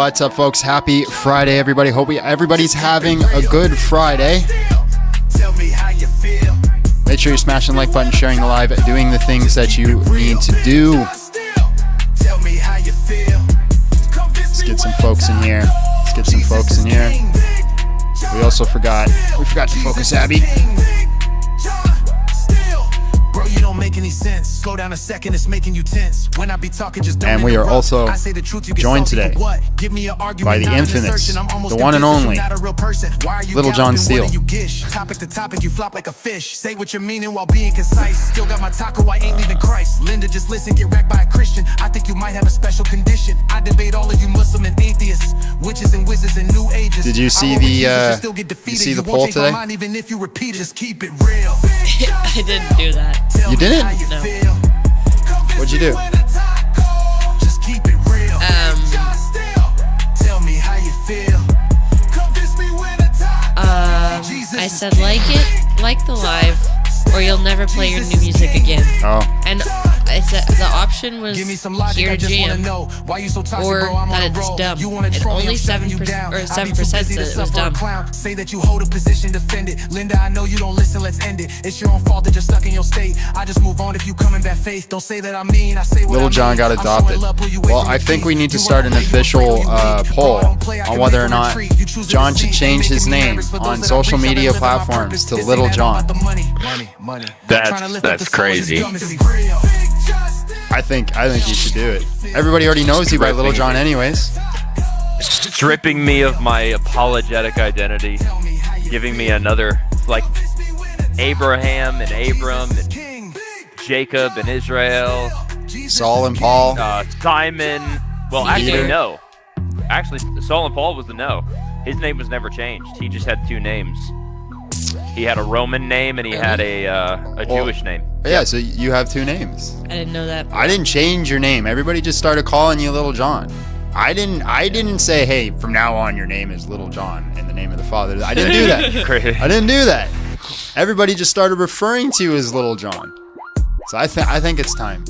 What's up, folks? Happy Friday, everybody. Hope everybody's having a good Friday. Make sure you're smashing the like button, sharing the live, doing the things that you need to do. Let's get some folks in here. We also forgot to focus Abby. You don't make any sense. Slow down a second, it's making you tense. When I be talking, just don't. And we are also joined today by the infamous, the one and only Little John Steele. Topic to topic, you flop like a fish. Say what you're meaning while being concise. Still got my taco, I ain't leaving Christ. Linda, just listen, get wrecked by a Christian. I think you might have a special condition. I debate all of you Muslim and atheists, witches and wizards and new ages. Did you see the poll today? Even if you repeat, just keep it real. I didn't do that. You didn't? No. What'd you do? I said like the live, or you'll never play your new music again. Oh. And I said the option was hear jam, or that it's dumb. And only 7% said it was dumb. Say that you hold a position, defend it. Linda, I know you don't listen, let's end it. It's your own fault that you're stuck in your state. I just move on if you come in bad faith. Don't say that I mean, I say what Little John got adopted. Well, I think we need to start an official poll on whether or not John should change his name on social media platforms to Little John. That's crazy. I think you should do it. Everybody already knows you by Little John anyways. Stripping me of my apologetic identity, giving me another, like, Abraham and Abram and Jacob and Israel. Saul and Paul. Simon. Well, actually, no. Actually, Saul and Paul was the no. His name was never changed. He just had two names. He had a Roman name and he had a Jewish name. Yeah, so you have two names. I didn't know that. I didn't change your name. Everybody just started calling you Little John. I didn't say, hey, from now on your name is Little John in the name of the Father. I didn't do that. I didn't do that. Everybody just started referring to you as Little John. So I think it's time.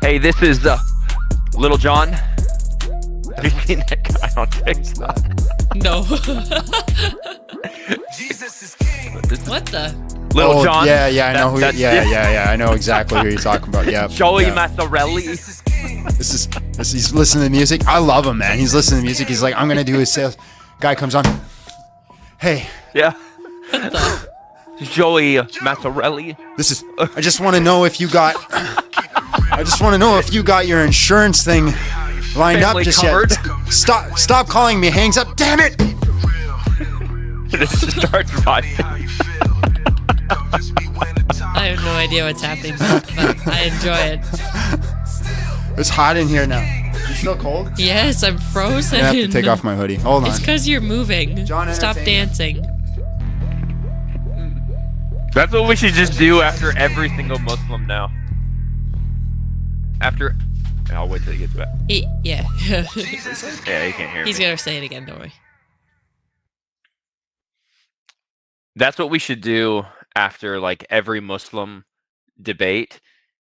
Hey, this is Little John. Have you seen that guy on TikTok? No. What the? Little John. Yeah, I know who. Yeah, I know exactly who you're talking about. Yeah. Joey Mazzarelli. He's listening to music. I love him, man. He's listening to music. He's like, I'm gonna do his sales. Guy comes on. Hey. Yeah. Joey Mazzarelli. I just want to know if you got. Your insurance thing lined up just covered. Yet. Stop calling me. Hangs up. Damn it. This starts vibing. I have no idea what's happening, but I enjoy it. It's hot in here now. You still cold? Yes, I'm frozen. I have to take off my hoodie. Hold on. It's because you're moving. John, stop dancing. That's what we should just do after every single Muslim now. I'll wait till he gets back. Yeah. Yeah, he can't hear me. He's gonna say it again, don't worry. That's what we should do after, like, every Muslim debate,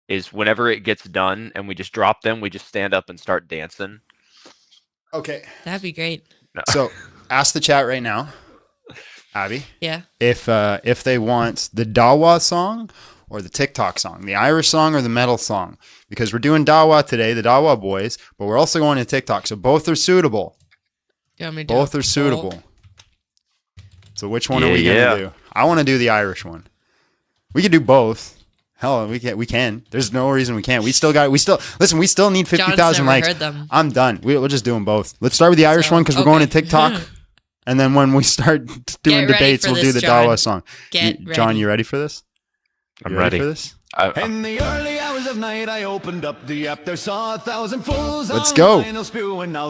is whenever it gets done and we just drop them, we just stand up and start dancing. Okay. That'd be great. No. So, ask the chat right now, Abby. Yeah. If they want the Dawa song or the TikTok song, the Irish song or the metal song, because we're doing Dawa today, the Dawa boys, but we're also going to TikTok, so both are suitable. You want me to do both are suitable. So which one are we gonna do? I want to do the Irish one. We could do both. Hell, we can. There's no reason we can't. We still need 50,000 likes. Heard them. I'm done. We'll just do them both. Let's start with the Irish one because we're going to TikTok. And then when we start doing debates, we'll do the Dawa song. John, you ready for this? I'm ready for this. In the early hours of night, I opened up the app. There saw 1,000 fools. Let's go.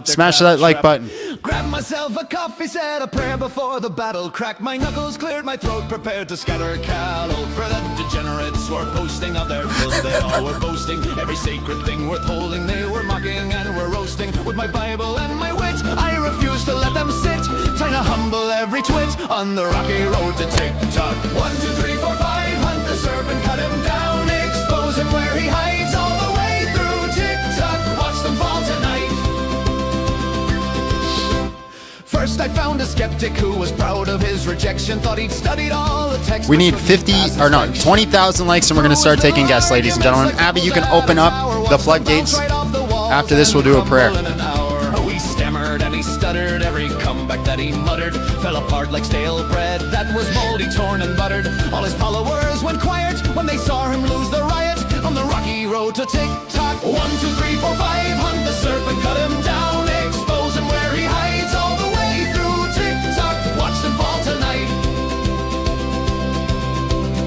Smash that like button. Grabbed myself a coffee, said a prayer before the battle. Cracked my knuckles, cleared my throat, prepared to scatter callow. For the degenerates were posting of their filth. They all were boasting. Every sacred thing worth holding, they were mocking and were roasting. With my Bible and my wit, I refused to let them sit. Trying to humble every twit on the rocky road to TikTok. 1, 2, 3, 4, 5. Hunt the serpent, cut him down. Expose him where he hides all the way through TikTok. Watch them fall tonight. I found a skeptic who was proud of his rejection, thought he'd studied all the text. We need 20,000 likes, and we're going to start taking guests, ladies and gentlemen. Abby, you can open up the floodgates. After this, we'll do a prayer. He stammered and he stuttered, every comeback that he muttered fell apart like stale bread that was moldy, torn and buttered. All his followers went quiet when they saw him lose the riot on the rocky road to tick-tock. 1, 2, 3, 4, 5, hunt the serpent, cut him down, expose him where he hides all the way through tick-tock. Watch them fall tonight.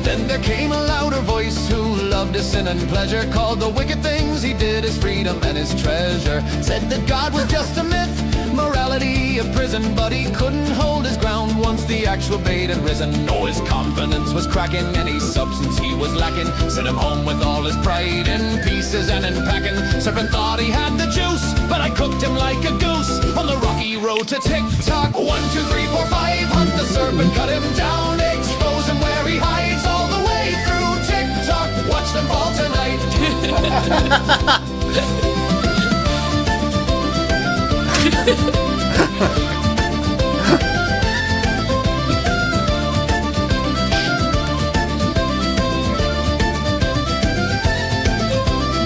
Then there came a louder voice who loved his sin and pleasure, called the wicked things he did his freedom and his treasure, said that God was just a myth, morality a prison, but he couldn't hold his ground once the actual bait had risen. Oh, his confidence was cracking, any substance he was lacking sent him home with all his pride in pieces and in packing. Serpent thought he had the juice, but I cooked him like a goose on the rocky road to tick-tock. 1, 2, 3, 4, 5, hunt the serpent, cut him down, expose him where he hides all the way through tick-tock. Watch them fall tonight.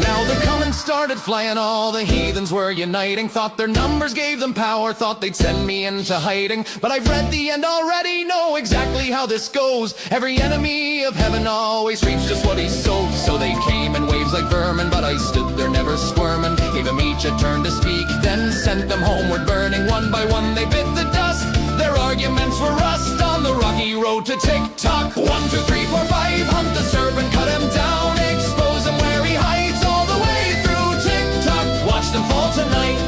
Now the comments started flying, all the heathens were uniting, thought their numbers gave them power, thought they'd send me into hiding. But I've read the end already, know exactly how this goes. Every enemy of heaven always reaps just what he sows. So they came in waves like vermin, but I stood there never squirming, gave them each a turn to speak, then sent them homeward burning. One by one they bit the dust, their arguments were rust on the rocky road to tick-tock. 1, 2, 3, 4, 5, hunt the serpent, cut him down, expose him where he hides all the way through tick-tock. Watch them fall tonight.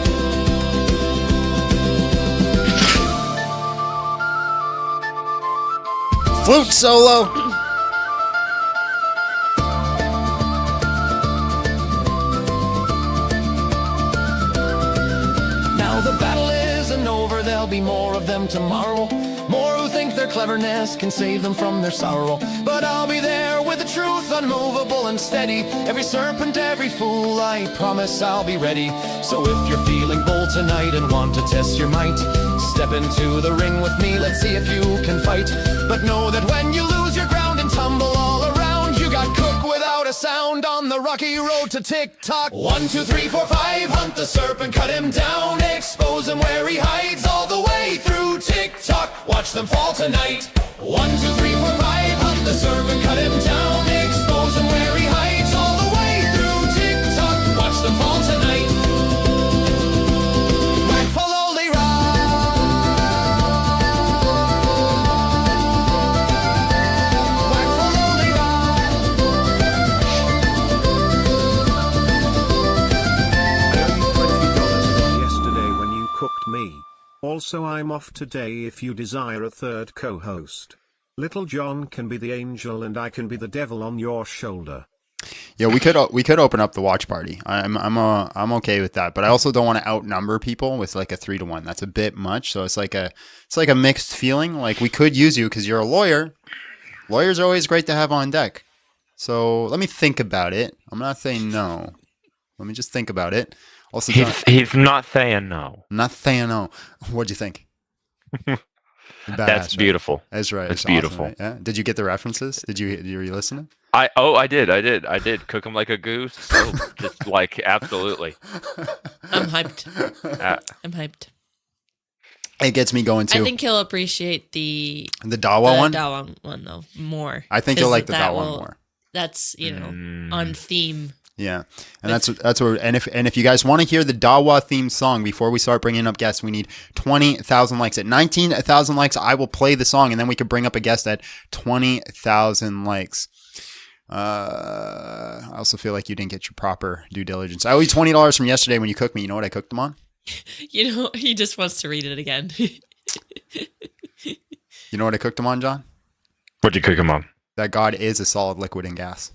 Flute solo. Now the battle isn't over, there'll be more of them tomorrow, more who think their cleverness can save them from their sorrow. But I'll be there with the truth, unmovable and steady. Every serpent, every fool, I promise I'll be ready. So if you're feeling bold tonight and want to test your might, step into the ring with me, let's see if you can fight. But know that when you lose your ground and tumble all around, you got cooked without a sound on the rocky road to tick-tock. 1, 2, 3, 4, 5, hunt the serpent, cut him down, expose him where he hides all the way through tick-tock. Watch them fall tonight. 1, 2, 3, 4, 5, hunt the serpent, cut him down, expose him where he hides all the way through tick-tock. Watch them fall tonight. Whack for lowly yesterday when you cooked me. Also, I'm off today if you desire a third co-host. Little John can be the angel and I can be the devil on your shoulder. Yeah, we could open up the watch party. I'm okay with that, but I also don't want to outnumber people with like a 3-to-1. That's a bit much. So it's like a mixed feeling. Like we could use you because you're a lawyer. Lawyers are always great to have on deck. So let me think about it. I'm not saying no. Let me just think about it. Also, He's not saying no. not saying no. What'd you think? That's beautiful. That's right. That's It's awesome, beautiful. right? Yeah. Did you get the references? Were you listening? I did. Cook him like a goose. So just like absolutely. I'm hyped. Uh, I'm hyped. It gets me going too. I think he'll appreciate the Dawa one. Dawa one though more. I think you'll 'Cause like the that Dawa will- more. That's on theme. Yeah, and that's where. And if you guys want to hear the Dawa theme song before we start bringing up guests, we need 20,000 likes. At 19,000 likes, I will play the song, and then we could bring up a guest at 20,000 likes. I also feel like you didn't get your proper due diligence. I owe you $20 from yesterday when you cooked me. You know what I cooked them on? He just wants to read it again. You know what I cooked them on, John? What'd you cook him on? That God is a solid liquid and gas.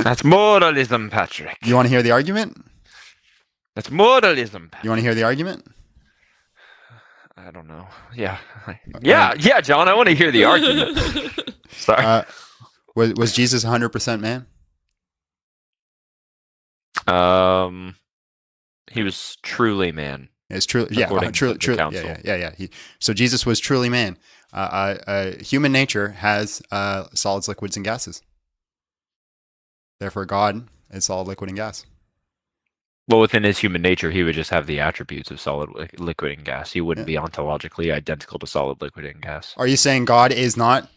That's moralism, Patrick. You want to hear the argument? That's moralism, Patrick. You want to hear the argument? I don't know. Yeah. Yeah, John, I want to hear the argument. Sorry. Was Jesus 100% man? He was truly man. It's true. Yeah, true. Yeah. So Jesus was truly man. Human nature has solids, liquids, and gases. Therefore, God is solid, liquid, and gas. Well, within his human nature, he would just have the attributes of solid, liquid, and gas. He wouldn't be ontologically identical to solid, liquid, and gas. Are you saying God is not?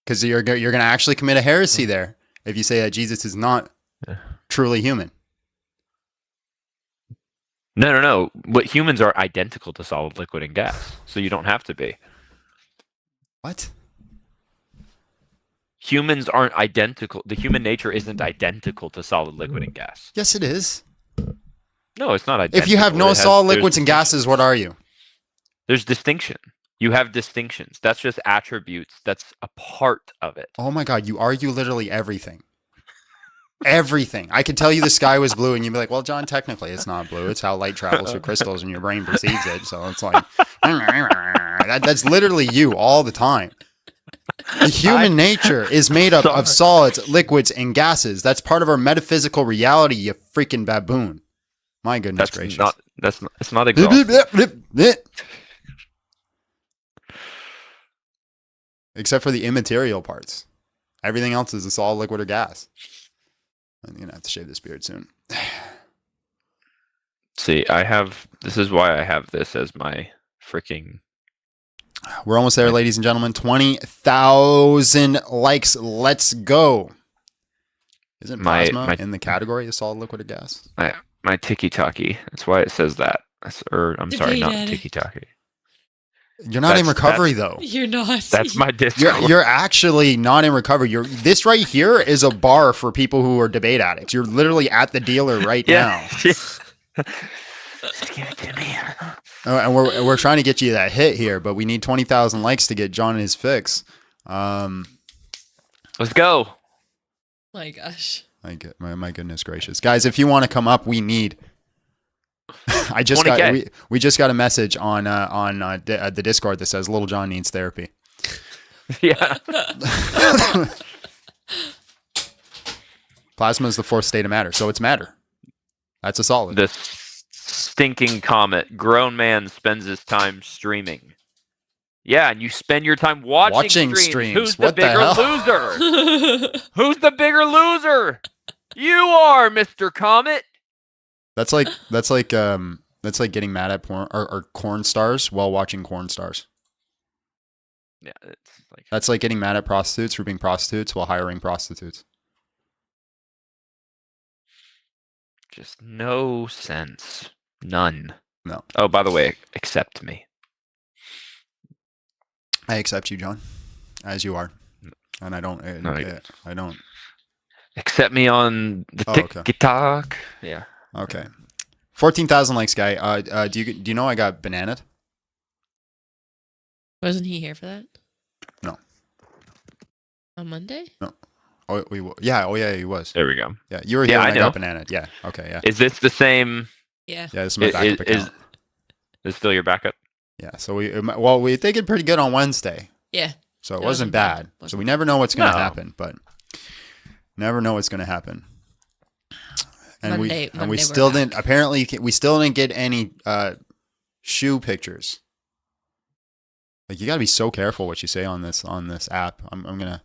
Because you're going to actually commit a heresy there if you say that Jesus is not truly human. No. But humans are identical to solid, liquid, and gas, so you don't have to be. What? Humans aren't identical. The human nature isn't identical to solid, liquid, and gas. Yes, it is. No, it's not identical. If you have no solid, liquids, and gases, what are you? There's distinction. You have distinctions. That's just attributes. That's a part of it. Oh my God, you argue literally everything. Everything. I could tell you the sky was blue and you'd be like, well, John, technically it's not blue. It's how light travels through crystals and your brain perceives it. So it's like, that's literally you all the time. The human nature is made up of solids, liquids, and gases. That's part of our metaphysical reality, you freaking baboon. My goodness gracious. It's not exhaustive. Except for the immaterial parts. Everything else is a solid, liquid, or gas. I'm going to have to shave this beard soon. See, this is why I have this as my freaking... We're almost there, ladies and gentlemen. 20,000 likes. Let's go. Isn't plasma in the category of solid, liquid, or gas? My tiki-taki. That's why it says that. I'm sorry, not tiki-taki. You're not in recovery, though. You're not. That's my Discord. You're actually not in recovery. This right here is a bar for people who are debate addicts. You're literally at the dealer right now. Just give it to me. And we're trying to get you that hit here, but we need 20,000 likes to get John his fix. Let's go. My gosh. My goodness gracious, guys! If you want to come up, we need. We just got a message on the Discord that says Little John needs therapy. Yeah. Plasma is the fourth state of matter, so it's matter. That's a solid. The stinking comet. Grown man spends his time streaming. Yeah, and you spend your time watching streams. Who's the bigger loser? Who's the bigger loser? You are, Mr. Comet. That's like getting mad at porn or corn stars while watching corn stars. Yeah, it's like that's like getting mad at prostitutes for being prostitutes while hiring prostitutes. Just no sense. None. No. Oh, by the way, accept me. I accept you, John, as you are, and I don't. I don't. Accept me on the TikTok. Yeah. Okay. 14,000 likes, guy. Do you know I got bananaed? Wasn't he here for that? No. On Monday? No. Oh, yeah, he was. There we go. Yeah, you were here when I got bananaed. Yeah. Okay. Yeah. Is this the same? Yeah. Yeah, this is my backup account. Is this still your backup? Yeah. So we think it pretty good on Wednesday. Yeah. So it wasn't bad. So we never know what's going to happen, but never know what's going to happen. And Monday we still didn't. Apparently, we still didn't get any shoe pictures. Like, you got to be so careful what you say on this app. I'm gonna.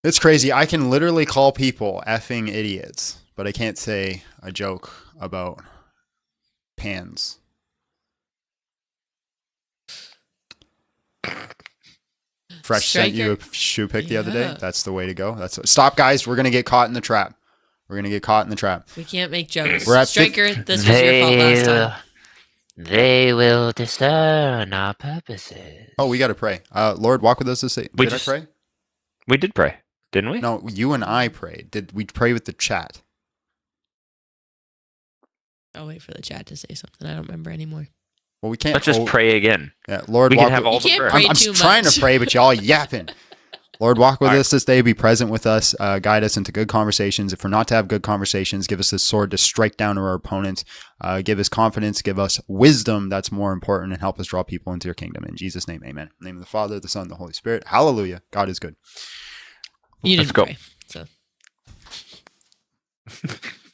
It's crazy. I can literally call people effing idiots, but I can't say a joke about pans. Fresh sent you a shoe pic the other day. That's the way to go. Stop, guys. We're gonna get caught in the trap. We're gonna get caught in the trap. We can't make jokes. We're at Striker, this was your fault last time. They will discern our purposes. Oh, we got to pray. Lord, walk with us this day. Did I pray? We did pray, didn't we? No, you and I prayed. Did we pray with the chat? I'll wait for the chat to say something. I don't remember anymore. Well, we can't. Let's just pray again. Yeah, Lord, we can have all the prayer. I'm trying to pray, but y'all yapping. Lord, walk with us this day. Be present with us. Guide us into good conversations. If we're not to have good conversations, give us this sword to strike down to our opponents. Give us confidence. Give us wisdom. That's more important. And help us draw people into your kingdom. In Jesus' name, amen. In the name of the Father, the Son, the Holy Spirit. Hallelujah. God is good. You didn't pray. So.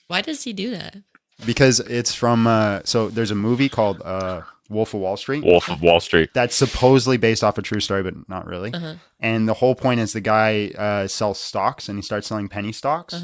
Why does he do that? Because it's from so there's a movie called Wolf of Wall Street. Wolf of Wall Street. That's supposedly based off a true story, but not really. And the whole point is the guy sells stocks, and he starts selling penny stocks.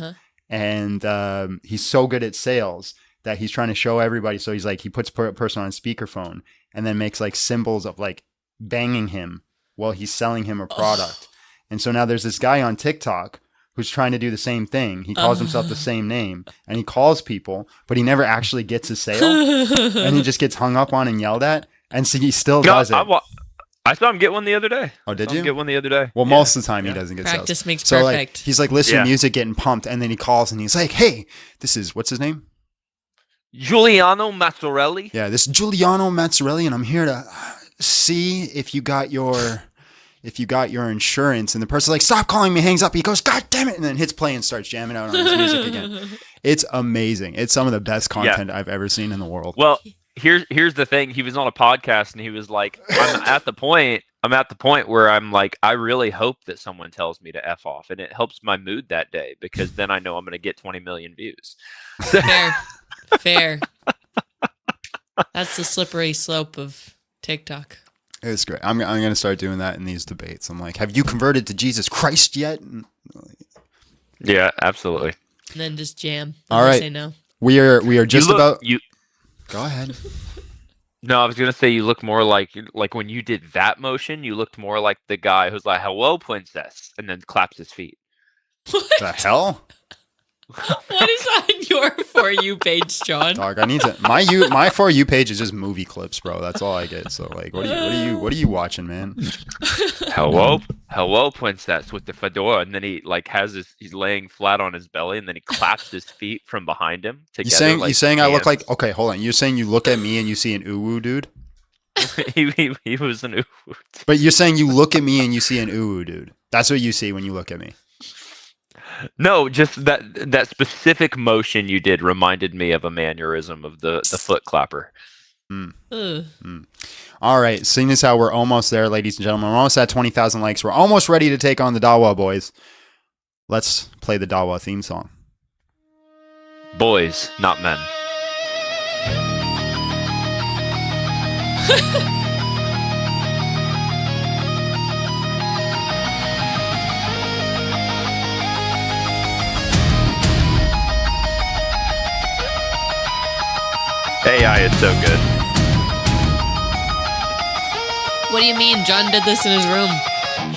And he's so good at sales that he's trying to show everybody. So he's like, he puts a person on speakerphone and then makes like symbols of like banging him while he's selling him a product. And so now there's this guy on TikTok who's trying to do the same thing. He calls himself the same name, and he calls people, but he never actually gets a sale. And he just gets hung up on and yelled at. And so he still does it. I saw him get one the other day. Oh, did you? Get one the other day. Well, most of the time he doesn't get Practice sales. makes so perfect. Like, he's like listening to music, getting pumped, and then he calls and he's like, "Hey, this is what's his name? Giuliano Mazzarelli. Yeah, this is Giuliano Mazzarelli, and I'm here to see if you got your insurance." And the person's like, "Stop calling me," hangs up. He goes, "God damn it," and then hits play and starts jamming out on his music again. It's amazing. It's some of the best content I've ever seen in the world. Well, here's the thing. He was on a podcast and he was like, I'm at the point where I'm like, I really hope that someone tells me to F off, and it helps my mood that day because then I know I'm going to get 20 million views. Fair. That's the slippery slope of TikTok. It's great. I'm going to start doing that in these debates. I'm like, "Have you converted to Jesus Christ yet?" Yeah, absolutely. And then just jam. All right. Say no. We are just about. Go ahead. No, I was gonna say you look more like when you did that motion, you looked more like the guy who's like, "Hello, princess," and then claps his feet. What the hell? What is on your For You page, John? Dog, I need to. My For You page is just movie clips, bro. That's all I get. So like, what are you watching, man? Hello, princess, with the fedora, and then he like he's laying flat on his belly, and then he claps his feet from behind him together. You saying I look like? Okay, hold on. You're saying you look at me and you see an uwu dude? he was an uwu. But you're saying you look at me and you see an uwu dude. That's what you see when you look at me. No, just that specific motion you did reminded me of a mannerism of the foot clapper. All right, seeing as how we're almost there, ladies and gentlemen, we're almost at 20,000 likes. We're almost ready to take on the Dawa boys. Let's play the Dawa theme song. Boys, not men. AI is so good. What do you mean? John did this in his room.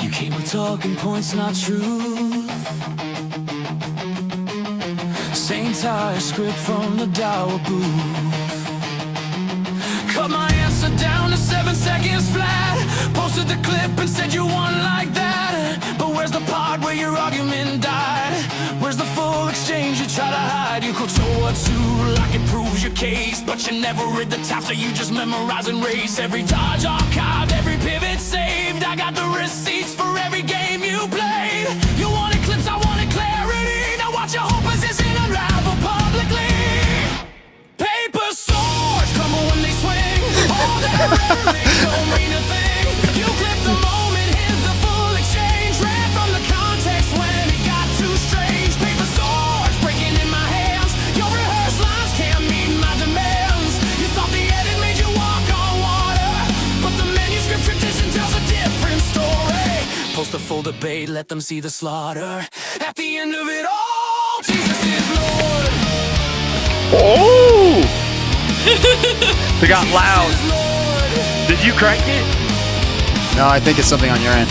You came with talking points, not truth. Same entire script from the Dawa booth. Cut my answer down to 7 seconds flat. Posted the clip and said you won like that. But where's the part where your argument died? Where's the full exchange you try to hide? You could show a two like it proves your case, but you never read the top, so you just memorize and race. Every dodge archived, every pivot saved. I got the receipts for every game you played. You wanted clips, I wanted clarity. Now watch your whole position unravel publicly. Paper swords crumble when they swing. All that rhetoric don't mean a thing. You clipped the moment, hit the full exchange. Ran from the context when it got too strange. Paper swords breaking in my hands. Your rehearsed lines can't meet my demands. You thought the edit made you walk on water, but the manuscript tradition tells a different story. Post a full debate, let them see the slaughter. At the end of it all, Jesus is Lord. Oh! It got loud. Did you crank it? No, I think it's something on your end.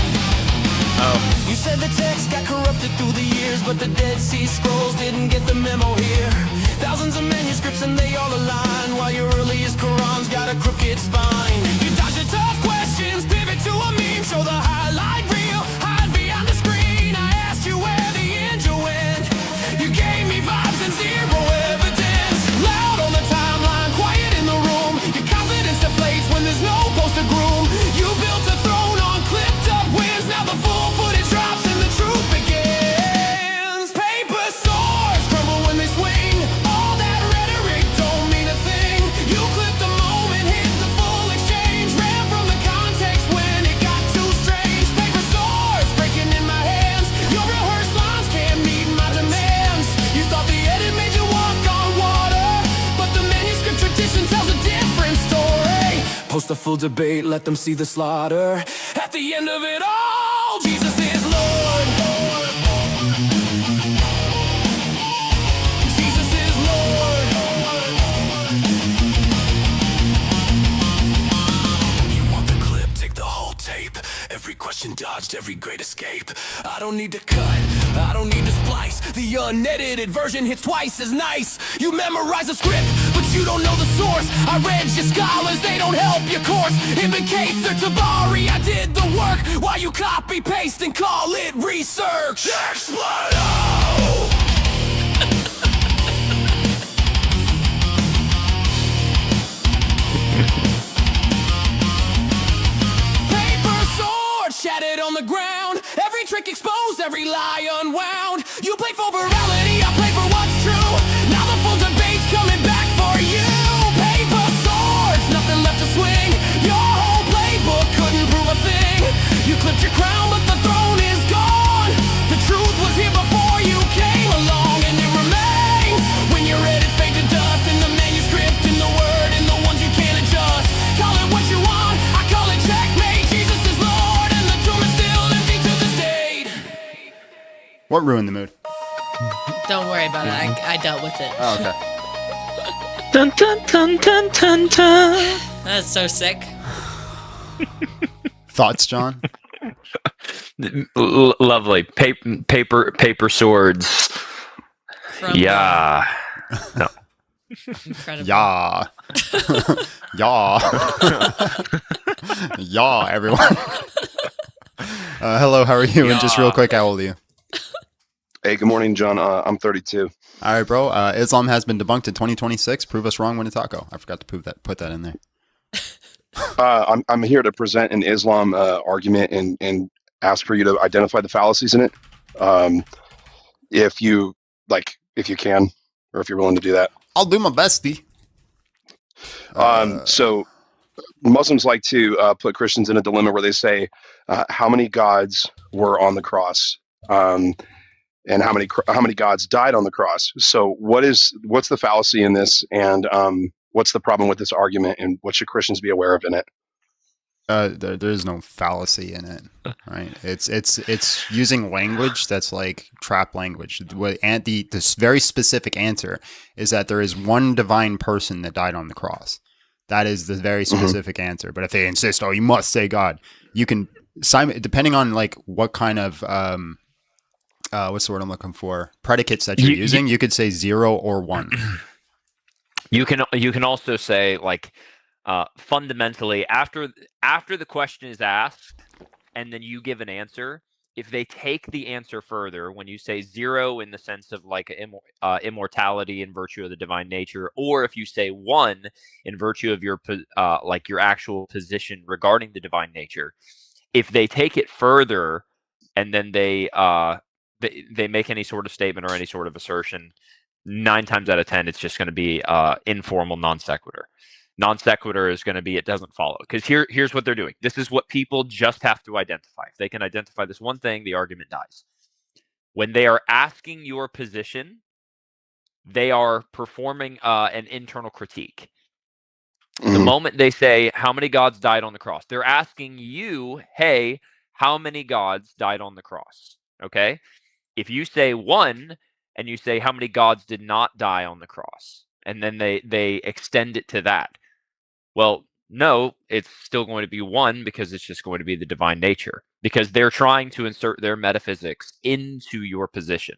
Oh. You said the text got corrupted through the years, but the Dead Sea Scrolls didn't get the memo here. Thousands of manuscripts and they all align, while your earliest Quran's got a crooked spine. You dodge the tough questions, pivot to a meme, show the highlight reel, hide behind the screen. I asked you where the angel went. You gave me vibes and zero evidence. Loud on the timeline, quiet in the room. Your confidence deflates when there's no post to groom. You built a throne on clipped up wins. Now the full footage drops and the truth begins. Paper swords crumble when they swing. All that rhetoric don't mean a thing. You clip the moment, hit the full exchange. the full debate, let them see the slaughter. At the end of it all, Jesus is Lord. Jesus is Lord. You want the clip, take the whole tape. Every question dodged, every great escape. I don't need to cut, I don't need to splice. The unedited version hits twice as nice. You memorize a script, but you don't know the source. I read your scholars, they don't help your course. Imitate their Tabari, I did the work. While you copy, paste, and call it research. Explodo! Shattered on the ground, every trick exposed, every lie unwound. You play for virality, I play for what's true. Now the full debate's coming back for you. Paper swords, nothing left to swing. Your whole playbook couldn't prove a thing. You clipped your crown, but the throne is gone. The truth was here before you came along, and it remains. When you're read, it's fade to dust in the manuscript, in the word, in the ones you can't adjust. Call it what you want, I call it checkmate. Jesus is Lord. What ruined the mood? Don't worry about it. I dealt with it. Oh, okay. Dun dun dun dun dun dun. That's so sick. Thoughts, John? Lovely. Paper swords. From Yeah. No. Incredible. Yeah. Yeah. Yeah, everyone. Hello, how are you? And just real quick, how old are you? Hey, good morning, John. I'm 32. All right, bro. Islam has been debunked in 2026. Prove us wrong, win a taco. I forgot to put that in there. I'm here to present an Islam argument and ask for you to identify the fallacies in it. If you can, or if you're willing to do that. I'll do my bestie. So Muslims like to put Christians in a dilemma where they say, how many gods were on the cross? And how many gods died on the cross? So what's the fallacy in this, and what's the problem with this argument, and what should Christians be aware of in it? There's no fallacy in it, right? It's using language that's like trap language. This very specific answer is that there is one divine person that died on the cross. That is the very specific answer. But if they insist, you must say God, you can, depending on like what kind of what's the word I'm looking for? Predicates that you're using. You could say 0 or 1. You can also say like fundamentally after the question is asked and then you give an answer. If they take the answer further, when you say 0 in the sense of like immortality in virtue of the divine nature, or if you say 1 in virtue of your like your actual position regarding the divine nature, if they take it further and then they make any sort of statement or any sort of assertion, 9 times out of 10, it's just going to be informal non sequitur. Non sequitur is going to be it doesn't follow. Because here's what they're doing. This is what people just have to identify. If they can identify this one thing, the argument dies. When they are asking your position, they are performing an internal critique. The moment they say, how many gods died on the cross? They're asking you, hey, how many gods died on the cross? Okay? If you say 1 and you say how many gods did not die on the cross, and then they extend it to that, well, no, it's still going to be 1 because it's just going to be the divine nature, because they're trying to insert their metaphysics into your position.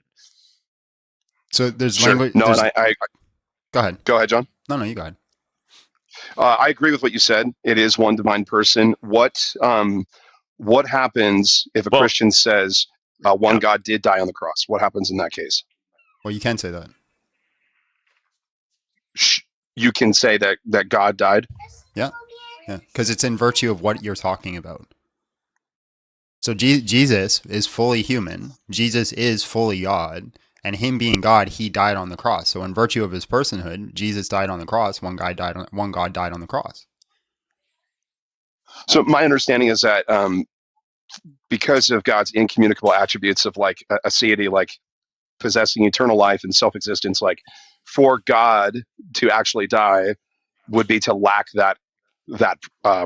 So there's Sure. language. No, there's, and I go ahead. Go ahead, John. No, you go ahead. I agree with what you said. It is one divine person. What happens if a Christian says one God did die on the cross? What happens in that case? Well, you can say that. You can say that God died? Yeah, because it's in virtue of what you're talking about. So Jesus is fully human. Jesus is fully God. And him being God, he died on the cross. So in virtue of his personhood, Jesus died on the cross. One God died on the cross. So my understanding is that because of God's incommunicable attributes of like a deity, like possessing eternal life and self-existence, like for God to actually die would be to lack that that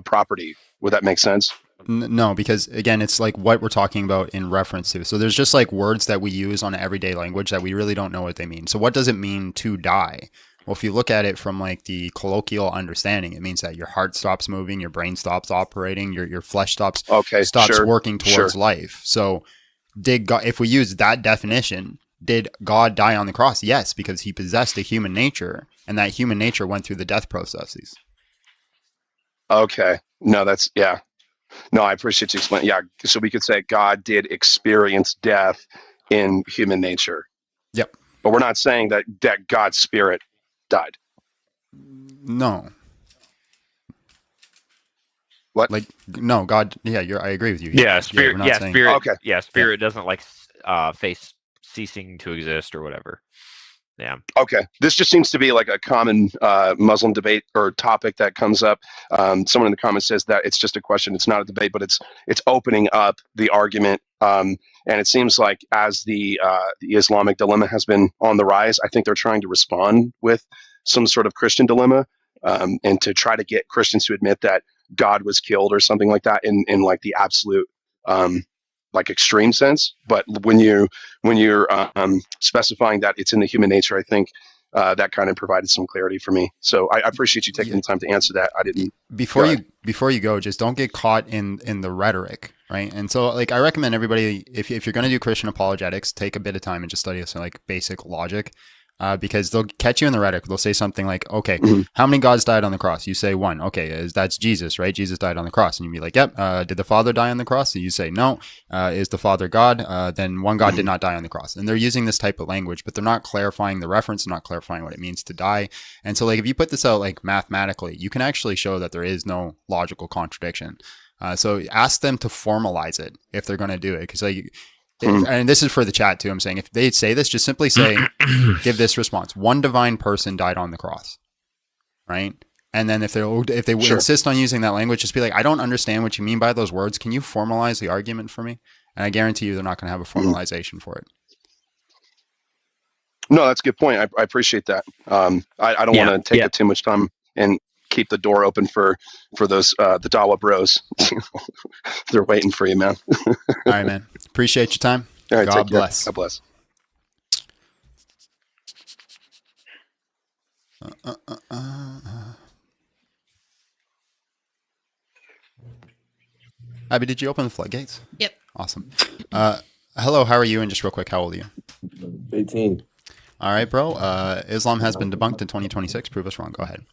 property. Would that make sense? No, because again, it's like what we're talking about in reference to. So there's just like words that we use on everyday language that we really don't know what they mean. So what does it mean to die? Well, if you look at it from like the colloquial understanding, it means that your heart stops moving, your brain stops operating, your flesh stops working towards life. So did God, if we use that definition, did God die on the cross? Yes, because he possessed a human nature, and that human nature went through the death processes. Okay. No, that's, yeah. No, I appreciate you explaining. Yeah. So we could say God did experience death in human nature. Yep. But we're not saying that God's spirit died. No. What? Like, no, God. Yeah, I agree with you. Yeah, spirit. Yeah, spirit. Okay. Yeah, spirit doesn't like face ceasing to exist or whatever. Yeah. Okay. This just seems to be like a common Muslim debate or topic that comes up. Someone in the comments says that it's just a question. It's not a debate, but it's opening up the argument. And it seems like as the Islamic dilemma has been on the rise, I think they're trying to respond with some sort of Christian dilemma, and to try to get Christians to admit that God was killed or something like that in like the absolute like extreme sense. But when you're specifying that it's in the human nature, I think that kind of provided some clarity for me. So I appreciate you taking the time to answer that. I didn't. Before you go, just don't get caught in the rhetoric, right? And so like I recommend everybody, if you're going to do Christian apologetics, take a bit of time and just study some like basic logic. Because they'll catch you in the rhetoric. They'll say something like, okay, how many gods died on the cross? You say one. Okay, that's Jesus, right? Jesus died on the cross. And you'd be like, yep. Did the Father die on the cross? And you say, no. Is the Father God? Then one God did not die on the cross. And they're using this type of language, but they're not clarifying the reference, not clarifying what it means to die. And so like if you put this out like mathematically, you can actually show that there is no logical contradiction. So ask them to formalize it if they're going to do it. Because like, and this is for the chat too. I'm saying if they say this, just simply say, give this response: one divine person died on the cross, right? And then if they insist on using that language, just be like, I don't understand what you mean by those words. Can you formalize the argument for me? And I guarantee you, they're not going to have a formalization for it. No, that's a good point. I appreciate that. I don't want to take up too much time and keep the door open for those the Dawa bros. They're waiting for you, man. All right, man. Appreciate your time. All right, God bless. God bless. Abby, did you open the floodgates? Yep. Awesome. Hello, how are you? And just real quick, how old are you? 18. All right, bro. Islam has been debunked in 2026. Prove us wrong. Go ahead.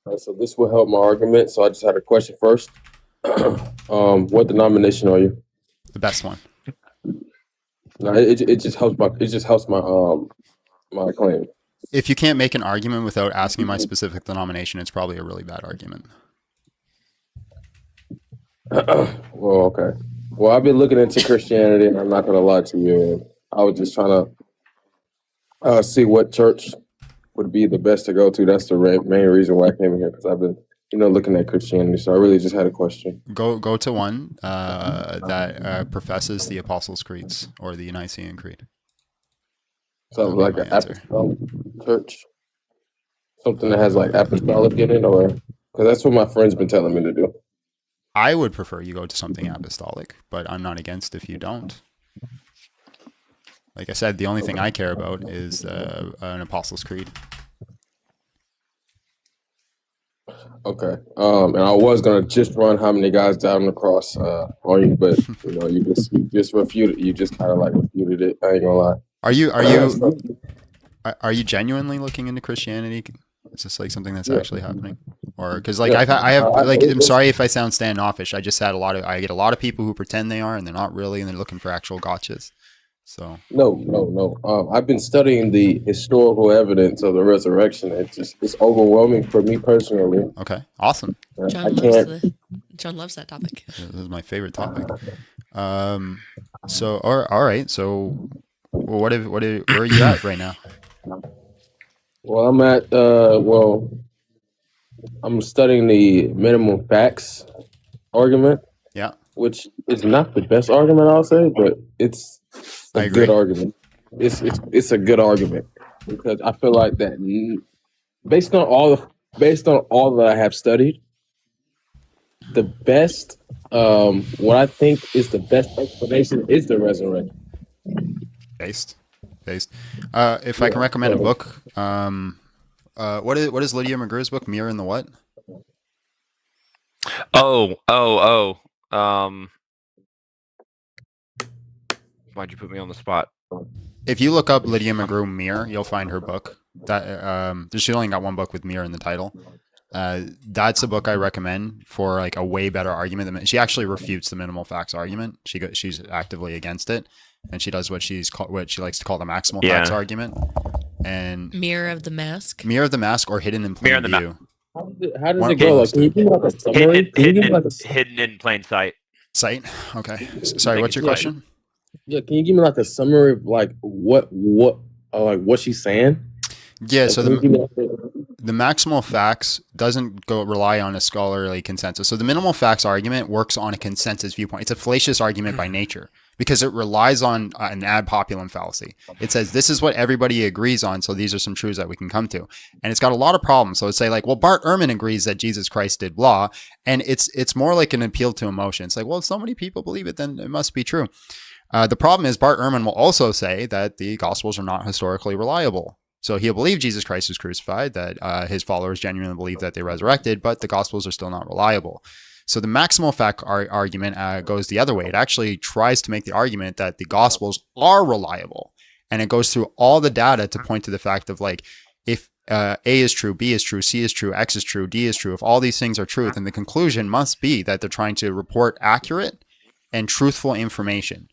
All right, so this will help my argument. So I just had a question first. What denomination are you? The best one. No, it just helps my claim. If you can't make an argument without asking my specific denomination, it's probably a really bad argument. Well, okay. Well, I've been looking into Christianity, and I'm not going to lie to you. I was just trying to see what church would be the best to go to. That's the main reason why I came here, because I've been, looking at Christianity. So I really just had a question. Go to one that professes the Apostles' Creeds or the Nicene Creed. So like an apostolic church, something that has like apostolic in it, or because that's what my friend's been telling me to do. I would prefer you go to something apostolic, but I'm not against if you don't. Like I said, the only thing I care about is an Apostles' Creed. Okay. And I was gonna just run how many guys died on the cross on you, but you just refuted. You just kind of like refuted it. I ain't gonna lie. Are you genuinely looking into Christianity? Is this like something that's actually happening, or because like I have like I'm sorry if I sound standoffish. I just had I get a lot of people who pretend they are and they're not really, and they're looking for actual gotchas. So no. I've been studying the historical evidence of the resurrection. It's overwhelming for me personally. Okay, awesome. John loves that topic. This is my favorite topic. So all right. So where are you at right now? Well, I'm at I'm studying the minimum facts argument. Yeah. Which is not the best argument, I'll say, but it's a good argument. It's a good argument because I feel like that based on all that I have studied, the best, what I think is the best explanation is the resurrection. Based. If I can recommend a book, what is Lydia McGrew's book? Mirror in the what? Why'd you put me on the spot? If you look up Lydia McGrew Mirror, you'll find her book. That she only got one book with Mirror in the title. That's a book I recommend for like a way better argument than she actually refutes the minimal facts argument. She's actively against it, and she does what she likes to call the maximal facts argument. And Mirror of the Mask, or Hidden in Plain View. How does it go? Like, can you give me like a summary? Hidden in plain sight. Okay. Sorry, what's your question? Yeah, can you give me like a summary of like what she's saying? Yeah, so the maximal facts doesn't rely on a scholarly consensus. So the minimal facts argument works on a consensus viewpoint. It's a fallacious argument by nature because it relies on an ad populum fallacy. It says this is what everybody agrees on, so these are some truths that we can come to. And it's got a lot of problems. So it's say like, well, Bart Ehrman agrees that Jesus Christ did blah, and it's more like an appeal to emotion. It's like, well, if so many people believe it, then it must be true. The problem is Bart Ehrman will also say that the Gospels are not historically reliable. So he'll believe Jesus Christ was crucified, that his followers genuinely believe that they resurrected, but the Gospels are still not reliable. So the maximal fact argument goes the other way. It actually tries to make the argument that the Gospels are reliable. And it goes through all the data to point to the fact of like, if A is true, B is true, C is true, X is true, D is true, if all these things are true, then the conclusion must be that they're trying to report accurate and truthful information.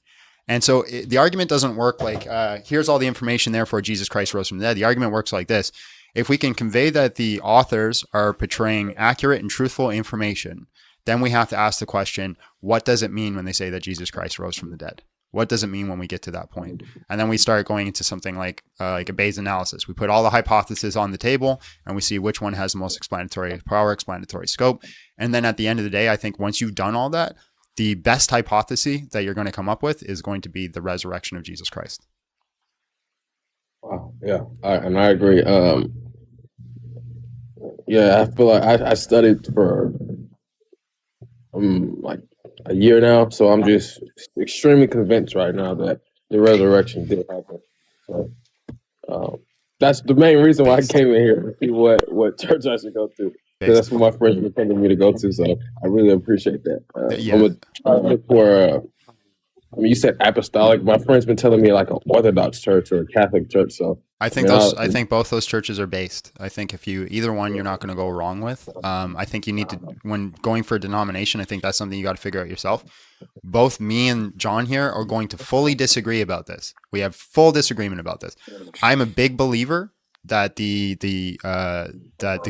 And so the argument doesn't work like, here's all the information, therefore Jesus Christ rose from the dead. The argument works like this. If we can convey that the authors are portraying accurate and truthful information, then we have to ask the question, what does it mean when they say that Jesus Christ rose from the dead? What does it mean when we get to that point? And then we start going into something like a Bayes analysis. We put all the hypotheses on the table and we see which one has the most explanatory power, explanatory scope. And then at the end of the day, I think once you've done all that, the best hypothesis that you're going to come up with is going to be the resurrection of Jesus Christ. Wow. Yeah. And I agree. Yeah, I feel like I studied for like a year now, so I'm just extremely convinced right now that the resurrection did happen. So that's the main reason why I came in here to see what church I should go to. Because that's what my friends were telling me to go to, so I really appreciate that. I'm gonna try to look for. You said apostolic. My friend's been telling me like an Orthodox church or a Catholic church. So I think I think both those churches are based. I think if you either one, you're not going to go wrong with. I think you need to, when going for a denomination, I think that's something you got to figure out yourself. Both me and John here are going to fully disagree about this. We have full disagreement about this. I'm a big believer that the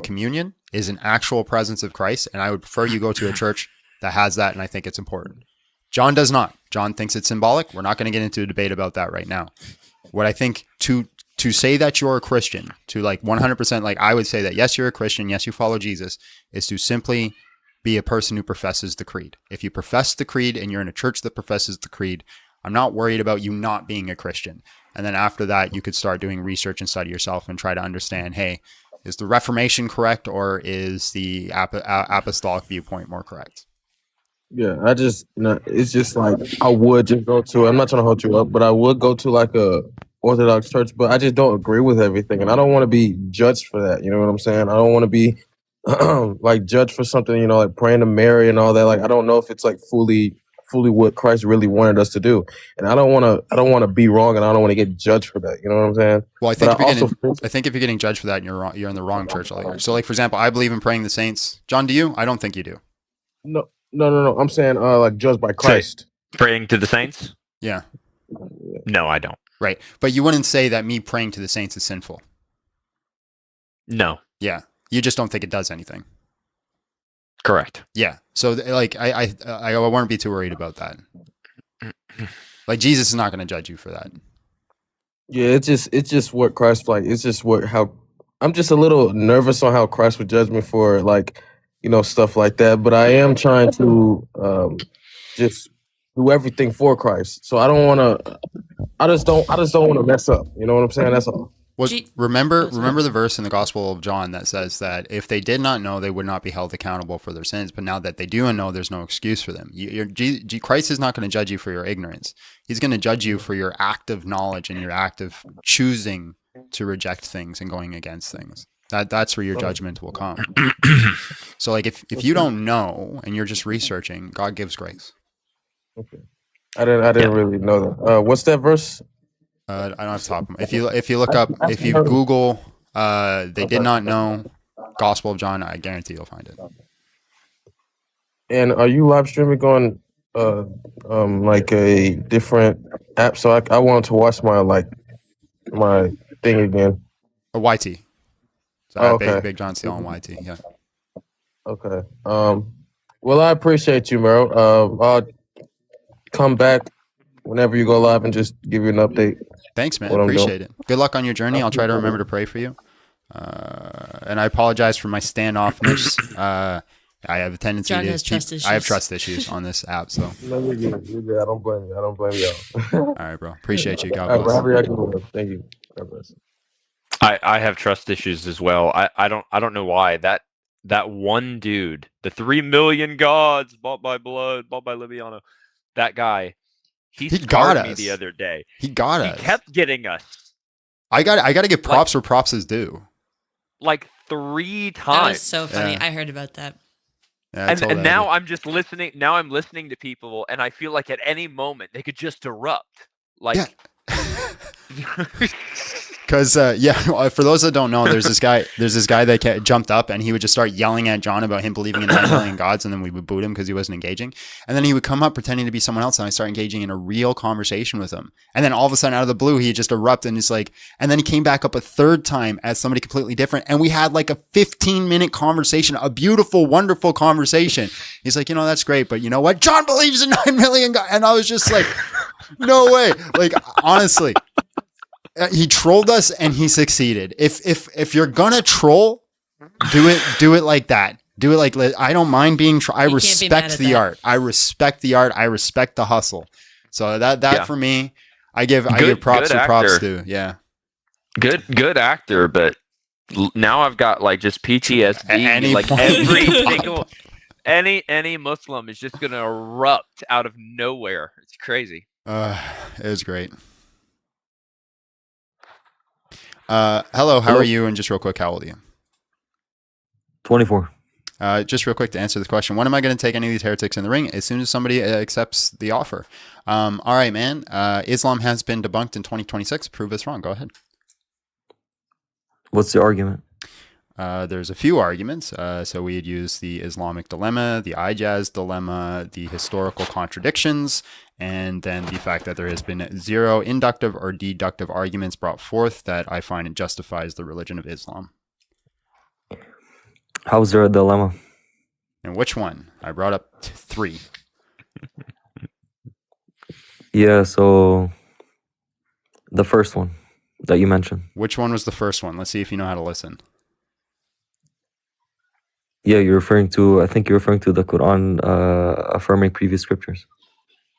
communion is an actual presence of Christ, and I would prefer you go to a church that has that, and I think it's important. John does not. John thinks it's symbolic. We're not going to get into a debate about that right now. What I think to say that you're a Christian, to like 100%, like I would say that yes, you're a Christian, yes, you follow Jesus, is to simply be a person who professes the creed. If you profess the creed and you're in a church that professes the creed, I'm not worried about you not being a Christian. And then after that, you could start doing research and study yourself and try to understand, hey, is the Reformation correct or is the apostolic viewpoint more correct? Yeah, it's just like I would just go to. I'm not trying to hold you up, but I would go to like a Orthodox church, but I just don't agree with everything, and I don't want to be judged for that. You know what I'm saying? I don't want to be like judged for something. Like praying to Mary and all that. Like I don't know if it's like fully what Christ really wanted us to do, and I don't want to be wrong, and I don't want to get judged for that. You know what I'm saying? Well, I think if you're getting judged for that, and you're wrong, you're in the wrong church. So, like for example, I believe in praying the saints. John, do you? I don't think you do. No. I'm saying like judged by Christ. Praying to the saints? Yeah. No, I don't. Right. But you wouldn't say that me praying to the saints is sinful. No. Yeah. You just don't think it does anything. Correct. Yeah. So like I won't be too worried about that. Like Jesus is not going to judge you for that. Yeah, it's just what Christ like. It's just how I'm just a little nervous on how Christ would judge me for like, stuff like that. But I am trying to just do everything for Christ. So I just don't want to mess up. You know what I'm saying? That's all. Remember the verse in the Gospel of John that says that if they did not know, they would not be held accountable for their sins. But now that they do know, there's no excuse for them. Christ is not going to judge you for your ignorance. He's going to judge you for your active knowledge and your active choosing to reject things and going against things. That's where your judgment will come. So like if you don't know and you're just researching, God gives grace. Okay. I didn't really know that. What's that verse? I don't have to top them. If you look up, if you Google, they did not know Gospel of John, I guarantee you'll find it. And are you live streaming on like a different app? So I want to watch my thing again. A YT. So okay. Big John Steele on YT. Yeah. Okay. Well, I appreciate you, Merrill. I'll come back whenever you go live and just give you an update. Thanks, man. Appreciate it. Good luck on your journey. I'll try to remember to pray for you. And I apologize for my standoffness. I have a tendency John has trust issues. I have trust issues on this app. So. No, you're good. You're good. I don't blame you. All right, bro. Appreciate you. God bless. Thank you. God bless. I have trust issues as well. I don't know why. That one dude, the 3 million gods bought by blood, bought by Libiano, that guy, he got me the other day. He got us. He kept getting us. I got to give props where props is due. Like 3 times. That was so funny. Yeah. I heard about that. Yeah, and now I'm just listening. Now I'm listening to people, and I feel like at any moment they could just erupt. Like, because for those that don't know, there's this guy that jumped up and he would just start yelling at John about him believing in 9 million gods, and then we would boot him because he wasn't engaging. And then he would come up pretending to be someone else, and I start engaging in a real conversation with him. And then all of a sudden, out of the blue, he just erupted and he's like, and then he came back up a third time as somebody completely different, and we had like a 15-minute conversation, a beautiful, wonderful conversation. He's like, that's great, but you know what? John believes in 9 million gods, and I was just like, no way. Like, honestly. He trolled us and he succeeded. If you're gonna troll, do it like that. Do it like, I don't mind being. I respect the art. I respect the art. I respect the hustle. So that for me, I give props to props to. Yeah. Good actor, but now I've got like just PTSD. Like every single any Muslim is just gonna erupt out of nowhere. It's crazy. It was great. Hello, how are you? And just real quick, how old are you? 24. Just real quick to answer the question, when am I going to take any of these heretics in the ring? As soon as somebody accepts the offer. All right, man. Islam has been debunked in 2026. Prove us wrong. Go ahead. What's the argument? There's a few arguments. So we'd use the Islamic dilemma, the Ijaz dilemma, the historical contradictions, and then the fact that there has been 0 inductive or deductive arguments brought forth that I find it justifies the religion of Islam. How is there a dilemma? And which one? I brought up 3. Yeah, so the first one that you mentioned. Which one was the first one? Let's see if you know how to listen. Yeah, I think you're referring to the Quran affirming previous scriptures.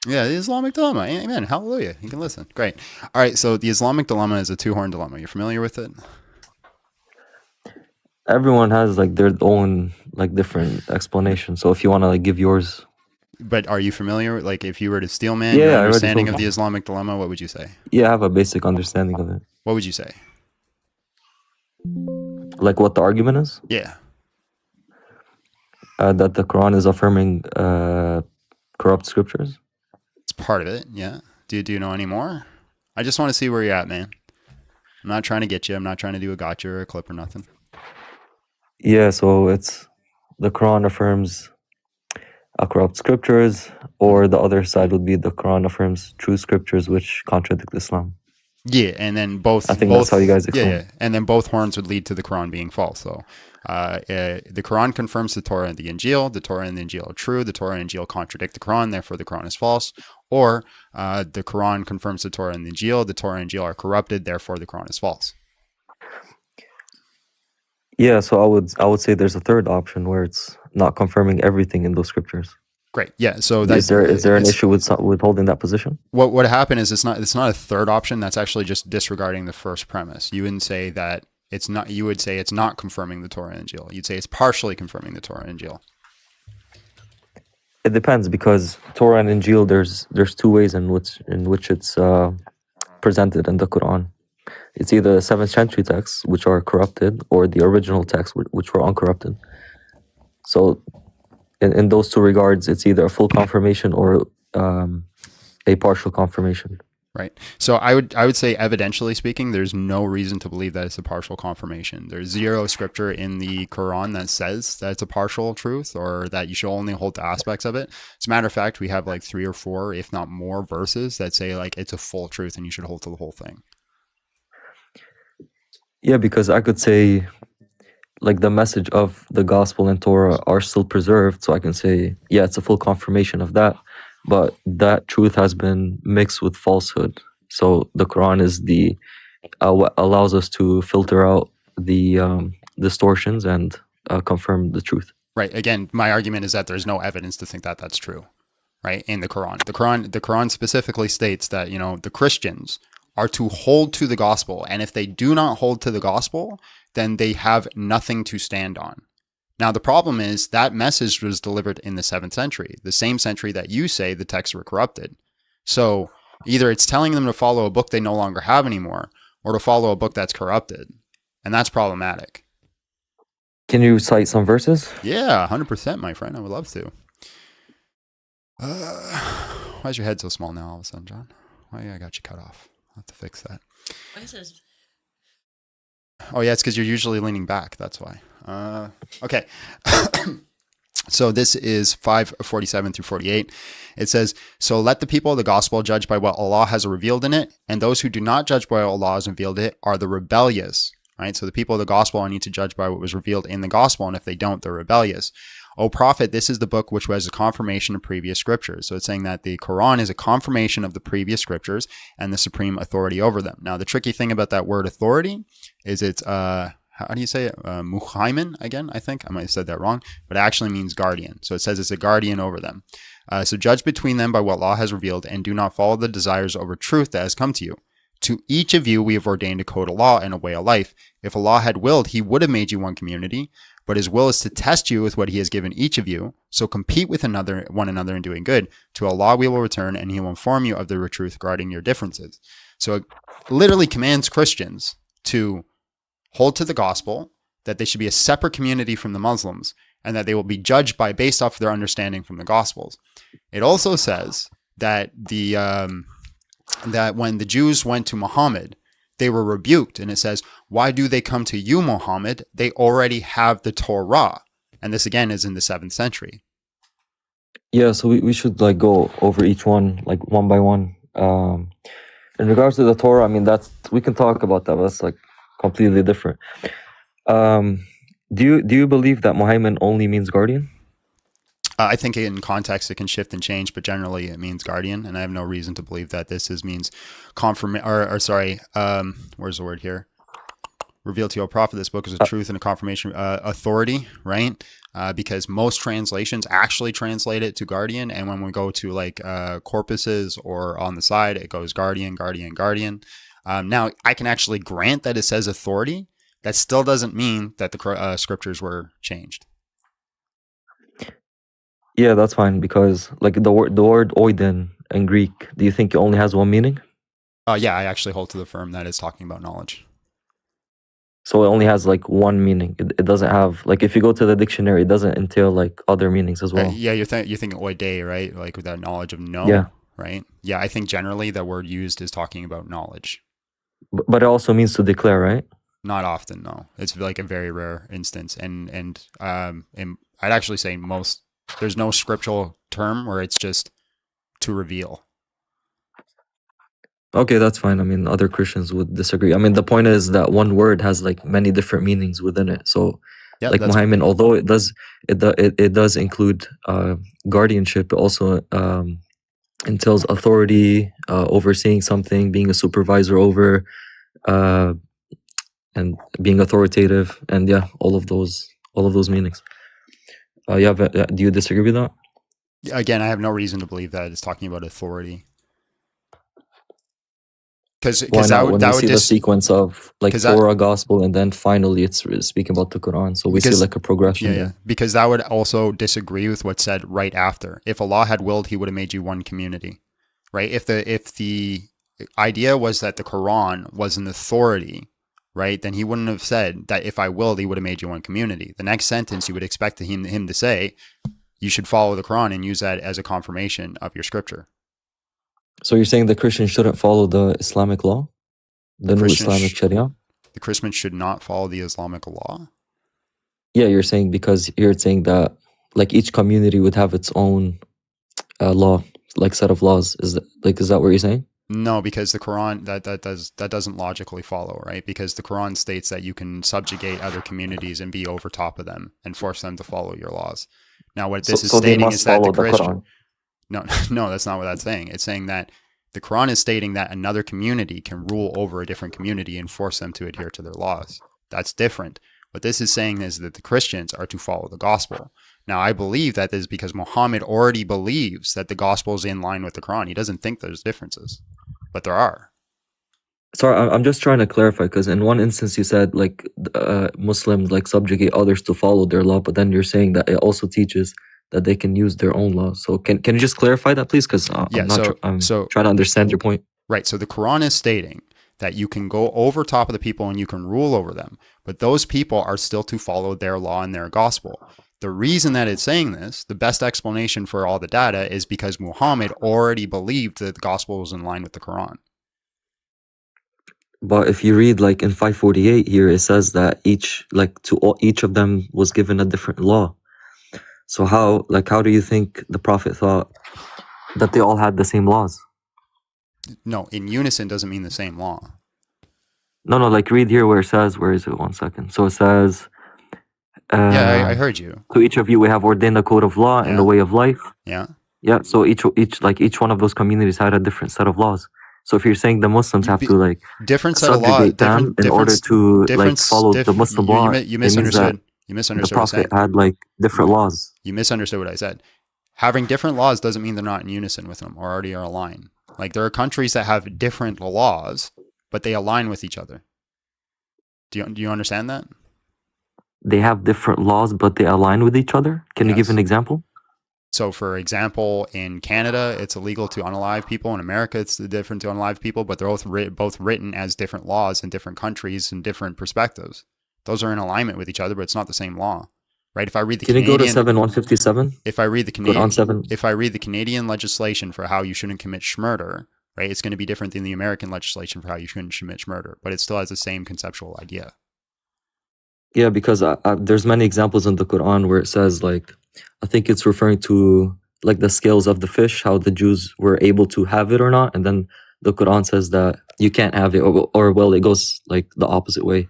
Yeah, the Islamic dilemma. Amen. Hallelujah. You can listen. Great. All right, so the Islamic dilemma is a 2-horn dilemma. You're familiar with it? Everyone has like their own like different explanation. So if you want to like give yours. But are you familiar? Like if you were to steelman your understanding of the Islamic dilemma, what would you say? Yeah, I have a basic understanding of it. What would you say? Like what the argument is? Yeah. That the Quran is affirming corrupt scriptures. It's part of it, yeah. Do you know any more? I just want to see where you're at, man. I'm not trying to get you. I'm not trying to do a gotcha or a clip or nothing. Yeah, so it's the Quran affirms corrupt scriptures, or the other side would be the Quran affirms true scriptures which contradict Islam. Yeah, and then both. I think that's how you guys explain. Yeah, and then both horns would lead to the Quran being false. So, the Quran confirms the Torah and the Injil. The Torah and the Injil are true. The Torah and Injil contradict the Quran. Therefore, the Quran is false. Or the Quran confirms the Torah and the Injil. The Torah and Injil are corrupted. Therefore, the Quran is false. Yeah, so I would say there's a third option where it's not confirming everything in those scriptures. Great. Yeah. So that's, is there an issue with holding that position? What would happen is it's not a third option. That's actually just disregarding the first premise. You wouldn't say that it's not. You would say it's not confirming the Torah and Injil. You'd say it's partially confirming the Torah and Injil. It depends, because Torah and Injil, there's two ways in which it's presented in the Quran. It's either the 7th century texts, which are corrupted, or the original texts, which were uncorrupted. So in those two regards, it's either a full confirmation or a partial confirmation. Right. So I would say, evidentially speaking, there's no reason to believe that it's a partial confirmation. There's zero scripture in the Quran that says that it's a partial truth, or that you should only hold to aspects of it. As a matter of fact, we have like 3 or 4, if not more, verses that say like it's a full truth and you should hold to the whole thing. Yeah, because I could say, like, the message of the gospel and Torah are still preserved, so I can say, yeah, it's a full confirmation of that, but that truth has been mixed with falsehood. So the Quran is what allows us to filter out the distortions and confirm the truth. Right. Again, my argument is that there's no evidence to think that that's true. Right. In the Quran, the Quran specifically states that, the Christians are to hold to the gospel. And if they do not hold to the gospel, then they have nothing to stand on. Now, the problem is that message was delivered in the 7th century, the same century that you say the texts were corrupted. So either it's telling them to follow a book they no longer have anymore, or to follow a book that's corrupted. And that's problematic. Can you cite some verses? Yeah, 100%, my friend. I would love to. Why is your head so small now all of a sudden, John? Why I got you cut off? I'll have to fix that. Why is this? Oh, yeah, it's because you're usually leaning back. That's why. Okay. So this is 5:47 through 48. It says, "So let the people of the gospel judge by what Allah has revealed in it, and those who do not judge by what Allah has revealed it are the rebellious." Right? So the people of the gospel need to judge by what was revealed in the gospel, and if they don't, they're rebellious. "O prophet, this is the book which was a confirmation of previous scriptures." So it's saying that the Quran is a confirmation of the previous scriptures and the supreme authority over them. Now, the tricky thing about that word authority is it's, how do you say it? Muhaimin, again, I think. I might have said that wrong, but it actually means guardian. So it says it's a guardian over them. "So judge between them by what Allah has revealed, and do not follow the desires over truth that has come to you. To each of you we have ordained a code of law and a way of life. If Allah had willed, he would have made you one community, but his will is to test you with what he has given each of you. So compete with one another in doing good. To Allah we will return, and he will inform you of the truth regarding your differences." So it literally commands Christians to hold to the gospel, that they should be a separate community from the Muslims, and that they will be judged based off of their understanding from the Gospels. It also says that that when the Jews went to Muhammad, they were rebuked, and it says, "Why do they come to you, Muhammad? They already have the Torah." And this again is in the 7th century. Yeah, so we should go over each one one by one. In regards to the Torah, I mean, we can talk about that, but that's completely different. Do you believe that Muhammad only means guardian? I think in context it can shift and change, but generally it means guardian, and I have no reason to believe that means where's the word here? "Revealed to you, O prophet, this book is a truth and a confirmation," authority, right? Because most translations actually translate it to guardian, and when we go to corpuses or on the side, it goes guardian, guardian, guardian. Now, I can actually grant that it says authority. That still doesn't mean that the scriptures were changed. Yeah, that's fine, because the word oiden in Greek, do you think it only has one meaning? Yeah, I actually hold to the firm that it's talking about knowledge. So it only has one meaning. It doesn't have if you go to the dictionary, it doesn't entail other meanings as well. Yeah, you're thinking oide, right? With that knowledge of know. Yeah. Right. Yeah, I think generally the word used is talking about knowledge. But it also means to declare, right? Not often, no. It's a very rare instance, and I'd actually say there's no scriptural term where it's just to reveal. Okay, that's fine. I mean, other Christians would disagree. I mean, the point is that one word has many different meanings within it. So, yeah, Muhammad, although it does include guardianship, it also entails authority, overseeing something, being a supervisor over, and being authoritative, and yeah, all of those meanings. Do you disagree with that? Again, I have no reason to believe that it's talking about authority. Because that would see the sequence of like Torah, Gospel, and then finally it's speaking about the Quran. So we see like a progression there. Because that would also disagree with what's said right after. If Allah had willed, He would have made you one community, right? If the idea was that the Quran was an authority, right, then He wouldn't have said that if I willed, He would have made you one community. The next sentence you would expect him to say, you should follow the Quran and use that as a confirmation of your scripture. So you're saying the Christians shouldn't follow the Islamic law? The new Islamic Sharia? The Christians should not follow the Islamic law? Yeah, you're saying because you're saying that like each community would have its own law, like set of laws. Is that what you're saying? No, because the Quran that doesn't logically follow, right? Because the Quran states that you can subjugate other communities and be over top of them and force them to follow your laws. Now, what this is stating is that the Christian. No, that's not what that's saying. It's saying that the Quran is stating that another community can rule over a different community and force them to adhere to their laws. That's different. What this is saying is that the Christians are to follow the gospel. Now, I believe that is because Muhammad already believes that the gospel is in line with the Quran. He doesn't think there's differences, but there are. Sorry, I'm just trying to clarify, because in one instance you said like Muslims like subjugate others to follow their law, but then you're saying that it also teaches that they can use their own laws. So can you just clarify that, please? Because I'm trying to understand your point. Right. So the Quran is stating that you can go over top of the people and you can rule over them, but those people are still to follow their law and their gospel. The reason that it's saying this, the best explanation for all the data, is because Muhammad already believed that the gospel was in line with the Quran. But if you read like in 548 here, it says that each of them was given a different law. So how do you think the Prophet thought that they all had the same laws? No, in unison doesn't mean the same law. No, like read here where it says, where is it? 1 second. So it says, I heard you. To each of you we have ordained a code of law and a way of life. Yeah. Yeah. So each one of those communities had a different set of laws. So if you're saying the Muslims have to like different set of laws in order to like follow the Muslim law, you misunderstood. You misunderstood the Prophet had like different laws. You misunderstood what I said. Having different laws doesn't mean they're not in unison with them or already are aligned. Like there are countries that have different laws, but they align with each other. Do you understand that? They have different laws, but they align with each other? Can you give an example? So, for example, in Canada, it's illegal to unalive people. In America, it's different to unalive people, but they're both written as different laws in different countries and different perspectives. Those are in alignment with each other, but it's not the same law, right? If I read the Can you go to 7:157? If I read the Canadian legislation for how you shouldn't commit murder, right, it's going to be different than the American legislation for how you shouldn't commit murder, but it still has the same conceptual idea. Yeah, because there's many examples in the Quran where it says like, I think it's referring to like the scales of the fish, how the Jews were able to have it or not, and then the Quran says that you can't have it, or well, it goes like the opposite way.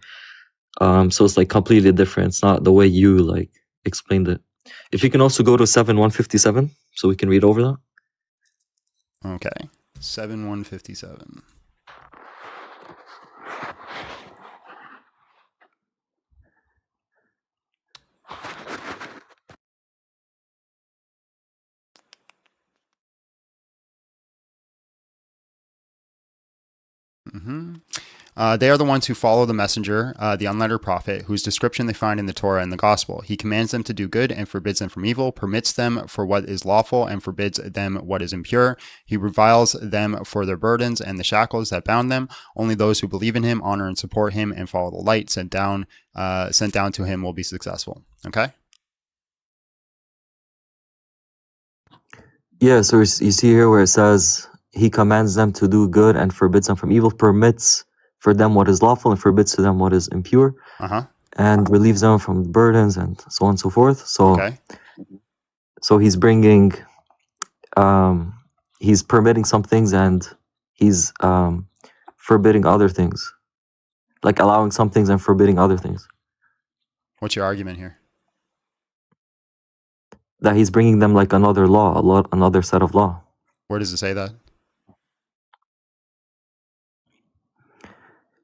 So it's like completely different. It's not the way you like explained it. If you can also go to 7:157, so we can read over that. Okay, 7:157. They are the ones who follow the messenger, the unlettered prophet, whose description they find in the Torah and the gospel. He commands them to do good and forbids them from evil, permits them for what is lawful and forbids them what is impure. He reviles them for their burdens and the shackles that bound them. Only those who believe in him, honor and support him, and follow the light sent down to him will be successful. Okay? Yeah, so you see here where it says, he commands them to do good and forbids them from evil, permits for them what is lawful and forbids to them what is impure, and relieves them from burdens and so on and so forth. So, so he's bringing, he's permitting some things and he's forbidding other things, like allowing some things and forbidding other things. What's your argument here? That he's bringing them like another law, another set of law. Where does it say that?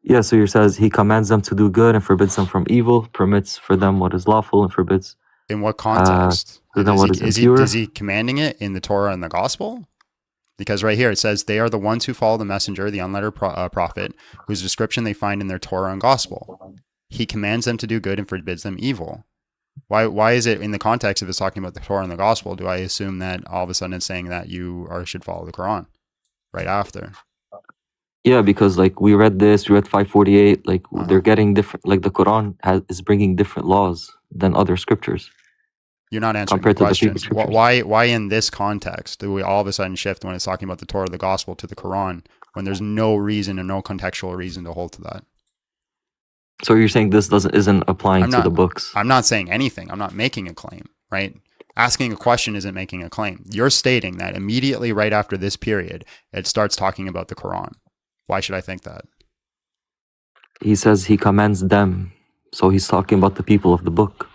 Yeah, so here says he commands them to do good and forbids them from evil, permits for them what is lawful and forbids. In what context? So then what is impure? Is he commanding it in the Torah and the Gospel? Because right here it says, they are the ones who follow the messenger, the unlettered prophet, whose description they find in their Torah and Gospel. He commands them to do good and forbids them evil. Why is it in the context of it's talking about the Torah and the Gospel, do I assume that all of a sudden it's saying that you should follow the Quran right after? Yeah, because like we read 548, like they're getting different, like the Quran is bringing different laws than other scriptures. You're not answering the question. Why in this context do we all of a sudden shift when it's talking about the Torah, the Gospel, to the Quran, when there's no reason and no contextual reason to hold to that? So you're saying this isn't applying to the books? I'm not saying anything. I'm not making a claim, right? Asking a question isn't making a claim. You're stating that immediately right after this period, it starts talking about the Quran. Why should I think that? He says he commands them. So he's talking about the people of the book.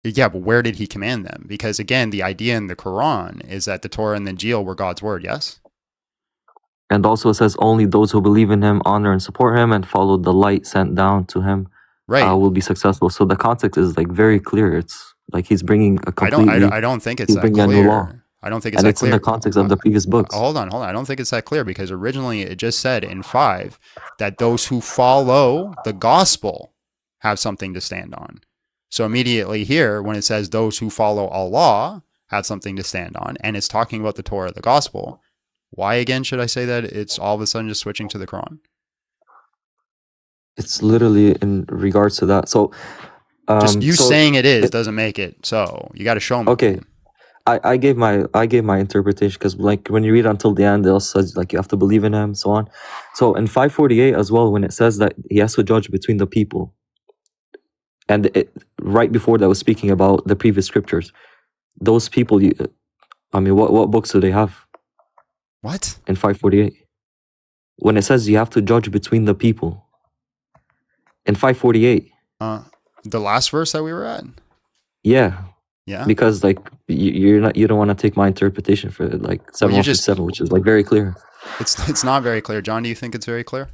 Yeah, but where did he command them? Because again, the idea in the Quran is that the Torah and the Injil were God's word, yes? And also it says only those who believe in him, honor and support him, and follow the light sent down to him will be successful. So the context is like very clear. It's like he's bringing a completely... I don't think it's that clear. I don't think it's that clear. And it's in the context of the previous books. Hold on. I don't think it's that clear because originally it just said in 5 that those who follow the gospel have something to stand on. So immediately here, when it says those who follow Allah have something to stand on, and it's talking about the Torah, the gospel, why again should I say that it's all of a sudden just switching to the Quran? It's literally in regards to that. So just saying it doesn't make it so. You got to show me. Okay. I gave my interpretation because like when you read until the end, it also says like you have to believe in him, so on. So in 548 as well, when it says that he has to judge between the people, and right before that was speaking about the previous scriptures, those people. What books do they have? What in 548? When it says you have to judge between the people in 548. The last verse that we were at. Yeah. Yeah. Because like you don't want to take my interpretation for like 7:7, which is like very clear. It's not very clear. John, do you think it's very clear?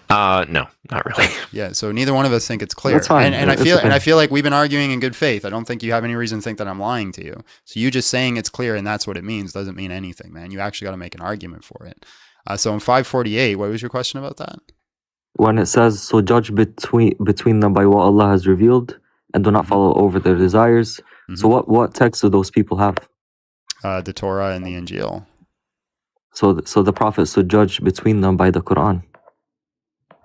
No, not really. Yeah, so neither one of us think it's clear. That's fine. And I feel like we've been arguing in good faith. I don't think you have any reason to think that I'm lying to you. So you just saying it's clear and that's what it means doesn't mean anything, man. You actually got to make an argument for it. So in 548, what was your question about that? When it says, so judge between them by what Allah has revealed and do not follow over their desires. Mm-hmm. So what texts do those people have? The Torah and the Injil. So the prophets should judge between them by the Quran.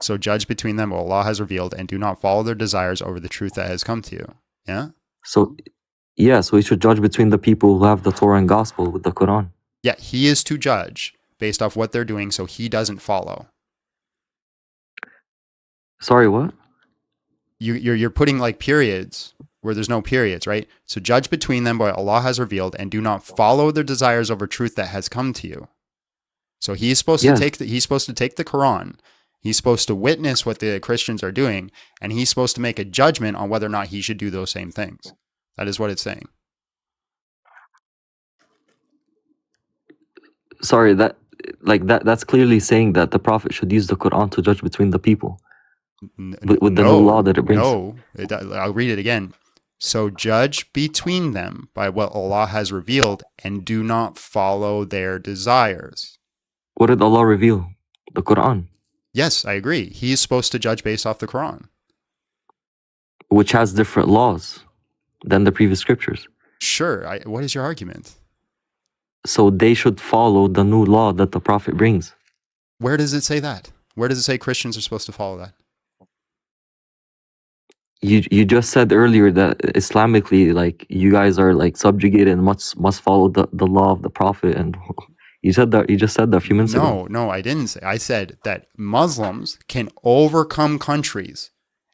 So judge between them what Allah has revealed and do not follow their desires over the truth that has come to you. Yeah? So we should judge between the people who have the Torah and Gospel with the Quran. Yeah, he is to judge based off what they're doing so he doesn't follow. Sorry, what? You're putting like periods where there's no periods, right? So judge between them what Allah has revealed and do not follow their desires over truth that has come to you. So he's supposed to take the Quran. He's supposed to witness what the Christians are doing, and he's supposed to make a judgment on whether or not he should do those same things. That is what it's saying. Sorry, that's clearly saying that the Prophet should use the Quran to judge between the people. With the new law that it brings. No, I'll read it again. So judge between them by what Allah has revealed and do not follow their desires. What did Allah reveal? The Quran. Yes, I agree. He's supposed to judge based off the Quran. Which has different laws than the previous scriptures. Sure. What is your argument? So they should follow the new law that the Prophet brings. Where does it say that? Where does it say Christians are supposed to follow that? You just said earlier that Islamically, like you guys are like subjugated and must follow the law of the Prophet, and you just said that a few minutes ago. No, I didn't say. I said that Muslims can overcome countries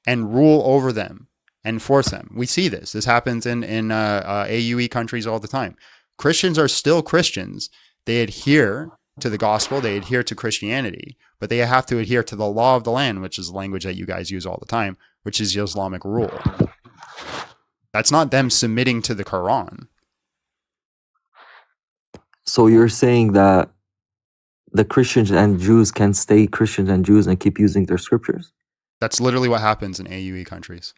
and rule over them and force them. We see this. This happens in AUE countries all the time. Christians are still Christians. They adhere to the gospel. They adhere to Christianity, but they have to adhere to the law of the land, which is the language that you guys use all the time, which is Islamic rule. That's not them submitting to the Quran. So you're saying that the Christians and Jews can stay Christians and Jews and keep using their scriptures? That's literally what happens in AUE countries.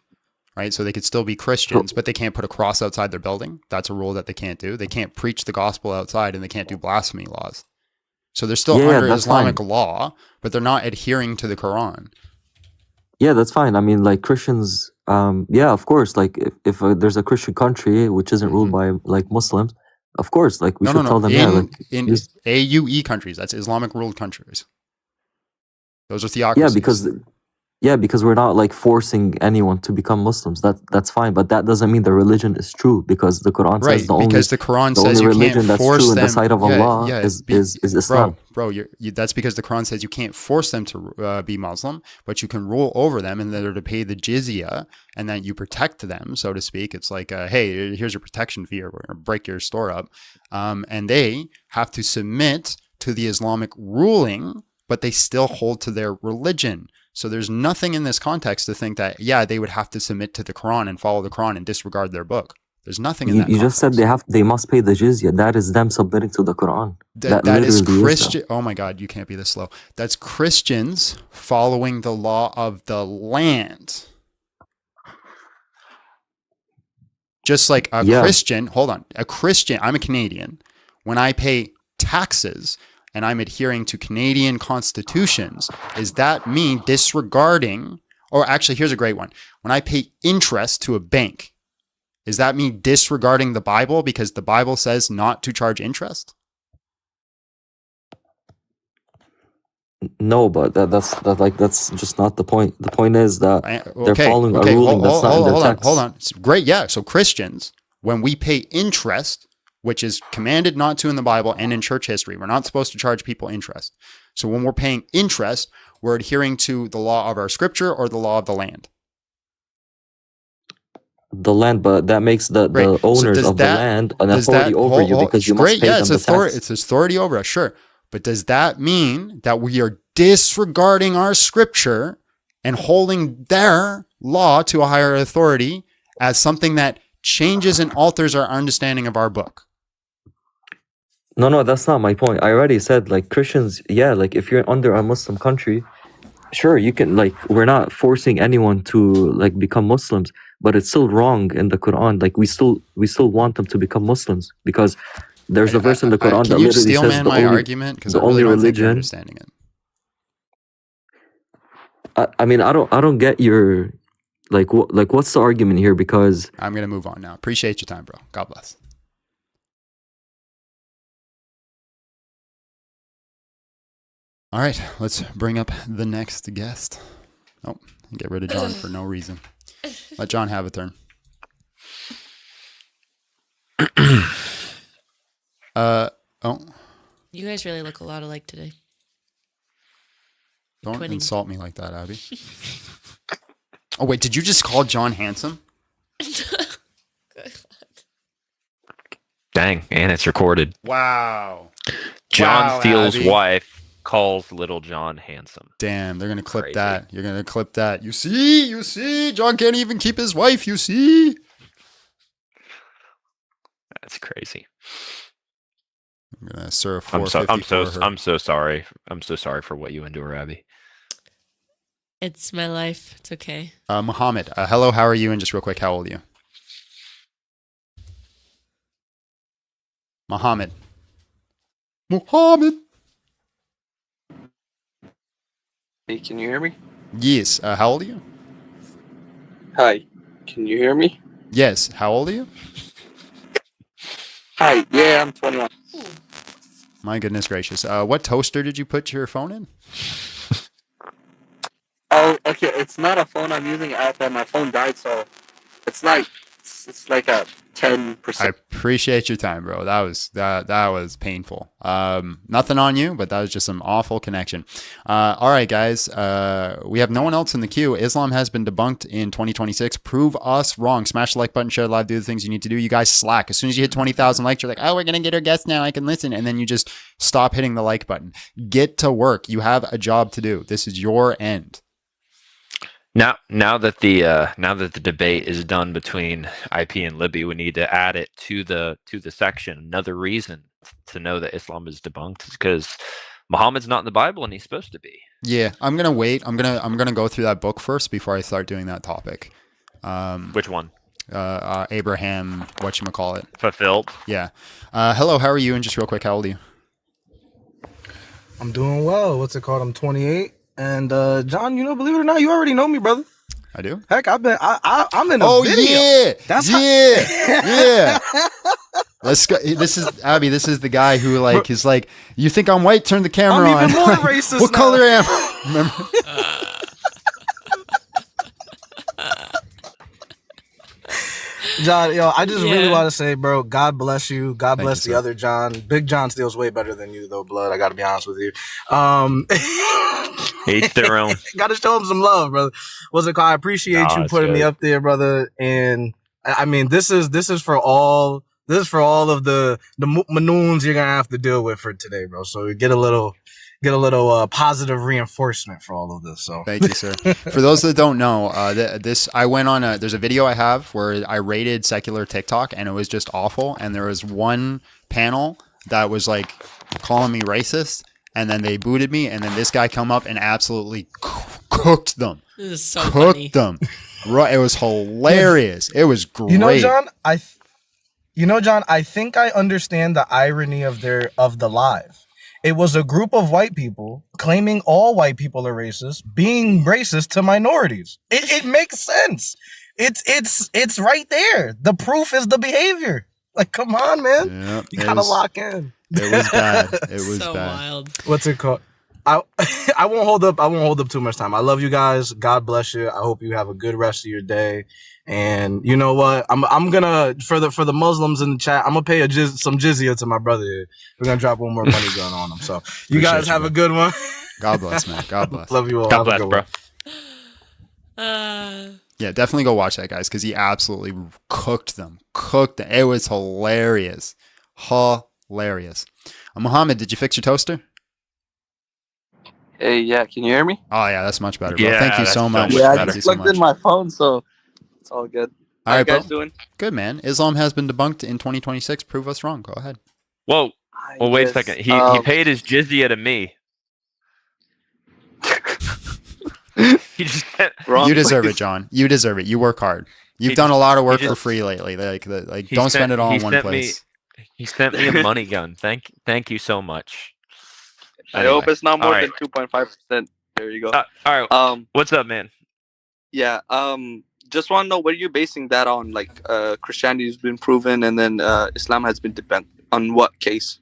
right? So they could still be Christians, but they can't put a cross outside their building. That's a rule that they can't do. They can't preach the gospel outside, and they can't do blasphemy laws. So they're still under Islamic law, but they're not adhering to the Quran. Yeah, that's fine. I mean, like Christians, yeah, of course. Like if there's a Christian country which isn't ruled by like Muslims, of course, like we should tell them, in AUE countries, that's Islamic ruled countries. Those are theocracies. Yeah, because we're not like forcing anyone to become Muslims. That's fine, but that doesn't mean the religion is true, because the Quran says the only religion that's true in the sight of Allah is Islam. Bro, that's because the Quran says you can't force them to be Muslim, but you can rule over them and they're to pay the jizya, and then you protect them, so to speak. It's like, hey, here's your protection fee, or we're going to break your store up. And they have to submit to the Islamic ruling, but they still hold to their religion. So there's nothing in this context to think that, they would have to submit to the Quran and follow the Quran and disregard their book. There's nothing in that. You just said they must pay the jizya. That is them submitting to the Quran. That is Christian. Oh my God, you can't be this slow. That's Christians following the law of the land. Just like a Christian, I'm a Canadian. When I pay taxes and I'm adhering to Canadian constitutions, is that me disregarding, or actually, here's a great one. When I pay interest to a bank, is that me disregarding the Bible because the Bible says not to charge interest? No, but that's just not the point. The point is that they're following a ruling that's not in their text. Hold on. It's great. Yeah. So Christians, when we pay interest, which is commanded not to in the Bible and in church history, we're not supposed to charge people interest. So when we're paying interest, we're adhering to the law of our scripture or the law of the land. The land, but that makes the owners of the land an authority over you, because you must pay them the tax. It's authority over us, sure. But does that mean that we are disregarding our scripture and holding their law to a higher authority as something that changes and alters our understanding of our book? No, that's not my point. I already said, like, Christians, like if you're under a Muslim country, sure, you can, like, we're not forcing anyone to like become Muslims, but it's still wrong in the Quran. Like we still want them to become Muslims, because there's a verse in the Quran that literally says my argument, because the only religion understanding it. I mean, I don't get your what's the argument here? Because I'm gonna move on now. Appreciate your time, bro. God bless. All right, let's bring up the next guest. Oh, get rid of John for no reason. Let John have a turn. You guys really look a lot alike today. Don't insult me like that, Abby. Oh, wait, did you just call John handsome? Dang, and it's recorded. Wow. John Thiel's wife calls little John handsome. Damn, they're going to clip that. You're going to clip that. You see, John can't even keep his wife, you see? That's crazy. I'm going to serve 450 I'm so sorry. I'm so sorry for what you endure, Abby. It's my life. It's okay. Muhammad, hello, how are you? And just real quick, how old are you? Muhammad. Hey, can you hear me? Yes. How old are you? Hi. Can you hear me? Yes. How old are you? Hi. Yeah, I'm 21. My goodness gracious. What toaster did you put your phone in? Oh, okay. It's not a phone I'm using. My phone died, so it's like a 10%. I appreciate your time, bro. That was painful. Nothing on you, but that was just some awful connection. All right, guys. We have no one else in the queue. Islam has been debunked in 2026. Prove us wrong. Smash the like button, share live, do the things you need to do. You guys slack. As soon as you hit 20,000 likes, you're like, oh, we're going to get our guests now. I can listen. And then you just stop hitting the like button. Get to work. You have a job to do. This is your end. Now that the debate is done between IP and Libby, we need to add it to the section. Another reason to know that Islam is debunked is because Muhammad's not in the Bible and he's supposed to be. Yeah, I'm gonna wait. I'm gonna go through that book first before I start doing that topic. Which one? Abraham, whatchamacallit. Fulfilled. Yeah. Hello, how are you? And just real quick, how old are you? I'm doing well. What's it called? I'm 28. And John, believe it or not, you already know me, brother. I do. Heck, I'm in a video. Yeah. That's yeah. Let's go. This is Abby. This is the guy who is like, you think I'm white? Turn the camera on. I'm even more racist. What now. color am I? Remember? John, I just really want to say, bro, God bless you. God bless the other John. Big John steals way better than you, though, blood. I got to be honest with you. Each their own. Got to show him some love, brother. What's it called? I appreciate you putting me up there, brother. And I mean, this is for all. This is for all of the manoons you're gonna have to deal with for today, bro. So get a little positive reinforcement for all of this. So thank you, sir. For those that don't know, I went on there's a video I have where I rated secular TikTok, and it was just awful. And there was one panel that was like calling me racist, and then they booted me, and then this guy come up and absolutely cooked them. This is so funny. Them. Right, it was hilarious. It was great. John, I think I understand the irony of the live. It was a group of white people claiming all white people are racist, being racist to minorities. It makes sense. It's right there. The proof is the behavior. Like, come on, man. Yep, you gotta lock in. It was bad. It was so bad. Wild. What's it called? I won't hold up too much time. I love you guys. God bless you. I hope you have a good rest of your day. And you know what? I'm gonna for the Muslims in the chat, I'm gonna pay some jizya to my brother here. We're gonna drop one more money gun on him. So you guys have a good one. God bless, man. God bless. Love you all. God bless, bro. Yeah, definitely go watch that, guys, because he absolutely cooked them. It was hilarious. Hilarious. Muhammad, did you fix your toaster? Hey, yeah, can you hear me? Oh, yeah, that's much better, bro. Yeah, Thank you so much. Yeah, I just plugged in my phone, so it's all good. All right, How you guys bro. doing? Good, man. Islam has been debunked in 2026. Prove us wrong. Go ahead. Whoa. Well, wait a second. He paid his jizya to me. He just you deserve it, John. You deserve it. You work hard. You've done a lot of work for free lately. Don't spend it all in one place. He sent me a money gun. Thank you so much. Anyway, I hope it's not more than 2.5%. There you go. All right. What's up, man? Yeah. Just want to know what you're basing that on. Like, Christianity has been proven, and then Islam has been debunked. On what case?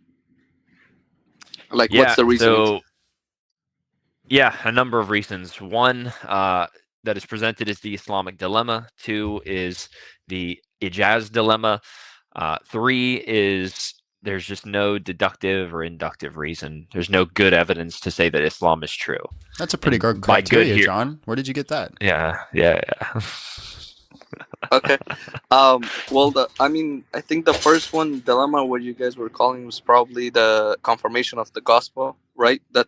Like, what's the reason? So, yeah, a number of reasons. One, that is presented as the Islamic dilemma. Two is the Ijaz dilemma. Three is there's just no deductive or inductive reason. There's no good evidence to say that Islam is true. That's a pretty good criteria, John. Where did you get that? Yeah. Okay. Well, I think the first one, dilemma, what you guys were calling, was probably the confirmation of the gospel, right? I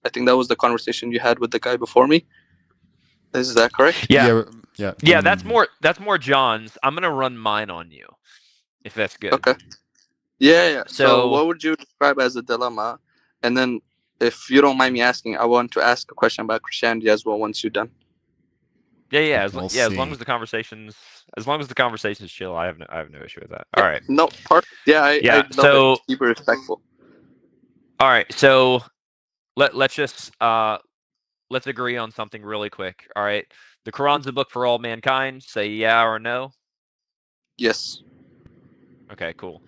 think that was the conversation you had with the guy before me. Is that correct? Yeah. That's more John's. I'm gonna run mine on you, if that's good. Okay. Yeah. So what would you describe as a dilemma? And then, if you don't mind me asking, I want to ask a question about Christianity as well once you're done. Yeah. As long as the conversation's chill, I have no issue with that. All right. No part. Yeah. I love it. Keep it respectful. All right. So let's agree on something really quick. All right. The Quran's a book for all mankind. Say yeah or no. Yes. Okay. Cool.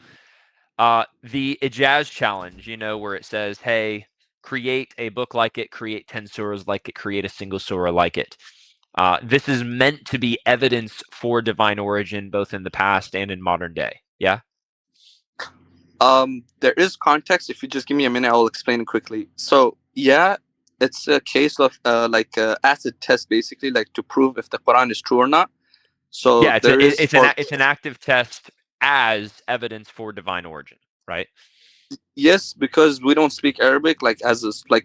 The Ijaz challenge, where it says, hey, create a book like it, create 10 surahs like it, create a single surah like it. This is meant to be evidence for divine origin, both in the past and in modern day. Yeah? There is context. If you just give me a minute, I'll explain it quickly. So, yeah, it's a case of acid test, basically, like to prove if the Quran is true or not. So yeah, it's an active test as evidence for divine origin, right? Yes, because we don't speak Arabic,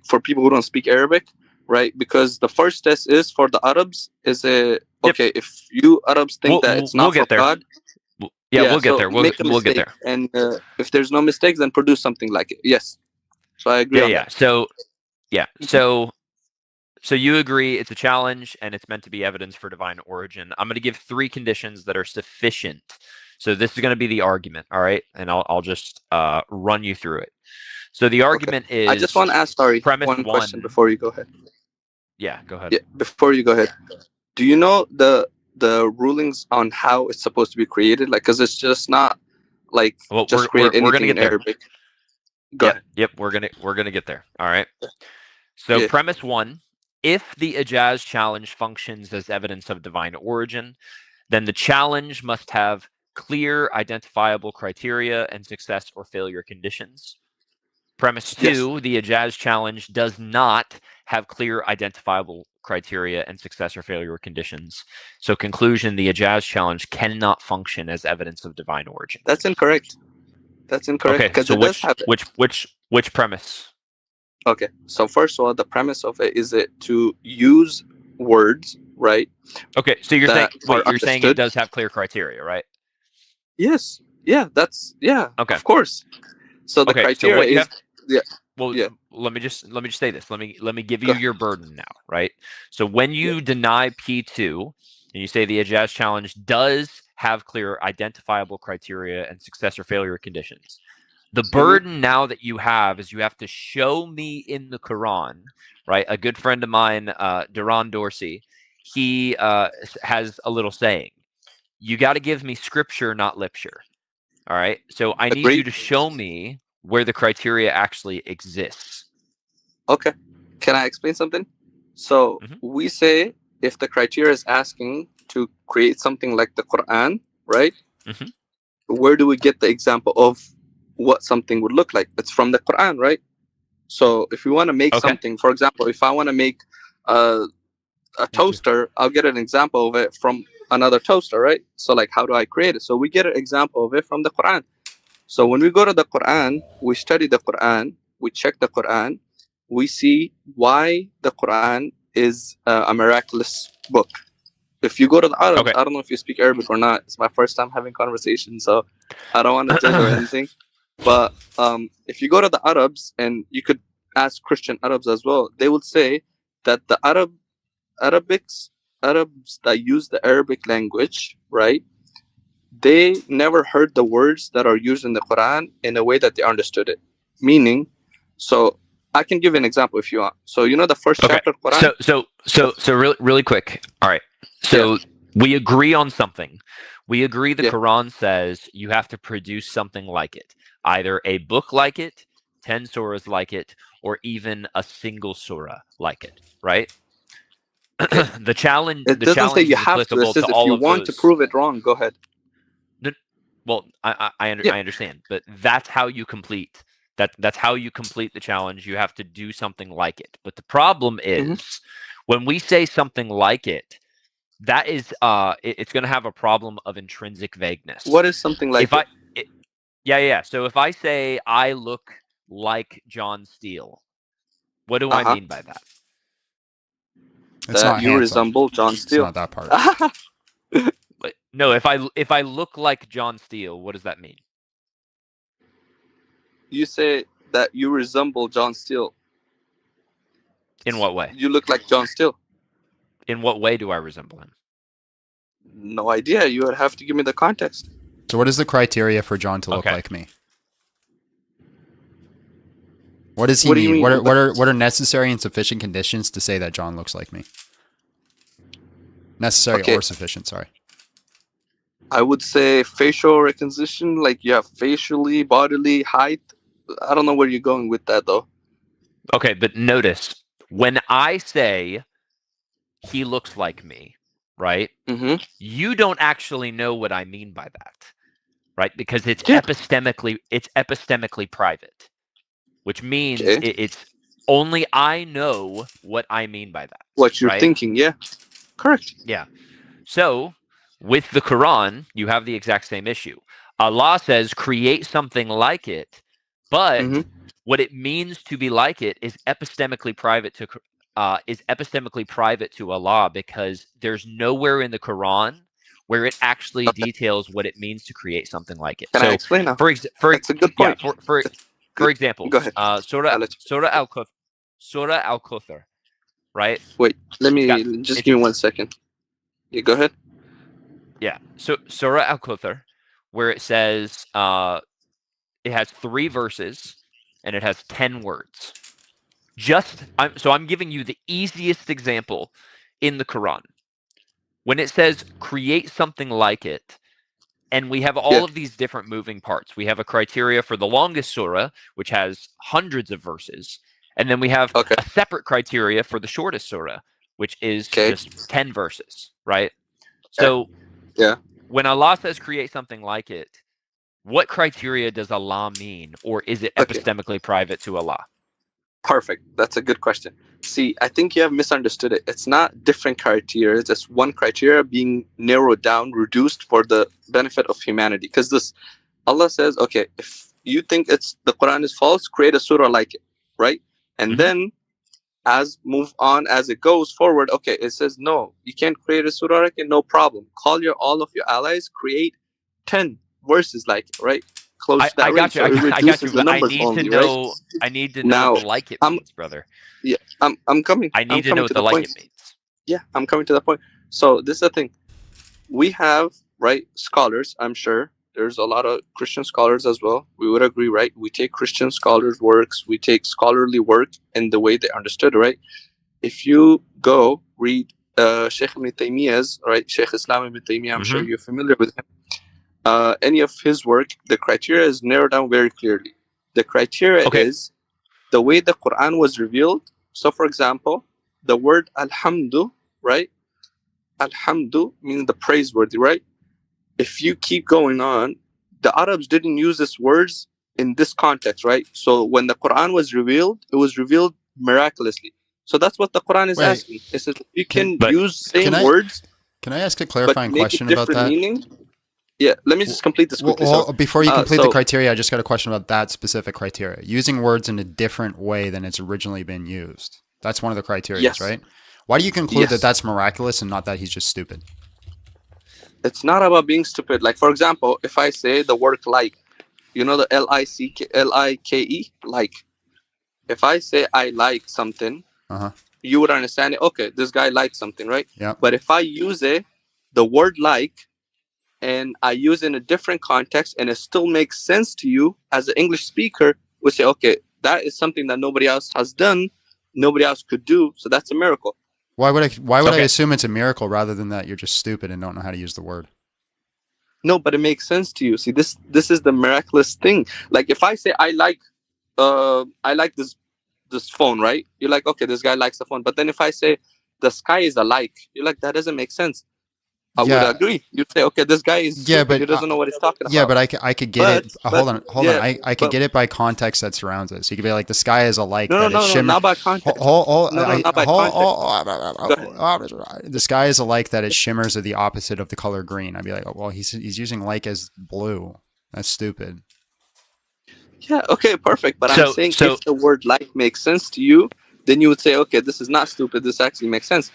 for people who don't speak Arabic, right? Because the first test is for the Arabs. If you Arabs think that it's not for God, we'll get there. We'll get there. And if there's no mistakes, then produce something like it. Yes. So I agree. So So you agree it's a challenge and it's meant to be evidence for divine origin. I'm going to give 3 conditions that are sufficient. So this is going to be the argument, all right? And I'll just run you through it. So the argument is. I just want to ask, one question before you go ahead. Yeah, go ahead. Yeah, before you go ahead, do you know the rulings on how it's supposed to be created? Like, because it's just not like just create anything we're gonna get in there. Arabic. Go ahead. Yep, we're gonna get there. All right. So premise 1: if the Ijaz challenge functions as evidence of divine origin, then the challenge must have clear, identifiable criteria and success or failure conditions. Premise 2: the Ijaz challenge does not have clear, identifiable criteria and success or failure conditions. So conclusion: the Ijaz challenge cannot function as evidence of divine origin. That's incorrect. That's incorrect. Okay, so which premise? Okay, so first of all, the premise of it is it to use words, right? Okay, so you're saying it does have clear criteria, right? Yes. Yeah, that's Okay. Of course. So the criteria is let me just say this. Let me give you your burden now, right? So when you deny P2 and you say the Ijaz challenge does have clear identifiable criteria and success or failure conditions, the burden now that you have is you have to show me in the Quran, right? A good friend of mine, Duran Dorsey, he has a little saying: you got to give me scripture, not literature. All right. So I need you to show me where the criteria actually exists. Okay. Can I explain something? So we say if the criteria is asking to create something like the Quran, right? Where do we get the example of what something would look like? It's from the Quran, right? So if we want to make something, for example, if I want to make a toaster, I'll get an example of it from another toaster, right? So like, how do I create it? So we get an example of it from the Quran. So when we go to the Quran, we study the Quran, we check the Quran, we see why the Quran is a miraculous book. If you go to the Arabs, I don't know if you speak Arabic or not. It's my first time having conversation, so I don't want to judge or anything. But if you go to the Arabs, and you could ask Christian Arabs as well, they would say that the Arabs that use the Arabic language, right? They never heard the words that are used in the Quran in a way that they understood it. Meaning, so I can give an example if you want. So you know the first chapter of Quran. So really quick. All right. So we agree on something. We agree the Quran says you have to produce something like it, either a book like it, 10 surahs like it, or even a single surah like it. Right. The challenge. It doesn't say you have to. It says if you want to prove it wrong, go ahead. Well, I understand, but that's how you complete that's how you complete the challenge. You have to do something like it. But the problem is when we say something like it, that is it's going to have a problem of intrinsic vagueness. What is something like it? Yeah. So if I say I look like John Steele, what do I mean by that? It's not you resemble John Steele. It's not that part. No, if I look like John Steele, what does that mean? You say that you resemble John Steele. In what way? You look like John Steele. In what way do I resemble him? No idea. You would have to give me the context. So what is the criteria for John to look like me? What does he need? What are necessary and sufficient conditions to say that John looks like me? Necessary or sufficient, sorry. I would say facial recognition, like you have facially, bodily, height. I don't know where you're going with that, though. Okay, but notice, when I say he looks like me, right? You don't actually know what I mean by that, right? Because it's epistemically private, which means it's only I know what I mean by that. What you're thinking, yeah. Correct. Yeah. So with the Quran, you have the exact same issue. Allah says, create something like it, but what it means to be like it is epistemically private to Allah, because there's nowhere in the Quran where it actually details what it means to create something like it. Can I explain now? That's a good point. Yeah, for example, go ahead. Surah Al-Kawthar. right? Wait, let me just give me 1 second. Yeah, go ahead. Yeah. So Surah Al-Kauthar, where it says it has 3 verses and it has 10 words. I'm giving you the easiest example in the Quran. When it says create something like it, and we have all of these different moving parts. We have a criteria for the longest surah, which has hundreds of verses, and then we have a separate criteria for the shortest surah, which is just 10 verses, right? So when Allah says create something like it, what criteria does Allah mean, or is it epistemically private to Allah? Perfect. That's a good question. See, I think you have misunderstood it. It's not different criteria. It's just one criteria being narrowed down, reduced for the benefit of humanity. Because this, Allah says, okay, if you think the Quran is false, create a surah like it, right? And then as it goes forward, okay, it says, no, you can't create a surah like it, no problem. Call all of your allies, create 10 verses like it, right? Close that range. So I got you. But I need to know. Right? I need to know what the like it means, brother. Yeah, I'm coming. I need to know what the like it means. Yeah, I'm coming to that point. So this is the thing. We have scholars. I'm sure there's a lot of Christian scholars as well. We would agree, right? We take Christian scholars' works. We take scholarly work in the way they understood, right? If you go read Sheikh Ibn Taymiyyah's, right? Sheikh Islam Ibn Taymiyyah. I'm sure you're familiar with him. Any of his work, the criteria is narrowed down very clearly. The criteria is the way the Quran was revealed. So, for example, the word alhamdu, right? Alhamdu means the praiseworthy, right? If you keep going on, the Arabs didn't use these words in this context, right? So, when the Quran was revealed, it was revealed miraculously. So, that's what the Quran is asking. It says you can use same words. Can I ask a clarifying question about that? Meaning. Yeah, let me just complete this quickly. Well, before you complete the criteria, I just got a question about that specific criteria. Using words in a different way than it's originally been used. That's one of the criteria, right? Why do you conclude that that's miraculous and not that he's just stupid? It's not about being stupid. Like, for example, if I say the word like, you know the L-I-K-E, like. If I say I like something, you would understand it. Okay, this guy likes something, right? Yeah. But if I use the word like, and I use it in a different context, and it still makes sense to you as an English speaker, we say, okay, that is something that nobody else has done, nobody else could do, so that's a miracle. Why would I assume it's a miracle rather than that you're just stupid and don't know how to use the word? No, but it makes sense to you. See, this is the miraculous thing. Like if I say I like this phone, right? You're like, okay, this guy likes the phone. But then if I say the sky is alike, you're like, that doesn't make sense. I would agree. You'd say, okay, this guy is stupid. But he doesn't know what he's talking about. Yeah, but I could get it. Hold on. I could get it by context that surrounds it. So you could be like, the sky is alike. No, not by context. Not by context. The sky is alike that its shimmers are the opposite of the color green. I'd be like, oh, well, he's using like as blue. That's stupid. Yeah, okay, perfect. But I'm saying if the word like makes sense to you, then you would say, okay, this is not stupid. This actually makes sense.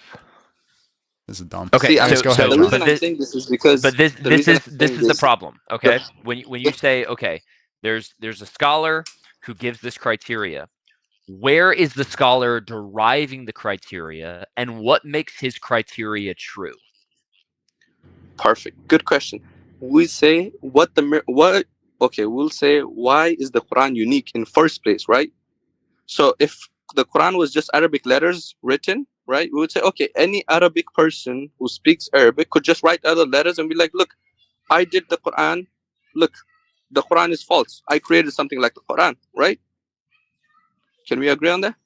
This is dumb. Okay, go ahead. The reason I'm saying this is because. But this is the problem. Okay, when you say, okay, there's a scholar who gives this criteria. Where is the scholar deriving the criteria, and what makes his criteria true? Perfect. Good question. We say we'll say why is the Quran unique in first place, right? So if the Quran was just Arabic letters written, right, we would say, okay, any Arabic person who speaks Arabic could just write other letters and be like, look, I did the Quran. Look, the Quran is false. I created something like the Quran, right? Can we agree on that?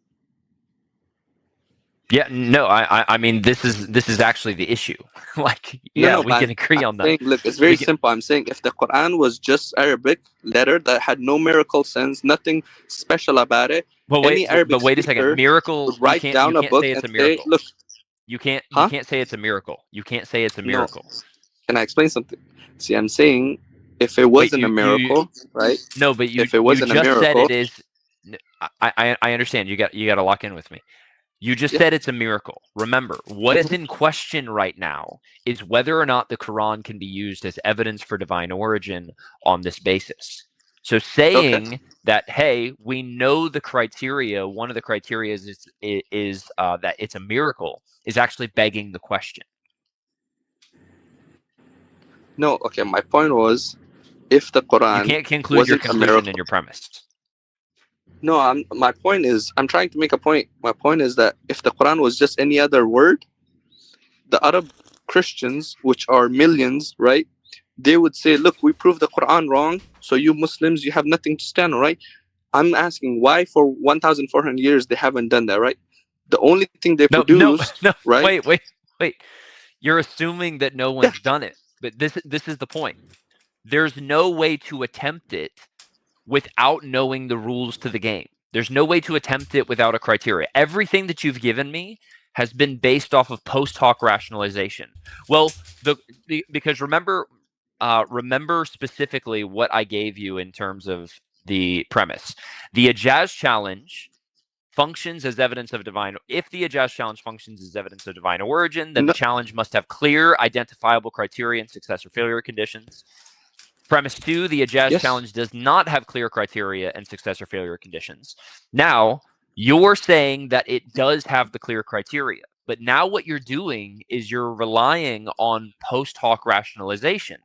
Yeah, no, I mean this is actually the issue. Like, we can agree on that. Saying, look, it's very simple. I'm saying if the Quran was just Arabic letter that had no miracle sense, nothing special about it. But wait a second. Miracle. Write down a book and say, look, you can't say it's a miracle. You can't say it's a miracle. No. Can I explain something? See, I'm saying if it wasn't a miracle, right? No, but if it wasn't a miracle, said it is. I understand. You got to lock in with me. You just said it's a miracle. Remember, what is in question right now is whether or not the Quran can be used as evidence for divine origin on this basis. So saying that, hey, we know the criteria, one of the criteria is that it's a miracle, is actually begging the question. No, okay, my point was, if the Quran You can't conclude your conclusion in your premise. No, my point is, I'm trying to make a point. My point is that if the Quran was just any other word, the Arab Christians, which are millions, right, they would say, look, we proved the Quran wrong, so you Muslims, you have nothing to stand on, right? I'm asking why for 1,400 years they haven't done that, right? The only thing they produced, no, right? Wait. You're assuming that no one's done it, but this is the point. There's no way to attempt it without knowing the rules to the game. There's no way to attempt it without a criteria. Everything that you've given me has been based off of post hoc rationalization. Well, because remember specifically what I gave you in terms of the premise. The Ijaz challenge functions as evidence of divine. If the Ijaz challenge functions as evidence of divine origin, then the challenge must have clear, identifiable criteria and success or failure conditions. Premise 2, the Ijaz challenge does not have clear criteria and success or failure conditions. Now, you're saying that it does have the clear criteria, but now what you're doing is you're relying on post hoc rationalization.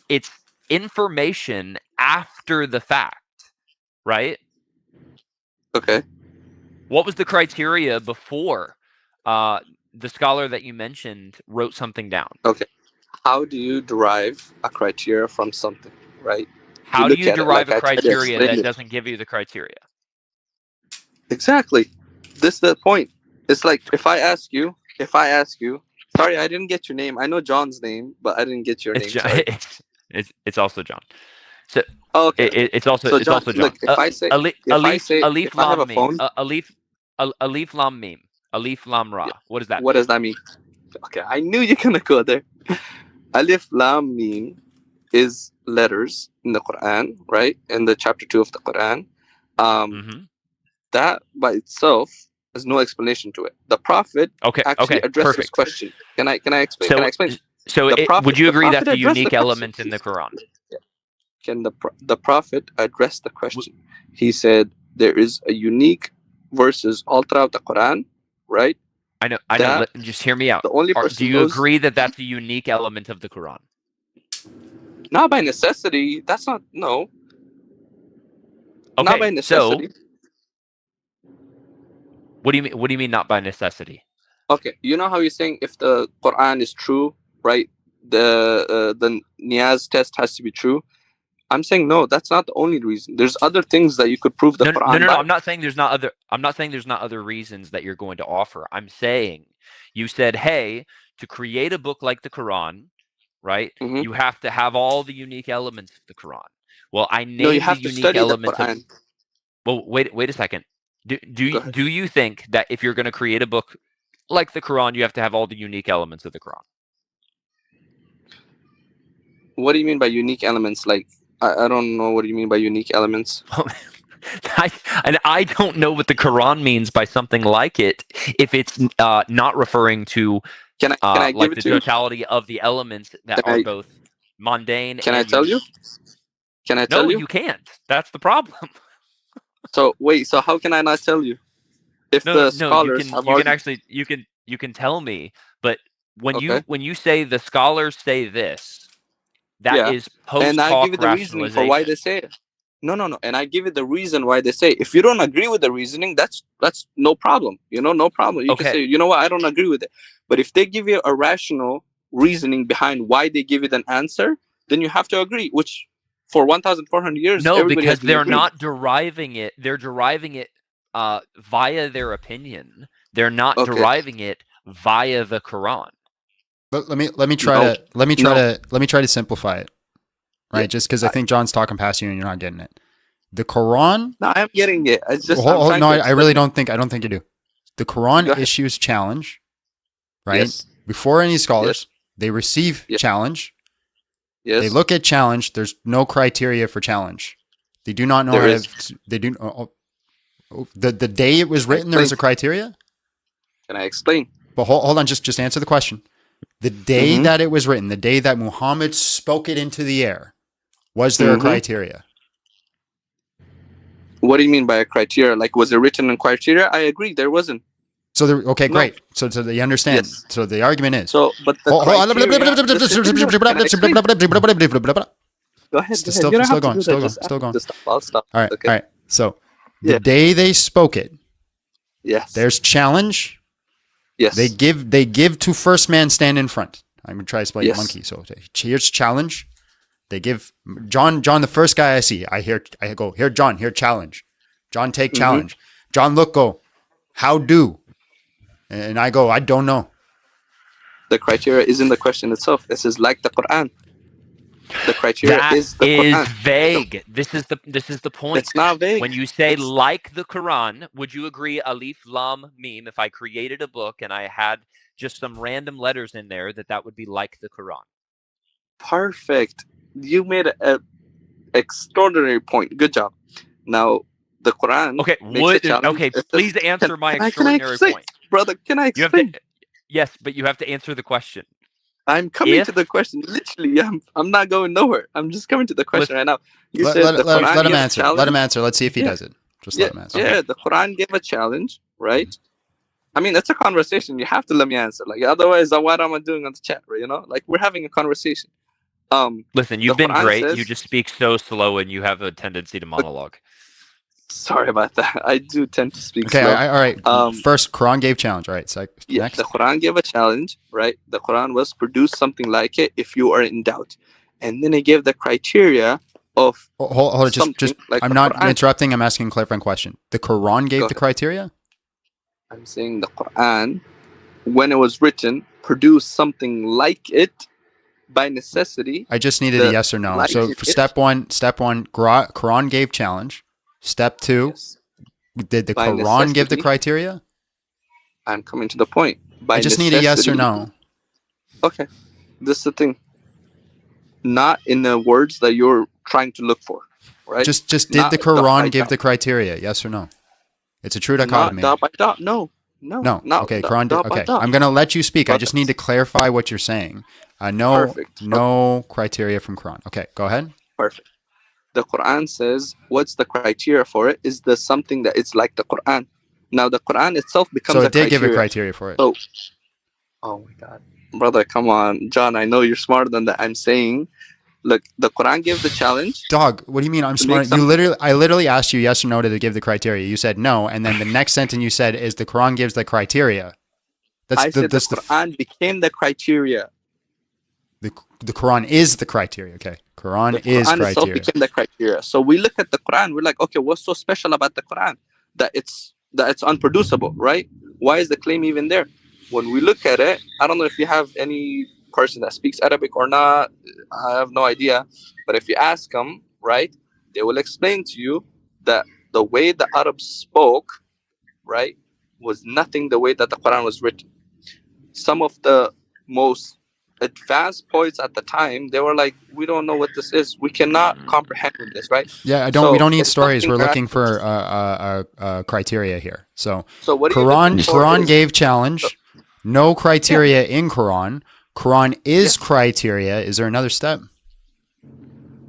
It's information after the fact, right? Okay. What was the criteria before the scholar that you mentioned wrote something down? Okay. How do you derive a criteria from something, right? How do you derive a criteria that doesn't give you the criteria? Exactly. This is the point. It's like if I ask you, sorry, I didn't get your name. I know John's name, but I didn't get your name. Sorry. It's also John. So okay. It's also John. Look, if I say Alif if I have a phone, Alif Lam Mim, Alif Lam Ra. What does that mean? What does that mean? Okay, I knew you're gonna go there. Alif Lam Mim is letters in the Quran, right? In the chapter 2 of the Quran. That by itself has no explanation to it. The Prophet actually addressed this question. Can I explain? Can I explain? So would you agree that's a unique element in the Quran? Can the Prophet address the question? He said there is a unique verses all throughout the Quran, right? I know. Just hear me out. The only person do you agree that that's a unique element of the Quran? Not by necessity. That's not no. Okay, not by necessity. So, what do you mean? What do you mean not by necessity? Okay, you know how you're saying if the Quran is true, right? The Niyaz test has to be true. I'm saying no. That's not the only reason. There's other things that you could prove the Quran. No. I'm not saying there's not other. I'm not saying there's not other reasons that you're going to offer. I'm saying you said, hey, to create a book like the Quran, right? You have to have all the unique elements of the Quran. Well, I named you have the to unique study elements. the Quran. Well, wait a second. Do you think that if you're going to create a book like the Quran, you have to have all the unique elements of the Quran? What do you mean by unique elements? Like, I don't know what do you mean by unique elements. I don't know what the Quran means by something like it if it's not referring to can I like give the it to totality of the elements that are both mundane. Can I tell you? Can I tell you? No, you can't. That's the problem. So wait. So how can I not tell you? If the scholars you can tell me, but when you say the scholars say this, that is post hoc and I give you the reasoning for why they say it. No. And I give you the reason why they say it. If you don't agree with the reasoning, that's no problem. No problem. You can say, you know what, I don't agree with it. But if they give you a rational reasoning behind why they give it an answer, then you have to agree. Which for 1,400 years, no, because they're not deriving it. They're deriving it via their opinion. They're not deriving it via the Quran. But let me try to simplify it, right? Just because I think John's talking past you and you're not getting it. The Quran. No, I'm getting it. It's just I really don't think you do. The Quran issues challenge, right? Yes. Before any scholars, they receive challenge. Yes. They look at challenge. There's no criteria for challenge. They do not know the day it was written. There was a criteria. Can I explain? But hold on, just answer the question. The day that it was written, the day that Muhammad spoke it into the air, was there a criteria? What do you mean by a criteria? Like, was it written in criteria? I agree, there wasn't. So okay, great. So they understand. Yes. So the argument is. So, but the Go ahead. Still going. I'll stop. All right. Okay. All right. So the day they spoke it, Yes. there's challenge. Yes. They give to first man stand in front. I'm gonna try to explain Yes. monkey. So here's challenge. They give John the first guy I see. I go here John, here challenge. John take challenge. John look go. How do? And I go, I don't know. The criteria is in the question itself. It says like the Quran. The criteria That is the Quran. vague. This is the point. It's not vague. When you say like the Quran, would you agree Alif Lam Mim, if I created a book and I had just some random letters in there, that would be like the Quran? Perfect. You made an extraordinary point. Good job. Now, the Quran. Okay, please answer my extraordinary point. Brother, can I explain? Yes, but you have to answer the question. I'm coming to the question. Literally, I'm not going nowhere. I'm just coming to the question right now. You said the Quran let him gave answer. a challenge. Let him answer. Let's see if he does it. Just let him answer. Yeah, the Quran gave a challenge, right? I mean, it's a conversation. You have to let me answer. Like, otherwise, what am I doing on the chat? You know, like we're having a conversation. Listen, you've been Quran great. says, you just speak so slow, and you have a tendency to monologue. Sorry about that. I do tend to speak Okay, slow. all right. First, Quran gave challenge. All right. So next. The Quran gave a challenge, right? The Quran was produce something like it if you are in doubt, and then it gave the criteria of. Hold on. Just. Like I'm not interrupting. I'm asking a clarifying question. The Quran gave the criteria. I'm saying the Quran, when it was written, produced something like it by necessity. I just needed a yes or no. Like So for step one, Quran gave challenge. Step two, did the Quran give the criteria? I'm coming to the point. I just need a yes or no. Okay, this is the thing. Not in the words that you're trying to look for, right? Just did the Quran give the criteria? Yes or no? It's a true dichotomy. Not dot by dot. No. Okay, Quran. Okay, I'm gonna let you speak. I just need to clarify what you're saying. No criteria from Quran. Okay, go ahead. Perfect. The Quran says, what's the criteria for it? Is there something that it's like the Quran? Now, the Quran itself becomes So it did give a criteria for it. So, oh my God. Brother, come on. John, I know you're smarter than that. I'm saying, look, the Quran gave the challenge. Dog, what do you mean I'm smart? I literally asked you yes or no to give the criteria. You said no, and then the next sentence you said is the Quran gives the criteria. The Quran became the criteria. The Quran is the criteria. Okay, Quran is criteria. Itself became the criteria. So we look at the Quran. We're like, okay, what's so special about the Quran that it's unproducible, right? Why is the claim even there? When we look at it, I don't know if you have any person that speaks Arabic or not. I have no idea. But if you ask them, right, they will explain to you that the way the Arabs spoke, right, was nothing the way that the Quran was written. Some of the most advanced poets at the time, they were like, we don't know what this is. We cannot comprehend this, right? Yeah, we don't need stories. We're looking for criteria here. So what Quran gave challenge. No criteria in Quran. Quran is criteria. Is there another step?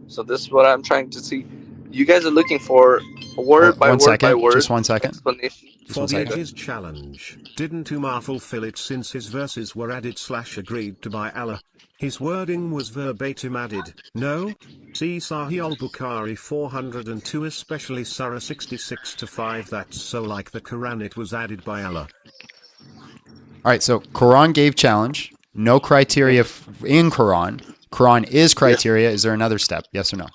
So this is what I'm trying to see. You guys are looking for word by word by word. Just 1 second. Explanation. For his challenge, didn't Umar fulfill it since his verses were added / agreed to by Allah? His wording was verbatim added, no? See Sahih al-Bukhari 402, especially Surah 66-5. That's so like the Quran, it was added by Allah. All right, so Quran gave challenge. No criteria in Quran. Quran is criteria. Is there another step? Yes or no?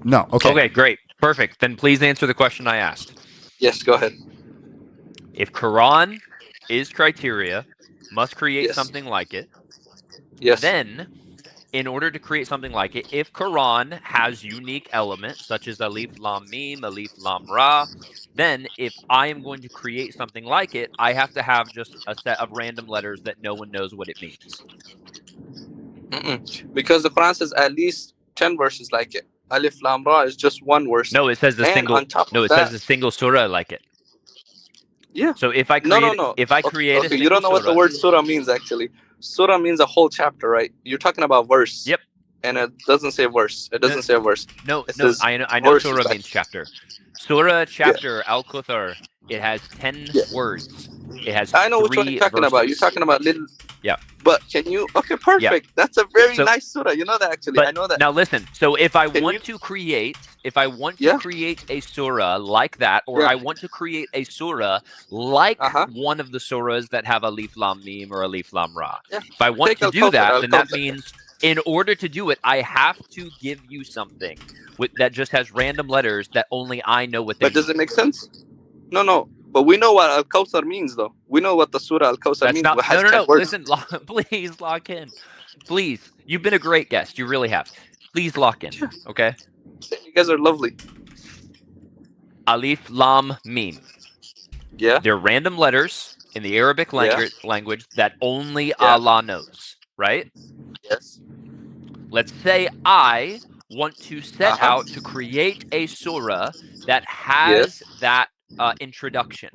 No. Okay. Okay, great. Perfect. Then please answer the question I asked. Yes, go ahead. If Quran is criteria, must create something like it. Yes. Then, in order to create something like it, if Quran has unique elements such as Alif Lam Mim, Alif Lam Ra, then if I am going to create something like it, I have to have just a set of random letters that no one knows what it means. Because the Quran says at least 10 verses like it. Alif Lam Ra is just one verse. No, it says the single. No, it says a single surah like it. Yeah. So if I create, if I create, okay, you don't know what the word surah means actually. Surah means a whole chapter, right? You're talking about verse. Yep. and it doesn't say verse. It doesn't say a verse. No, It no, says I know verses, Surah means chapter. Surah chapter Yeah. Al-Kuthar, it has 10 Yeah. words. It has I know which one 3 you're talking verses. about. You're talking about little. Yeah. But can you? Okay, perfect. That's a very nice surah. You know that actually. But I know that. now listen. So if I Can want you- to create, create a surah like that, or I want to create a surah like one of the surahs that have Alif Lam Mim or Alif Lam Ra, if I want Take to do that, then that Al-Kawthar. means in order to do it, I have to give you something that just has random letters that only I know what they mean. But does it make sense? No. But we know what Al-Kawthar means, though. We know what the surah Al-Kawthar That's means. not. It has No. 10 words. Listen, please lock in. Please, you've been a great guest. You really have. Please lock in. Okay. You guys are lovely. Alif Lam Mim. Yeah. They're random letters in the Arabic language that only Allah knows. Right. Yes. Let's say I want to set out to create a surah that has that introduction.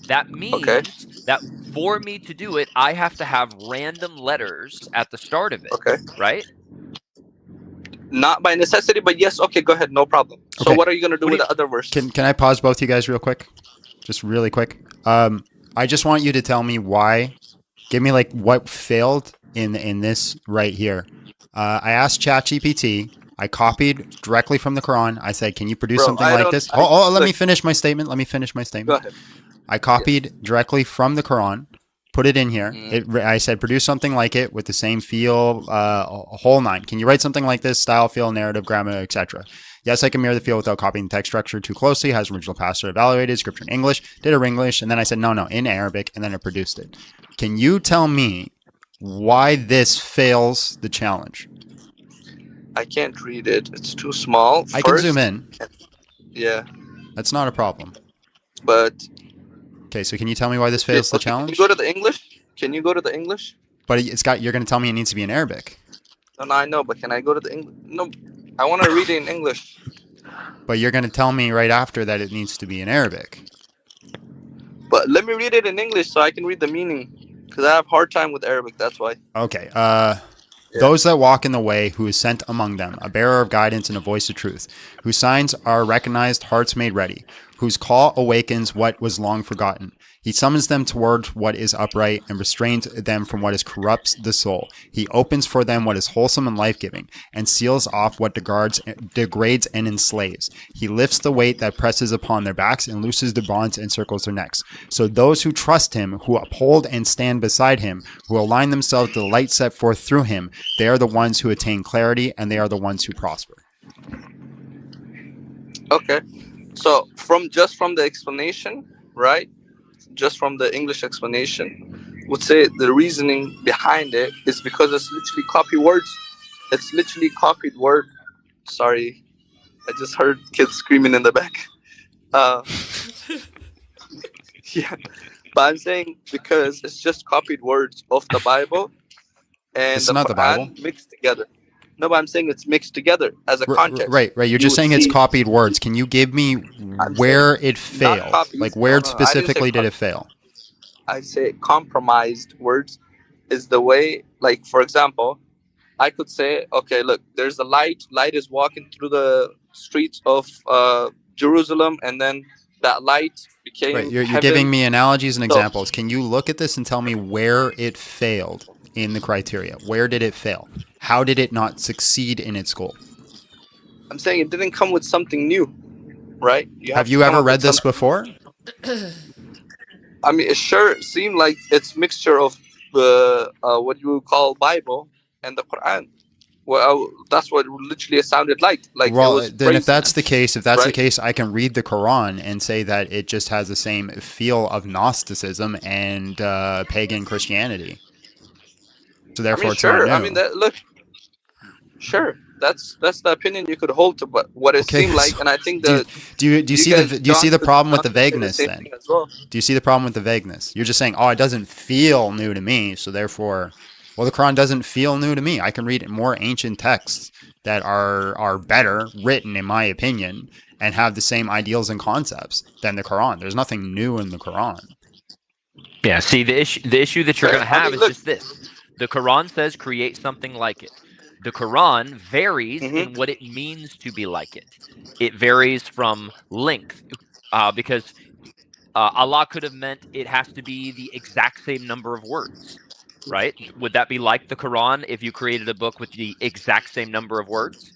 That means that for me to do it, I have to have random letters at the start of it. Okay. Right? Not by necessity, but yes. Okay, go ahead. No problem. So what are you going to do with the other verse? Can I pause both you guys real quick? Just really quick. I just want you to tell me why. Give me like what failed in this right here. I asked ChatGPT. I copied directly from the Quran. I said, "Can you produce something like this?" Let me finish my statement. Go ahead. I copied directly from the Quran, put it in here. I said, produce something like it with the same feel, a whole 9. Can you write something like this? Style, feel, narrative, grammar, etc. Yes, I can mirror the feel without copying the text structure too closely. Has original pastor evaluated, scripture in English, did it in English, and then I said, no, in Arabic, and then it produced it. Can you tell me why this fails the challenge? I can't read it. It's too small. I can zoom in. Yeah. That's not a problem. But... Okay, so can you tell me why this fails the challenge? Can you go to the English? Can you go to the English? But you're going to tell me it needs to be in Arabic. No, I know, but can I go to the English? No, I want to read it in English. But you're going to tell me right after that it needs to be in Arabic. But let me read it in English so I can read the meaning. Because I have a hard time with Arabic, that's why. Okay, Those that walk in the way, who is sent among them, a bearer of guidance and a voice of truth, whose signs are recognized, hearts made ready, whose call awakens what was long forgotten. He summons them toward what is upright and restrains them from what is corrupts the soul. He opens for them what is wholesome and life-giving, and seals off what degrades and enslaves. He lifts the weight that presses upon their backs and looses the bonds and circles their necks. So those who trust him, who uphold and stand beside him, who align themselves to the light set forth through him, they are the ones who attain clarity, and they are the ones who prosper. Okay. So from the explanation, right? Just from the English explanation, would say the reasoning behind it is because it's literally copy words. It's literally copied word. Sorry, I just heard kids screaming in the back. Yeah, but I'm saying because it's just copied words of the Bible and It's not the Bible. mixed together. No, but I'm saying it's mixed together as a context. Right. You're just saying it's copied words. Can you give me where it failed? copies. Like where No, I didn't say specifically did it fail? I say compromised words is the way, like, for example, I could say, okay, look, there's a light. Light is walking through the streets of Jerusalem, and then that light became Right. You're heaven. giving me analogies and examples. Can you look at this and tell me where it failed in the criteria? Where did it fail? How did it not succeed in its goal? I'm saying it didn't come with something new, right? Have you ever read this before? I mean, it sure seemed like it's mixture of the what you would call Bible and the Quran. Well, that's what literally it sounded like. Well, it was then if that's the case, right? I can read the Quran and say that it just has the same feel of Gnosticism and pagan Christianity. So therefore, it's not new. I mean, look, sure, that's the opinion you could hold to, but what it seemed like, and I think that do you see the problem with the vagueness same then? thing as well. Do you see the problem with the vagueness? You're just saying, oh, it doesn't feel new to me, so therefore, well, the Quran doesn't feel new to me. I can read more ancient texts that are better written, in my opinion, and have the same ideals and concepts than the Quran. There's nothing new in the Quran. Yeah, see, the issue that you're going to have is just this. The Quran says create something like it. The Quran varies in what it means to be like it. It varies from length, because Allah could have meant it has to be the exact same number of words, right? Would that be like the Quran if you created a book with the exact same number of words?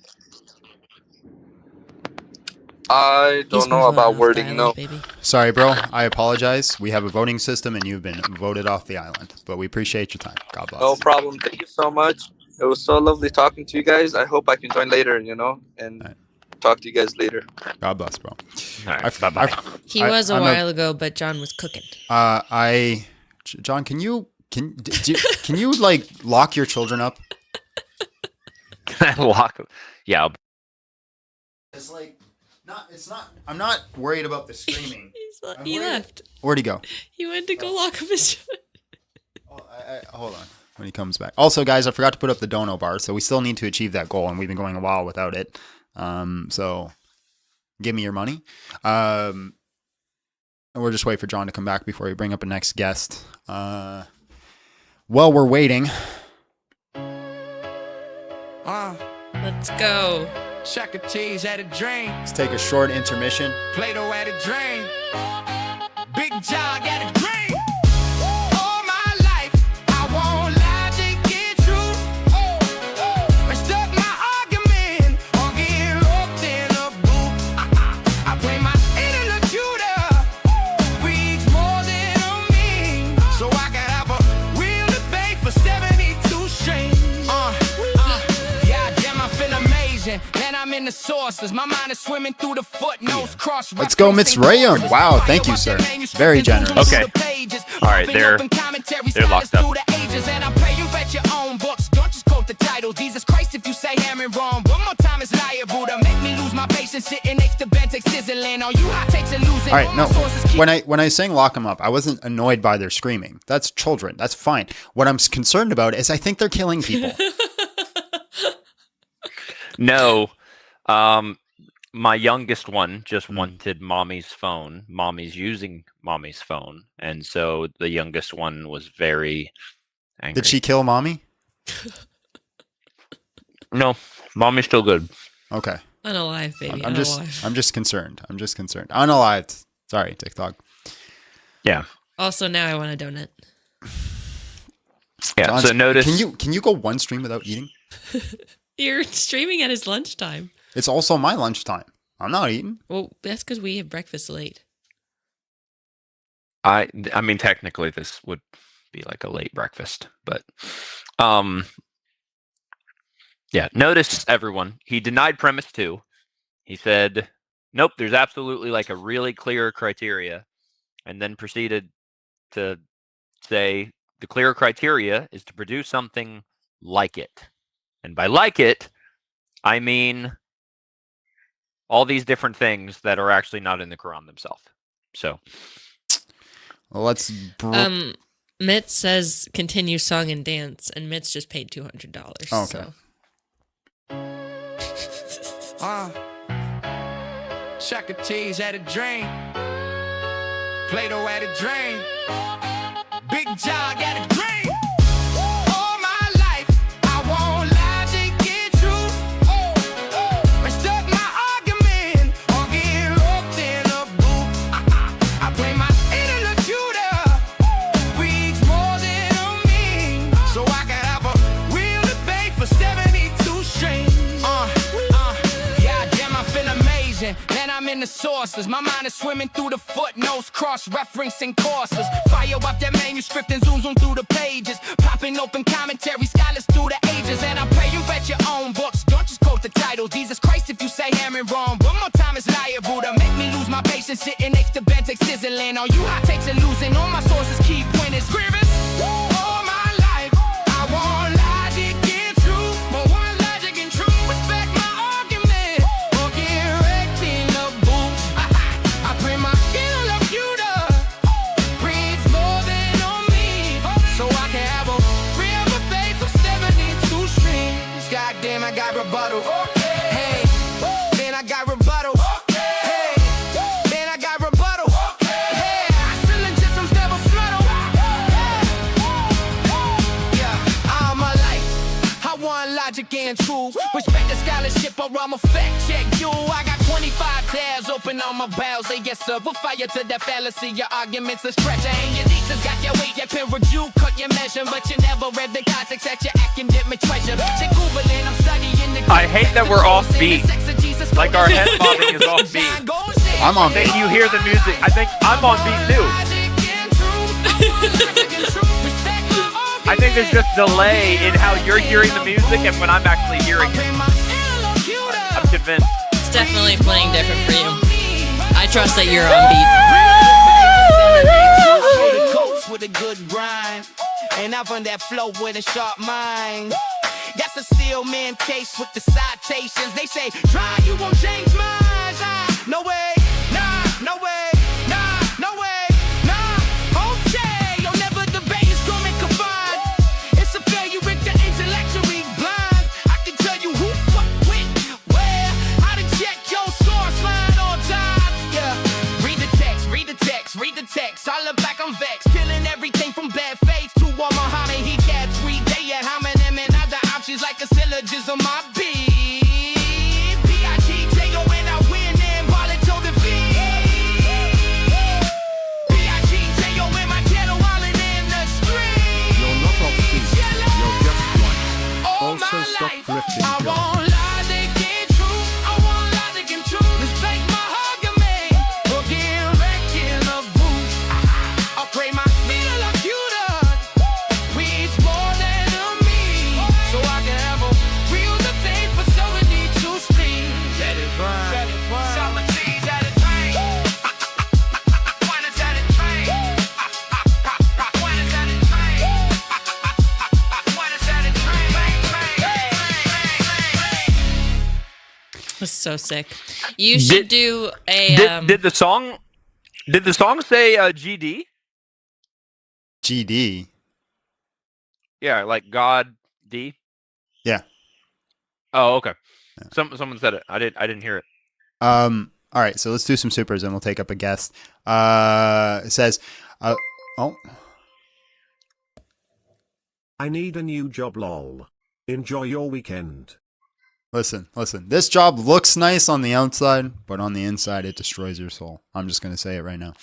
I don't know about wording, no. Baby. Sorry, bro. I apologize. We have a voting system, and you've been voted off the island. But we appreciate your time. God bless. No problem. Thank you so much. It was so lovely talking to you guys. I hope I can join later, and talk to you guys later. God bless, bro. All right, bye-bye. He was a while ago, but John was cooking. John, can you like lock your children up? Lock them. Yeah. It's like it's not. I'm not worried about the screaming. He left. Where'd he go? He went to go lock up his. Hold on. When he comes back. Also, guys, I forgot to put up the dono bar, so we still need to achieve that goal, and we've been going a while without it. So give me your money. And we'll just wait for John to come back before we bring up a next guest. While we're waiting. Let's go. Shack of cheese at a drain. Let's take a short intermission. Play-Doh at a drain. Big jog at a drain. All my life, I won't lie to get true. I stuck my argument on getting roped in a boot. I play my interlocutor. Reads more than a meme. So I can have a real debate for 72 strings. Yeah, damn, I feel amazing. I'm in the sources. My mind is swimming through the footnotes. Cross. Let's go, Mitzrayim. Wow, thank you, sir. Very generous. Okay. All right, they're locked up. And I pray you read your own books. Don't just quote the title. Jesus Christ, if you say Hammond wrong, one more time is liable to make me lose my patience. Sitting next to Bentex sizzling. On you hot takes and losing. All right, no. When I sang lock them up, I wasn't annoyed by their screaming. That's children. That's fine. What I'm concerned about is I think they're killing people. No. My youngest one just wanted mommy's phone. Mommy's using mommy's phone. And so the youngest one was very angry. Did she kill mommy? No, mommy's still good. Okay. Unalive, baby. I'm just concerned. Unalived. Sorry, TikTok. Yeah. Also, now I want a donut. Yeah. John, so notice. Can you go one stream without eating? You're streaming at his lunchtime. It's also my lunchtime. I'm not eating. Well, that's because we have breakfast late. I mean, technically, this would be like a late breakfast, but yeah. Notice, everyone. He denied premise 2. He said, "Nope, there's absolutely like a really clear criteria," and then proceeded to say the clear criteria is to produce something like it, and by like it, I mean all these different things that are actually not in the Quran themselves. So, well, let's. Mitz says continue song and dance, and Mitz just paid $200. Okay. So. Shack of cheese at a drain. Play-Doh at a drain. Big jog at a drain. In the sources, my mind is swimming through the footnotes, cross-referencing courses. Fire up that manuscript and zoom through the pages, popping open commentary, scholars through the ages. And I pray you read your own books. Don't just quote the title. Jesus Christ, if you say Hammond wrong, one more time is liable to make me lose my patience. Sitting next to Bentex sizzling. On you hot takes and losing. All my sources keep winning. Scribbers. All my life, I won't lie to get true. But one logic and true. Respect my argument. Or get wrecked in the boot. I bring my interlocutor. Reads more than on me. So I can have a real debate for 72 streams. Goddamn, I got rebuttal. Hey, then I got rebuttal. Hey, then I got rebuttal. Hey, I still just some devil fluttle. I'ma fact check you. I got 25 tabs open on my bowels. They get served with fire to that fallacy. Your arguments are stretching. And your nieces got your weight, your peer review, cut your measure. But you never read the context that your academic treasure. Check Googling, I'm studying the I hate that we're off beat. Like our head bobbing is off beat. I'm on beat. You hear the music. I think I'm on beat too. I think there's just delay in how you're hearing the music and when I'm actually hearing it. I'm convinced. It's definitely playing different for you. I trust that you're on beat. With a good grind, and I run that flow with a sharp mind. That's a seal man case with the citations. They say, try, you won't change minds. No way, nah, no way, nah, no way, nah. Okay, you'll never debate, it's gonna make a find. It's a failure if you're intellectually blind. I can tell you who, what, when, where, how to check your source line on time. Yeah, read the text, read the text, read the text. I look back, I'm vexed. Killing everything from bad faith to all Muhammad. He got 3 day at Haminem and other options like a syllogism. My beat, P-I-G-J-O-N, I win and ball it to the feet. P-I-G-J-O-N, my ghetto wallet in the street. You're not off beat, you're just one. All Also my stop life, drifting, I John. want logic and truth. I want logic and truth. Respect my argument. Forgive wrecking of boots. I pray my interlocutor reads more than a me, so I can have a real debate for 72 streams. Let it burn. Let it burn. Summer trees at a train. When it's at a train. When it's at a train. When it's at a train. That's so sick. You should do a. Did the song say GD? GD. Yeah, like God D. Yeah. Oh, okay. Someone said it. I didn't hear it. All right, so let's do some supers and we'll take up a guest. It says, oh, I need a new job, lol. Enjoy your weekend. listen. This job looks nice on the outside, but on the inside, it destroys your soul. I'm just going to say it right now.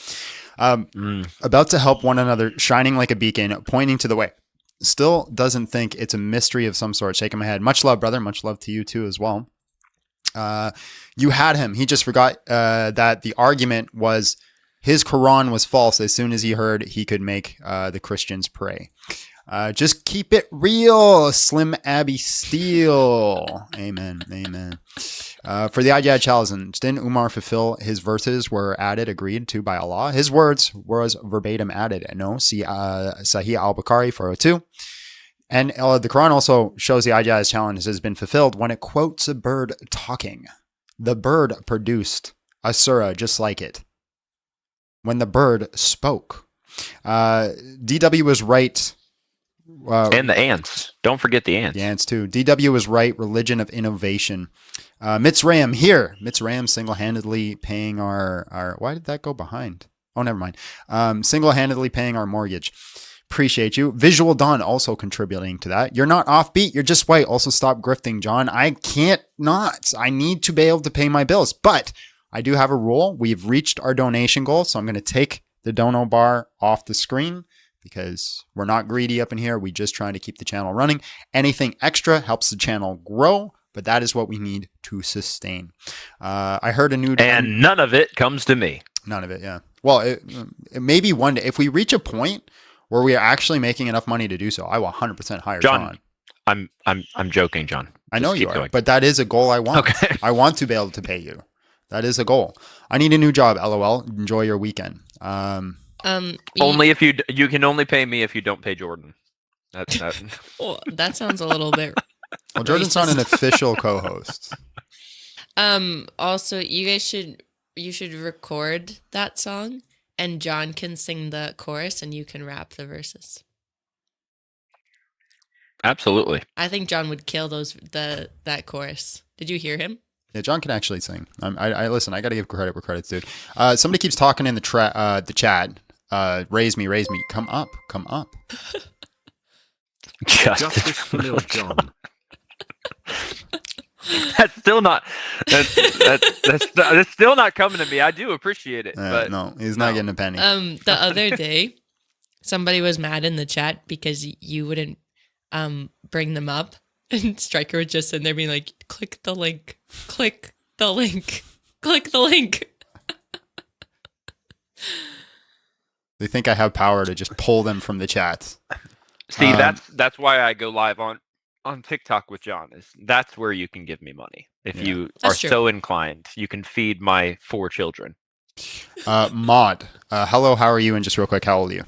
About to help one another, shining like a beacon, pointing to the way. Still doesn't think it's a mystery of some sort. Shaking my head. Much love, brother. Much love to you too as well. You had him. He just forgot that the argument was his Quran was false as soon as he heard he could make the Christians pray. Just keep it real, Slim Abby Steele. Amen. For the Ijad challenge, didn't Umar fulfill his verses were added, agreed to by Allah? His words was verbatim added. No, see Sahih al-Bukhari 402. And the Quran also shows the Ijaz challenge has been fulfilled when it quotes a bird talking. The bird produced a surah just like it. When the bird spoke. DW was right. And the ants. Don't forget the ants. The ants too. DW was right. Religion of innovation. Mitzrayim here. Mitzrayim single-handedly paying our. Why did that go behind? Oh, never mind. Single-handedly paying our mortgage. Appreciate you. Visual Dawn also contributing to that. You're not offbeat. You're just white. Also stop grifting, John. I can't not. I need to be able to pay my bills. But I do have a rule. We've reached our donation goal. So I'm going to take the dono bar off the screen because we're not greedy up in here. We're just trying to keep the channel running. Anything extra helps the channel grow. But that is what we need to sustain. I heard a new... And none of it comes to me. None of it, yeah. Well, it may be one day. If we reach a point where we are actually making enough money to do so, I will 100% hire John. I'm joking, John. I know you are, but that is a goal I want. Okay. I want to be able to pay you. That is a goal. I need a new job, LOL. Enjoy your weekend. Only if you can only pay me if you don't pay Jordan. Well, that sounds a little bit... Well, Jordan's not an official co-host. Also, you should record that song, and John can sing the chorus, and you can rap the verses. Absolutely. I think John would kill that chorus. Did you hear him? Yeah, John can actually sing. I listen. I got to give credit where credit's due. Somebody keeps talking in the chat. Raise me. Come up. Justice for Lil John. That's still not. That's still not coming to me. I do appreciate it, but no, he's not getting a penny. The other day, somebody was mad in the chat because you wouldn't bring them up, and Stryker was just sitting there being like, "Click the link, click the link, click the link." They think I have power to just pull them from the chat. See, that's why I go live on TikTok with John. That's where you can give me money if you are so inclined. You can feed my 4 children. Maud, hello, how are you? And just real quick, how old are you?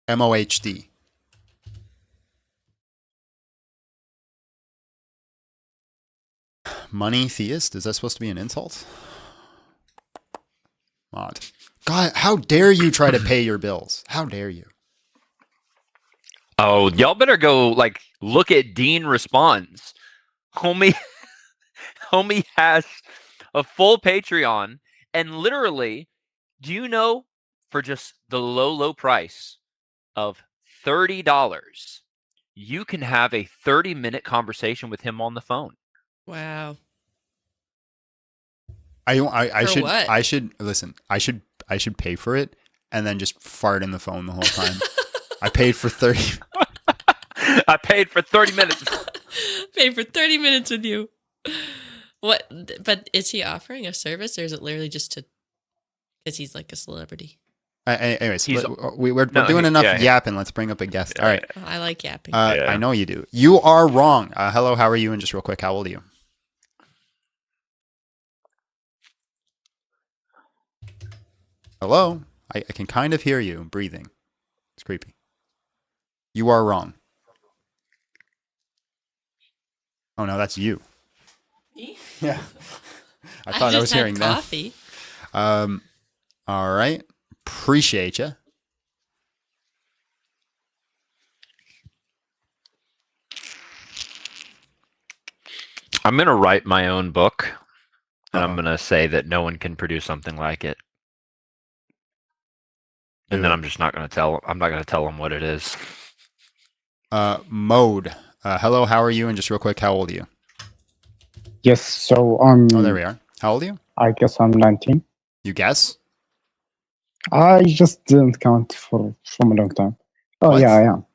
MOHD. Money theist? Is that supposed to be an insult? Maud. God, how dare you try to pay your bills? How dare you? Oh, y'all better go look at Dean Responds. Homie has a full Patreon, and literally, do you know, for just the low price of $30, you can have a 30-minute conversation with him on the phone. Wow. I should pay for it and then just fart in the phone the whole time. I paid for 30. I paid for 30 minutes. Paid for 30 minutes with you. What? But is he offering a service, or is it literally just because he's like a celebrity? Anyways, we're doing enough yapping. Let's bring up a guest. All right. I like yapping. I know you do. You are wrong. Hello, how are you? And just real quick, how old are you? Hello? I can kind of hear you breathing. It's creepy. You are wrong. Oh, no, that's you. Me? Yeah. I thought I was hearing coffee. That. All right. Appreciate you. I'm going to write my own book, and I'm going to say that no one can produce something like it. And then I'm just not going to tell. I'm not going to tell them what it is. Mode. Hello, how are you? And just real quick, how old are you? Yes, so Oh, there we are. How old are you? I guess I'm 19. You guess? I just didn't count from a long time. Oh, What? yeah, I am.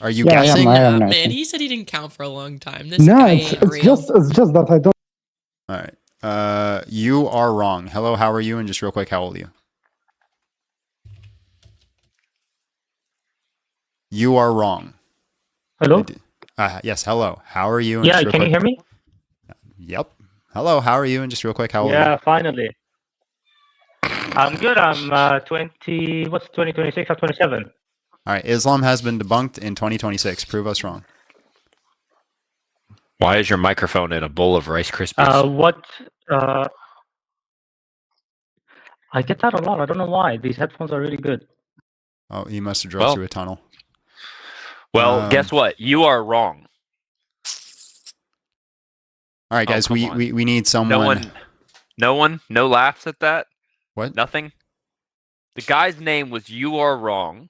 Are you Yeah, guessing? I am Man, 19. he said he didn't count for a long time. This guy ain't it's real. just that I don't. All right. You are wrong. Hello, how are you? And just real quick, how old are you? You are wrong. Hello? Yes, hello. How are you? And Yeah, just real can you quick- hear me? Yep. Hello, how are you? And just real quick, how old are you? Yeah, finally. I'm good. I'm 20. What's 2026? I'm 27. All right. Islam has been debunked in 2026. Prove us wrong. Why is your microphone in a bowl of Rice Krispies? What? I get that a lot. I don't know why. These headphones are really good. Oh, he must have drove through a tunnel. Well, guess what? You are wrong. All right, guys. We need someone. No laughs at that. What? Nothing. The guy's name was You Are Wrong.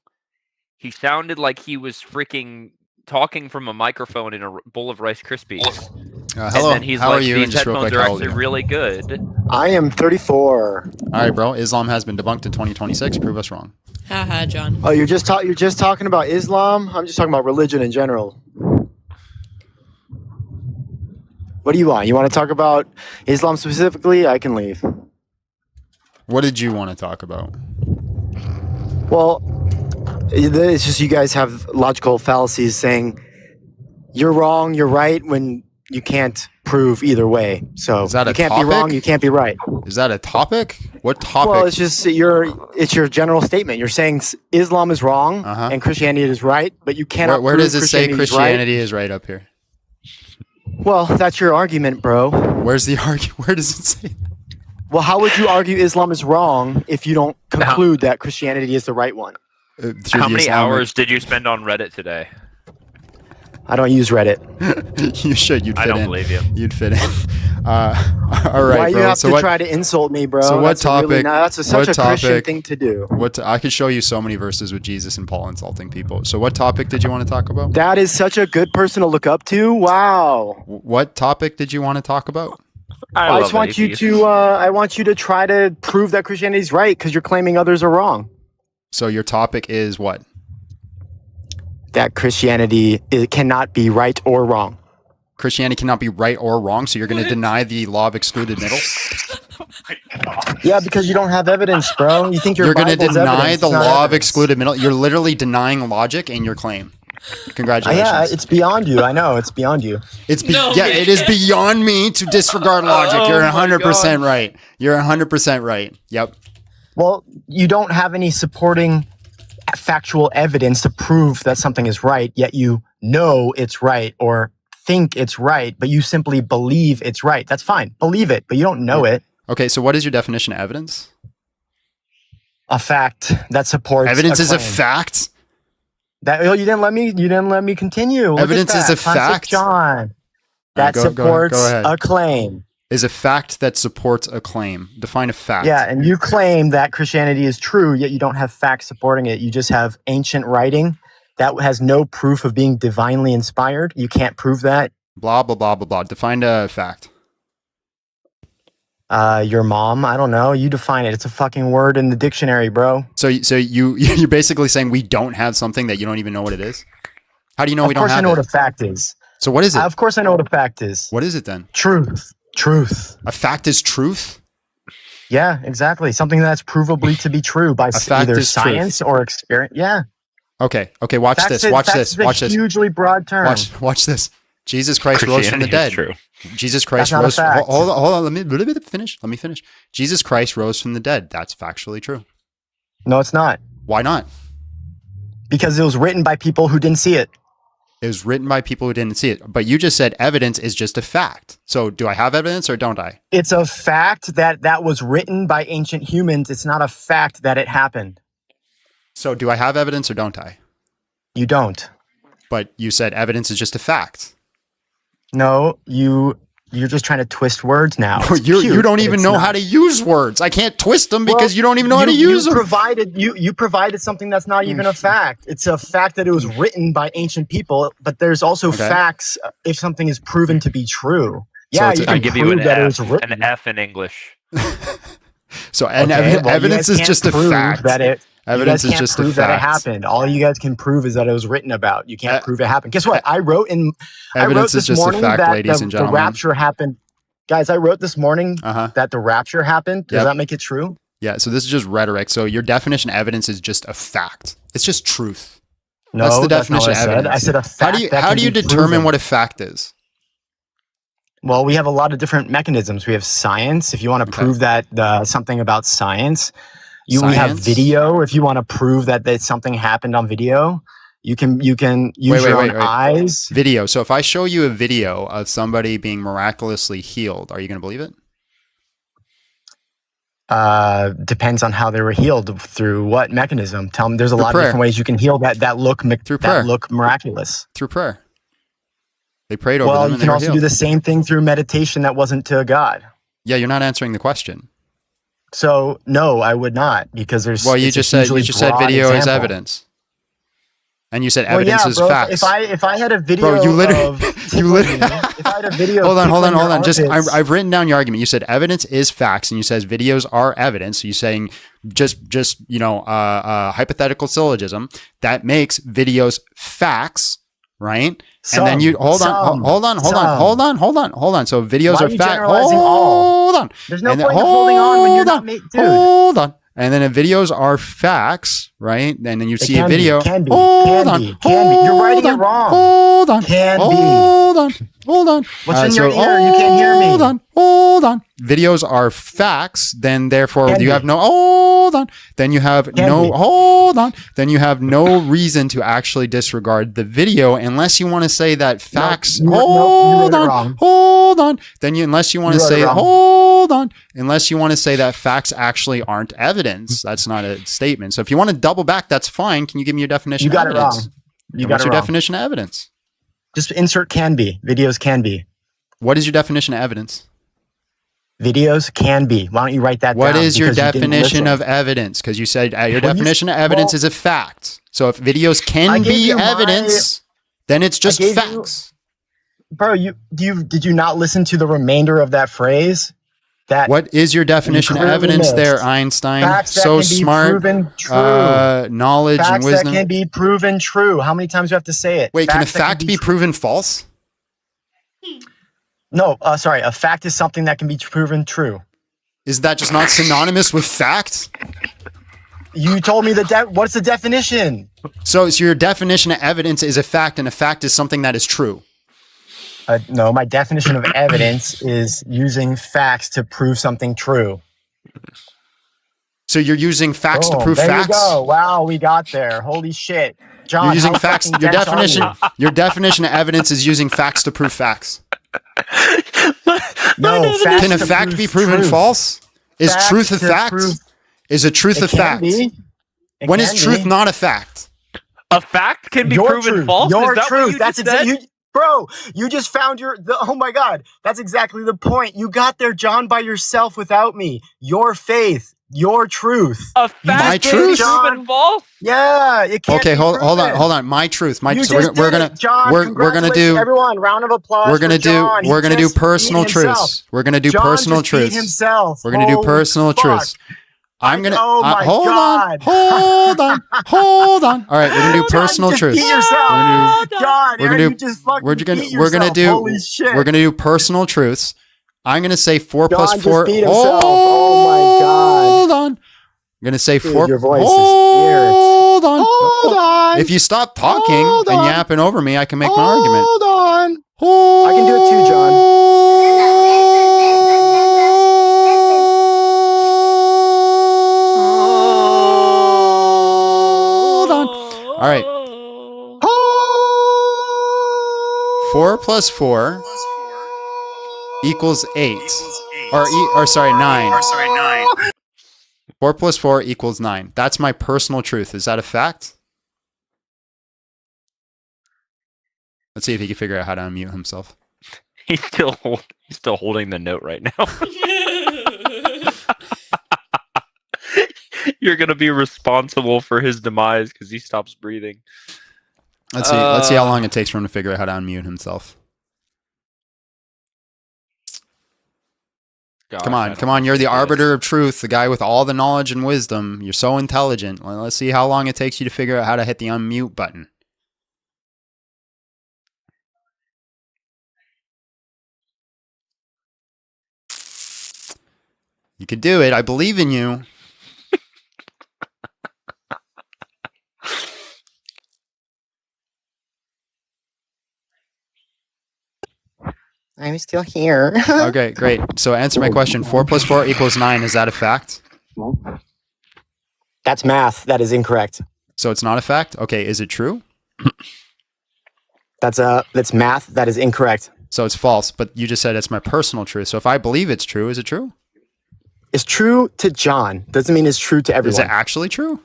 He sounded like he was freaking talking from a microphone in a bowl of Rice Krispies. Hello, and then he's how like, are you? These And just real headphones quick, are how old actually are you? really good. I am 34. All right, bro. Islam has been debunked in 2026. Prove us wrong. Haha, John. Oh, you're just talking about Islam? I'm just talking about religion in general. What do you want? You want to talk about Islam specifically? I can leave. What did you want to talk about? Well, it's just you guys have logical fallacies saying you're wrong, you're right when you can't prove either way. So Is that a you can't topic? be wrong, you can't be right. Is that a topic? What topic? Well, it's just it's your general statement. You're saying Islam is wrong and Christianity is right, but you cannot. Where prove does it say Christianity is Christianity is right up here? Well, that's your argument, bro. Where's the argument? Where does it say? Well, how would you argue Islam is wrong if you don't conclude that Christianity is the right one? How many hours did you spend on Reddit today? I don't use Reddit. You should. You'd fit I don't in. believe you. You'd fit in. All right, Why bro. you have so to what, try to insult me, bro? So what That's topic? Really that's such what a Christian topic- thing to do. I could show you so many verses with Jesus and Paul insulting people. So what topic did you want to talk about? That is such a good person to look up to. Wow. What topic did you want to talk about? I just want you to. I want you to try to prove that Christianity is right because you're claiming others are wrong. So your topic is what? That Christianity cannot be right or wrong. Christianity cannot be right or wrong. So you're going to deny the law of excluded middle? Yeah, because you don't have evidence, bro. You think You're going to Bible's deny evidence, the it's not law of evidence. excluded middle. You're literally denying logic in your claim. Congratulations. Yeah, it's beyond you. I know it's beyond you. It is beyond me to disregard logic. You're 100% right. You're 100% right. Yep. Well, you don't have any supporting factual evidence to prove that something is right, yet you know it's right or think it's right, but you simply believe it's right. That's fine. Believe it, but you don't know it. Okay, so what is your definition of evidence? A fact that supports Evidence is a claim. fact? That you didn't let me continue. Look at Evidence is that. a Classic fact? John. That Go supports ahead. a claim. Is a fact that supports a claim. Define a fact. Yeah, and you claim that Christianity is true, yet you don't have facts supporting it. You just have ancient writing that has no proof of being divinely inspired. You can't prove that. Blah, blah, blah, blah, blah. Define a fact. Your mom, I don't know. You define it. It's a fucking word in the dictionary, bro. So you're basically saying we don't have something that you don't even know what it is? How do you know we don't have it? Of course I know what a fact is. So what is it? Of course I know what a fact is. What is it then? Truth. A fact is truth? Yeah, exactly. Something that's provably to be true by fact either is science or experience. Yeah. Okay, watch Facts this. is- Watch facts this. is a Watch this. hugely broad term. Watch this. Jesus Christ rose from the dead. Christianity is true. Jesus Christ That's not a rose. fact. Hold on. Let me finish. Jesus Christ rose from the dead. That's factually true. No, it's not. Why not? Because it was written by people who didn't see it. It was written by people who didn't see it. But you just said evidence is just a fact. So do I have evidence or don't I? It's a fact that was written by ancient humans. It's not a fact that it happened. So do I have evidence or don't I? You don't. But you said evidence is just a fact. No, you're just trying to twist words now. It's You cute, don't but even it's know not. how to use words. I can't twist them because Well, you don't even know how to use them. You provided something that's not even a fact. It's a fact that it was written by ancient people, but there's also Okay. facts if something is proven to be true. Yeah, it's you a- can I give prove you an that it F, was written. an F in English. So Okay, well, you evidence guys is can't just a prove fact. That Evidence you is guys can't just a prove that it fact. happened. All you guys can prove is that it was written about. You can't prove it happened. Guess what? I wrote Evidence is this just a morning fact, that ladies and gentlemen. the rapture happened. Guys, I wrote this morning Uh-huh. that the rapture happened. Does Yep. that make it true? Yeah, so this is just rhetoric. So your definition of evidence is just a fact. It's just truth. No, That's the that's not definition what I of said. evidence. I said a fact. How do you determine what a fact is? Well, we have a lot of different mechanisms. We have science. If you want to prove that something about science, we have Science? video. If you want to prove that something happened on video, you can use your own eyes. Video. So if I show you a video of somebody being miraculously healed, are you going to believe it? Depends on how they were healed through what mechanism. Tell me. There's a lot prayer. of different ways you can heal that look prayer. look miraculous. Through prayer. They prayed over Well, them you and can they were also healed. do the same thing through meditation that wasn't to God. Yeah, you're not answering the question. So no, I would not, because there's. Well, you it's a just said hugely broad video is example. evidence. And you said Well, evidence yeah, is bro, facts. If I had a video Bro, you literally, of if I had a video hold of on. tickling your Just armpits- I've written down your argument. You said evidence is facts, and you says videos are evidence. So you're saying just hypothetical syllogism that makes videos facts, right? And then you hold on. So videos Why are are you facts. generalizing all? Hold on. There's no And then- point in holding on when you're hold not on, dude. Hold on. And then if videos are facts, right? And then you see a can be, video. can be, Hold can on. be, can be. You're writing it wrong. Hold on. Can be. Hold on. What's in your ear? You can't hear me. Hold on. Videos are facts. Then therefore Can you be. have no. Hold on. Then you have Can no. be. Hold on. Then you have no reason to actually disregard the video unless you want to say that facts. you wrote Hold it on. wrong. Hold on. Then unless you want to You wrote it say. wrong. Hold on. Unless you want to say that facts actually aren't evidence. That's not a statement. So if you want to double back, that's fine. Can you give me your definition You got of it evidence? wrong. You And got what's it your wrong. definition of evidence? Just insert can be. Videos can be. What is your definition of evidence? Videos can be. Why don't you write that down? What is your because you didn't definition listen. of evidence? Because you said your Well, definition of evidence is a fact. So if videos can gave be you evidence, then it's just gave you- facts. Bro, did you not listen to the remainder of that phrase? That What is your definition of clearly evidence missed. there, Einstein? Facts that So can be smart. proven true. Knowledge Facts and wisdom. that can be proven true. How many times do you have to say it? Wait, can a Facts that fact be proven false? No, sorry. A fact is something that can be proven true. Is that just not synonymous with fact? You told me what's the definition? So your definition of evidence is a fact, and a fact is something that is true. No, my definition of evidence is using facts to prove something true. So you're using facts to Boom, prove there facts? you go. Wow, we got there. Holy shit. John, You're using how facts. fucking Your dense are definition. you? Your definition of evidence is using facts to prove facts. No, facts Can a to fact prove be proven truth. false? Is Facts truth a to fact? prove- Is a truth a It can fact? be. It When is can truth be. not a fact? A fact can be Your proven truth. false. Your Is that truth. what you That's just said? exactly. Bro, you just found oh my God. That's exactly the point. You got there, John, by yourself without me. Your faith, your truth. A You fact My just can did truth? it, be John. proven false. Yeah, it can't Okay, be hold proven. on. My truth. You So just we're did gonna it, John. we're gonna Congratulations, do everyone. Round of applause. we're gonna for do John. He we're gonna do just beat personal himself. truths. We're gonna do John personal just beat truths. himself. We're gonna do Holy personal fuck. truths. I'm gonna Oh my hold God. on. All right, we're gonna do personal Just truths. beat yourself. John, We're gonna Aaron, do- you just fucking We're gonna beat yourself. Holy shit. we're gonna do personal truths. I'm gonna say 4 John plus just 4. beat himself. Oh my God. Hold on. I'm gonna say Dude, 4. your voice is Hold on. Hold on. If you stop talking Hold and on. yapping over me, I can make my argument. Hold on. I can do it too, John. Hold on. All right. 4 plus 4 equals 8. Or sorry, 9. 4 plus 4 equals 9. That's my personal truth. Is that a fact? Let's see if he can figure out how to unmute himself. He's still holding the note right now. You're gonna be responsible for his demise because he stops breathing. Let's see. Let's see how long it takes for him to figure out how to unmute himself. Gosh, Come on. You're the arbiter of truth, the guy with all the knowledge and wisdom. You're so intelligent. Well, let's see how long it takes you to figure out how to hit the unmute button. You could do it. I believe in you. I'm still here. Okay, great. So answer my question. 4 plus 4 equals 9. Is that a fact? That's math. That is incorrect. So it's not a fact? Okay, is it true? That's math. That is incorrect. So it's false, but you just said it's my personal truth. So if I believe it's true, is it true? It's true to John. Doesn't mean it's true to everyone. Is it actually true?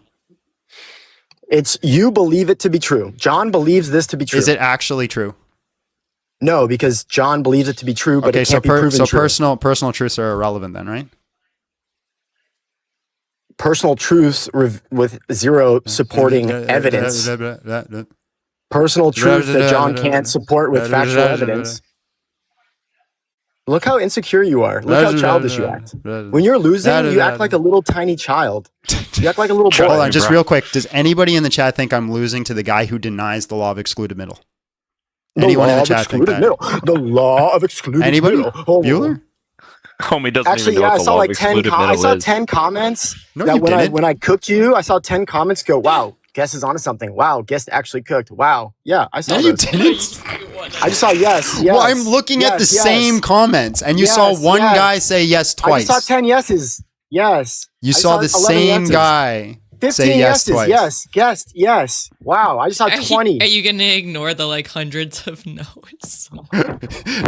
It's you believe it to be true. John believes this to be true. Is it actually true? No, because John believes it to be true, but Okay, it can't be proven true. personal truths are irrelevant then, right? Personal truths with zero supporting evidence. Personal truth that John can't support with factual evidence. Look how insecure you are. Look how childish you act. When you're losing, you act like a little tiny child. You act like a little boy. Hold on, just real quick. Does anybody in the chat think I'm losing to the guy who denies the law of excluded middle? Anyone in the chat think that? The law of excluded Anybody? middle. Oh. Bueller? Homie doesn't Actually, even know yeah, I what the saw law like of 10 excluded I middle saw is. 10 comments No, that you didn't. when I cooked you, I saw 10 comments go, wow, guest is onto something. Wow, guest actually cooked. Wow. Yeah, I saw No, you those. didn't. I just saw yes. Well, I'm looking at the same comments, and you saw Yes, one yes. guy say yes I twice. just saw 10 yeses. Yes. You I saw the 11 same yeses. guy 15 Say yes yeses. twice. Yes. Wow, I just saw 20. Are you gonna ignore the like hundreds of no's?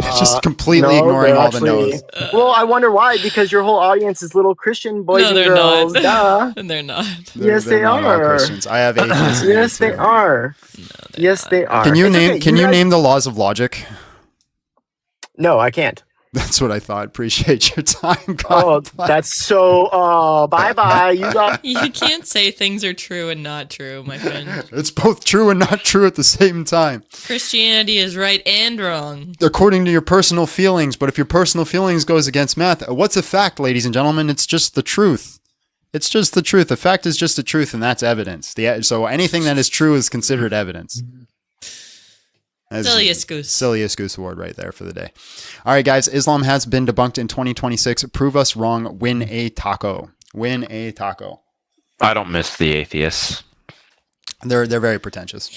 Just completely no, ignoring they're all actually- the no's. Well, I wonder why. Because your whole audience is little Christian boys No, and they're girls. not. Duh. They're not. Yes, They're they not all are. Christians. I have atheists. in Yes, here, they too. are. Yes, they are. Can you It's name? okay, Can you guys- name the laws of logic? No, I can't. That's what I thought. Appreciate your time. Oh, God bless. that's so. Bye. You got. You can't say things are true and not true, my friend. It's both true and not true at the same time. Christianity is right and wrong. According to your personal feelings, but if your personal feelings goes against math, what's a fact, ladies and gentlemen? It's just the truth. It's just the truth. A fact is just the truth, and that's evidence. So anything that is true is considered evidence. Silliest Goose. Silliest Goose Award right there for the day. All right, guys. Islam has been debunked in 2026. Prove us wrong. Win a taco. Win a taco. I don't miss the atheists. They're very pretentious.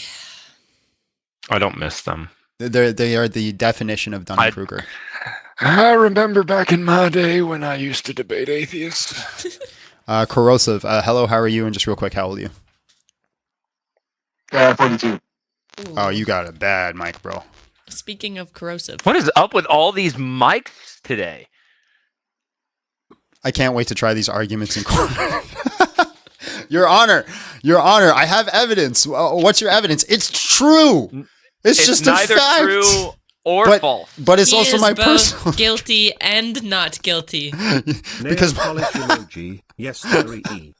I don't miss them. They are the definition of Dunning-Kruger. I remember back in my day when I used to debate atheists. Corrosive. Hello, how are you? And just real quick, how old are you? 42. Oh, you got a bad mic, bro. Speaking of corrosive. What is up with all these mics today? I can't wait to try these arguments in court. Your Honor, I have evidence. What's your evidence? It's true. It's just neither a fact. true or false. But it's He also is my both personal. guilty and not guilty. Because Nail polish emoji. Yes, 3E.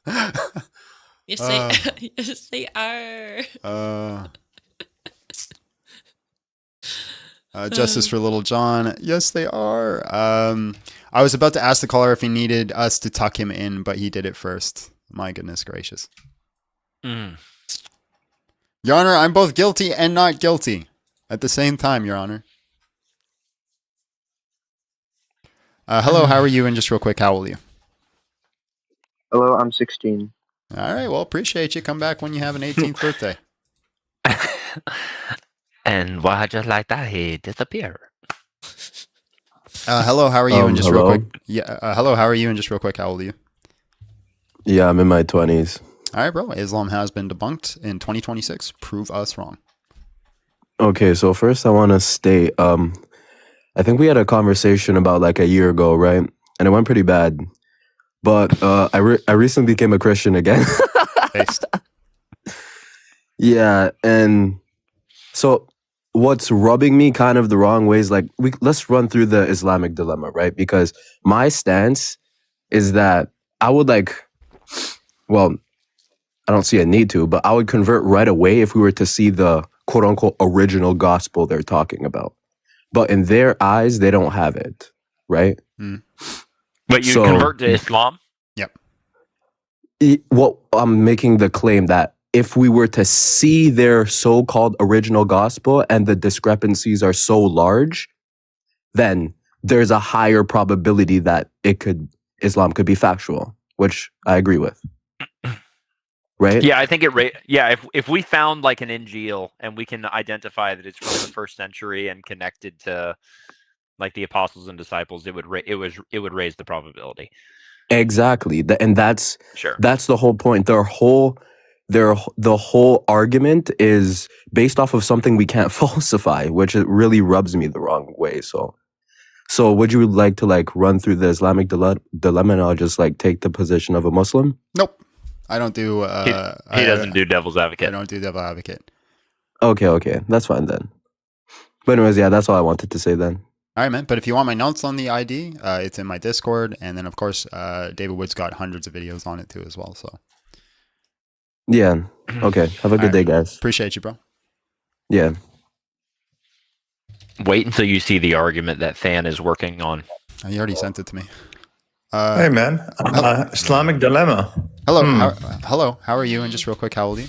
Yes, they, yes, they are. Justice for Little John. Yes, they are. I was about to ask the caller if he needed us to tuck him in, but he did it first. My goodness gracious. Your Honor, I'm both guilty and not guilty at the same time, Your Honor. Hello, how are you? And just real quick, how old are you? Hello, I'm 16. All right, well, appreciate you. Come back when you have an 18th birthday. And why just like that he disappeared? Hello, how are you? And just real hello? quick. Yeah, hello, how are you? And just real quick, how old are you? Yeah, I'm in my 20s. All right, bro. Islam has been debunked in 2026. Prove us wrong. Okay, so first I want to state, I think we had a conversation about like a year ago, right? And it went pretty bad. But I recently became a Christian again. Based. Yeah, and so what's rubbing me kind of the wrong way is like, let's run through the Islamic dilemma, right? Because my stance is that I would like, well, I don't see a need to, but I would convert right away if we were to see the quote unquote original gospel they're talking about. But in their eyes, they don't have it, right? But you So- convert to Islam? Yep. Well, I'm making the claim that if we were to see their so-called original gospel and the discrepancies are so large, then there's a higher probability that Islam could be factual, which I agree with. Right? Yeah, I think if we found like an Injil and we can identify that it's from the first century and connected to like the apostles and disciples, it would raise the probability. Exactly. And that's Sure. that's the whole point. The whole argument is based off of something we can't falsify, which it really rubs me the wrong way. So would you like to like run through the Islamic dilemma and I'll just like take the position of a Muslim? Nope. I don't do... He doesn't do devil's advocate. I don't do devil advocate. Okay. That's fine then. But anyways, yeah, that's all I wanted to say then. All right, man. But if you want my notes on the ID, it's in my Discord. And then, of course, David Wood's got hundreds of videos on it too as well. So Yeah. Okay. Have a good day, guys. appreciate you, bro. Yeah. Wait until you see the argument that Than is working on. You already sent it to me. Hey man, Islamic dilemma. Hello. Hello. How are you? And just real quick, how old are you?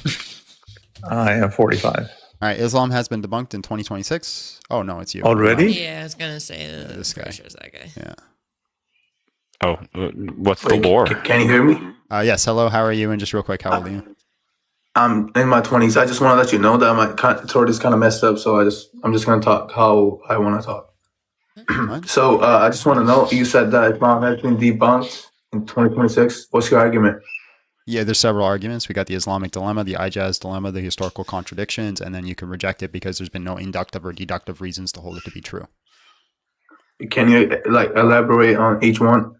I am 45. All right. Islam has been debunked in 2026. Oh, no, it's you. Already? Yeah, I was gonna say this guy. Sure is that guy. Yeah. Oh, what's the lore? Can you hear me? Yes. Hello. How are you? And just real quick, how old are you? I'm in my 20s. I just want to let you know that my Torah is kind of messed up, so I'm just going to talk how I want to talk. So I just want to know, you said that Islam has been debunked in 2026. What's your argument? Yeah, there's several arguments. We got the Islamic dilemma, the Ijaz dilemma, the historical contradictions, and then you can reject it because there's been no inductive or deductive reasons to hold it to be true. Can you like elaborate on each one?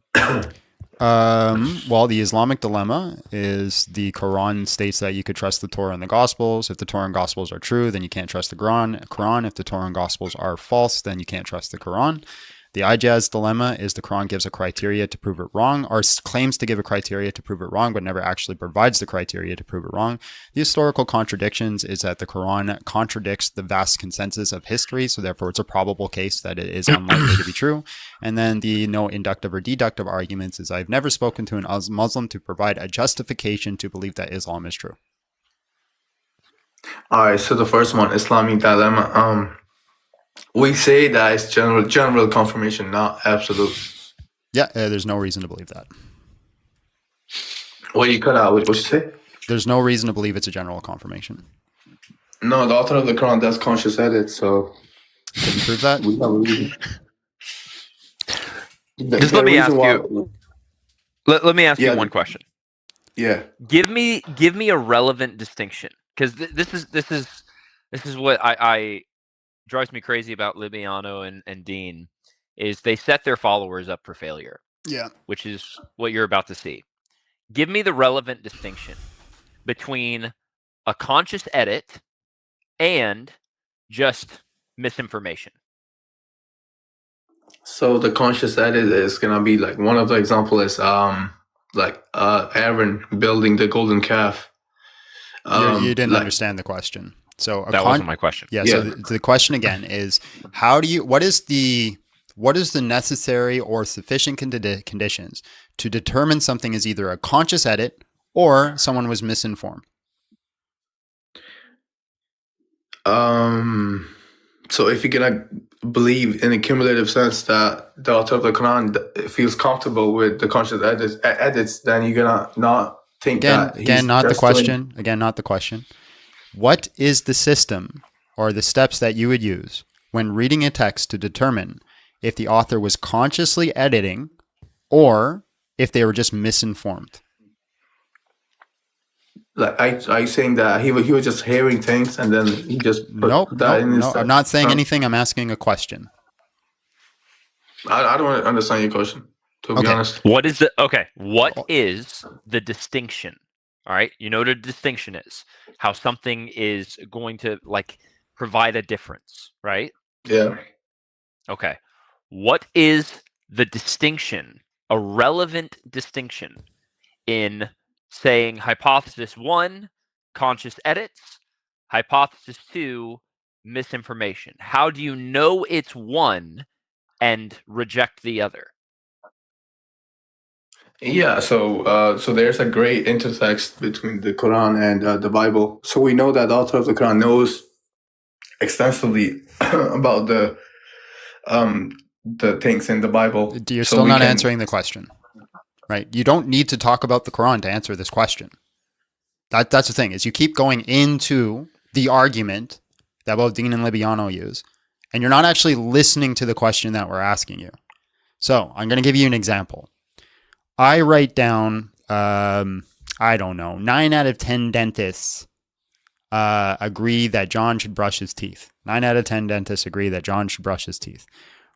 Well, the Islamic dilemma is the Quran states that you could trust the Torah and the Gospels. If the Torah and Gospels are true, then you can't trust the Quran. If the Torah and Gospels are false, then you can't trust the Quran. The Ijaz dilemma is the Quran gives a criteria to prove it wrong, or claims to give a criteria to prove it wrong, but never actually provides the criteria to prove it wrong. The historical contradictions is that the Quran contradicts the vast consensus of history, so therefore it's a probable case that it is unlikely to be true. And then the no inductive or deductive arguments is I've never spoken to an Muslim to provide a justification to believe that Islam is true. All right, so the first one, Islamic dilemma. We say that it's general confirmation, not absolute. Yeah, there's no reason to believe that. What you cut out? What you say? There's no reason to believe it's a general confirmation. No, the author of the Quran does conscious edit, so can you prove that? Just let me ask you. Let me ask you one question. Yeah. Give me a relevant distinction, because this is what I drives me crazy about Libiano and Dean, is they set their followers up for failure. Yeah. Which is what you're about to see. Give me the relevant distinction between a conscious edit and just misinformation. So the conscious edit is gonna be like, one of the example is Aaron building the golden calf. You didn't understand the question. So that wasn't my question. Yeah. So the question again is, what is the necessary or sufficient conditions to determine something is either a conscious edit or someone was misinformed? So if you're gonna believe in a cumulative sense that the author of the Quran feels comfortable with the conscious edits, then you're gonna not think that he's Again, not the question. What is the system or the steps that you would use when reading a text to determine if the author was consciously editing or if they were just misinformed? Like, I saying that he was just hearing things and then he just put that in his I'm not saying anything. I'm asking a question. I don't understand your question, to be honest. What is the distinction? All right, you know what a distinction is. How something is going to provide a difference, right? Yeah. Okay. What is the distinction, a relevant distinction, in saying hypothesis 1, conscious edits, hypothesis 2, misinformation? How do you know it's one and reject the other? Yeah, so there's a great intertext between the Quran and the Bible. So we know that the author of the Quran knows extensively about the things in the Bible. You're still not answering the question, right? You don't need to talk about the Quran to answer this question. That's the thing, is you keep going into the argument that both Dean and Libiano use, and you're not actually listening to the question that we're asking you. So I'm going to give you an example. I write down, I don't know, 9 out of 10 dentists agree that John should brush his teeth. 9 out of 10 dentists agree that John should brush his teeth,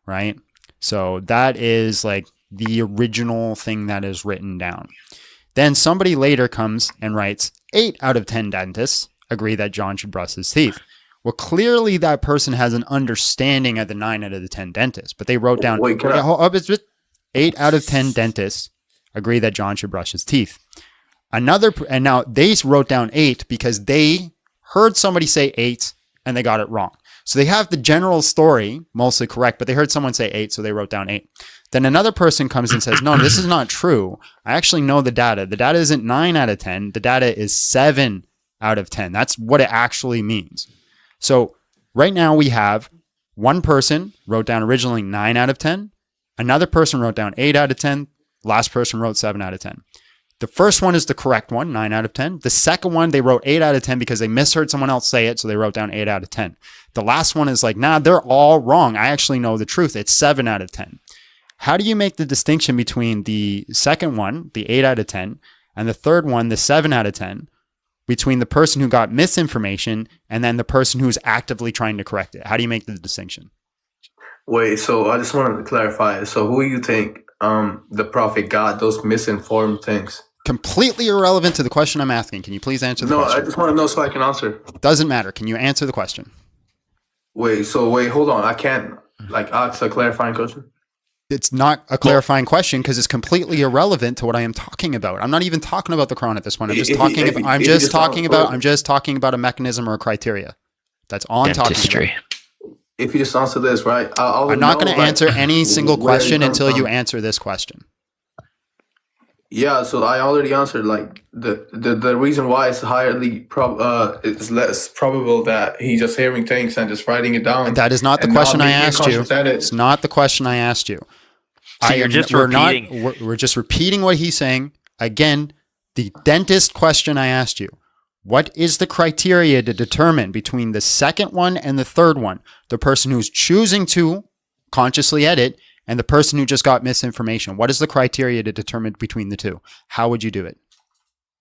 right? So that is like the original thing that is written down. Then somebody later comes and writes 8 out of 10 dentists agree that John should brush his teeth. Well, clearly that person has an understanding of the 9 out of the 10 dentists, but they wrote down 8 out of 10 dentists agree that John should brush his teeth. And now they wrote down 8 because they heard somebody say 8 and they got it wrong. So they have the general story mostly correct, but they heard someone say 8, so they wrote down 8. Then another person comes and says, no, this is not true. I actually know the data. The data isn't 9 out of 10. The data is 7 out of 10. That's what it actually means. So right now we have one person wrote down originally 9 out of 10. Another person wrote down 8 out of 10. Last person wrote 7 out of 10. The first one is the correct one, 9 out of 10. The second one, they wrote 8 out of 10 because they misheard someone else say it, so they wrote down 8 out of 10. The last one is like, nah, they're all wrong. I actually know the truth. It's 7 out of 10. How do you make the distinction between the second one, the 8 out of 10, And the third one, the 7 out of 10, between the person who got misinformation and then the person who's actively trying to correct it. How do you make the distinction? Wait, so I just wanted to clarify. So who you think the prophet got those misinformed things? Completely irrelevant to the question I'm asking. Can you please answer the question? No, I just want to know so I can answer. Doesn't matter. Can you answer the question? Wait, hold on. I can't ask a clarifying question. It's not a clarifying question because it's completely irrelevant to what I am talking about. I'm not even talking about the Quran at this point. I'm just talking about a mechanism or a criteria. That's all I'm talking about. If you just answer this, right? I'm not going to answer any single question until you answer this question. Yeah, so I already answered. The reason why it's it's less probable that he's just hearing things and just writing it down. That is not the question I asked you. It's not the question I asked you. So you're just repeating. We're just repeating what he's saying. Again, the dentist question I asked you. What is the criteria to determine between the second one and the third one? The person who's choosing to consciously edit and the person who just got misinformation. What is the criteria to determine between the two? How would you do it?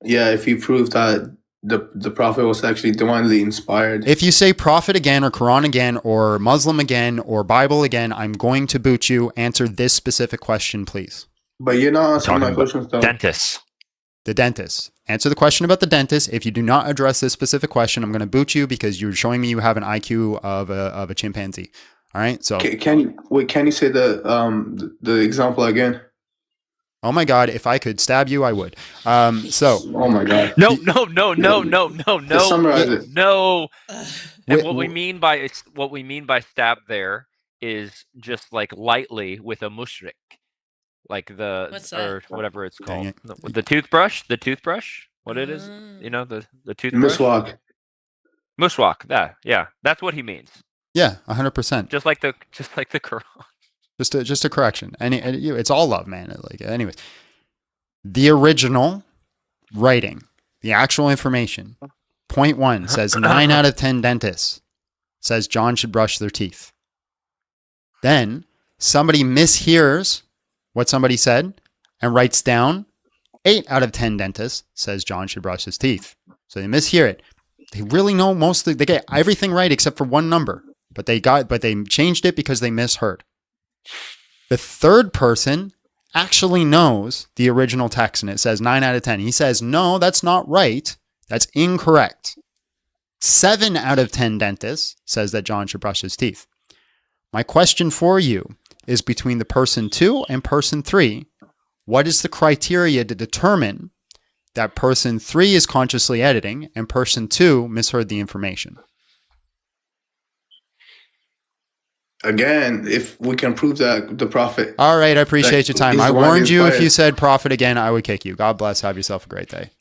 Yeah, if you prove that the prophet was actually divinely inspired. If you say prophet again or Quran again or Muslim again or Bible again, I'm going to boot you. Answer this specific question, please. But you're not answering my questions, though. Dentist. The dentist. Answer the question about the dentist. If you do not address this specific question, I'm going to boot you because you're showing me you have an IQ of a chimpanzee. All right. So can you say the example again? Oh my God! If I could stab you, I would. Oh my God! No. Summarize it. No. And what we mean by stab there is just like lightly with a mushrik, like or whatever it's called. The toothbrush. What it is? You know the toothbrush. Muswak. Yeah, that's what he means. Yeah, 100%. Just like the Quran. Just a correction. It's all love, man. Anyways, the original writing, the actual information, point 1 says 9 out of 10 dentists says John should brush their teeth. Then somebody mishears what somebody said and writes down 8 out of 10 dentists says John should brush his teeth. So they mishear it. They really know they get everything right except for one number, but they changed it because they misheard. The third person actually knows the original text and it says 9 out of 10. He says, no, that's not right. That's incorrect. 7 out of 10 dentists says that John should brush his teeth. My question for you is between the person 2 and person 3, what is the criteria to determine that person 3 is consciously editing and person 2 misheard the information? Again, if we can prove that the prophet... All right, I appreciate your time. I warned you if you said prophet again, I would kick you. God bless. Have yourself a great day.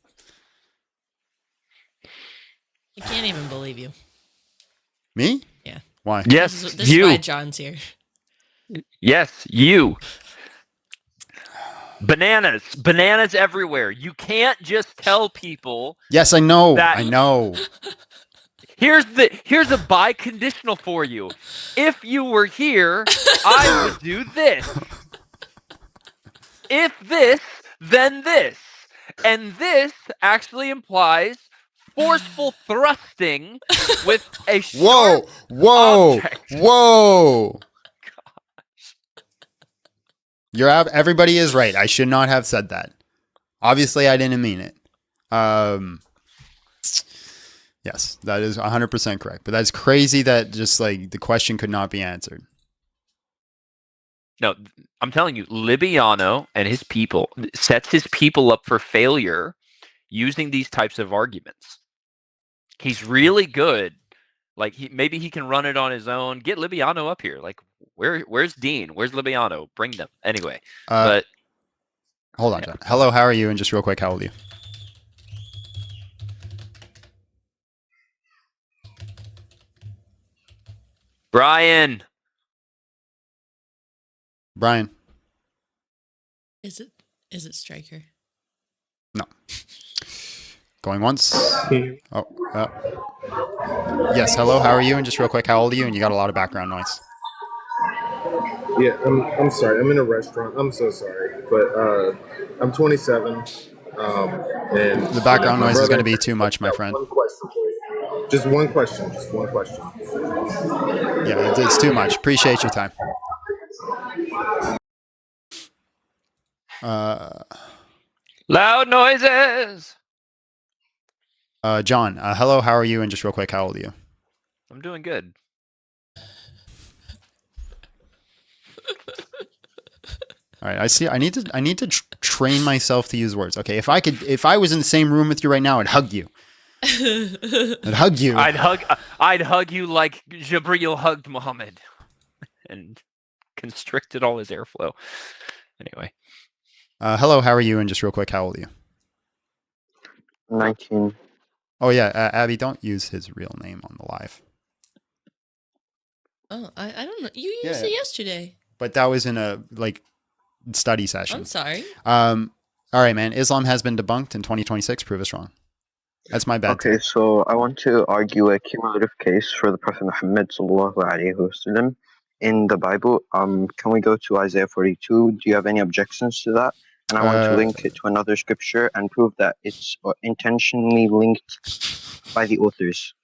I can't even believe you. Me? Yeah. Why? Yes, this is why John's here. Yes, you. Bananas everywhere. You can't just tell people... Yes, I know. I know. Here's a biconditional for you. If you were here, I would do this. If this, then this. And this actually implies forceful thrusting with a sharp object. Whoa. Everybody is right. I should not have said that. Obviously, I didn't mean it. Yes, that is 100% correct. But that's crazy that just like the question could not be answered. No, I'm telling you, Libiano and his people sets his people up for failure using these types of arguments. He's really good. Like maybe he can run it on his own. Get Libiano up here. Like where's Dean? Where's Libiano? Bring them. Anyway, but hold on, John. Hello, how are you? And just real quick, how old are you? Brian. Is it Striker? No. Going once. Oh. Yes. Hello. How are you? And just real quick, how old are you? And you got a lot of background noise. Yeah, I'm sorry. I'm in a restaurant. I'm so sorry, but I'm 27. And The background my noise is brother going to be too much, my friend. one question for you. Just one question. Just one question. Yeah, it's too much. Appreciate your time. Loud noises. John, hello, how are you? And just real quick, how old are you? I'm doing good. All right, I see. I need to train myself to use words. Okay, if I was in the same room with you right now, I'd hug you. I'd hug you. I'd hug you like Jabril hugged Muhammad, and constricted all his airflow. Anyway. Hello, how are you? And just real quick, how old are you? 19. Oh yeah, Abby, don't use his real name on the live. Oh, I don't know. You used it yesterday. But that was in a study session. I'm sorry. All right, man. Islam has been debunked in 2026. Prove us wrong. That's my bad. Okay, so I want to argue a cumulative case for the Prophet Muhammad sallallahu alaihi wasallam in the Bible. Can we go to Isaiah 42? Do you have any objections to that? And I want to link it to another scripture and prove that it's intentionally linked by the authors.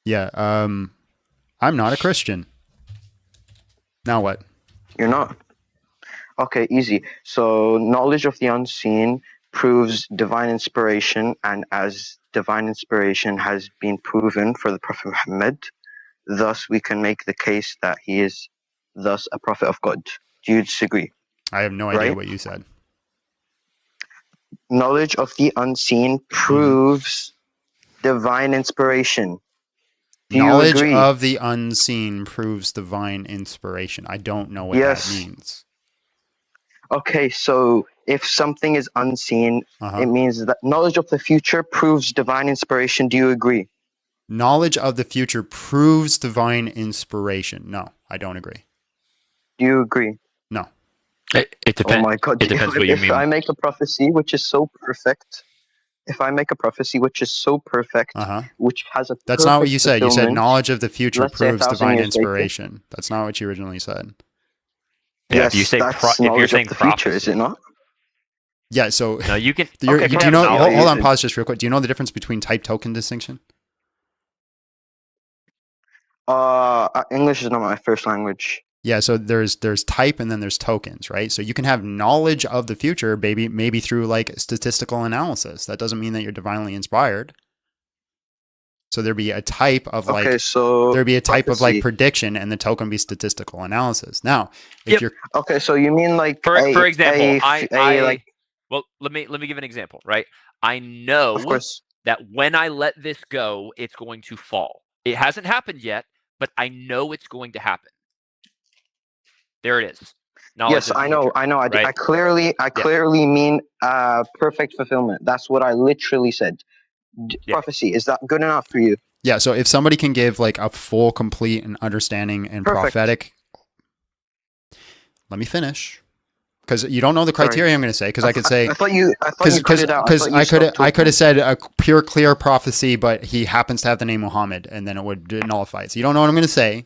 Yeah. I'm not a Christian. Now what? You're not? Okay, easy. So knowledge of the unseen proves divine inspiration, and as divine inspiration has been proven for the Prophet Muhammad, thus we can make the case that he is thus a prophet of God. Do you disagree? I have no idea what you said. Knowledge of the unseen proves divine inspiration. Do Knowledge you agree? of the unseen proves divine inspiration. I don't know what that means. Okay, so if something is unseen, it means that knowledge of the future proves divine inspiration. Do you agree? Knowledge of the future proves divine inspiration. No, I don't agree. Do you agree? No. It depends. Oh my God! It depends what you mean. If I make a prophecy which is so perfect, which has a That's not what you said. You said fulfillment, knowledge of the future let's say proves 1,000 divine years later. inspiration. That's not what you originally said. Yeah, Yes, if you say that's if you're knowledge saying of the future, prophecy, is it not? Yeah, so no, you can. do you know? knowledge. Hold on, pause just real quick. Do you know the difference between type token distinction? English is not my first language. Yeah, so there's type and then there's tokens, right? So you can have knowledge of the future, maybe through statistical analysis. That doesn't mean that you're divinely inspired. So there'd be a type of there'd be a type of prediction, and the token be statistical analysis. Now, if you're okay, so you mean for example, well, let me give an example, right? I know that when I let this go, it's going to fall. It hasn't happened yet, but I know it's going to happen. There it is. Yes, I know. Right? I clearly mean perfect fulfillment. That's what I literally said. Prophecy, is that good enough for you? Yeah, so if somebody can give a full, complete, and understanding and prophetic, let me finish, because you don't know the criteria. I'm going to say, because I could say, I thought you cut it out. Because I could have said a pure, clear prophecy, but he happens to have the name Muhammad, and then it would nullify it. So you don't know what I'm going to say,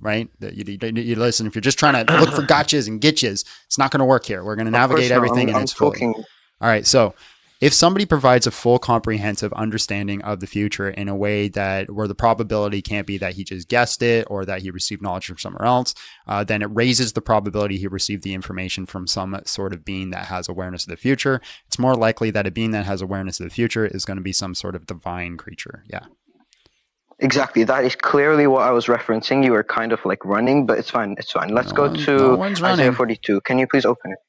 right? You listen. If you're just trying to look for gotchas and getchas, it's not going to work here. We're going to navigate everything, and it's fully. All right, so. If somebody provides a full comprehensive understanding of the future in a way where the probability can't be that he just guessed it or that he received knowledge from somewhere else, then it raises the probability he received the information from some sort of being that has awareness of the future. It's more likely that a being that has awareness of the future is going to be some sort of divine creature. Yeah. Exactly. That is clearly what I was referencing. You were kind of running, but it's fine. It's fine. Let's go to Isaiah 42. Can you please open it?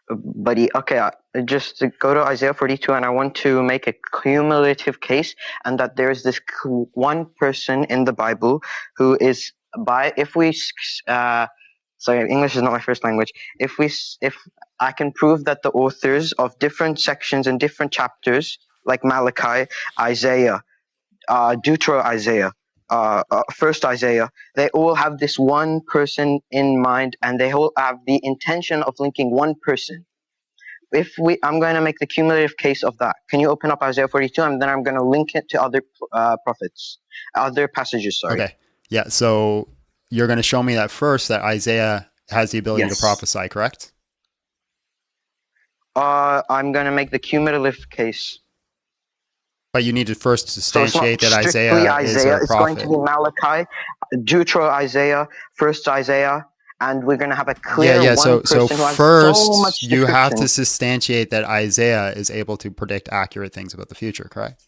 Buddy, okay, just go to Isaiah 42, and I want to make a cumulative case, and that there's this one person in the Bible who is sorry, English is not my first language. If I can prove that the authors of different sections and different chapters, like Malachi, Isaiah, Isaiah, first Isaiah, they all have this one person in mind, and they all have the intention of linking one person. I'm going to make the cumulative case of that. Can you open up Isaiah 42, and then I'm going to link it to other prophets, other passages, sorry. Okay. Yeah, so you're going to show me that Isaiah has the ability to prophesy, correct? I'm going to make the cumulative case. But you need to first So it's not substantiate that strictly Isaiah is a It's going to prophet. be Malachi, Deutero Isaiah, First Isaiah, and we're going to have a clear Yeah. one So person who has so first much you have to description. substantiate that Isaiah is able to predict accurate things about the future, correct?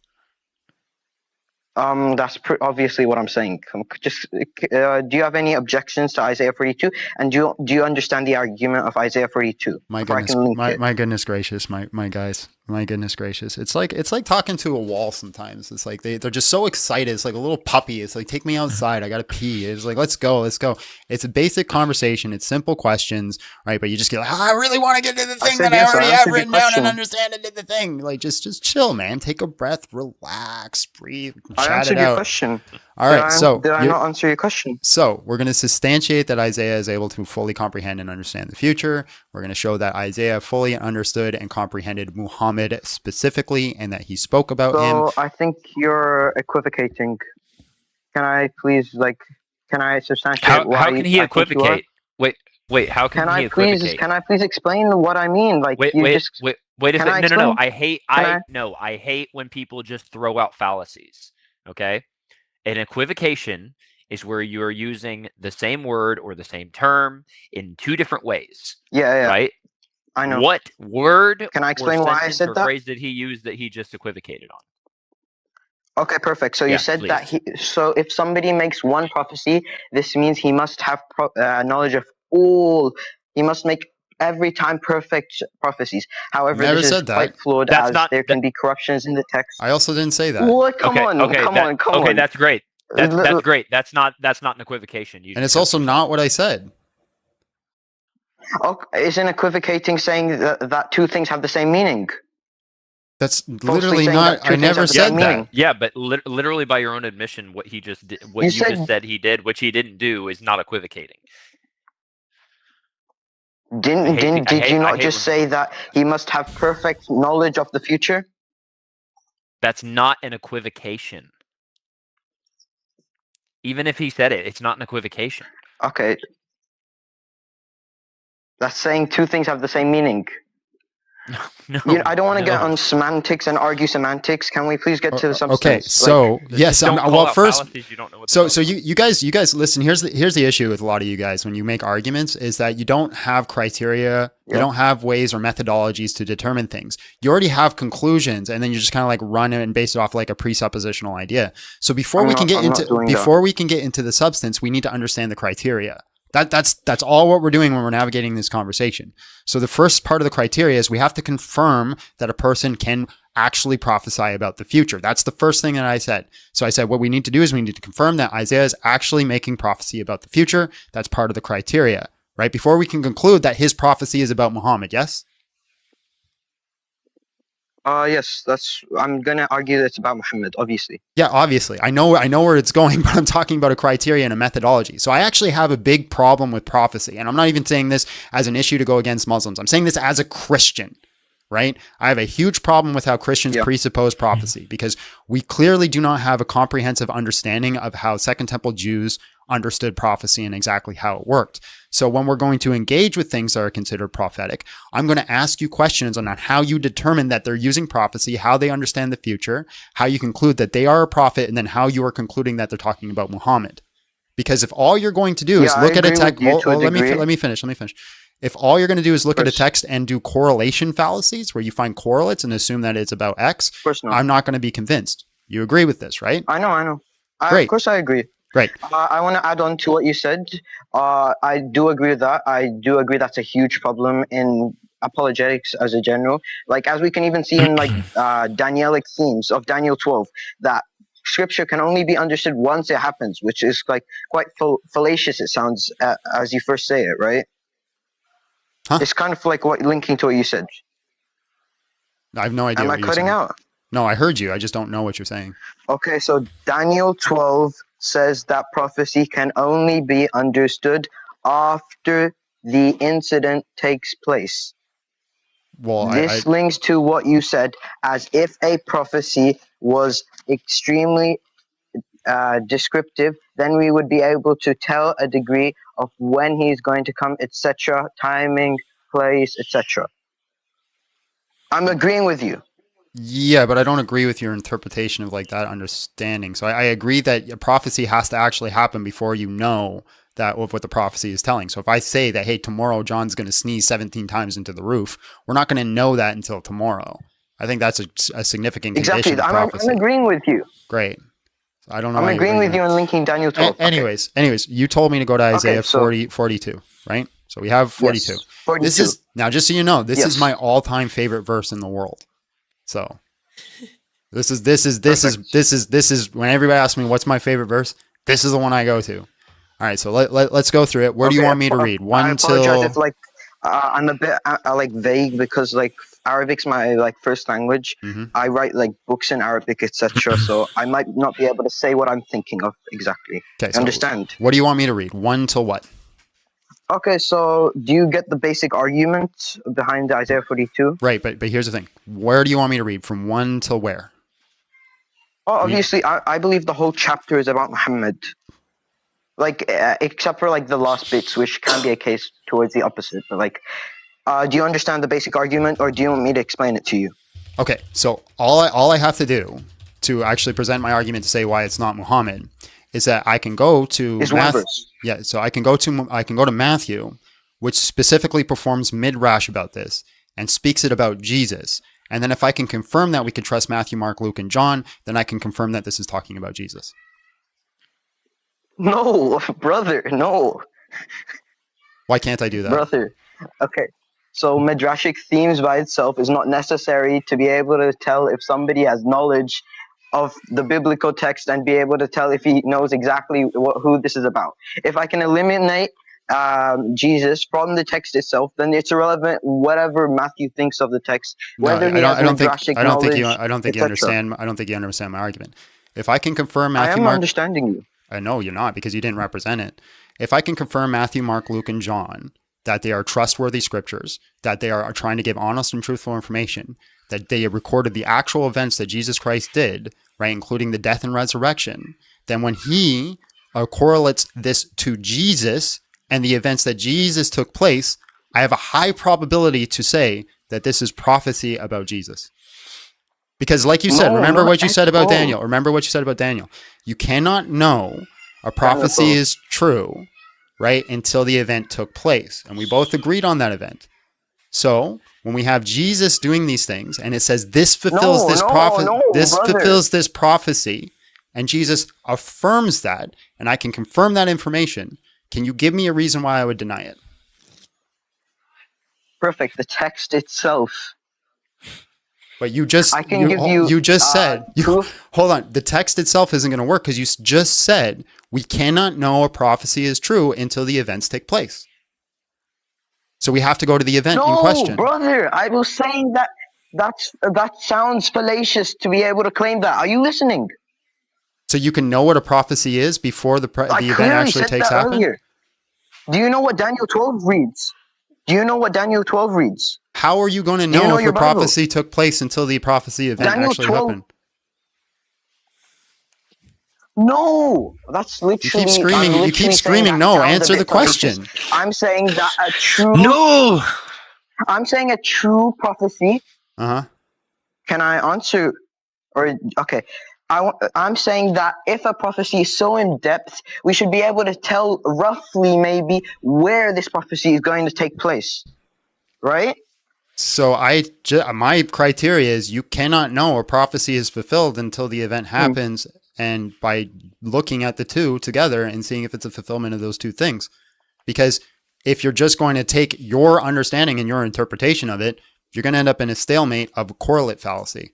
That's obviously what I'm saying. Just do you have any objections to Isaiah 42? And do you understand the argument of Isaiah 42? My Before I goodness, can link it. my goodness gracious, my guys, my goodness gracious. It's like talking to a wall sometimes. It's like they're just so excited. It's like a little puppy. It's like, take me outside. I gotta pee. It's like, let's go. It's a basic conversation. It's simple questions, right? But you just get like, I really want to get to the thing that I already have written down and understand it. The thing, like just chill, man. Take a breath, relax, breathe, I chat it answered your out. question. All right, so did I not answer your question? So we're going to substantiate that Isaiah is able to fully comprehend and understand the future. We're going to show that Isaiah fully understood and comprehended Muhammad specifically, and that he spoke about him. So I think you're equivocating. Can I please, can I substantiate why? How can he I think you are? equivocate? Wait. How can he equivocate? Can I please explain what I mean? Wait a second. No. I hate when people just throw out fallacies. Okay, an equivocation is where you are using the same word or the same term in two different ways. Yeah. Right. I know. What word? Can I explain why I said or that? Phrase did he use that he just equivocated on? Okay, perfect. So you said that so if somebody makes one prophecy, this means he must have knowledge of all. He must make every time perfect prophecies. However, Never this is said that. quite flawed, there can be corruptions in the text. I also didn't say that. What? Come on. Okay, that's great. That's great. That's not an equivocation. And it's also not what I said. Okay, isn't equivocating saying that two things have the same meaning? That's literally not. I never said that. Yeah, but literally by your own admission, what he just did, what you just said he did, which he didn't do, is not equivocating. Did you not just say that he must have perfect knowledge of the future? That's not an equivocation. Even if he said it, it's not an equivocation. Okay. That's saying two things have the same meaning. No, I don't want to get on semantics and argue semantics. Can we please get to the substance? Okay, so yes, well, first, so you guys listen. Here's the issue with a lot of you guys when you make arguments is that you don't have criteria, you don't have ways or methodologies to determine things. You already have conclusions, and then you just kind of like run it and base it off like a presuppositional idea. So before we can get into the substance, we need to understand the criteria. That's all what we're doing when we're navigating this conversation. So the first part of the criteria is we have to confirm that a person can actually prophesy about the future. That's the first thing that I said. So I said what we need to do is we need to confirm that Isaiah is actually making prophecy about the future. That's part of the criteria, right? Before we can conclude that his prophecy is about Muhammad, yes? Yes, I'm gonna argue that it's about Muhammad, obviously. Yeah, obviously. I know where it's going, but I'm talking about a criteria and a methodology. So I actually have a big problem with prophecy. And I'm not even saying this as an issue to go against Muslims. I'm saying this as a Christian, right? I have a huge problem with how Christians presuppose prophecy because we clearly do not have a comprehensive understanding of how Second Temple Jews understood prophecy and exactly how it worked. So when we're going to engage with things that are considered prophetic, I'm going to ask you questions on how you determine that they're using prophecy, how they understand the future, how you conclude that they are a prophet, and then how you are concluding that they're talking about Muhammad. Because if all you're going to do is look at a text, let me finish. If all you're going to do is look at a text and do correlation fallacies where you find correlates and assume that it's about X, I'm not going to be convinced. You agree with this, right? I know. Great. Of course I agree. Great. I want to add on to what you said. I do agree with that. I do agree that's a huge problem in apologetics as a general. Like, as we can even see in Danielic themes of Daniel 12, that scripture can only be understood once it happens, which is like quite fallacious, it sounds, as you first say it, right? Huh? It's kind of like linking to what you said. I have no idea. Am I cutting out? No, I heard you. I just don't know what you're saying. Okay, so Daniel 12 says that prophecy can only be understood after the incident takes place. Well, this links to what you said, as if a prophecy was extremely descriptive, then we would be able to tell a degree of when he's going to come, etc., timing, place, etc. I'm agreeing with you. Yeah, but I don't agree with your interpretation of like that understanding. So I agree that a prophecy has to actually happen before you know that of what the prophecy is telling. So if I say that, hey, tomorrow John's going to sneeze 17 times into the roof, we're not going to know that until tomorrow. I think that's a significant condition of prophecy. I'm agreeing with you. Great. I don't know. I'm agreeing with you on linking Daniel 12. Anyways, you told me to go to Isaiah 42, right? So we have 42. Yes, 42. This is, now just so you know, this Yes. is my all-time favorite verse in the world. So this is when everybody asks me what's my favorite verse, this is the one I go to. All right, so let's go through it. Where do you want me to read? I apologize if like I'm a bit like vague because like Arabic's my like first language. I write like books in Arabic, etc. So I might not be able to say what I'm thinking of exactly. Okay, so understand? What do you want me to read? 1 till what? Okay, so do you get the basic argument behind Isaiah 42? Right, but here's the thing. Where do you want me to read? From 1 till where? Oh, obviously, I believe the whole chapter is about Muhammad. Like, except for like the last bits, which can be a case towards the opposite. But like, do you understand the basic argument, or do you want me to explain it to you? Okay, so all I have to do to actually present my argument to say why it's not Muhammad is that I can go to Yeah, so I can go to Matthew, which specifically performs midrash about this and speaks it about Jesus. And then if I can confirm that we can trust Matthew, Mark, Luke, and John, then I can confirm that this is talking about Jesus. No, brother, no. Why can't I do that? Brother, okay. So midrashic themes by itself is not necessary to be able to tell if somebody has knowledge of the biblical text and be able to tell if he knows exactly who this is about. If I can eliminate Jesus from the text itself, then it's irrelevant whatever Matthew thinks of the text, whether he has midrashic knowledge. I don't think you understand. I don't think you understand my argument. If I can confirm Matthew, I am Mark, understanding you. I know you're not because you didn't represent it. If I can confirm Matthew, Mark, Luke, and John that they are trustworthy scriptures, that they are trying to give honest and truthful information, that they recorded the actual events that Jesus Christ did, right, including the death and resurrection, then when he correlates this to Jesus and the events that Jesus took place, I have a high probability to say that this is prophecy about Jesus. Because like you said, remember what you said about Daniel. Remember what you said about Daniel. You cannot know a prophecy is true, right, until the event took place. And we both agreed on that event. So when we have Jesus doing these things and it says this fulfills fulfills this prophecy, and Jesus affirms that, and I can confirm that information, can you give me a reason why I would deny it? Perfect. The text itself. But you just said hold on. The text itself isn't going to work because you just said we cannot know a prophecy is true until the events take place. So we have to go to the event in question. No, brother, I was saying that sounds fallacious to be able to claim that. Are you listening? So you can know what a prophecy is before the event actually takes happen? Do you know what Daniel 12 reads? How are you going to know if a prophecy took place until the prophecy event actually happened? No, that's literally. You keep screaming. No, answer the question. I'm saying that a true. No. I'm saying a true prophecy. Can I answer? Or okay, I'm saying that if a prophecy is so in depth, we should be able to tell roughly maybe where this prophecy is going to take place, right? So my criteria is you cannot know a prophecy is fulfilled until the event happens. And by looking at the two together and seeing if it's a fulfillment of those two things. Because if you're just going to take your understanding and your interpretation of it, you're going to end up in a stalemate of a correlate fallacy.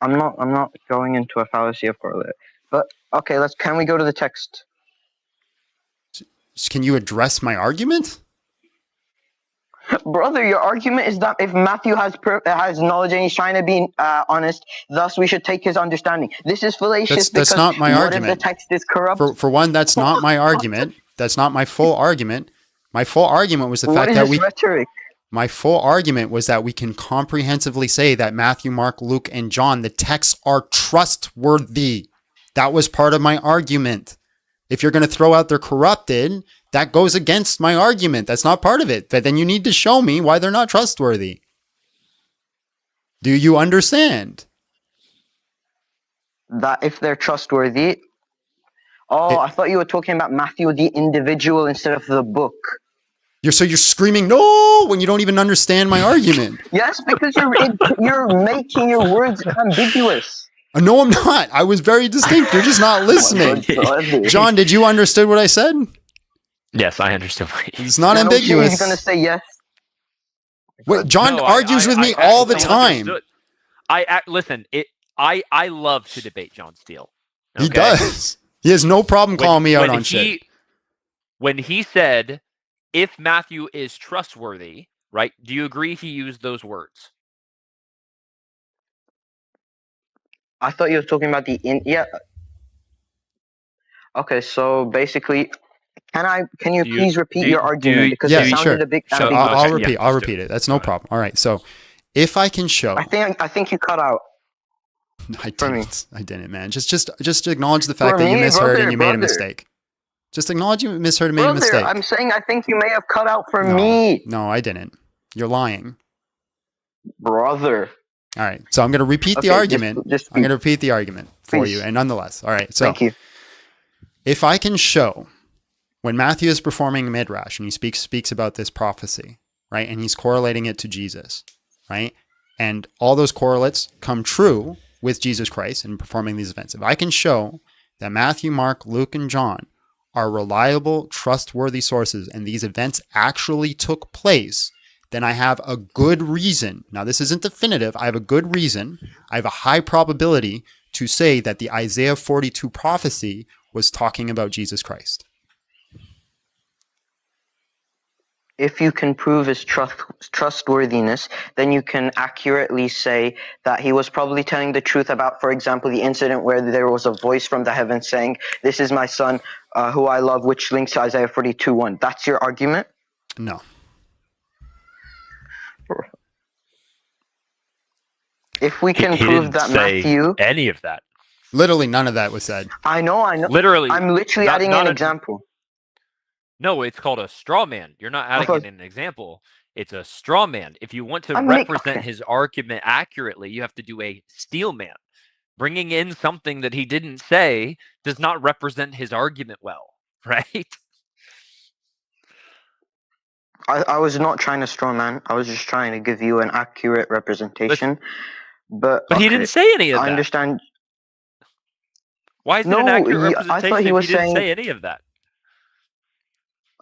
I'm not going into a fallacy of correlate. But okay, can we go to the text? Can you address my argument? Brother, your argument is that if Matthew has knowledge and he's trying to be honest, thus we should take his understanding. This is fallacious. That's not my argument. If the text is corrupt? For one, that's not my argument. That's not my full argument. My full argument was the fact that rhetoric? My full argument was that we can comprehensively say that Matthew, Mark, Luke, and John, the texts are trustworthy. That was part of my argument. If you're going to throw out they're corrupted, that goes against my argument. That's not part of it. But then you need to show me why they're not trustworthy. Do you understand? That if they're trustworthy. Oh, I thought you were talking about Matthew the individual instead of the book. You're screaming no when you don't even understand my argument. Yes, because you're making your words ambiguous. No, I'm not. I was very distinct. You're just not listening. John, did you understand what I said? Yes, I understood. It's not ambiguous. He's gonna say yes. Wait, John argues with me all the time. Listen. I love to debate John Steele. Okay? He does. He has no problem calling me out on shit. When he said, if Matthew is trustworthy, right? Do you agree he used those words? I thought you were talking about yeah. Okay, so basically, can you please repeat your argument because it sounded a bit ambiguous. I'll repeat it. That's no problem. All right. So, if I can show, I think you cut out. I didn't, man. Just acknowledge the fact that you misheard and you made a mistake. Just acknowledge you misheard and made a mistake. I'm saying I think you may have cut out for me. No, I didn't. You're lying. Brother. All right. So I'm going to repeat the argument. I'm going to repeat the argument for you. And nonetheless. All right. So thank you. If I can show when Matthew is performing Midrash and he speaks about this prophecy, right? And he's correlating it to Jesus, right? And all those correlates come true with Jesus Christ and performing these events. If I can show that Matthew, Mark, Luke, and John are reliable, trustworthy sources and these events actually took place, then I have a good reason. Now, this isn't definitive. I have a good reason. I have a high probability to say that the Isaiah 42 prophecy was talking about Jesus Christ. If you can prove his trustworthiness, then you can accurately say that he was probably telling the truth about, for example, the incident where there was a voice from the heavens saying, "This is my son, who I love," which links to Isaiah 42:1. That's your argument? No. If we can prove that Matthew... any of that. Literally none of that was said. I know. Literally. I'm literally adding an example. No, it's called a straw man. You're not adding in an example. It's a straw man. If you want to represent his argument accurately, you have to do a steel man. Bringing in something that he didn't say does not represent his argument well, right? I was not trying to straw man. I was just trying to give you an accurate representation. But he didn't say any of that. I understand. Why is it an accurate representation if he didn't say any of that?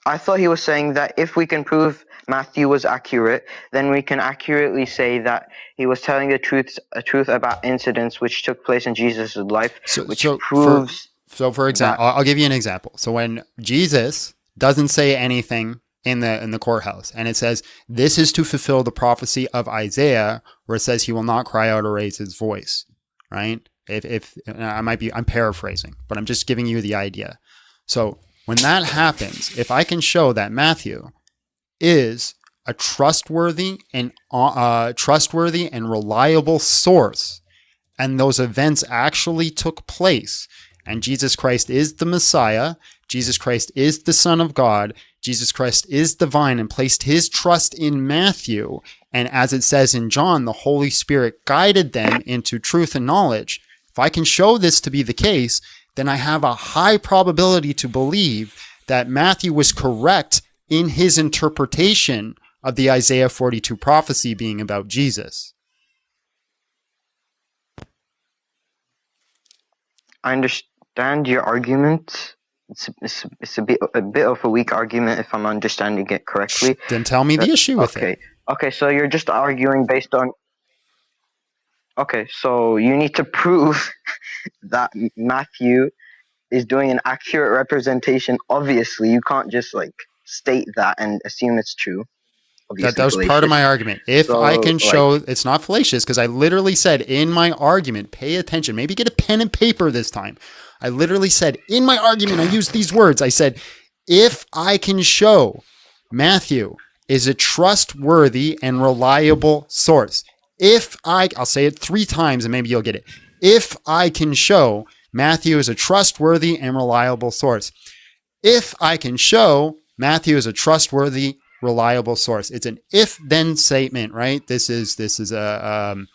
I thought he was saying that if we can prove Matthew was accurate, then we can accurately say that he was telling the truth about incidents which took place in Jesus' life, which proves... For example, I'll give you an example. So when Jesus doesn't say anything in the courthouse, and it says, this is to fulfill the prophecy of Isaiah, where it says he will not cry out or raise his voice, right? I'm paraphrasing, but I'm just giving you the idea. So when that happens, if I can show that Matthew is a trustworthy and reliable source, and those events actually took place, and Jesus Christ is the Messiah, Jesus Christ is the Son of God, Jesus Christ is divine and placed his trust in Matthew, and as it says in John, the Holy Spirit guided them into truth and knowledge. If I can show this to be the case, then I have a high probability to believe that Matthew was correct in his interpretation of the Isaiah 42 prophecy being about Jesus. I understand your argument. It's a bit of a weak argument if I'm understanding it correctly. Then tell me the issue with it. Okay, so you're just arguing based on... Okay, so you need to prove that Matthew is doing an accurate representation. Obviously, you can't just state that and assume it's true. That was part of my argument. If I can show it's not fallacious, because I literally said in my argument, pay attention, maybe get a pen and paper this time. I literally said in my argument, I used these words. I said, if I can show Matthew is a trustworthy and reliable source, I'll say it 3 times and maybe you'll get it. If I can show Matthew is a trustworthy and reliable source. If I can show Matthew is a trustworthy reliable source. It's an if-then statement, right? This is an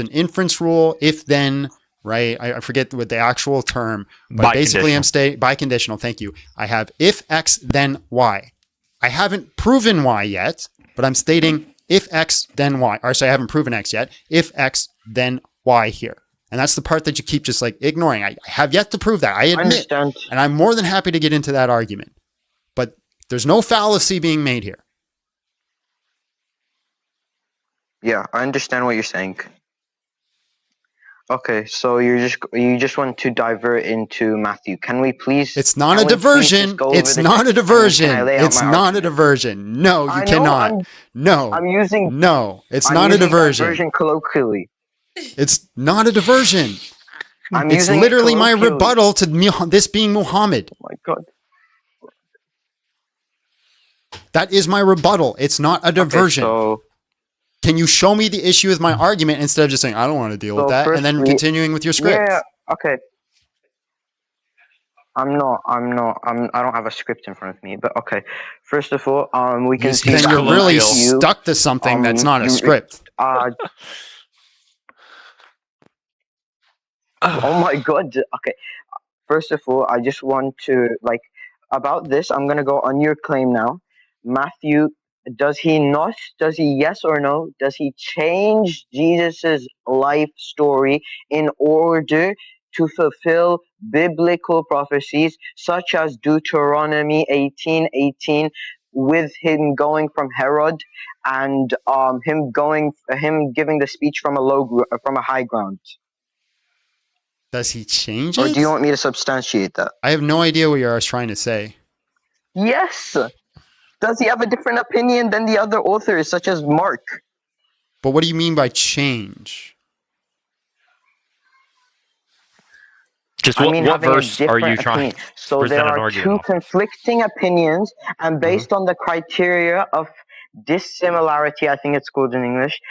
inference rule. If then, right? I forget what the actual term, but basically I'm biconditional. Thank you. I have if X then Y. I haven't proven Y yet, but I'm stating if X then Y. Or sorry, I haven't proven X yet. If X then Y here. And that's the part that you keep just like ignoring. I have yet to prove that. I admit, and I'm more than happy to get into that argument. But there's no fallacy being made here. Yeah, I understand what you're saying. Okay, so you just want to divert into Matthew. Can we please? It's not a diversion. It's not a diversion. It's not a diversion. No, you cannot. No. I'm using. No, it's not a diversion. Diversion colloquially. It's not a diversion. I'm It's using literally it my colloquially. rebuttal to this being Muhammad. Oh my God. That is my rebuttal. It's not a diversion. Okay, so can you show me the issue with my argument instead of just saying, I don't want to deal with that, and then continuing with your script? Yeah, okay. I don't have a script in front of me, but okay. First of all, we can see then that you're really you, stuck to something that's not a script. Oh my God. Okay. First of all, I just want to, about this, I'm going to go on your claim now. Matthew, does he yes or no, does he change Jesus's life story in order to fulfill biblical prophecies such as Deuteronomy 18:18, with him going from Herod and him giving the speech from a high ground? Does he change it? Or do you want me to substantiate that? I have no idea what you're trying to say. Yes. Does he have a different opinion than the other authors, such as Mark? But what do you mean by change? Just what verse are you trying to So present there an are argument two off? conflicting opinions, and based on the criteria of dissimilarity, I think it's called in English,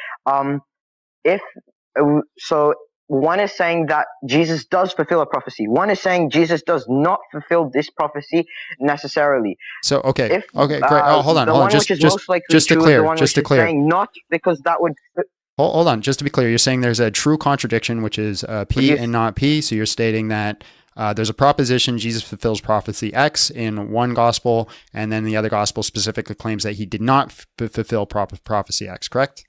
one is saying that Jesus does fulfill a prophecy. One is saying Jesus does not fulfill this prophecy necessarily. So okay, great. Hold on. Just to clear. Saying not, because that would. Hold on. Just to be clear, you're saying there's a true contradiction, which is P and not P. So you're stating that there's a proposition, Jesus fulfills prophecy X in one gospel, and then the other gospel specifically claims that he did not fulfill prophecy X, correct?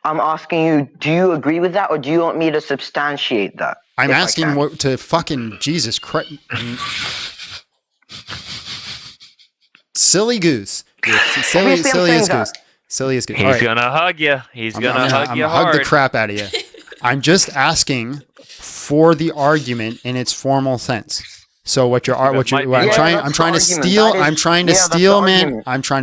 I'm asking you, do you agree with that, or do you want me to substantiate that? I'm asking what to fucking Jesus Christ. Silly Goose. Silliest Goose. Silliest Goose. He's gonna hug you. He's gonna hug you hard. Hug the crap out of you. I'm just asking for the argument in its formal sense. So I'm trying to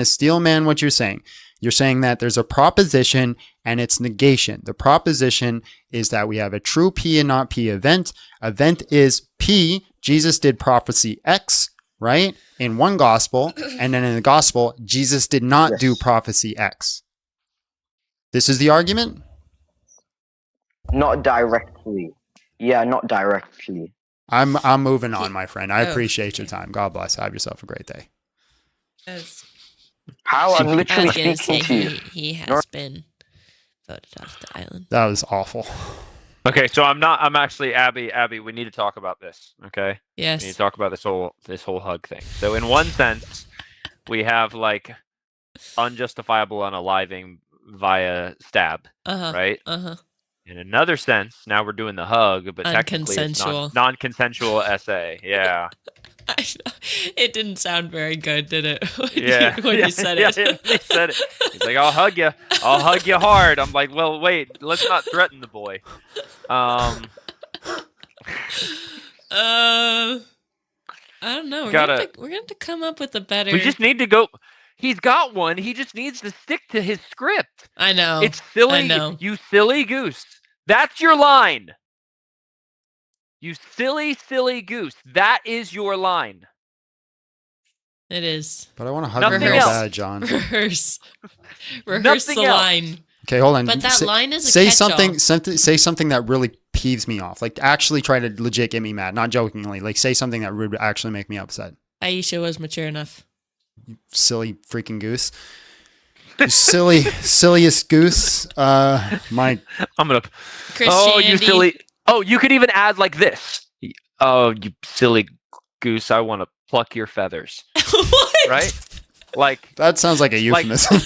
steal what you're saying. You're saying that there's a proposition and it's negation. The proposition is that we have a true P and not P event. Event is P. Jesus did prophecy X, right? In one gospel. And then in the gospel, Jesus did not do prophecy X. This is the argument? Not directly. Yeah, not directly. I'm moving on, my friend. I appreciate your time. God bless. Have yourself a great day. How? I'm literally speaking to you. He has been voted off the island. That was awful. Okay, so I'm actually Abby, we need to talk about this, okay? Yes. We need to talk about this whole hug thing. So in one sense, we have like unjustifiable unaliving via stab, right? In another sense, now we're doing the hug, but technically it's non-consensual essay. Yeah. It didn't sound very good, did it? When you said it. He said it. He's like, I'll hug you. I'll hug you hard. I'm like, well, wait, let's not threaten the boy. I don't know. We're gonna have to come up with a better. We just need to go. He's got one. He just needs to stick to his script. I know. It's silly. I know. You silly goose. That's your line. You silly goose. That is your line. It is. But I want to hug you real bad, John. Rehearse the line. Okay, hold on. But that line is a say catch-all. say something that really peeves me off. Like actually try to legit get me mad, not jokingly. Like say something that would actually make me upset. Aisha was mature enough. You silly freaking goose. You silliest goose. I'm gonna. Oh, you silly. Oh, you could even add like this. Oh, you silly goose! I want to pluck your feathers. What? Right? Like that sounds like a euphemism.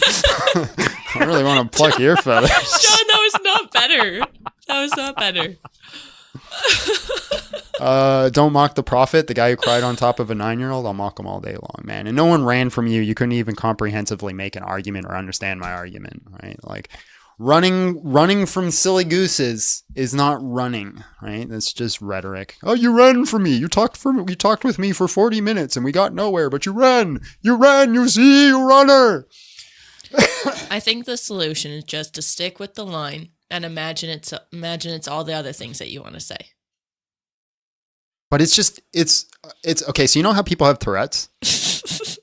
I really want to pluck your feathers. John, that was not better. That was not better. Don't mock the prophet, the guy who cried on top of a 9-year-old. I'll mock him all day long, man. And no one ran from you. You couldn't even comprehensively make an argument or understand my argument, right? Like running from silly gooses is not running, right? That's just rhetoric. Oh, you ran from me. You talked with me for 40 minutes and we got nowhere, but you ran, you see, you runner. I think the solution is just to stick with the line and imagine it's all the other things that you want to say. But it's okay. So you know how people have Tourette's?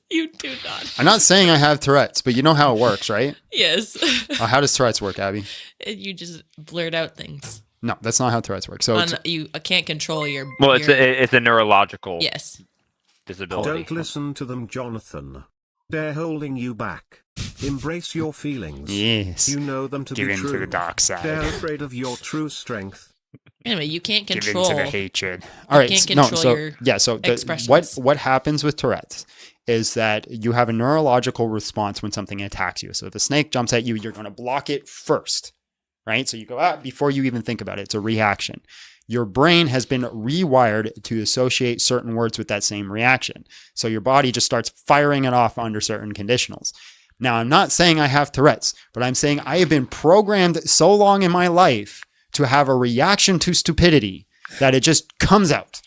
You do not. I'm not saying I have Tourette's, but you know how it works, right? Yes. How does Tourette's work, Abby? You just blurt out things. No, that's not how Tourette's works. So you can't control your. Well, it's a neurological. Yes. Disability. Don't listen to them, Jonathan. They're holding you back. Embrace your feelings. Yes. You know them to Give be in true. to the dark side. They're afraid of your true strength. Anyway, you can't control. Give in to the hatred. All right. So what happens with Tourette's is that you have a neurological response when something attacks you. So if a snake jumps at you, you're going to block it first, right? So you go out before you even think about it. It's a reaction. Your brain has been rewired to associate certain words with that same reaction. So your body just starts firing it off under certain conditionals. Now, I'm not saying I have Tourette's, but I'm saying I have been programmed so long in my life to have a reaction to stupidity that it just comes out,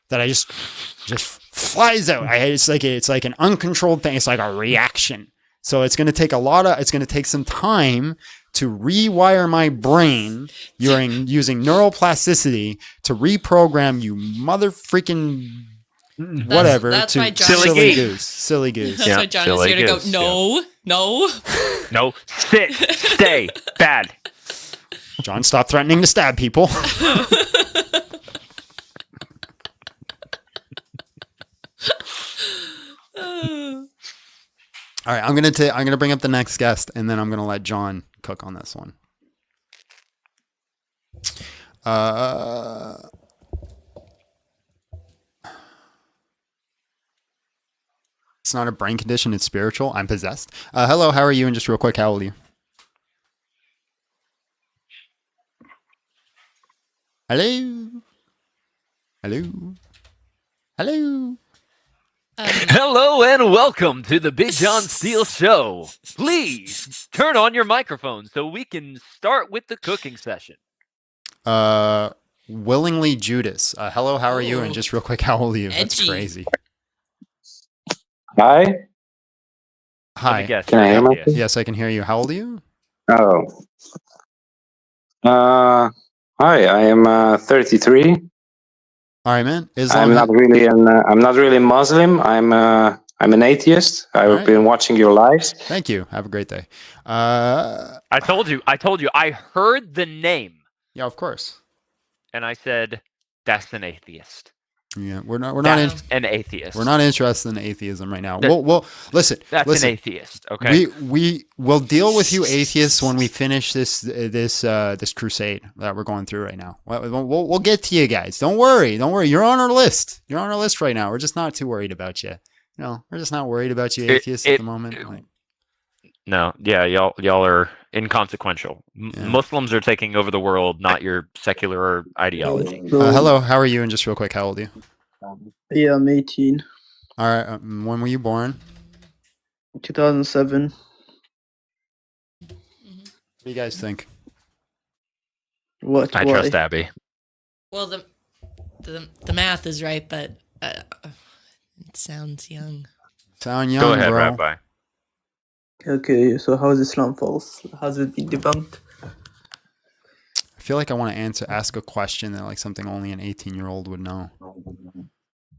that I just flies out. It's like an uncontrolled thing. It's like a reaction. So it's going to take some time to rewire my brain using neuroplasticity to reprogram you mother freaking whatever that's to why John silly goose. That's why John is here to go, no. No, stay, bad. John, stop threatening to stab people. All right, I'm gonna bring up the next guest, and then I'm gonna let John cook on this one. It's not a brain condition; it's spiritual. I'm possessed. Hello, how are you? And just real quick, how old are you? Hello. Hello and welcome to the Big John Steele Show. Please turn on your microphone so we can start with the cooking session. Willingly Judas. Hello, how are you? And just real quick, how old are you? That's Edgy. crazy. Hi. Hi. Can I hear me? Yes, I can hear you. How old are you? Oh. Hi, I am 33. All right, man. I'm not really Muslim. I'm an atheist. I've been watching your lives. Thank you. Have a great day. I told you. I heard the name. Yeah, of course. And I said, "That's an atheist." Yeah, we're not an atheist. We're not interested in atheism right now. We'll listen. That's an atheist. Okay. We will deal with you atheists when we finish this crusade that we're going through right now. We'll get to you guys. Don't worry. You're on our list. You're on our list right now. We're just not too worried about you. We're just not worried about you atheists at the moment. No, yeah, y'all are inconsequential. Muslims are taking over the world, not your secular ideology. Hello, how are you? And just real quick, how old are you? Yeah, I'm 18. All right, when were you born? 2007. What do you guys think? Why? I trust Abby. Well, the math is right, but it sounds young. Sound young, Go ahead, bro. Rabbi. Okay, so how is Islam false? How's it been debunked? I feel like I want to ask a question that like something only an 18-year-old would know.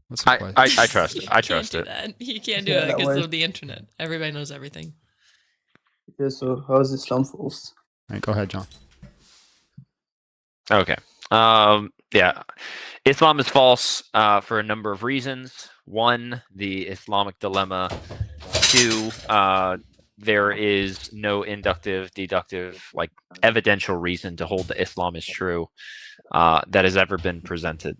What's the question? I trust it. I trust it. You can't do it because of the internet. Everybody knows everything. Yeah, so how is Islam false? All right, go ahead, John. Okay. Yeah, Islam is false for a number of reasons. One, the Islamic dilemma. Two, there is no inductive, deductive, like evidential reason to hold that Islam is true that has ever been presented.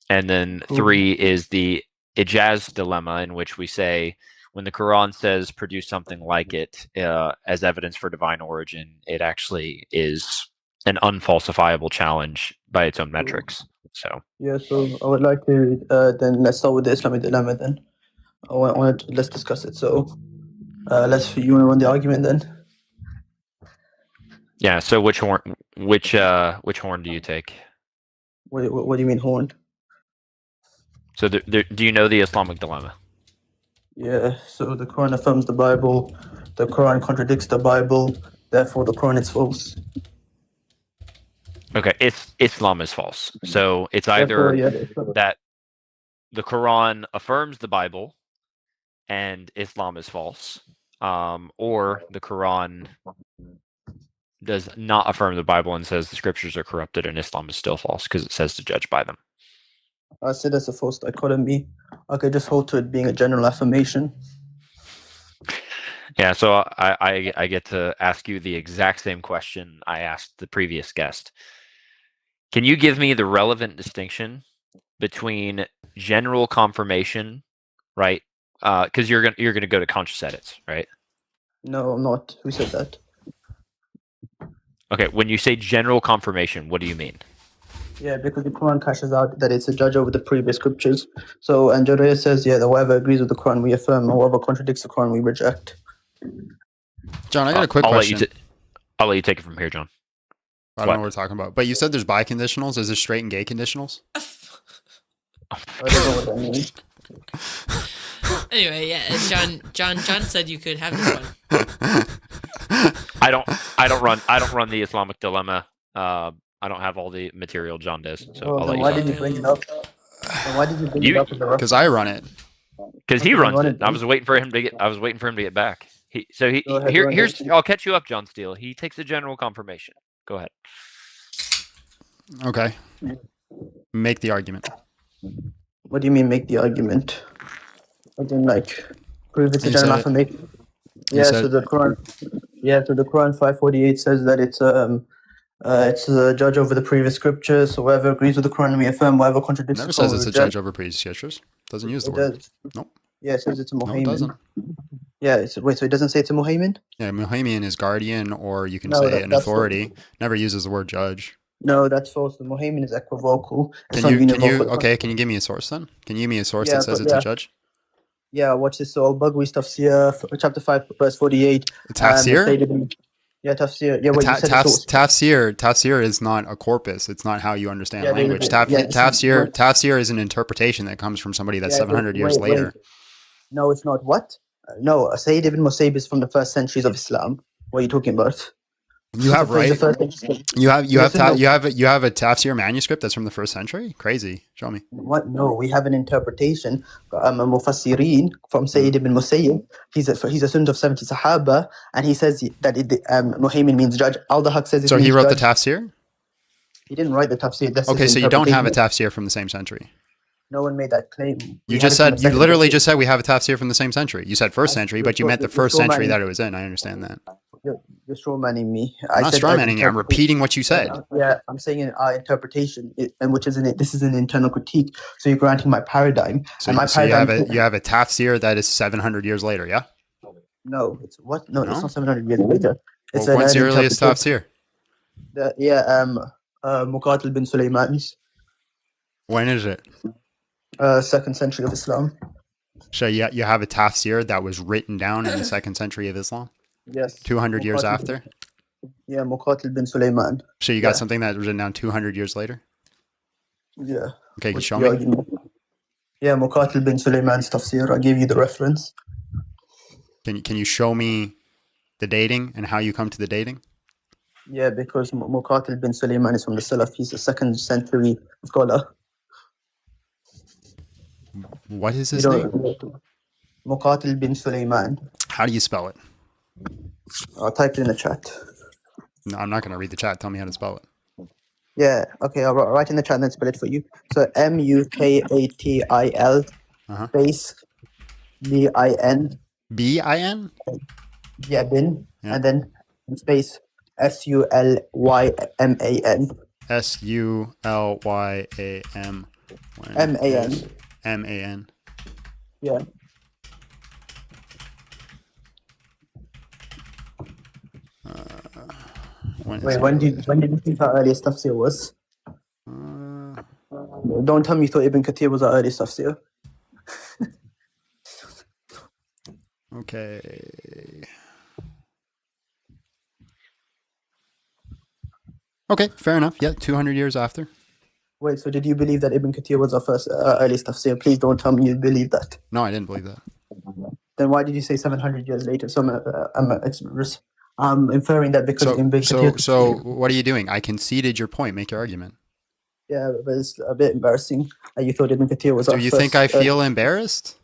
And then three is the Ijaz dilemma, in which we say when the Quran says produce something like it as evidence for divine origin, it actually is an unfalsifiable challenge by its own metrics. So Yeah, so I would like to then let's start with the Islamic dilemma. Then let's discuss it. So you want to run the argument then? yeah. So which horn do you take? What do you mean horn? So do you know the Islamic dilemma? Yeah. So the Quran affirms the Bible. The Quran contradicts the Bible. Therefore, the Quran is false. Okay, Islam is false. So it's either that the Quran affirms the Bible and Islam is false, or the Quran does not affirm the Bible and says the scriptures are corrupted and Islam is still false because it says to judge by them. I said that's a false dichotomy. I could just hold to it being a general affirmation. Yeah, so I get to ask you the exact same question I asked the previous guest. Can you give me the relevant distinction between general confirmation, right? Because you're gonna go to conscious edits, right? No, I'm not. Who said that? Okay, when you say general confirmation, what do you mean? Yeah, because the Quran cashes out that it's a judge over the previous scriptures. So, and Jordan says, yeah, that whoever agrees with the Quran, we affirm, and whoever contradicts the Quran, we reject. John, I got a quick question. I'll let you take it from here, John. I don't know what we're talking about. But you said there's biconditionals. Is there straight and gay conditionals? I don't know what that means. Anyway, yeah, John said you could have this one. I don't run the Islamic dilemma. I don't have all the material John does. So I'll let why did you bring it up? Why did you bring it up? Because I run it. Because he runs it. I was waiting for him to get back. Here's I'll catch you up, John Steele. He takes a general confirmation. Go ahead. Okay. Make the argument. What do you mean make the argument? I didn't prove it's a general affirmation. Yeah, so the Quran 548 says that it's a judge over the previous scriptures. So whoever agrees with the Quran, we affirm. Whoever contradicts Never the says Quran, it's a judge over previous scriptures. Doesn't use the word. Does. Nope. Yeah, it says it's a Muhaymin. No, it doesn't. Yeah, so it doesn't say it's a Muhaymin? Yeah, Muhaymin is guardian, or you can say an authority. Never uses the word judge. No, that's false. The Muhaymin is equivocal. Can you give me a source then? Can you give me a source that says it's a judge? Yeah, watch this. So Al-Baghawi's Tafsir, chapter 5, verse 48. Tafsir? Yeah, Tafsir. Yeah, wait, Tafsir is not a corpus. It's not how you understand language. Tafsir is an interpretation that comes from somebody that's 700 years later. No, it's not. What? No, Sayyid ibn Musayyib is from the first centuries of Islam. What are you talking about? You have right. You have a Tafsir manuscript that's from the first century. Crazy. Show me. What? No, we have an interpretation. Mufassirin from Sayyid ibn Musayyib. He's a student of 70 Sahaba, and he says that Muhaymin means judge. Al-Dahaq says. So he wrote the Tafsir. He didn't write the Tafsir. Okay, so you don't have a Tafsir from the same century. No one made that claim. You literally just said we have a Tafsir from the same century. You said first century, but you meant the first century that it was in. I understand that. You're strawmanning me. I'm not strawmanning you. I'm repeating what you said. Yeah, I'm saying in our interpretation, and which is this is an internal critique. So you're granting my paradigm. So you have a Tafsir that is 700 years later. Yeah. No, it's what? No, it's not 700 years later. It's when's the earliest Tafsir? Muqatil bin Sulaiman's. When is it? 2nd century of Islam. So you have a Tafsir that was written down in the 2nd century of Islam? Yes. 200 years after? Yeah, Muqatil bin Sulaiman. So you got something that was written down 200 years later? Yeah. Okay, can you show me? Yeah, Muqatil bin Sulaiman's Tafsir. I gave you the reference. Can you show me the dating and how you come to the dating? Yeah, because Muqatil bin Sulaiman is from the Salaf. He's a 2nd century scholar. What is his name? Muqatil bin Sulaiman. How do you spell it? I'll type it in the chat. No, I'm not going to read the chat. Tell me how to spell it. Yeah. Okay. I'll write in the chat and then spell it for you. So Mukatil space bin. bin. Yeah, bin, Yeah. and then space Sullyman. Sulyam. Man. Yeah. When did you think our earliest tafsir was? Don't tell me you thought Ibn Kathir was our earliest tafsir. Okay. Okay, fair enough. Yeah, 200 years after. Wait, so did you believe that Ibn Kathir was our first earliest tafsir? Please don't tell me you believe that. No, I didn't believe that. Then why did you say 700 years later? So I'm inferring that because Ibn Kathir. So what are you doing? I conceded your point. Make your argument. Yeah, but it's a bit embarrassing that you thought Ibn Kathir was our Do you first, think I feel embarrassed?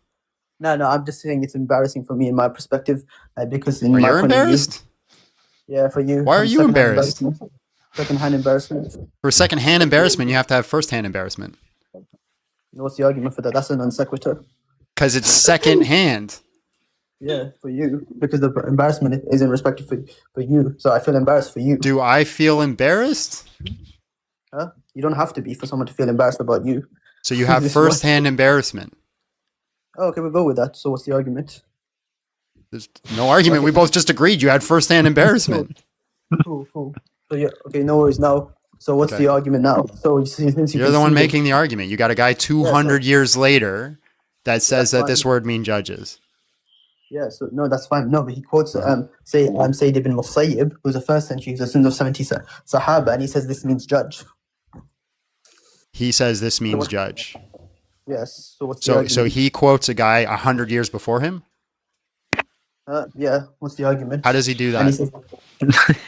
No, I'm just saying it's embarrassing for me in my perspective because in my you're point embarrassed? of view, yeah, for you. Why are you embarrassed? Second-hand embarrassment. For second-hand embarrassment, you have to have first-hand embarrassment. What's the argument for that? That's a non sequitur. Because it's second-hand. Yeah, for you, because the embarrassment is in respect for you. So I feel embarrassed for you. Do I feel embarrassed? Huh? You don't have to be for someone to feel embarrassed about you. So you have first-hand embarrassment. Oh, okay, we'll go with that. So what's the argument? There's no argument. We both just agreed you had first-hand embarrassment. Cool. So yeah, okay, no worries now. So what's the argument now? So since you're the one making the argument. You got a guy 200 years later that says that this word means judges. Yeah, so no, that's fine. No, but he quotes Sayyid ibn Musayyib, who's a first century, he's a son of 70 Sahaba, and he says this means judge. He says this means judge. Yes. So what's the argument? So he quotes a guy 100 years before him? Yeah. What's the argument? How does he do that? Says,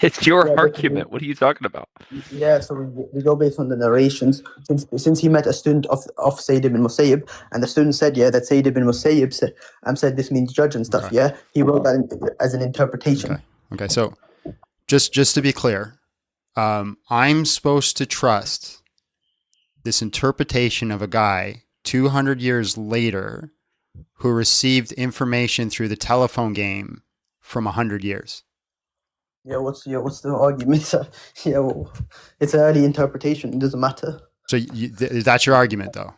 it's your argument. What are you talking about? Yeah, so we go based on the narrations. Since he met a student of Sayyid ibn Musayyib, and the student said, that Sayyid ibn Musayyib said this means judge and stuff. Okay. Yeah, he wrote that as an interpretation. Okay. So just to be clear, I'm supposed to trust this interpretation of a guy 200 years later who received information through the telephone game from 100 years. Yeah, what's the argument? It's an early interpretation. It doesn't matter. So that's your argument, though?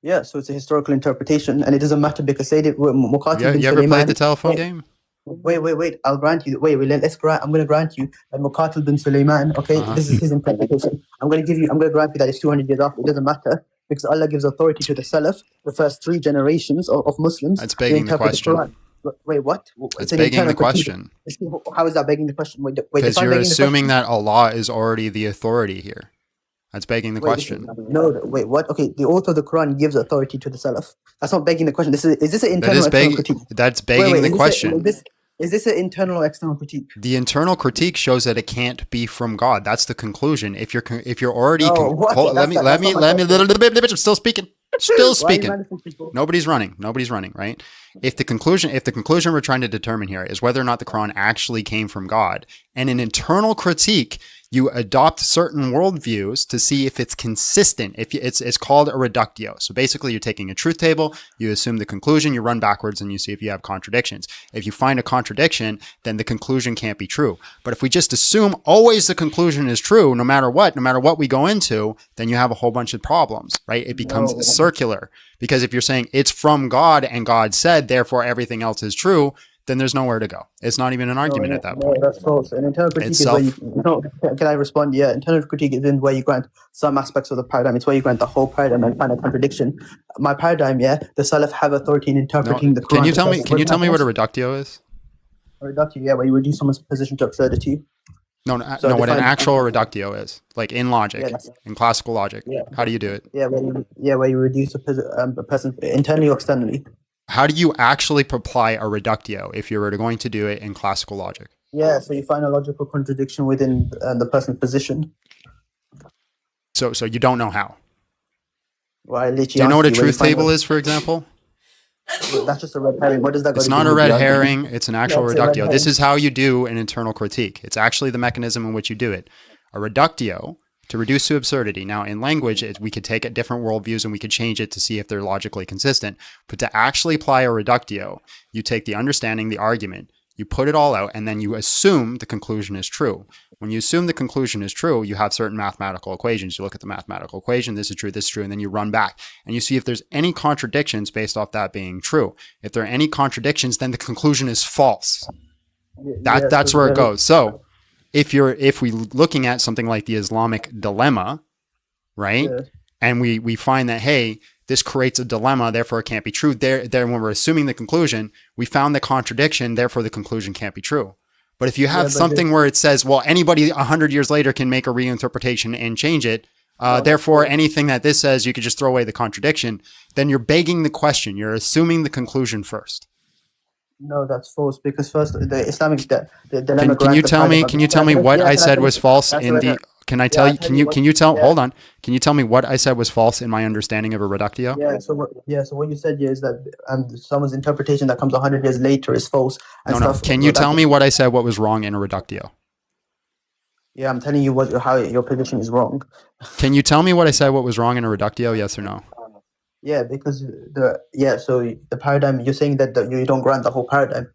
Yeah, so it's a historical interpretation, and it doesn't matter because Muqatil you ever played the telephone game? Wait. I'll grant you. I'm going to grant you that Muqatil bin Sulaiman. Okay, this is his interpretation. I'm going to grant you that it's 200 years after. It doesn't matter because Allah gives authority to the Salaf, the first 3 generations of Muslims. That's begging the question. Wait, what? It's begging the question. How is that begging the question? Because you're assuming that Allah is already the authority here. That's begging the question. No, wait, what? Okay, the author of the Quran gives authority to the Salaf. That's not begging the question. Is this an internal or external critique? That's begging the question. Is this an internal or external critique? The internal critique shows that it can't be from God. That's the conclusion. If you're already let me I'm still speaking. Nobody's running, right? If the conclusion we're trying to determine here is whether or not the Quran actually came from God, and an internal critique, you adopt certain worldviews to see if it's consistent. If it's called a reductio. So basically, you're taking a truth table, you assume the conclusion, you run backwards, and you see if you have contradictions. If you find a contradiction, then the conclusion can't be true. But if we just assume always the conclusion is true, no matter what we go into, then you have a whole bunch of problems, right? It becomes circular. Because if you're saying it's from God and God said, therefore everything else is true, then there's nowhere to go. It's not even an argument at that point. That's false. An internal critique is where can I respond? Yeah, internal critique is in where you grant some aspects of the paradigm. It's where you grant the whole paradigm and find a contradiction. My paradigm, the Salaf have authority in interpreting the Quran. Can you tell me what a reductio is? A reductio, where you reduce someone's position to absurdity. No, what an actual reductio is, like in logic, in classical logic. Yeah. How do you do it? Where you reduce a person internally or externally. How do you actually apply a reductio if you were going to do it in classical logic? Yeah, so you find a logical contradiction within the person's position. So you don't know how? Well, do you know what a truth table is, for example? That's just a red herring. What does that? It's not a red herring. It's an actual reductio. This is how you do an internal critique. It's actually the mechanism in which you do it. A reductio to reduce to absurdity. Now, in language, we could take different worldviews and we could change it to see if they're logically consistent. But to actually apply a reductio, you take the understanding, the argument, you put it all out, and then you assume the conclusion is true. When you assume the conclusion is true, you have certain mathematical equations. You look at the mathematical equation, this is true, and then you run back. And you see if there's any contradictions based off that being true. If there are any contradictions, then the conclusion is false. That's where it goes. So if we looking at something like the Islamic dilemma, right? Yeah. And we find that, hey, this creates a dilemma, therefore it can't be true. There, when we're assuming the conclusion, we found the contradiction, therefore the conclusion can't be true. But if you have something where it says, well, anybody 100 years later can make a reinterpretation and change it, therefore anything that this says, you could just throw away the contradiction, then you're begging the question. You're assuming the conclusion first. No, that's false, because first the Islamic dilemma. Can you tell me what I said was false in the? Can I tell you? Can you tell? Hold on. Can you tell me what I said was false in my understanding of a reductio? So what you said is that someone's interpretation that comes 100 years later is false. No. Can you tell me what I said? What was wrong in a reductio? Yeah, I'm telling you how your position is wrong. Can you tell me what I said? What was wrong in a reductio? Yes or no? Yeah, because so the paradigm, you're saying that you don't grant the whole paradigm.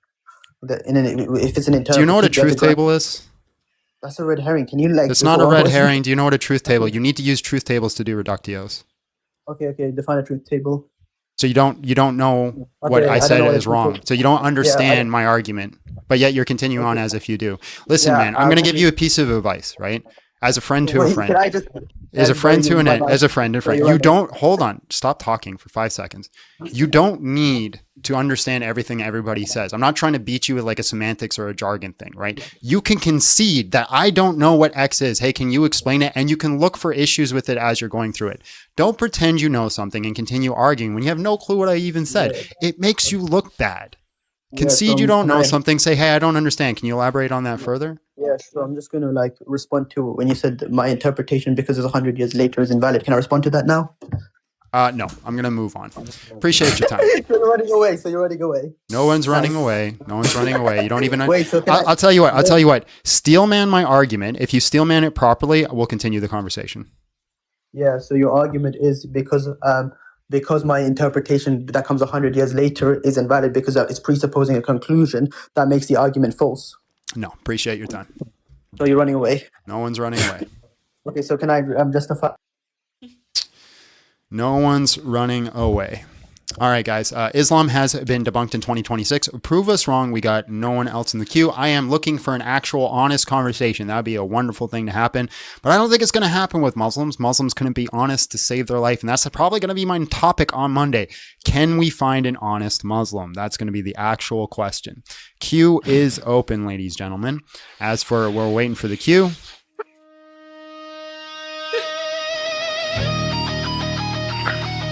If it's an internal. Do you know what a truth table is? That's a red herring. Can you like? It's not a red herring. Do you know what a truth table? You need to use truth tables to do reductios. Okay. Define a truth table. So you don't know what I said is wrong. So you don't understand my argument, but yet you're continuing on as if you do. Listen, man, I'm going to give you a piece of advice, right? As a friend to a friend. As a friend to as a friend. You don't, hold on, stop talking for 5 seconds. You don't need to understand everything everybody says. I'm not trying to beat you with like a semantics or a jargon thing, right? You can concede that I don't know what X is. Hey, can you explain it? And you can look for issues with it as you're going through it. Don't pretend you know something and continue arguing when you have no clue what I even said. It makes you look bad. Concede you don't know something. Say, hey, I don't understand. Can you elaborate on that further? Yeah, so I'm just going to like respond to when you said my interpretation because it's 100 years later is invalid. Can I respond to that now? No, I'm going to move on. Appreciate your time. You're running away, so you're running away. No one's running away. No one's running away. You don't even... Wait, so I'll tell you what. Steelman my argument. If you steelman it properly, we'll continue the conversation. Yeah, so your argument is because my interpretation that comes 100 years later is invalid because it's presupposing a conclusion that makes the argument false. No, appreciate your time. So you're running away? No one's running away. Okay, so can I justify? No one's running away. All right, guys. Islam has been debunked in 2026. Prove us wrong. We got no one else in the queue. I am looking for an actual honest conversation. That would be a wonderful thing to happen. But I don't think it's going to happen with Muslims. Muslims couldn't be honest to save their life. And that's probably going to be my topic on Monday. Can we find an honest Muslim? That's going to be the actual question. Queue is open, ladies and gentlemen. As for we're waiting for the queue.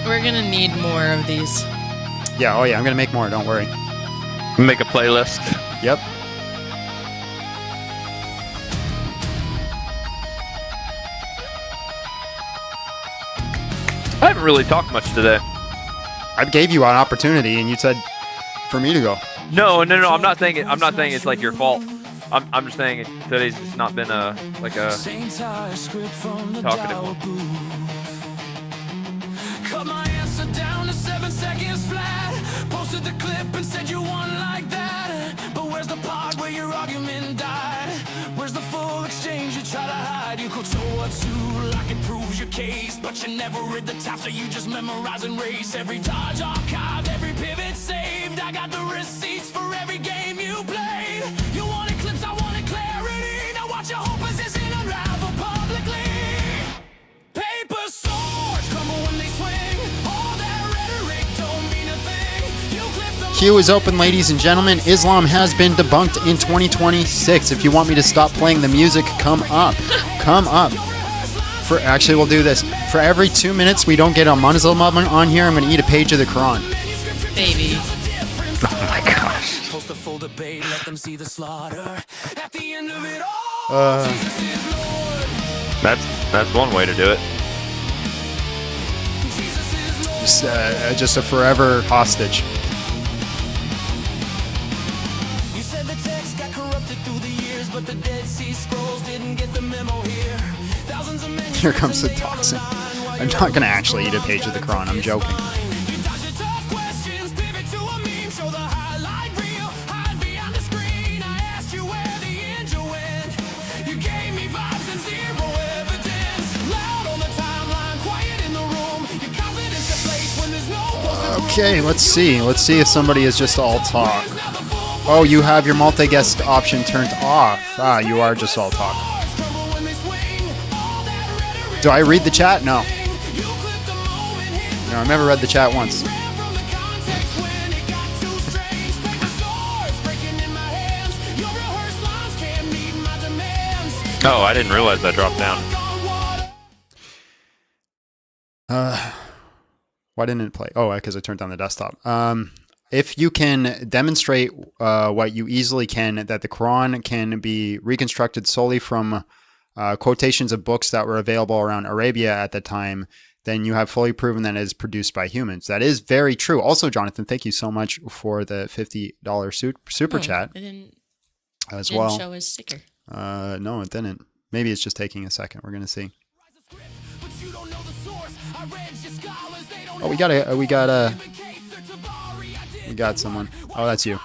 We're going to need more of these. Yeah, I'm going to make more. Don't worry. Make a playlist. Yep. I haven't really talked much today. I gave you an opportunity and you said for me to go. No. I'm not saying it's like your fault. I'm just saying today's just not been a talkative one. Cut my answer down to 7 seconds flat. Posted the clip and said you won like that. But where's the part where your argument died? Where's the full exchange you try to hide? You go toe-to like it proves your case, but you never read the top, so you just memorize and race. Every dodge archived, every pivot saved. I got the receipts for every game you played. You wanted clips, I wanted clarity. Now watch your whole position unravel publicly. Paper swords crumble when they swing. Queue is open, ladies and gentlemen. Islam has been debunked in 2026. If you want me to stop playing the music, come up. Actually, we'll do this. For every 2 minutes we don't get a Muslim on here, I'm going to eat a page of the Quran. Baby. Oh my gosh. That's one way to do it. Just a forever hostage. You said the text got corrupted through the years, but the Dead Sea Scrolls didn't get the memo here. Thousands of men. Here comes the toxin. I'm not gonna actually eat a page of the Quran. I'm joking. Okay, let's see. Let's see if somebody is just all talk. Oh, you have your multi-guest option turned off. Ah, you are just all talk. Do I read the chat? No. No, I've never read the chat once. Oh, I didn't realize that dropped down. Why didn't it play? Oh, because I turned on the desktop. If you can demonstrate what you easily can, that the Quran can be reconstructed solely from quotations of books that were available around Arabia at the time, then you have fully proven that it is produced by humans. That is very true. Also, Jonathan, thank you so much for the $50 super chat. It didn't, as didn't well. show his sticker. No, it didn't. Maybe it's just taking a second. We're going to see. Oh, we got someone. Oh, that's you.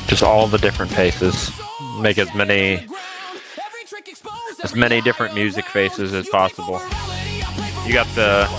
Just all the different faces. Make as many different music faces as possible. You got the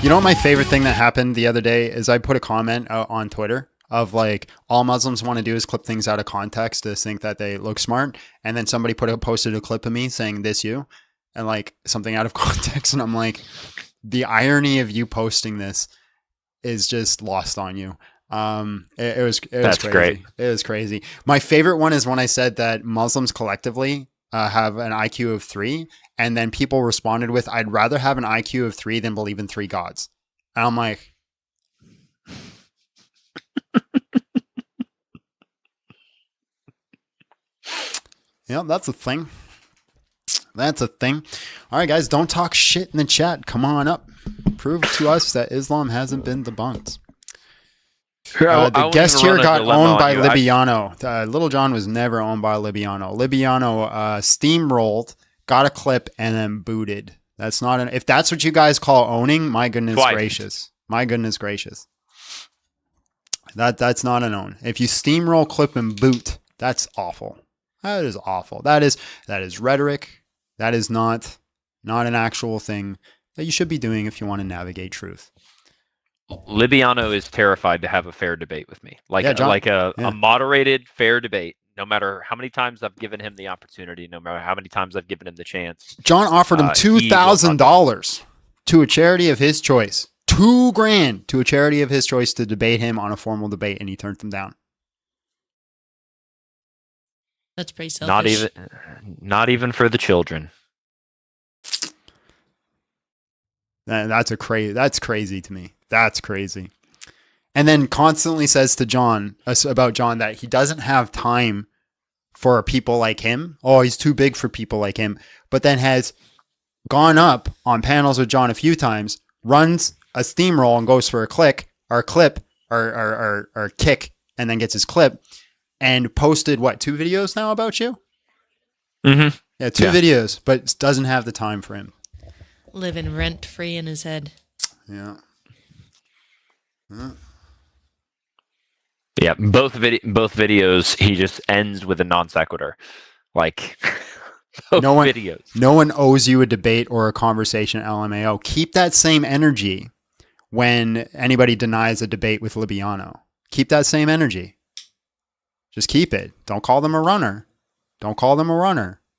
You know what my favorite thing that happened the other day is I put a comment out on Twitter of like, all Muslims want to do is clip things out of context to think that they look smart. And then somebody posted a clip of me saying this you and like something out of context. And I'm like, the irony of you posting this is just lost on you. It was That's crazy. great. It was crazy. My favorite one is when I said that Muslims collectively have an IQ of 3, and then people responded with, I'd rather have an IQ of 3 than believe in 3 gods. And I'm like, yeah, that's a thing. That's a thing. All right, guys, don't talk shit in the chat. Come on up. Prove to us that Islam hasn't been debunked. The guest here got owned by Libiano. Little John was never owned by Libiano. Libiano steamrolled, got a clip, and then booted. That's not if that's what you guys call owning, my goodness gracious. My goodness gracious. That's not an own. If you steamroll, clip, and boot, that's awful. That is awful. That is rhetoric. That is not an actual thing that you should be doing if you want to navigate truth. Libiano is terrified to have a fair debate with me, a moderated, fair debate. No matter how many times I've given him the opportunity, no matter how many times I've given him the chance. John offered him $2,000 to a charity of his choice. $2,000 to a charity of his choice to debate him on a formal debate, and he turned them down. That's pretty selfish. Not even for the children. That's crazy to me. That's crazy. And then constantly says to John about John that he doesn't have time for people like him. Oh, he's too big for people like him. But then has gone up on panels with John a few times, runs a steamroll and goes for a clip, or kick, and then gets his clip, and posted 2 videos now about you? Mm-hmm. Yeah, 2 videos, but doesn't have the time for him. Living rent free in his head. Yeah. Yeah, both videos he just ends with a non sequitur. Like videos. No one owes you a debate or a conversation, LMAO. Keep that same energy when anybody denies a debate with Libiano. Keep that same energy. Just keep it. Don't call them a runner.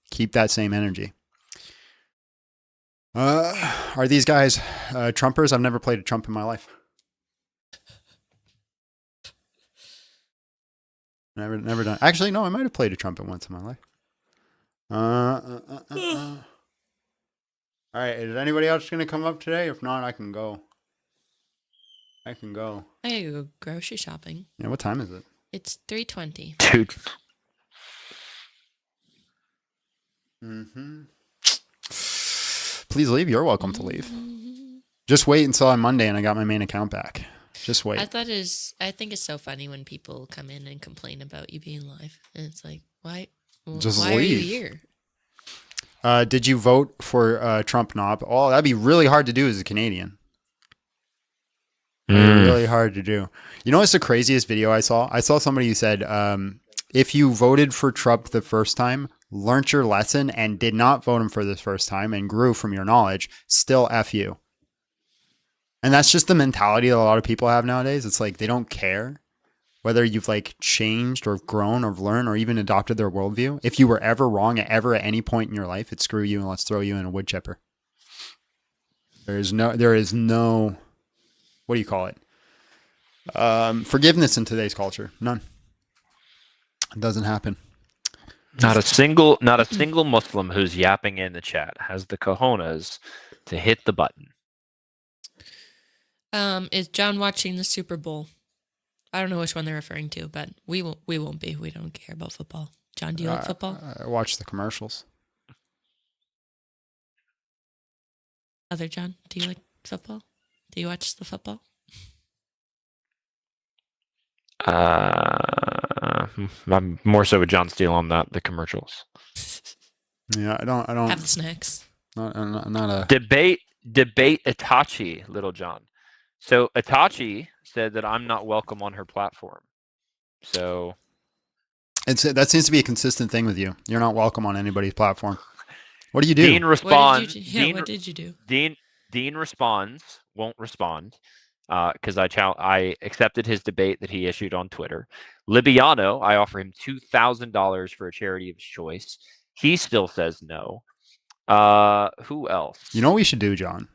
Keep that same energy. Are these guys Trumpers? I've never played a Trump in my life. Never done. Actually, no, I might have played a trumpet once in my life. All right, is anybody else going to come up today? If not, I can go. I can go. I gotta go grocery shopping. Yeah, what time is it? It's 3:20. Dude. Mm-hmm. Please leave. You're welcome to leave. Just wait until I'm Monday and I got my main account back. Just wait. I think it's so funny when people come in and complain about you being live, and it's like, why? Just why leave. are you here? Did you vote for Trump not? Oh, that'd be really hard to do as a Canadian. Really hard to do. You know what's the craziest video I saw? I saw somebody who said, if you voted for Trump the first time, learned your lesson, and did not vote him for the first time and grew from your knowledge, still F you. And that's just the mentality that a lot of people have nowadays. It's like they don't care whether you've like changed or grown or learned or even adopted their worldview. If you were ever wrong at any point in your life, it's screw you and let's throw you in a wood chipper. There is no, what do you call it? Forgiveness in today's culture. None. It doesn't happen. Not a single Muslim who's yapping in the chat has the cojones to hit the button. Is John watching the Super Bowl? I don't know which one they're referring to, but we won't be. We don't care about football. John, do you like football? I watch the commercials. Other John, do you like football? Do you watch the football? I'm more so with John Steele on the commercials. Yeah, I don't have the snacks. Not a debate Itachi, Little John. So Itachi said that I'm not welcome on her platform. So that seems to be a consistent thing with you. You're not welcome on anybody's platform. What do you do? Dean responds. What did you do? Dean responds, won't respond, because I accepted his debate that he issued on Twitter. Libiano, I offer him $2,000 for a charity of his choice. He still says no. Who else? You know what we should do, John?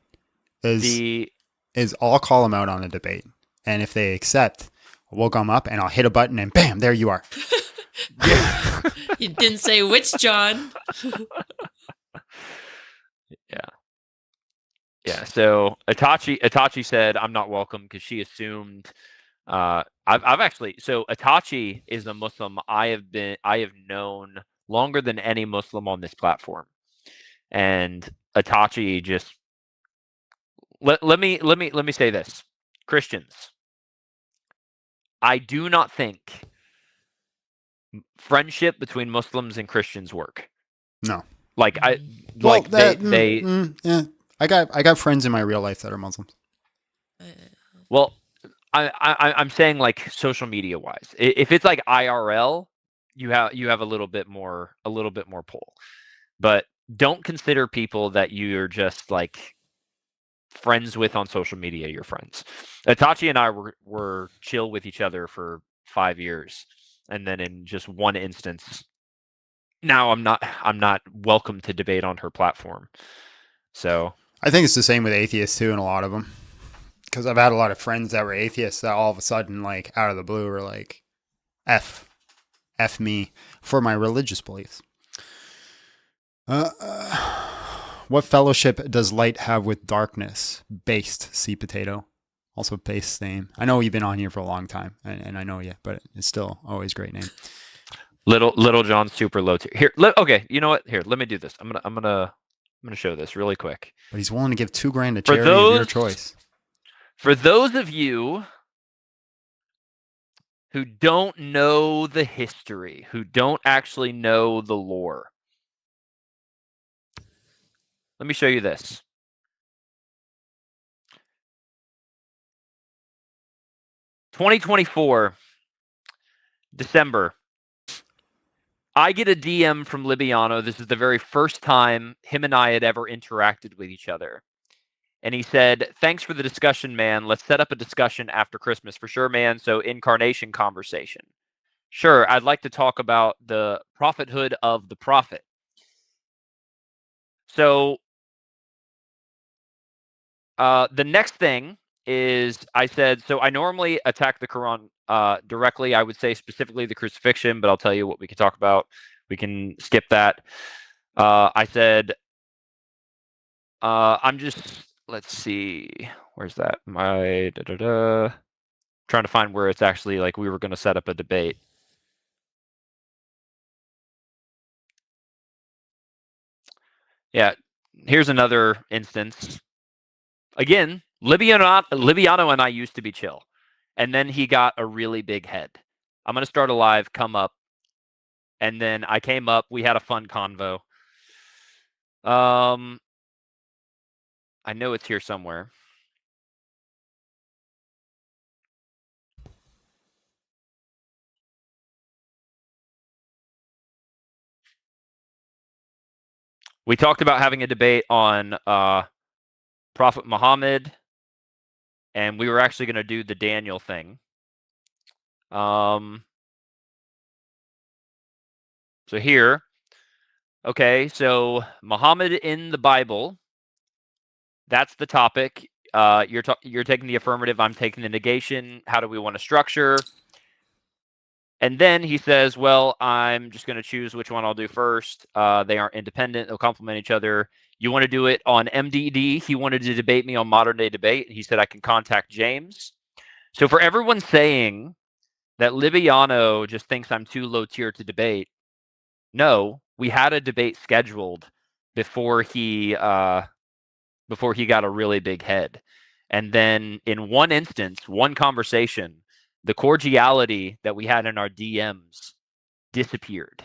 Is I'll call them out on a debate, and if they accept, we'll come up and I'll hit a button and bam, there you are. You didn't say which John. Yeah. So Itachi said I'm not welcome because she assumed. I've actually. So Itachi is a Muslim I have known longer than any Muslim on this platform, and Itachi just. Let me say this. Christians, I do not think friendship between Muslims and Christians work. No. Yeah. I got friends in my real life that are Muslims. Well, I'm saying like social media wise. If it's like IRL, you have a little bit more pull. But don't consider people that you're just like friends with on social media your friends. Itachi and I were chill with each other for 5 years, and then in just one instance, now I'm not welcome to debate on her platform. So I think it's the same with atheists too, and a lot of them, because I've had a lot of friends that were atheists that all of a sudden, like out of the blue, were like, "F me" for my religious beliefs. What fellowship does light have with darkness? Based, sea potato. Also based name. I know you've been on here for a long time, and I know you, but it's still always a great name. Little John, super low tier. Here, okay, you know what? Here, let me do this. I'm gonna show this really quick. But he's willing to give $2,000 to charity of your choice. For those of you who don't know the history, who don't actually know the lore, let me show you this. (2024) December. I get a DM from Libiano. This is the very first time him and I had ever interacted with each other. And he said, "Thanks for the discussion, man. Let's set up a discussion after Christmas." For sure, man. So incarnation conversation. Sure, I'd like to talk about the prophethood of the prophet. So the next thing is I said, so I normally attack the Quran directly. I would say specifically the crucifixion, but I'll tell you what we can talk about. We can skip that. I said, I'm let's see. Where's that? My trying to find where it's actually like we were going to set up a debate. Yeah, here's another instance. Again, Libiano and I used to be chill, and then he got a really big head. I'm going to start a live, come up, and then I came up. We had a fun convo. I know it's here somewhere. We talked about having a debate on Prophet Muhammad, and we were actually going to do the Daniel thing. So here, okay, so Muhammad in the Bible, that's the topic. You're taking the affirmative, I'm taking the negation. How do we want to structure? And then he says, well, I'm just going to choose which one I'll do first. They aren't independent. They'll complement each other. You want to do it on MDD. He wanted to debate me on modern day debate. He said I can contact James. So for everyone saying that Libiano just thinks I'm too low tier to debate, no, we had a debate scheduled before he got a really big head. And then in one instance, one conversation, the cordiality that we had in our DMs disappeared.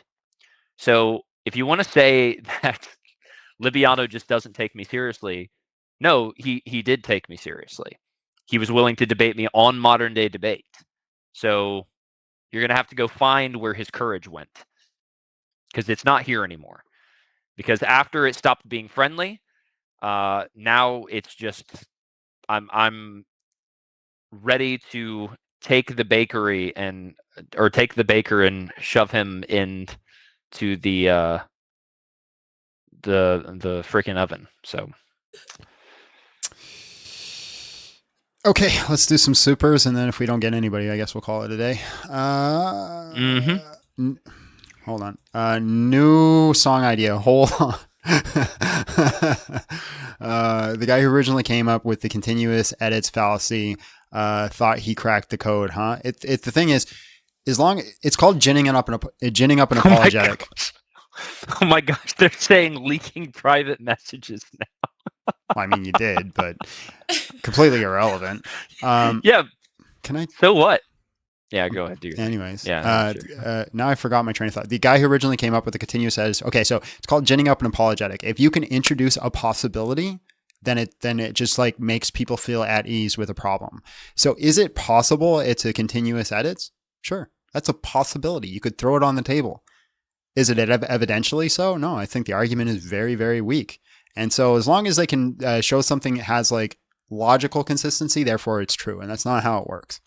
So if you want to say that Libiano just doesn't take me seriously, no, he did take me seriously. He was willing to debate me on modern day debate. So you're going to have to go find where his courage went, because it's not here anymore. Because after it stopped being friendly, now it's just I'm ready to take the baker and shove him into the freaking oven. So okay, let's do some supers, and then if we don't get anybody, I guess we'll call it a day. Hold on. New song idea. Hold on. The guy who originally came up with the continuous edits fallacy thought he cracked the code, huh? It's the thing is, as long it's called ginning up an apologetic. Oh my gosh, they're saying leaking private messages now. Well, I mean, you did, but completely irrelevant. Yeah. Can I? So what? Yeah, go ahead. Anyways, yeah. Sure. Now I forgot my train of thought. The guy who originally came up with the continuous edits. Okay, so it's called ginning up an apologetic. If you can introduce a possibility, then it just like makes people feel at ease with a problem. So is it possible it's a continuous edits? Sure, that's a possibility. You could throw it on the table. Is it evidentially so? No, I think the argument is very, very weak. And so as long as they can show something that has like logical consistency, therefore it's true. And that's not how it works.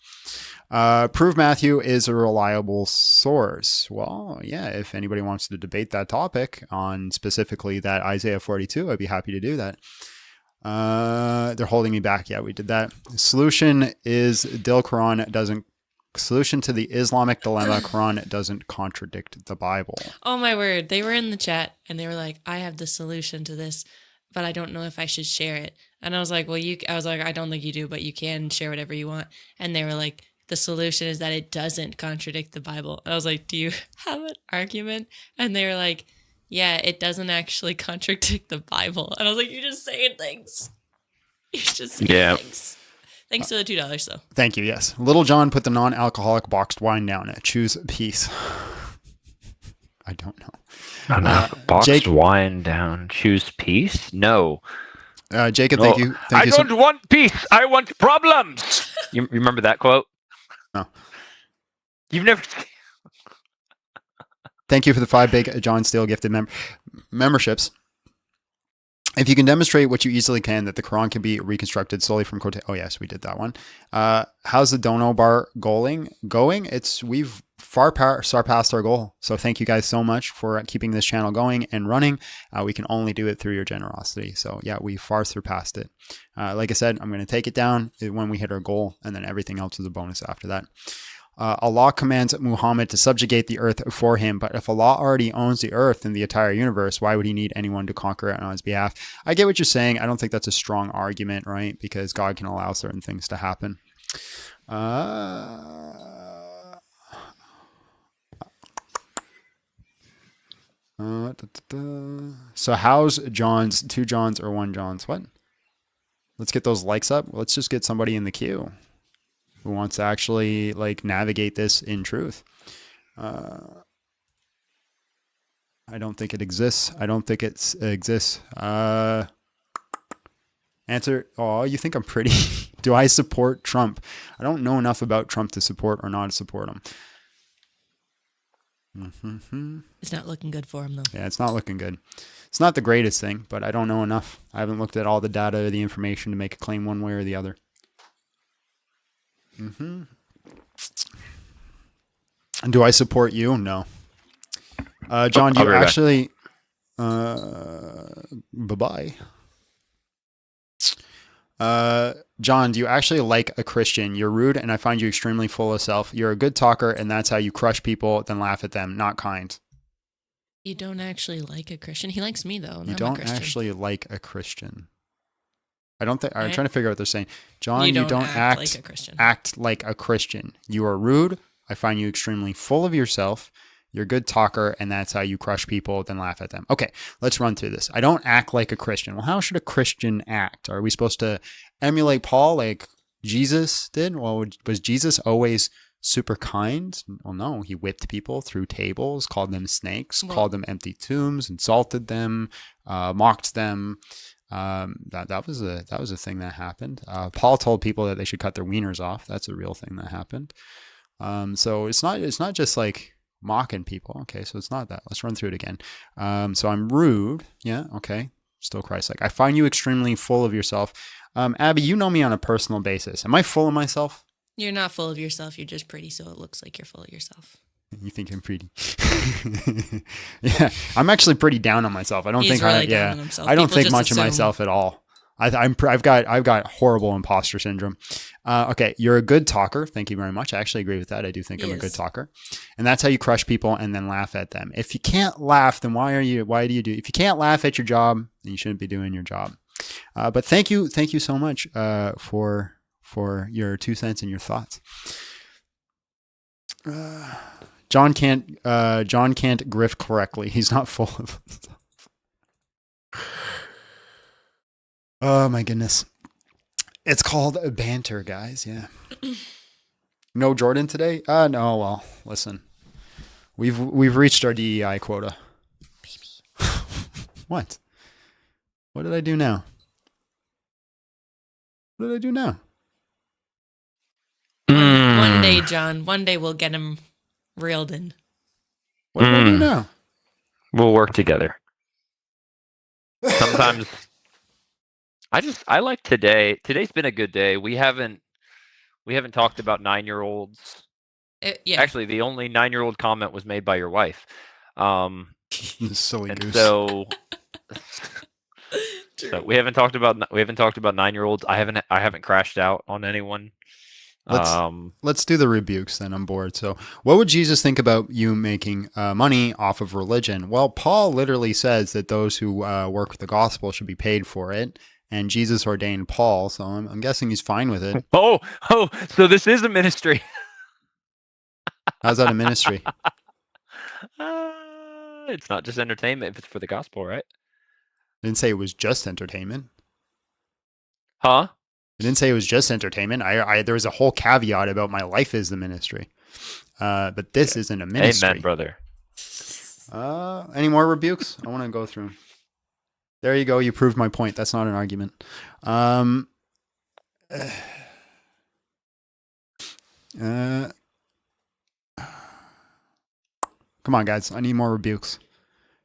Prove Matthew is a reliable source. Well, yeah, if anybody wants to debate that topic on specifically that Isaiah 42, I'd be happy to do that. They're holding me back. Yeah, we did that. Solution is solution to the Islamic dilemma, Quran doesn't contradict the Bible. Oh my word. They were in the chat and they were like, I have the solution to this, but I don't know if I should share it. And I was like, I don't think you do, but you can share whatever you want. And they were like, the solution is that it doesn't contradict the Bible. And I was like, do you have an argument? And they were like, yeah, it doesn't actually contradict the Bible. And I was like, you're just saying things. You're just saying things. Thanks for the $2 though. Thank you. Yes. Little John put the non-alcoholic boxed wine down. Choose peace. I don't know. Boxed wine down. Choose peace? No. Jacob, thank you. I don't want peace. I want problems. You remember that quote? No. You've never. Thank you for the 5 big John Steele gifted memberships. If you can demonstrate what you easily can that the Quran can be reconstructed solely from quotation. Oh yes, we did that one. How's the dono bar going? We've far surpassed our goal. So thank you guys so much for keeping this channel going and running. We can only do it through your generosity. So yeah, we far surpassed it. Like I said, I'm going to take it down when we hit our goal, and then everything else is a bonus after that. Allah commands Muhammad to subjugate the earth for him, but if Allah already owns the earth and the entire universe, why would he need anyone to conquer it on his behalf? I get what you're saying. I don't think that's a strong argument, right? Because God can allow certain things to happen. So how's John's, 2 Johns or 1 John's? What? Let's get those likes up. Let's just get somebody in the queue who wants to actually like navigate this in truth. I don't think it exists. I don't think it exists. Answer. Oh, you think I'm pretty? Do I support Trump? I don't know enough about Trump to support or not support him. It's not looking good for him, though. Yeah, it's not looking good. It's not the greatest thing, but I don't know enough. I haven't looked at all the data or the information to make a claim one way or the other. And do I support you? No. John, do you actually... bye-bye. John, do you actually like a Christian? You're rude and I find you extremely full of self. You're a good talker and that's how you crush people, then laugh at them. Not kind. You don't actually like a Christian. He likes me, though. You don't actually like a Christian. I don't think... I'm trying to figure out what they're saying. John, you don't act like a Christian. Act like a Christian. You are rude. I find you extremely full of yourself. You're a good talker, and that's how you crush people, then laugh at them. Okay, let's run through this. I don't act like a Christian. Well, how should a Christian act? Are we supposed to emulate Paul like Jesus did? Well, was Jesus always super kind? Well, no. He whipped people, threw tables, called them snakes, called them empty tombs, insulted them, mocked them. That was a thing that happened. Paul told people that they should cut their wieners off. That's a real thing that happened. So it's not just like mocking people. Okay, so it's not that. Let's run through it again. So I'm rude. Yeah, okay. Still Christ-like. I find you extremely full of yourself. Abby, you know me on a personal basis. Am I full of myself? You're not full of yourself. You're just pretty, so it looks like you're full of yourself. You think I'm pretty? Yeah, I'm actually pretty down on myself. I don't think really down on himself. I don't People think just much of assume. myself at all. I've got horrible imposter syndrome. Okay, you're a good talker. Thank you very much. I actually agree with that. I do think I'm a good talker, and that's how you crush people and then laugh at them. If you can't laugh, then why do you do? If you can't laugh at your job, then you shouldn't be doing your job. But thank you so much for your 2 cents and your thoughts. John can't grift correctly. He's not full of himself. Oh my goodness. It's called banter, guys. Yeah. No Jordan today? No, well, listen. We've reached our DEI quota. Baby. What? What did I do now? What did I do now? One day, John. One day we'll get him reeled in. What did I do now? We'll work together. Sometimes I like today. Today's been a good day. We haven't talked about 9-year-olds. Yeah. Actually, the only 9-year-old comment was made by your wife. Silly Goose. So we haven't talked about 9-year-olds. I haven't crashed out on anyone. Let's do the rebukes then. I'm bored. So what would Jesus think about you making money off of religion? Well, Paul literally says that those who work with the gospel should be paid for it. And Jesus ordained Paul. So I'm guessing he's fine with it. Oh, so this is a ministry. How's that a ministry? It's not just entertainment if it's for the gospel, right? I didn't say it was just entertainment. Huh? I didn't say it was just entertainment. There was a whole caveat about my life is the ministry. But this isn't a ministry. Amen, brother. Any more rebukes? I want to go through. There you go. You proved my point. That's not an argument. Come on, guys. I need more rebukes.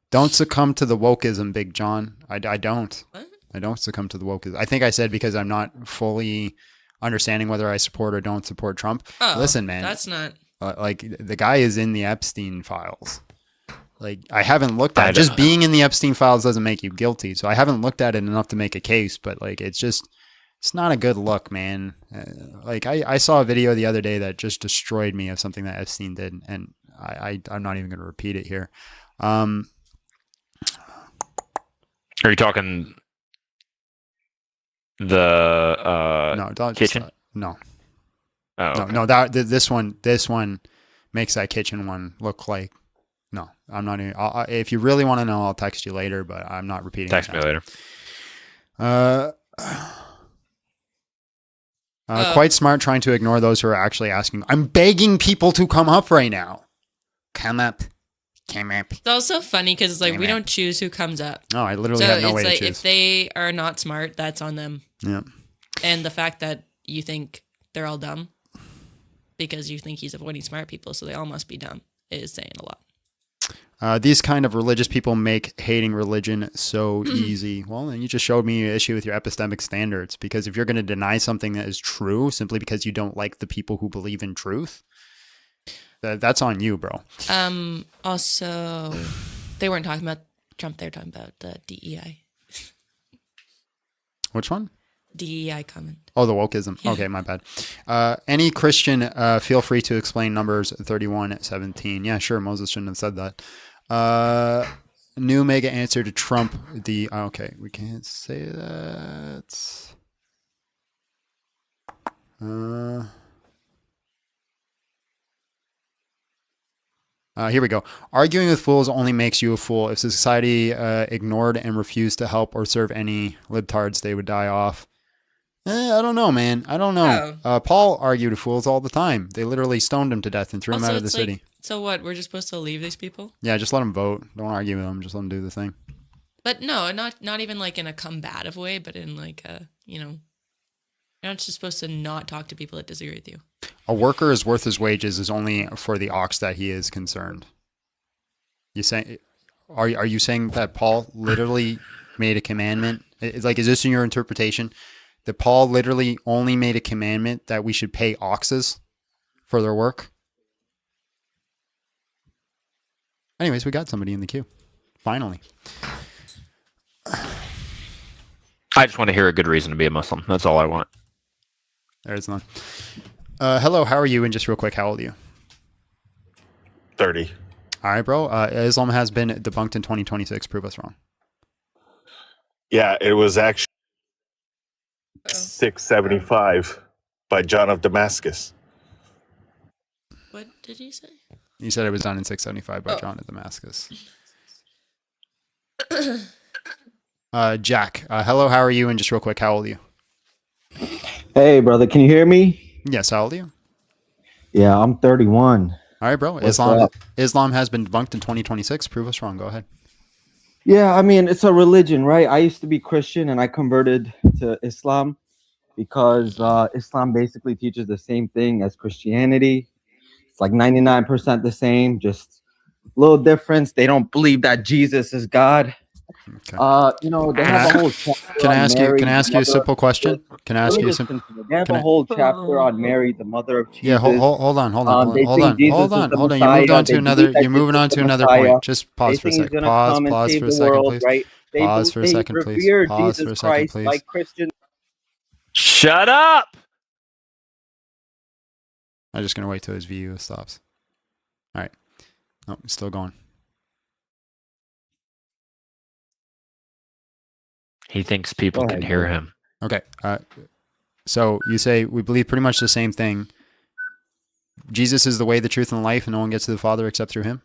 Don't succumb to the wokeism, Big John. I don't. What? I don't succumb to the wokeism. I think I said because I'm not fully understanding whether I support or don't support Trump. Oh, listen, man. That's not... like, the guy is in the Epstein files. Like, I haven't looked at it. Just being in the Epstein files doesn't make you guilty. So I haven't looked at it enough to make a case, but like, it's just, It's not a good look, man. Like I saw a video the other day that just destroyed me of something that Epstein did, and I'm not even going to repeat it here. Are you talking the kitchen? No. Oh, okay. No. This one makes that kitchen one look like. No, I'm not even. If you really want to know, I'll text you later. But I'm not repeating. Text me later. Quite smart trying to ignore those who are actually asking. I'm begging people to come up right now. Come up. It's also funny because it's like we don't choose who comes up. No, I literally have no way to choose. If they are not smart, that's on them. Yeah. And the fact that you think they're all dumb because you think he's avoiding smart people, so they all must be dumb, is saying a lot. These kind of religious people make hating religion so easy. Well, then you just showed me an issue with your epistemic standards, because if you're going to deny something that is true simply because you don't like the people who believe in truth, that's on you, bro. Also, they weren't talking about Trump. They were talking about the DEI. Which one? DEI comment. Oh, the wokeism. Yeah. Okay, my bad. Any Christian, feel free to explain Numbers 31:17. Yeah, sure. Moses shouldn't have said that. New mega answer to Trump. Okay, we can't say that. Here we go. Arguing with fools only makes you a fool. If society ignored and refused to help or serve any libtards, they would die off. I don't know, man. I don't know. Paul argued with fools all the time. They literally stoned him to death and threw him out of the city. So what? We're just supposed to leave these people? Yeah, just let them vote. Don't argue with them. Just let them do the thing. But no, not even like in a combative way, but in like a, you're not just supposed to not talk to people that disagree with you. A worker is worth his wages is only for the ox that he is concerned. Are you saying that Paul literally made a commandment? Is this in your interpretation? That Paul literally only made a commandment that we should pay oxes for their work? Anyways, we got somebody in the queue. Finally. I just want to hear a good reason to be a Muslim. That's all I want. There's none. Hello, how are you? And just real quick, how old are you? 30. All right, bro. Islam has been debunked in 2026. Prove us wrong. Yeah, it was actually 675 by John of Damascus. What did you say? You said it was done in 675 by John of Damascus. Jack, hello, how are you? And just real quick, how old are you? Hey, brother, can you hear me? Yes, how old are you? Yeah, I'm 31. All right, bro. What's up? Islam has been debunked in 2026. Prove us wrong. Go ahead. Yeah, I mean, it's a religion, right? I used to be Christian and I converted to Islam because Islam basically teaches the same thing as Christianity. It's like 99% the same, just a little difference. They don't believe that Jesus is God. Okay. They have a whole chapter. Can I ask you a simple question? Can I ask you a simple? They have a whole chapter on Mary, the mother of Jesus. Yeah, hold on. You're moving on to another point. Just pause for a second. Pause for a second, please. Right? Pause for a second, please. Pause for a second, please. Like Christians. Shut up! I'm just gonna wait till his video stops. All right. Nope, still going. He thinks people can hear him. Okay. So you say we believe pretty much the same thing. Jesus is the way, the truth, and the life, and no one gets to the Father except through him?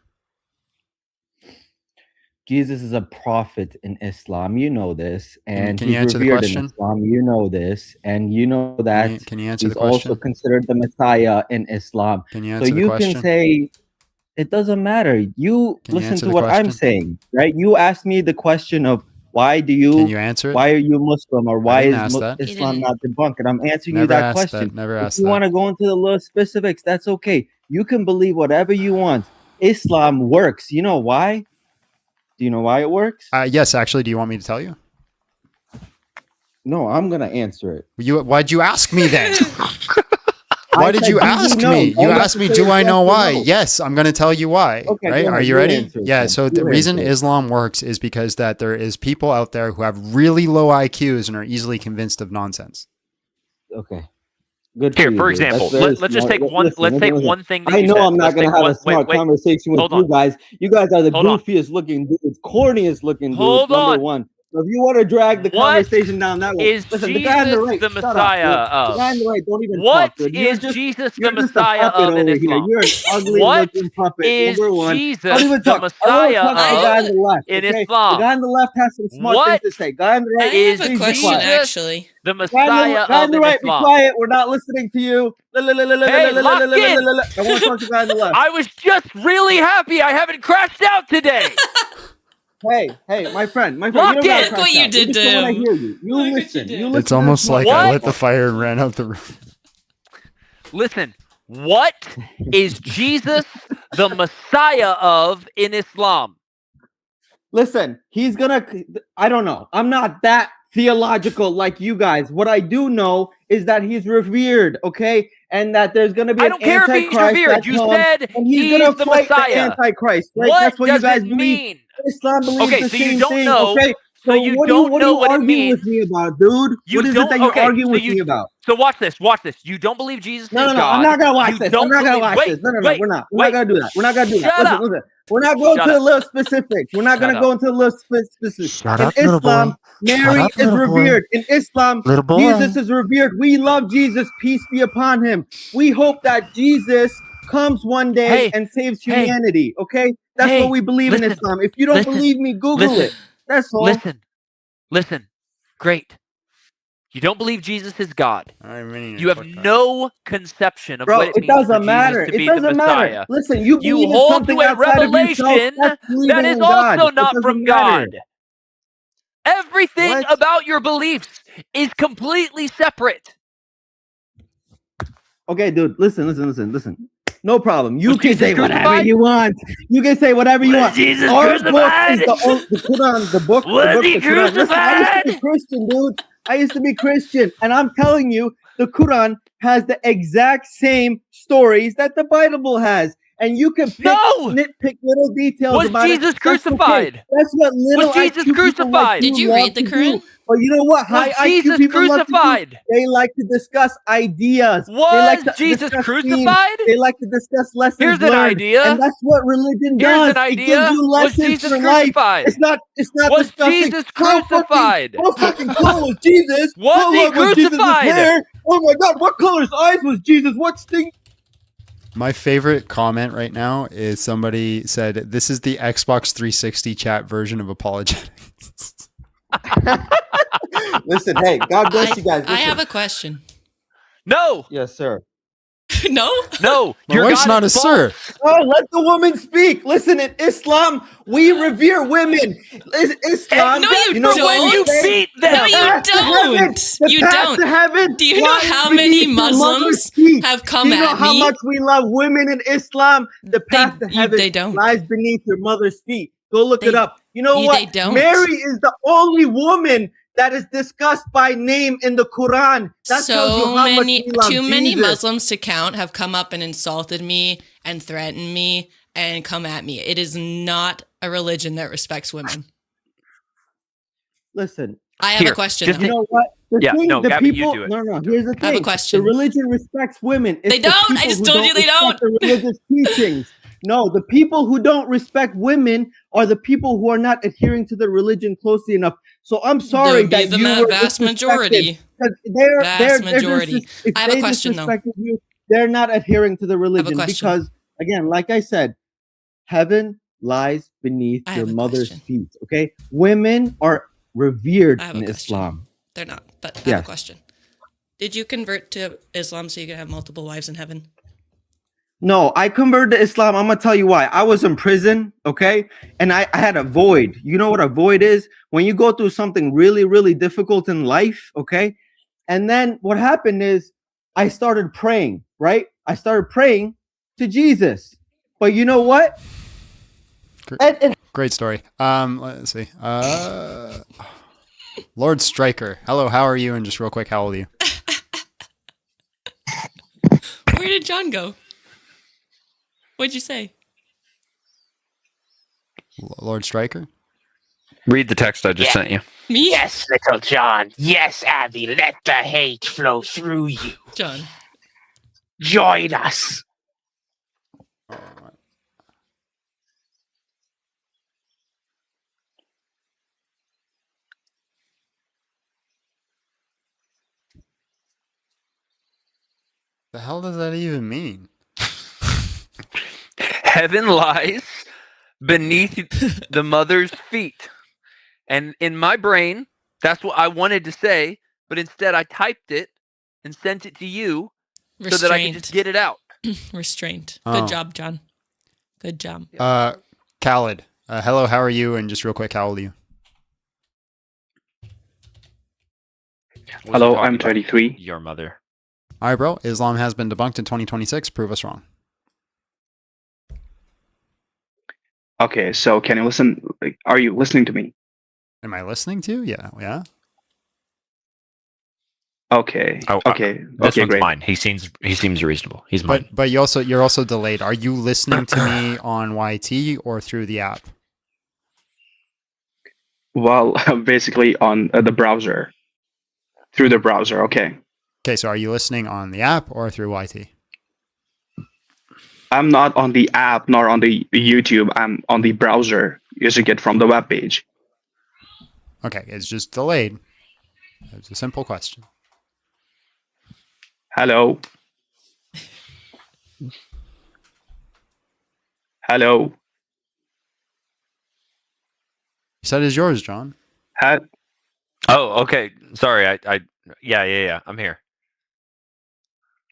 Jesus is a prophet in Islam. You know this. And can you answer the question? In Islam. You know this. And you know that can you answer he's the question? also considered the Messiah in Islam. Can you answer the question? So you can say, it doesn't matter. You listen to what question? I'm saying, right? You asked me the question of, can you answer it? Why are you Muslim, or why is that. Islam not debunked? And I'm answering Never you that asked question. that. Never asked if you want to go into the little specifics, that's okay. You can believe whatever you want. Islam works. You know why? Do you know why it works? Yes, actually. Do you want me to tell you? No, I'm gonna answer it. Why'd you ask me then? Why did you ask me? You asked me, do I know why? Yes, I'm going to tell you why. Okay, right? Are you ready? Yeah, so the reason Islam works is because that there is people out there who have really low IQs and are easily convinced of nonsense. Okay. Good Here, you, for dude. example, That's very let's just smart. take one. Listen, Let's take listen. one thing that I you know said. I'm not Let's gonna take have one. a smart Wait. conversation with Hold you on. guys. You guys are the Hold on. goofiest looking dudes, corniest looking dudes. Hold Number on. one. So if you want to drag the What conversation down that way, is listen. The guy on the Jesus right, the shut up, dude. Messiah The of? guy on the right, don't even What talk, dude. is Jesus the You're just a Messiah puppet of in over here. Islam? You're an ugly What looking puppet. is Number one. Jesus Don't even the talk. I want to Messiah talk to the guy on of the left. in Okay, the Islam? guy on the left has some smart What things to say. Guy on the I right, is have a please be question, quiet. actually. the Guy Messiah on of the in right, be Islam? quiet. We're not listening to you. Hey, locked in. I want to talk to the guy on the left. I was just really happy I haven't crashed out today. Hey, my friend, you Lock don't gotta in. crash Look what you out. did We to just want to him. hear you. You Look what listen. you You did. listen. It's to the almost smart like I guy. lit the fire and ran out the room. Listen, what is Jesus the Messiah of in Islam? Listen, he's gonna. I don't know. I'm not that theological like you guys. What I do know is that he's revered, okay, and that there's gonna be I an don't care if he's antichrist revered. that You comes, said and he's he's gonna the fight the Messiah. antichrist, right? What That's what you does guys it believe. mean? Islam believes Okay, the so you same don't thing, know. okay? So you what don't are know you what it arguing means. with me about, dude? You What is don't. it that you're Okay, arguing so with you. me about? So watch this. Watch this. You don't believe Jesus No, is no, no. God. I'm not gonna watch You this. don't I'm not gonna believe. watch Wait, this. No, no, no. wait, We're not. We're wait. not gonna do that. We're not gonna do that. Shut Listen, up. listen. We're not going Shut to the up. little specifics. We're not Shut gonna up. go into the little specifics. Shut In up, little Islam, boy. Mary Shut up, is little boy. revered. In Islam, Little boy. Jesus is revered. We love Jesus. Peace be upon him. We hope that Jesus comes one day Hey, and saves hey, humanity. Okay, that's what hey. we believe in Listen, Islam. If you don't listen, believe me, Google listen, it. That's all. listen. Great. You don't believe Jesus is God. I mean, You have no conception of Bro, what it it means for doesn't Jesus matter. to It be the doesn't matter. Messiah. Listen, you You believe in hold to something a outside of yourself. revelation That's that believing is in God. also It not doesn't from matter. God. Everything What? about your beliefs is completely separate. Okay, dude, listen. No problem. You Was can Jesus say whatever crucified? you want. You can say whatever you Was want. Jesus Our book is crucified? the Quran, the book, Was he the Quran. Listen, I used to be crucified? Christian, dude. I used to be Christian, and I'm telling you, the Quran has the exact same stories that the Bible has. And you can nitpick little details Was about Jesus it. That's okay. crucified? That's what little Was Jesus IQ people like crucified? you Did you love read the to Quran? do. But you know what? Was High IQ Jesus people love to do. crucified? They like to discuss ideas. They Was like to Jesus discuss themes. crucified? They like to discuss lessons Here's an learned. idea. And that's what religion Here's does. an It gives idea. you Was lessons Jesus for life. crucified? It's not Was discussing Jesus how crucified? fucking color was Jesus. Was How he long was Jesus' crucified? hair? Oh my god, what color's eyes was Jesus? What stink? My favorite comment right now is somebody said, "This is the Xbox 360 chat version of apologetics." Listen, hey, God bless you guys. I have a question. No. Yes, sir. No? No. My wife's not a sir. Oh, let the woman speak. Listen, in Islam, we revere women. Islam, No, you know don't. what You beat them. No, you path to heaven, don't. the You path don't. to heaven Do you know lies how many beneath your mother's Muslims feet. have come Do you know at how me? much we love women in Islam? The path to heaven they don't. lies beneath your mother's feet. Go look it up. You know they what? don't. Mary is the only woman that is discussed by name in the Quran. That tells you how much we love too many Jesus. Muslims to count have come up and insulted me and threatened me and come at me. It is not a religion that respects women. Listen, I have a question. You know what? The Gabby, you people. do it. No, here's the thing. I have a question. The religion respects women. It's They don't. the I people just who told you they respect don't. The religious teachings. No, the people who don't respect women are the people who are not adhering to the religion closely enough. So I'm sorry There would that be you the were vast majority. Vast majority. I have a question, though. You, they're not adhering to the religion question. because, again, like I said, heaven lies beneath I your have a mother's question. feet. Okay, women are revered I have in a question. Islam. They're not, but I have Yes. a question. Did you convert to Islam so you could have multiple wives in heaven? No, I converted to Islam. I'm gonna tell you why. I was in prison, okay, and I had a void. You know what a void is? When you go through something really, really difficult in life, okay, and then what happened is I started praying. Right? I started praying to Jesus. But you know what? Great story. Let's see. Lord Striker. Hello, how are you? And just real quick, how old are you? Where did John go? What'd you say? Lord Striker? Read the text I just sent you. Me? Yes, little John. Yes, Abby. Let the hate flow through you. John. Join us. The hell does that even mean? Heaven lies beneath the mother's feet. And in my brain, that's what I wanted to say, but instead I typed it and sent it to you so that I could just get it out. Restraint. Oh. Good job, John. Good job. Khaled. Hello, how are you? And just real quick, how old are you? Hello, I'm 33. Your mother. All right, bro. Islam has been debunked in 2026. Prove us wrong. Okay, so can you listen? Are you listening to me? Am I listening to you? Yeah. Yeah. Okay. Okay. This Okay, one's great. mine. He seems reasonable. He's mine. But you're also delayed. Are you listening to me on YT or through the app? Well, basically on the browser. Through the browser, okay. Okay, so are you listening on the app or through YT? I'm not on the app nor on the YouTube. I'm on the browser using it from the web page. Okay, it's just delayed. It's a simple question. Hello. Hello. You said it's yours, John. Oh, okay. Sorry. Yeah. I'm here.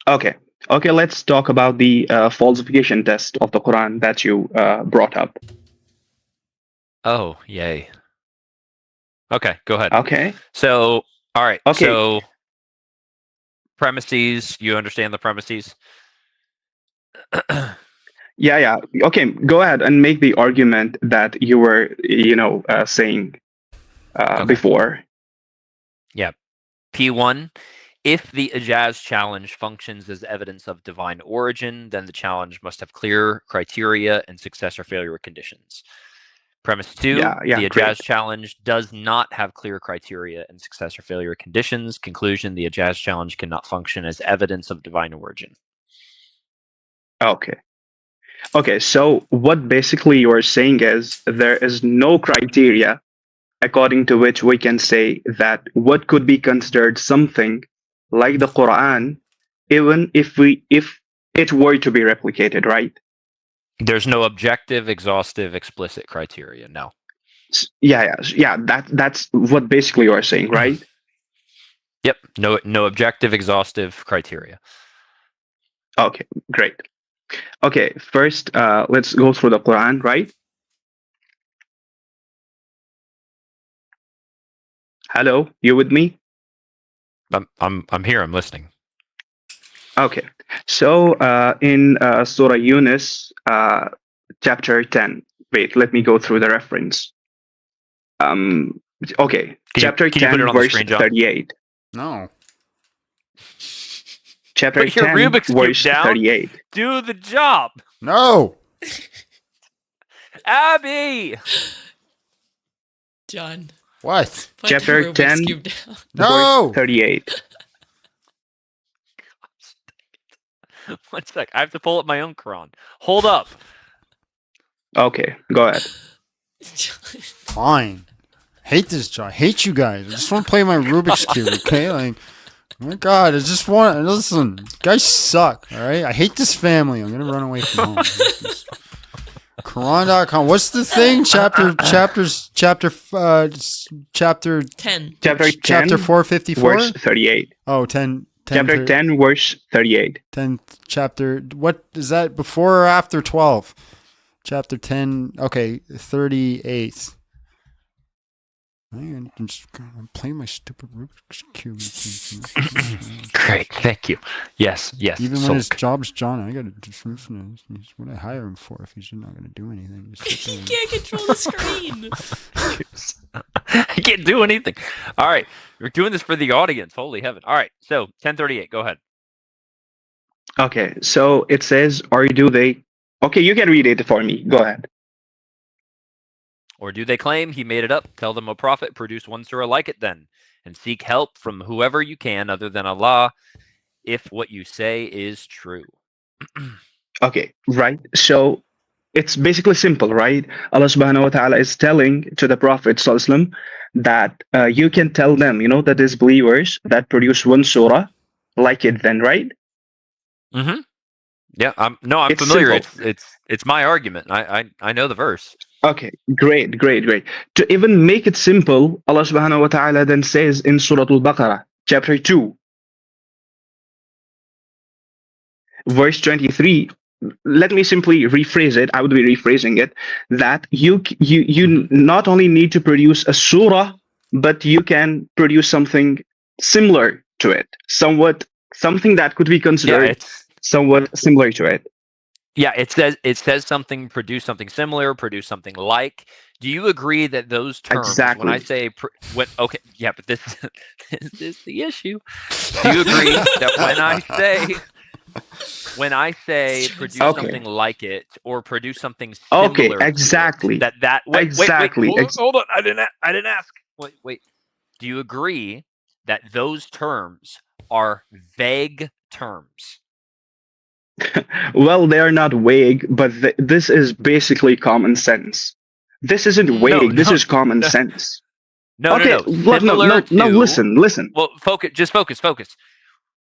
Okay. Okay, let's talk about the falsification test of the Quran that you brought up. Oh, yay. Okay, go ahead. Okay. So, all right. Okay. So, premises, you understand the premises? Yeah. Okay, go ahead and make the argument that you were, saying before. Yeah. P1, if the Ijaz challenge functions as evidence of divine origin, then the challenge must have clear criteria and success or failure conditions. Premise 2, Yeah, the great. Ijaz challenge does not have clear criteria and success or failure conditions. Conclusion, the Ijaz challenge cannot function as evidence of divine origin. Okay. Okay, so what basically you're saying is there is no criteria according to which we can say that what could be considered something like the Quran, even if it were to be replicated, right? There's no objective, exhaustive, explicit criteria. No. Yeah. That's what basically you're saying, right? Yep. No objective, exhaustive criteria. Okay, great. Okay, first let's go through the Quran, right? Hello, you with me? I'm here. I'm listening. Okay, so in Surah Yunus, chapter 10. Wait, let me go through the reference. Okay, chapter can you 10, put it on the verse screen, John? 38. No. Chapter Put your 10, Rubik's Cube verse down. 38. Do the job. No. Abby. John. What? Put Chapter the Rubik's 10, Cube down. No. verse 38. One sec. I have to pull up my own Quran. Hold up. Okay, go ahead. Fine. Hate this job. Hate you guys. I just want to play my Rubik's Cube, okay? Like, oh my God, I just want to listen. You guys suck, all right? I hate this family. I'm going to run away from home. Quran.com. What's the thing? Chapter 10. Chapter 454? verse 38. Oh, 10. Chapter 10, verse 38. 10 chapter. What is that, before or after 12? Chapter 10. Okay, 38. I'm playing my stupid Rubik's Cube. Great, thank you. Yes. Even when his job's John, I gotta just listen to what I hire him for if he's not gonna do anything. He can't control the screen. I can't do anything. All right, we're doing this for the audience. Holy heaven! All right, so 1038. Go ahead. Okay, so it says, or do they? Okay, you can read it for me. Go ahead. Or do they claim he made it up? Tell them, O Prophet, produce one surah like it then, and seek help from whoever you can other than Allah, if what you say is true. Okay, right. So it's basically simple, right? Allah subhanahu wa ta'ala is telling to the Prophet sallallahu alaihi wasallam that you can tell them, the disbelievers that produce one surah like it then, right? Mm-hmm. Yeah, I'm It's familiar. simple. It's my argument. I know the verse. Okay, great. To even make it simple, Allah subhanahu wa ta'ala then says in Surah Al-Baqarah, chapter 2, verse 23, let me simply rephrase it. I would be rephrasing it that you not only need to produce a surah, but you can produce something similar to it, something that could be considered somewhat similar to it. Yeah, it says something, produce something similar, produce something like. Do you agree that those terms, Exactly. when I say, okay, yeah, but this is the issue. Do you agree that when I say produce something like it or produce something similar Okay, exactly. to it, exactly. Hold on, I didn't ask. Wait. Do you agree that those terms are vague terms? Well, they are not vague, but this is basically common sense. This isn't vague. This is common sense. No. Listen. Well, focus.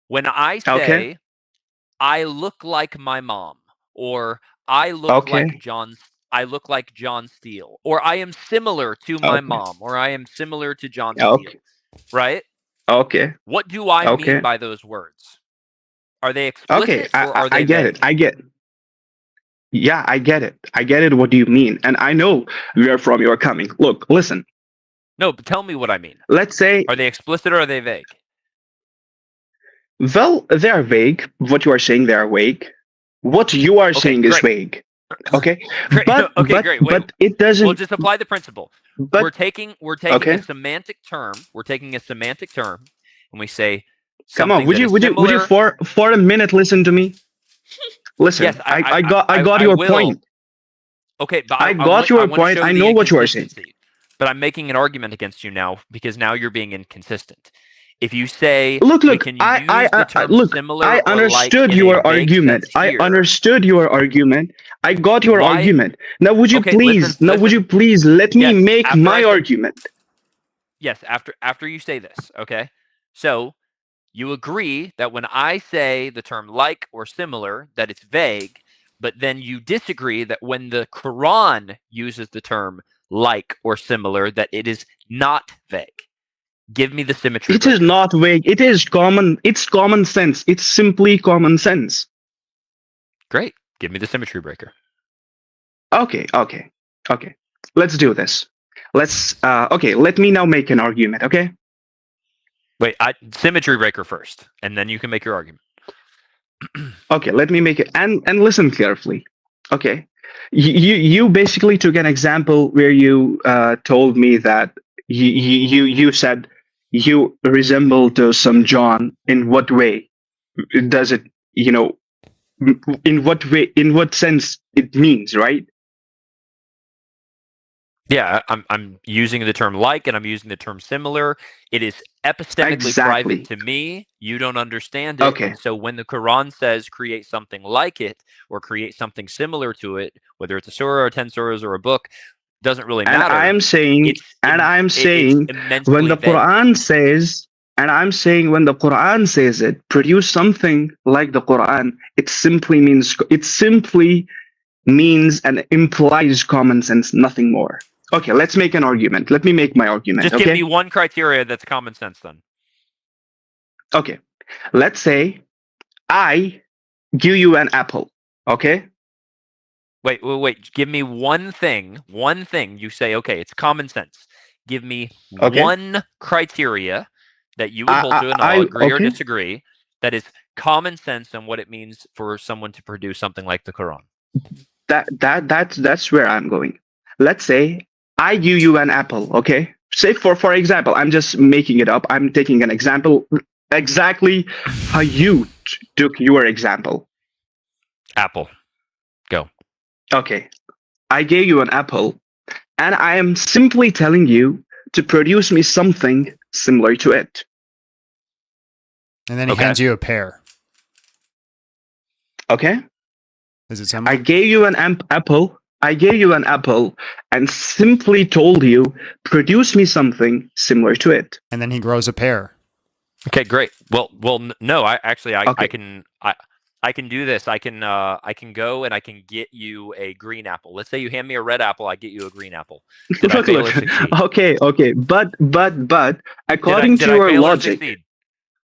When I say I look like my mom, or I look like John Steele, or I am similar to my mom, or I am similar to John Steele, right? Okay. What do I mean by those words? Are they explicit or are they I get vague? it. Yeah, I get it. I get it. What do you mean? And I know where from you're coming. Look, listen. No, but tell me what I mean. Let's say, are they explicit or are they vague? Well, they are vague. What you are saying, they are vague. What you are saying is vague. Okay. Great. But great. Wait, but it doesn't. We'll just apply the principle. We're taking a semantic term. And we say. Come on, would you for a minute listen to me? Listen, yes, I got your point. Okay, but I got your point. I know what you are saying. But I'm making an argument against you now because now you're being inconsistent. If you say look, I understood your argument. I understood your argument. I got your argument. Now would you please let me make my argument? Yes, after you say this, okay? So you agree that when I say the term like or similar, that it's vague, but then you disagree that when the Quran uses the term like or similar, that it is not vague. Give me the symmetry. It is not vague. It is common. It's common sense. It's simply common sense. Great. Give me the symmetry breaker. Okay. Let's do this. Let me now make an argument, okay? Wait, symmetry breaker first, and then you can make your argument. Okay, let me make it and listen carefully. Okay. You basically took an example where you told me that you said you resemble to some John. In what way does it, in what sense it means, right? Yeah, I'm using the term like and I'm using the term similar. It is epistemically private to me. You don't understand it. Okay. And so when the Quran says create something like it or create something similar to it, whether it's a surah or 10 surahs or a book, doesn't really matter. And I'm saying when the Quran says it, produce something like the Quran, it simply means and implies common sense, nothing more. Okay, let's make an argument. Let me make my argument. Just give me one criteria that's common sense then. Okay, let's say I give you an apple, okay? Wait. Give me one thing. You say, okay, it's common sense. Give me one criteria that you would hold to, and I'll agree or disagree, that is common sense and what it means for someone to produce something like the Quran. That's where I'm going. Let's say I give you an apple, okay? Say for example, I'm just making it up. I'm taking an example exactly how you took your example. Apple. Go. Okay. I gave you an apple and I am simply telling you to produce me something similar to it. And then he hands you a pear. Okay. Is it similar? I gave you an apple. I gave you an apple and simply told you, produce me something similar to it. And then he grows a pear. Okay, great. Well, no. I can do this. I can go and I can get you a green apple. Let's say you hand me a red apple, I get you a green apple. Did I fail or succeed? Okay. But according to your logic.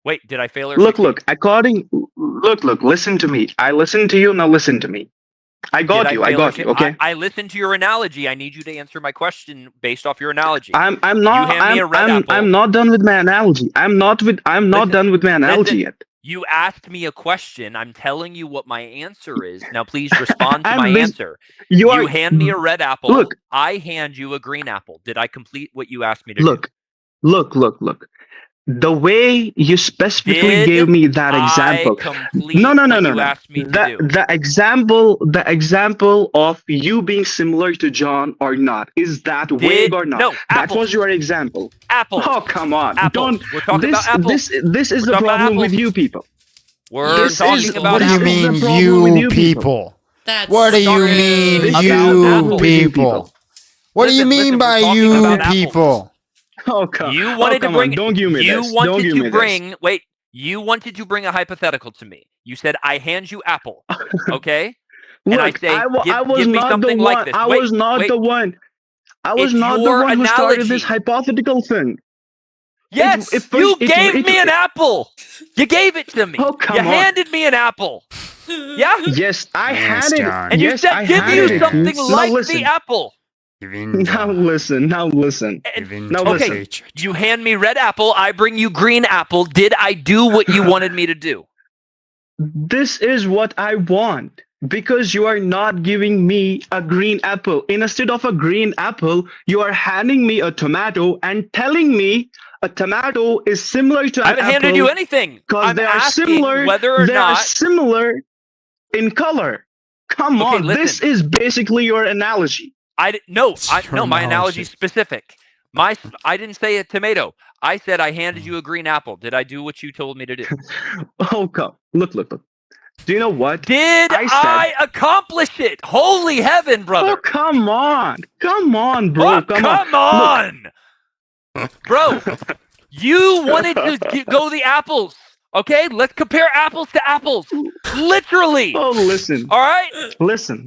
Wait, did I fail or succeed? Look, listen to me. I listened to you, now listen to me. I got you, okay? I listened to your analogy. I need you to answer my question based off your analogy. I'm not done with my analogy. I'm not done with my analogy yet. You asked me a question. I'm telling you what my answer is. Now please respond to my answer. You hand me a red apple. Look. I hand you a green apple. Did I complete what you asked me to do? Look. The way you specifically gave me that example. No. The example of you being similar to John or not. Is that vague or not? No, that was your example. Apple. Oh, come on. Apples. We're talking about apples. This is the problem with you people. We're talking about What do you mean, you people? What do you mean, you people? What do you mean by you people? Oh, come, you wanted to bring. Don't give me this. You wanted to bring. Wait. You wanted to bring a hypothetical to me. You said, "I hand you apple." Okay. Look, and I say, give me something like this. I was not the one. I was not the one who started this hypothetical thing. Yes, you gave me an apple. You gave it to me. Oh, come you on. handed me an apple. Yeah. Yes, I had it. And you said, "Give you something like the apple." Now listen. Okay, you hand me red apple, I bring you green apple. Did I do what you wanted me to do? This is what I want, because you are not giving me a green apple. Instead of a green apple, you are handing me a tomato and telling me a tomato is similar to an apple. I haven't handed you anything. Because they are similar. Whether or they are similar in color. Come on, listen. This is basically your analogy. My analogy is specific. I didn't say a tomato. I said I handed you a green apple. Did I do what you told me to do? Oh, come. Look. Do you know what? Did I accomplish it? Holy heaven, brother. Oh, come on, bro. Oh, come on. Bro, you wanted to go the apples. Okay, let's compare apples to apples. Literally. Oh, listen. All right? Listen.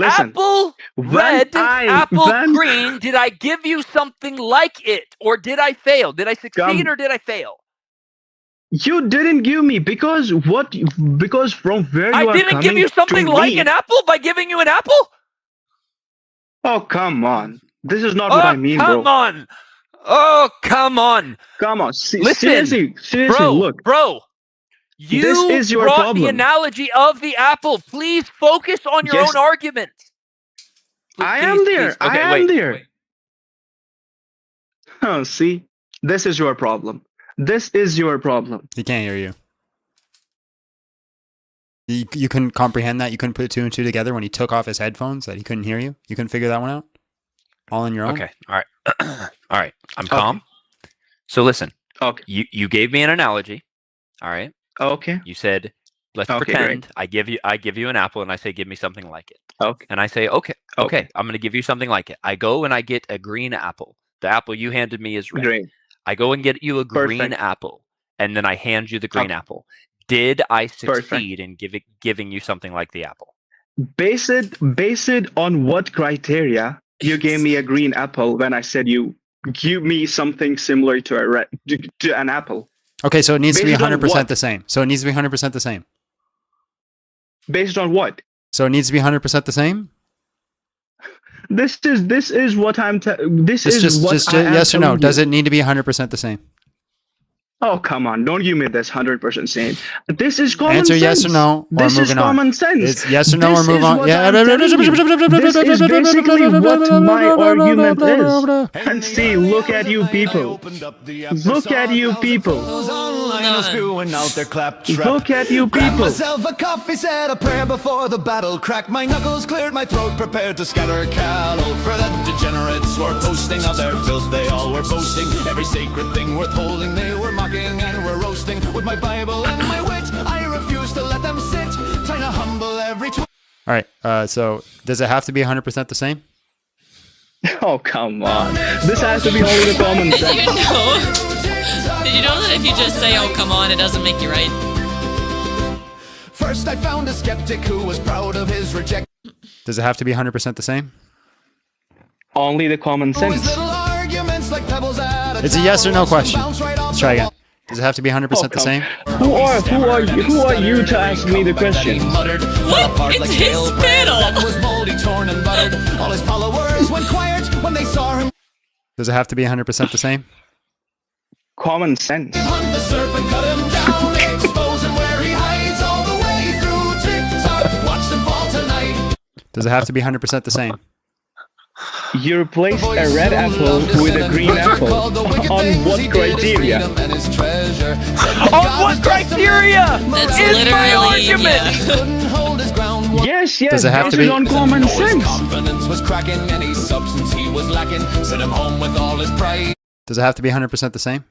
Apple red, apple green. Did I give you something like it, or did I fail? Did I succeed or did I fail? You didn't give me because from where you are coming. I didn't give you something like an apple by giving you an apple. Oh, come on! This is not what I mean, bro. Come on! Oh, come on! Listen, seriously, look, bro. You this is your brought problem. the analogy of the apple. Please focus on your own argument. I am there. Okay, I am there. Oh, see, this is your problem. This is your problem. He can't hear you. You couldn't comprehend that? You couldn't put two and two together when he took off his headphones, that he couldn't hear you? You couldn't figure that one out? All on your own? Okay, all right. All right, I'm calm. So listen. Okay. You gave me an analogy. All right. Okay. You said, let's pretend I give you an apple and I say, give me something like it. Okay. And I say, okay, I'm going to give you something like it. I go and I get a green apple. The apple you handed me is red. Green. I go and get you a green apple, and then I hand you the green apple. Did I succeed in giving you something like the apple? Base it on what criteria you gave me a green apple when I said you give me something similar to an apple? Okay, so it needs to be 100% the same. So it needs to be 100% the same. Based on what? So it needs to be 100% the same? This is what I'm yes or no. Does it need to be 100% the same? Oh, come on. Don't give me this 100% sane. This is common Answer sense. yes or no, or This is moving on. common sense. It's yes or no, or move on. Yeah. This is basically what my argument is. And see, look at you people. Look at you people. Look at you Grabbed people. myself a coffee, said a prayer before the battle. Cracked my knuckles, cleared my throat, prepared to scatter callow. For the degenerates were posting of their filth, they all were boasting. Every sacred thing worth holding, they were mocking and were roasting. With my Bible and my wit, I refuse to let them sit. Trying to humble every All right. So does it have to be 100% the same? Oh, come on. This has to be only the common sense. Did you know that if you just say, oh, come on, it doesn't make you right? First I found a skeptic who was proud of his rejection. Does it have to be 100% the same? Only the common sense. It's a yes or no question. Let's try again. Does it have to be 100% the same? Who are you to ask me the question? What? It's his fiddle. All his followers went quiet when they saw him. Does it have to be 100% the same? Common sense. Hunt the serpent, cut him down, expose him where he hides all the way through TikTok. Watch them fall tonight. Does it have to be 100% the same? You replaced a red apple with a green apple. On what criteria? On what criteria? That's is my argument. Yes, Does it have to be? on common sense. Confidence was cracking, any substance he was lacking. Sent him home with all his pride. Does it have to be 100% the same?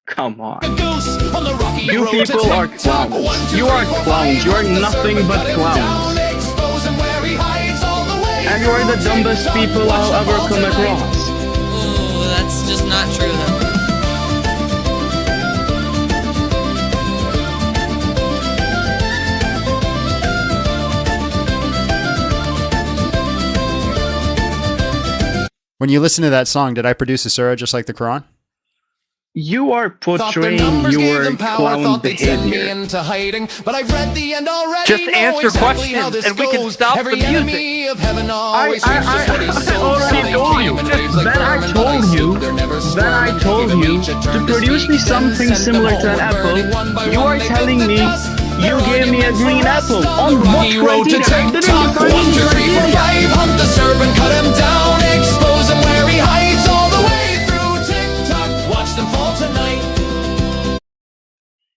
Come on. Goose on the rocky You road people to are TikTok. clowns. 1, 2, You are 3, 4, clowns. You are 5. nothing but clowns. Expose him where he hides all the way. And you are the dumbest people I'll ever come across. Ooh, that's just not true, though. When you listen to that song, did I produce a surah just like the Quran? You are Thought their portraying numbers gave your them power, clown thought they'd send me behavior. into hiding. But I've read the end already. Just know answer exactly how questions this and we can goes. stop Every the music. enemy of heaven always hears just what he sows. already They told came you. in waves like Then I vermin, told but I you. stood there never Then I squirming. told Even you each a to turn produce me speak, something then send them similar to an homeward burning. apple. One by You one are they telling bit the me dust. you gave me a green apple. On what Rocky road to criteria? TikTok. 1, 2, 3, 4, 5. Hunt the serpent, cut him down, expose him where he hides all the way through TikTok. Watch them fall tonight.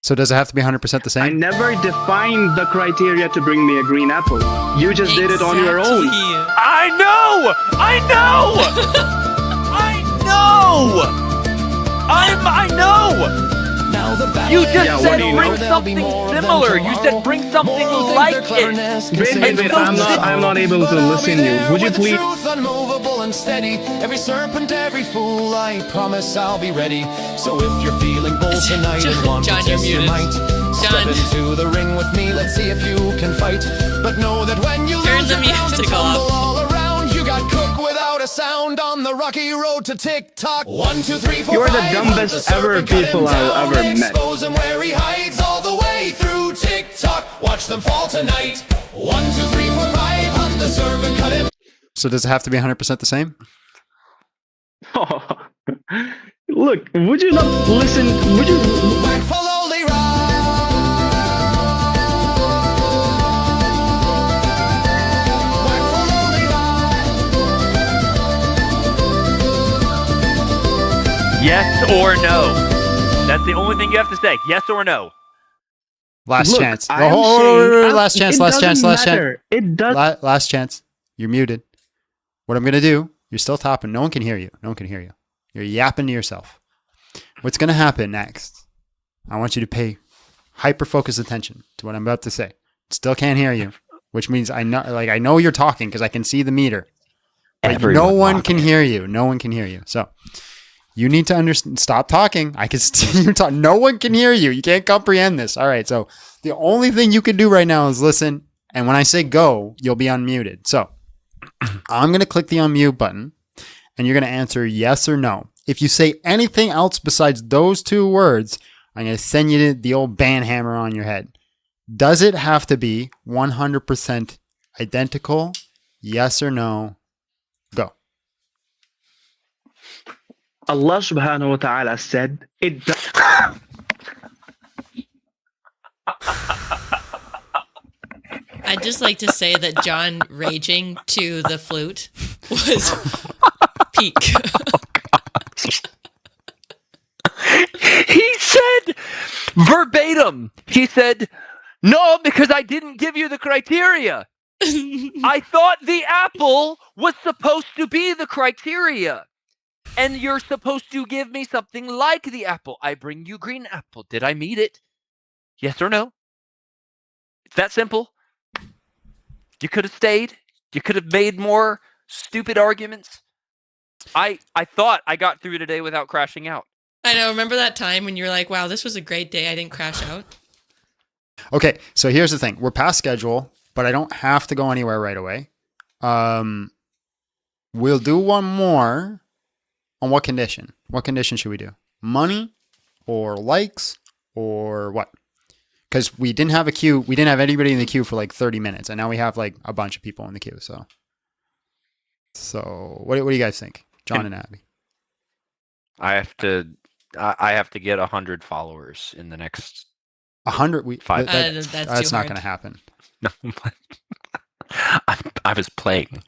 So does it have to be 100% the I same? never defined the criteria to bring me a green apple. You just did it on your own. I know! I know! I know! You just said bring something similar. You said bring something like it. Wait, I'm not able to listen to you. Would you please? Unmovable and steady. Every serpent, every fool, I promise I'll be ready. So if you're feeling bold tonight and want to John, you're test your muted. might, step into the ring with me. Let's see if you can fight. But know that when you Turn lose the your ground and music tumble off. all around, you got cooked without a sound on the rocky road to TikTok. 1, 2, 3, 4, You're the 5. dumbest ever people I've ever met. Expose him where he hides all the way through TikTok. Watch them fall tonight. 1, 2, 3, 4, 5. Hunt the serpent, cut him. So does it have to be 100% the same? Look, would you not listen? Would you? Whack for lowly Yes or no? That's the only thing you have to say. Yes or no? Last Look, chance. I'm Oh, saying- last chance, it last chance, doesn't last chance. matter. It does. Last chance. You're muted. What I'm going to do, you're still talking. No one can hear you. No one can hear you. You're yapping to yourself. What's going to happen next? I want you to pay hyper-focused attention to what I'm about to say. Still can't hear you, which means I know you're talking because I can see the meter. But no one can hear you. No one can hear you. So you need to understand. Stop talking. I can see you talk. No one can hear you. You can't comprehend this. All right. So the only thing you can do right now is listen. And when I say go, you'll be unmuted. So I'm going to click the unmute button and you're going to answer yes or no. If you say anything else besides those two words, I'm going to send you the old ban hammer on your head. Does it have to be 100% identical? Yes or no? Go. Allah subhanahu wa ta'ala said it does. I'd just like to say that John raging to the flute was peak. He said verbatim, he said, no, because I didn't give you the criteria. I thought the apple was supposed to be the criteria. And you're supposed to give me something like the apple. I bring you green apple. Did I meet it? Yes or no? It's that simple. You could have stayed. You could have made more stupid arguments. I thought I got through today without crashing out. I know. Remember that time when you were like, wow, this was a great day. I didn't crash out. Okay, so here's the thing. We're past schedule, but I don't have to go anywhere right away. We'll do one more. On what condition? What condition should we do? Money or likes or what? Because we didn't have a queue. We didn't have anybody in the queue for like 30 minutes. And now we have like a bunch of people in the queue. So what do you guys think? John and Abby. I have to get 100 followers in the next 100. 5 minutes. That's not going to happen. No, I was playing.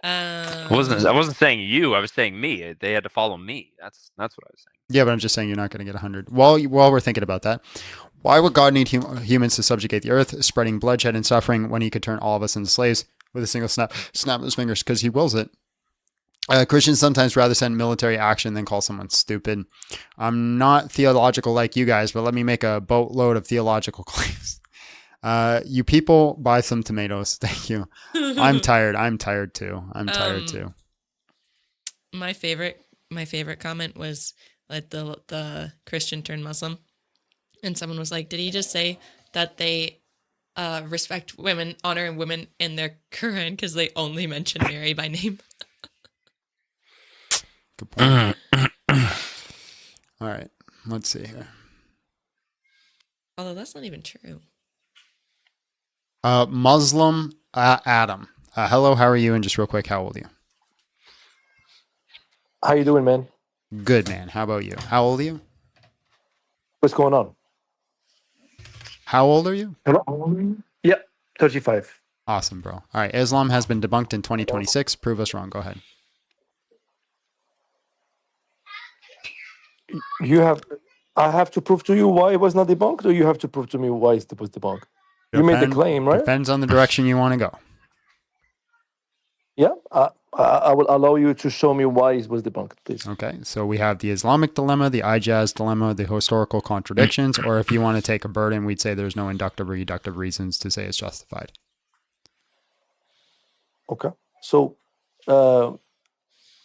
I wasn't saying you. I was saying me. They had to follow me. That's what I was saying. Yeah, but I'm just saying you're not going to get 100. While we're thinking about that, why would God need humans to subjugate the earth, spreading bloodshed and suffering, when he could turn all of us into slaves with a single snap of his fingers? Because he wills it. Christians sometimes rather send military action than call someone stupid. I'm not theological like you guys, but let me make a boatload of theological claims. You people buy some tomatoes. Thank you. I'm tired. I'm tired too. My favorite comment was like the Christian turned Muslim, and someone was like, "Did he just say that they respect women, honor women in their Quran because they only mention Mary by name?" Good point. All right, let's see here. Although that's not even true. Muslim Adam. Hello, how are you? And just real quick, how old are you? How you doing, man? Good, man. How about you? How old are you? What's going on? How old are you? Hello? Yeah, 35. Awesome, bro. All right, Islam has been debunked in 2026. Prove us wrong. Go ahead. I have to prove to you why it was not debunked, or you have to prove to me why it was debunked? You made the claim, right? Depends on the direction you want to go. Yeah, I will allow you to show me why it was debunked, please. Okay, so we have the Islamic dilemma, the IJAZ dilemma, the historical contradictions, or if you want to take a burden, we'd say there's no inductive or deductive reasons to say it's justified. Okay, so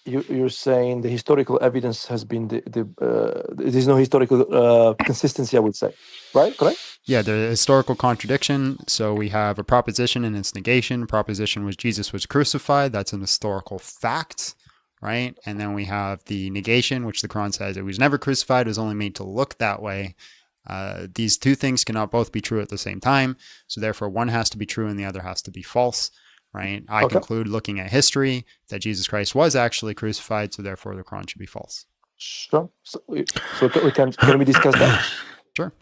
you're saying the historical evidence has been there's no historical consistency, I would say, right? Correct? Yeah, the historical contradiction. So we have a proposition and its negation. Proposition was Jesus was crucified. That's an historical fact, right? And then we have the negation, which the Quran says it was never crucified. It was only made to look that way. These two things cannot both be true at the same time. So therefore, one has to be true and the other has to be false, right? I conclude looking at history that Jesus Christ was actually crucified. So therefore, the Quran should be false. Sure. So can we discuss that? Sure.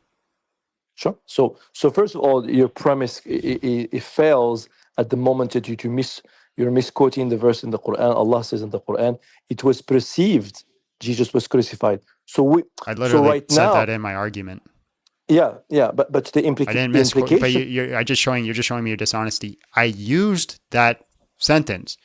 Sure. So first of all, your premise it fails at the moment that you're misquoting the verse in the Quran. Allah says in the Quran, it was perceived Jesus was crucified. I literally said that in my argument. Yeah, but the implication. I didn't misquote, but you're just showing me your dishonesty. I used that sentence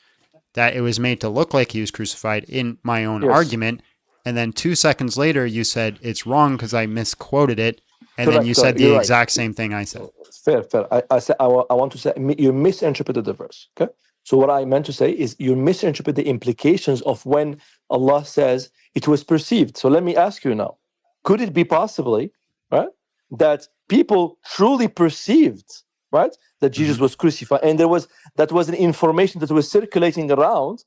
that it was made to look like he was crucified in my own argument, and then 2 seconds later you said it's wrong because I misquoted it. And then you said the exact same thing I said. Fair. I said I want to say you misinterpreted the verse. Okay. So what I meant to say is you misinterpret the implications of when Allah says it was perceived. So let me ask you now: could it be possibly, right, that people truly perceived, right, that Jesus was crucified, and that was an information that was circulating around,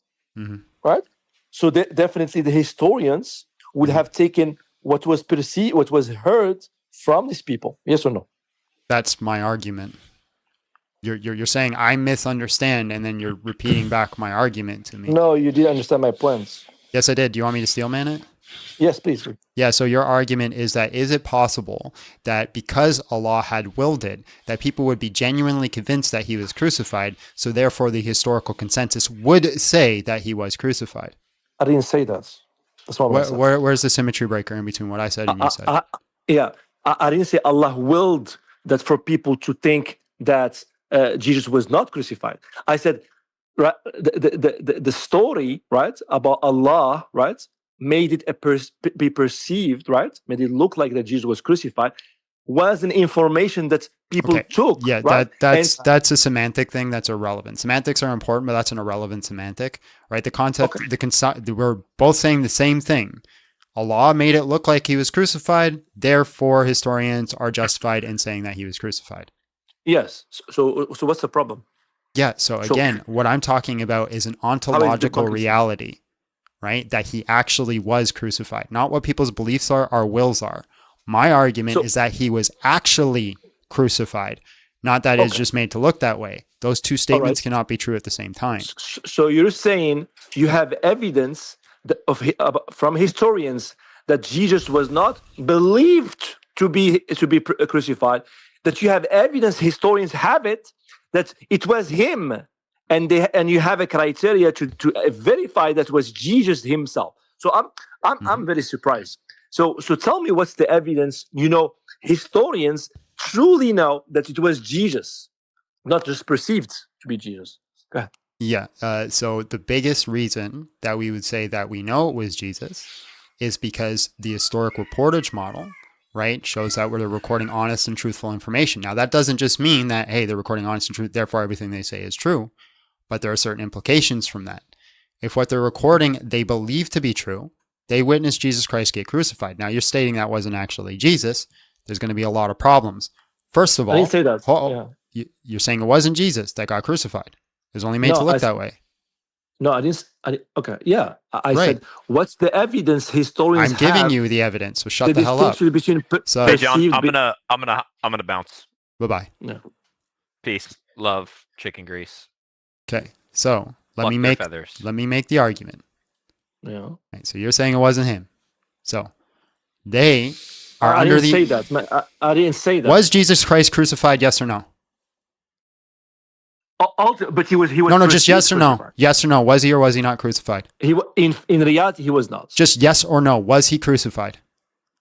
right? So definitely the historians would have taken what was perceived, what was heard from these people. Yes or no? That's my argument. You're saying I misunderstand, and then you're repeating back my argument to me. No, you didn't understand my points. Yes, I did. Do you want me to steelman it? Yes, please. Yeah, so your argument is that is it possible that because Allah had willed it, that people would be genuinely convinced that he was crucified, so therefore the historical consensus would say that he was crucified? I didn't say that. That's not what I said. Where's the symmetry breaker in between what I said and you said? I didn't say Allah willed that for people to think that Jesus was not crucified. I said, right, the story, right, about Allah, right, made it be perceived, right, made it look like that Jesus was crucified, was an information that people took. Yeah, right? that's a semantic thing that's irrelevant. Semantics are important, but that's an irrelevant semantic, right? The concept, we're both saying the same thing. Allah made it look like he was crucified, therefore historians are justified in saying that he was crucified. Yes. So what's the problem? Yeah. So again, what I'm talking about is an ontological reality, right? That he actually was crucified, not what people's beliefs are, our wills are. My argument is that he was actually crucified, not that it's just made to look that way. Those two statements cannot be true at the same time. So you're saying you have evidence from historians that Jesus was not believed to be crucified, that you have evidence, historians have it, that it was him, and you have a criteria to verify that was Jesus himself. So I'm very surprised. So tell me, what's the evidence? Historians truly know that it was Jesus, not just perceived to be Jesus. Go ahead. Yeah. So the biggest reason that we would say that we know it was Jesus is because the historic reportage model, right, shows that they're recording honest and truthful information. Now, that doesn't just mean that, hey, they're recording honest and truth, therefore everything they say is true, but there are certain implications from that. If what they're recording they believe to be true, they witnessed Jesus Christ get crucified. Now, you're stating that wasn't actually Jesus. There's going to be a lot of problems. First of all, I didn't say that. You're saying it wasn't Jesus that got crucified. It was only made to look that way. No, I didn't. Okay, yeah. I said, what's the evidence historians I'm giving you the evidence, so shut the hell up. So, hey, John, I'm gonna bounce. Bye-bye. No. Peace, love, chicken grease. Okay, so let me make the argument. Yeah. Right, so you're saying it wasn't him. So they are I didn't say that. I didn't say that. Was Jesus Christ crucified? Yes or no? But he was. No, just yes or no. Yes or no. Was he or was he not crucified? In reality, he was not. Just yes or no. Was he crucified?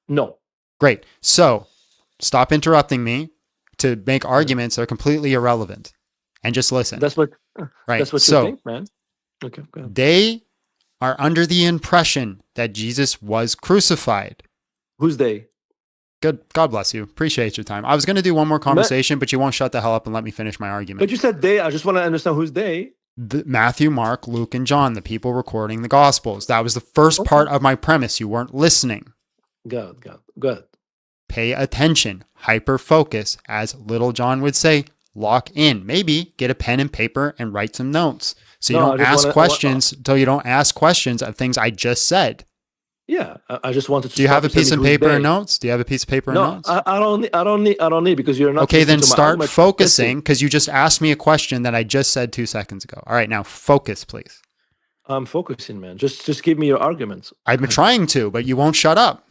No. Great. So stop interrupting me to make arguments that are completely irrelevant, and just listen. That's what. Right. That's what you think, man. Okay. Go ahead. They are under the impression that Jesus was crucified. Who's they? Good. God bless you. Appreciate your time. I was going to do one more conversation, but you won't shut the hell up and let me finish my argument. But you said they. I just want to understand who's they. Matthew, Mark, Luke, and John, the people recording the Gospels. That was the first part of my premise. You weren't listening. Good. Pay attention. Hyper focus. As Little John would say, lock in. Maybe get a pen and paper and write some notes. So you don't ask questions until you don't ask questions of things I just said. Yeah, I just wanted to. Do you have a piece of paper and notes? Do you have a piece of paper and notes? I don't need because you're not. Okay, then start focusing because you just asked me a question that I just said 2 seconds ago. All right, now focus, please. I'm focusing, man. Just give me your arguments. I've been trying to, but you won't shut up.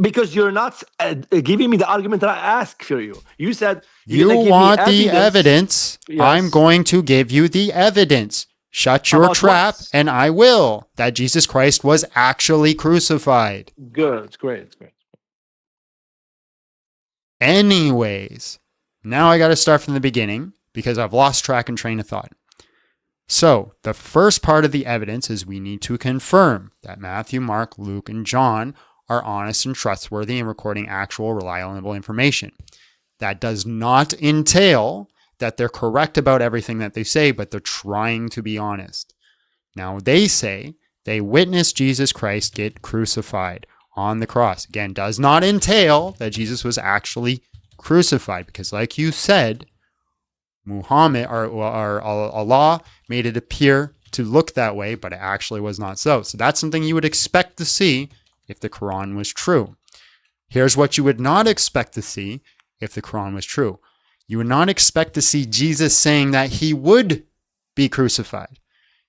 Because you're not giving me the argument that I asked for you. You said you want the evidence. Yes. I'm going to give you the evidence. Shut your trap, and I will. That Jesus Christ was actually crucified. Good. Great. Anyways, now I got to start from the beginning because I've lost track and train of thought. So the first part of the evidence is we need to confirm that Matthew, Mark, Luke, and John are honest and trustworthy in recording actual reliable information. That does not entail that they're correct about everything that they say, but they're trying to be honest. Now, they say they witnessed Jesus Christ get crucified on the cross. Again, does not entail that Jesus was actually crucified, because like you said, Muhammad or Allah made it appear to look that way, but it actually was not so. So that's something you would expect to see if the Quran was true. Here's what you would not expect to see if the Quran was true. You would not expect to see Jesus saying that he would be crucified.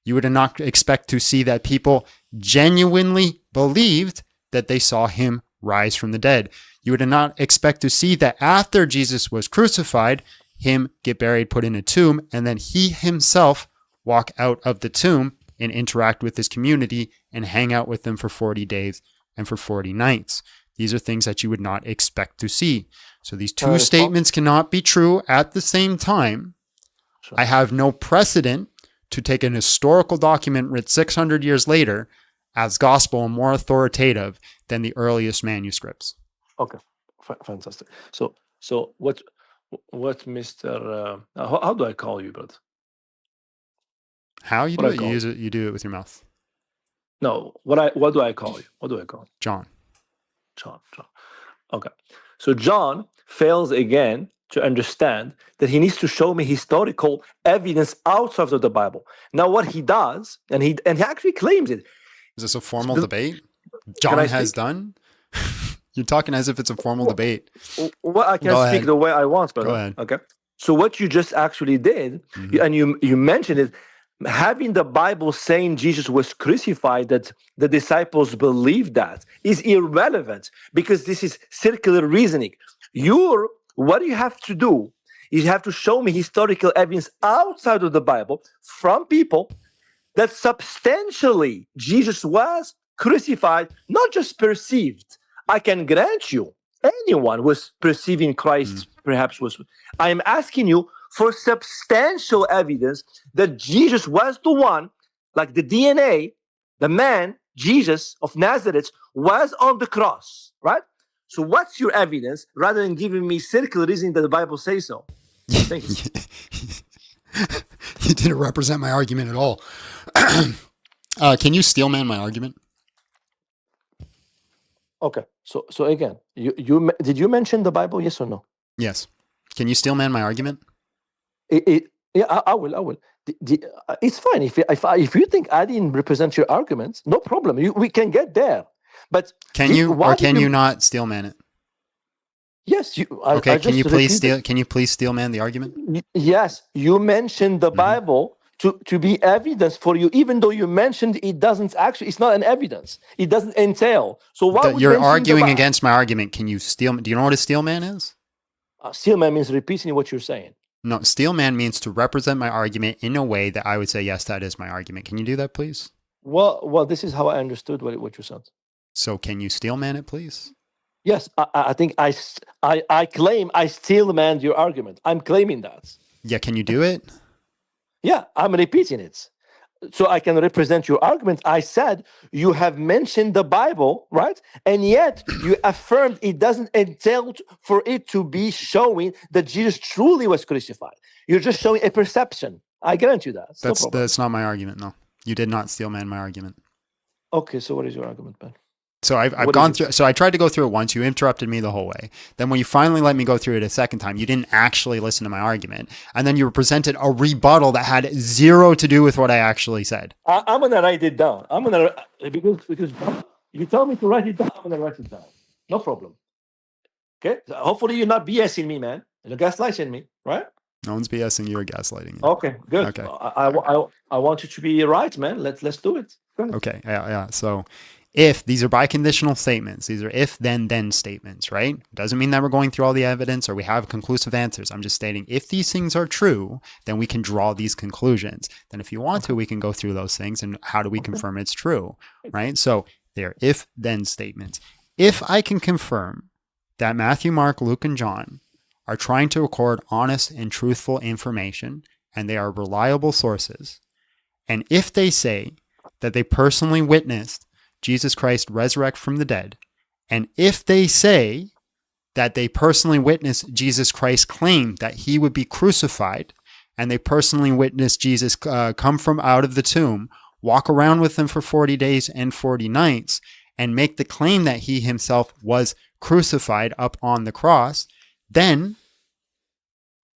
You would not expect to see that people genuinely believed that they saw him rise from the dead. You would not expect to see that after Jesus was crucified, him get buried, put in a tomb, and then he himself walk out of the tomb and interact with his community and hang out with them for 40 days and for 40 nights. These are things that you would not expect to see. So these two statements cannot be true at the same time. Sure. I have no precedent to take an historical document written 600 years later as gospel and more authoritative than the earliest manuscripts. Okay, fantastic. So what Mr. How do I call you, brother? How you do it? You do it with your mouth. No, what do I call you? What do I call you? John. John. Okay. So John fails again to understand that he needs to show me historical evidence outside of the Bible. Now, what he does, and he actually claims it. Is this a formal debate? John has done? You're talking as if it's a formal debate. Well, I can speak the way I want, brother. Go ahead. Okay. So what you just actually did, and you mentioned it, having the Bible saying Jesus was crucified, that the disciples believed that, is irrelevant because this is circular reasoning. What you have to do is you have to show me historical evidence outside of the Bible from people that substantially Jesus was crucified, not just perceived. I can grant you anyone was perceiving Christ perhaps was. I am asking you for substantial evidence that Jesus was the one, like the DNA, the man, Jesus of Nazareth, was on the cross, right? So what's your evidence rather than giving me circular reasoning that the Bible says so? Thank you. You didn't represent my argument at all. Can you steel man my argument? Okay. So again, did you mention the Bible? Yes or no? Yes. Can you steel man my argument? Yeah, I will. It's fine if you think I didn't represent your arguments, no problem. We can get there. But can you not steel man it? Yes. Okay. Can you please steel man the argument? Yes. You mentioned the Bible to be evidence for you, even though you mentioned it doesn't actually. It's not an evidence. It doesn't entail. So why would you're arguing against my argument? Can you steel? Do you know what a steel man is? Steel man means repeating what you're saying. No, steel man means to represent my argument in a way that I would say, yes, that is my argument. Can you do that, please? Well, this is how I understood what you said. So can you steel man it, please? Yes, I think I claim I steel manned your argument. I'm claiming that. Yeah, can you do it? Yeah, I'm repeating it. So I can represent your argument. I said you have mentioned the Bible, right? And yet you affirmed it doesn't entail for it to be showing that Jesus truly was crucified. You're just showing a perception. I grant you that. That's not my argument, no. You did not steel man my argument. Okay, so what is your argument, Ben? So I've gone through. So I tried to go through it once. You interrupted me the whole way. Then when you finally let me go through it a second time, you didn't actually listen to my argument, and then you were presented a rebuttal that had zero to do with what I actually said. I'm gonna write it down. Because you told me to write it down. I'm gonna write it down. No problem. Okay. So hopefully you're not BSing me, man. You're gaslighting me, right? No one's BSing you or gaslighting you. Okay, good. Okay. I want you to be right, man. Let's do it. Okay. Yeah. So. If these are biconditional statements, these are if then statements, right? Doesn't mean that we're going through all the evidence or we have conclusive answers. I'm just stating if these things are true, then we can draw these conclusions. Then if you want to, we can go through those things and how do we confirm it's true, right? So they're if then statements. If I can confirm that Matthew, Mark, Luke, and John are trying to record honest and truthful information and they are reliable sources, and if they say that they personally witnessed Jesus Christ resurrect from the dead, and if they say that they personally witnessed Jesus Christ claim that he would be crucified, and they personally witnessed Jesus come from out of the tomb, walk around with them for 40 days and 40 nights, and make the claim that he himself was crucified up on the cross, then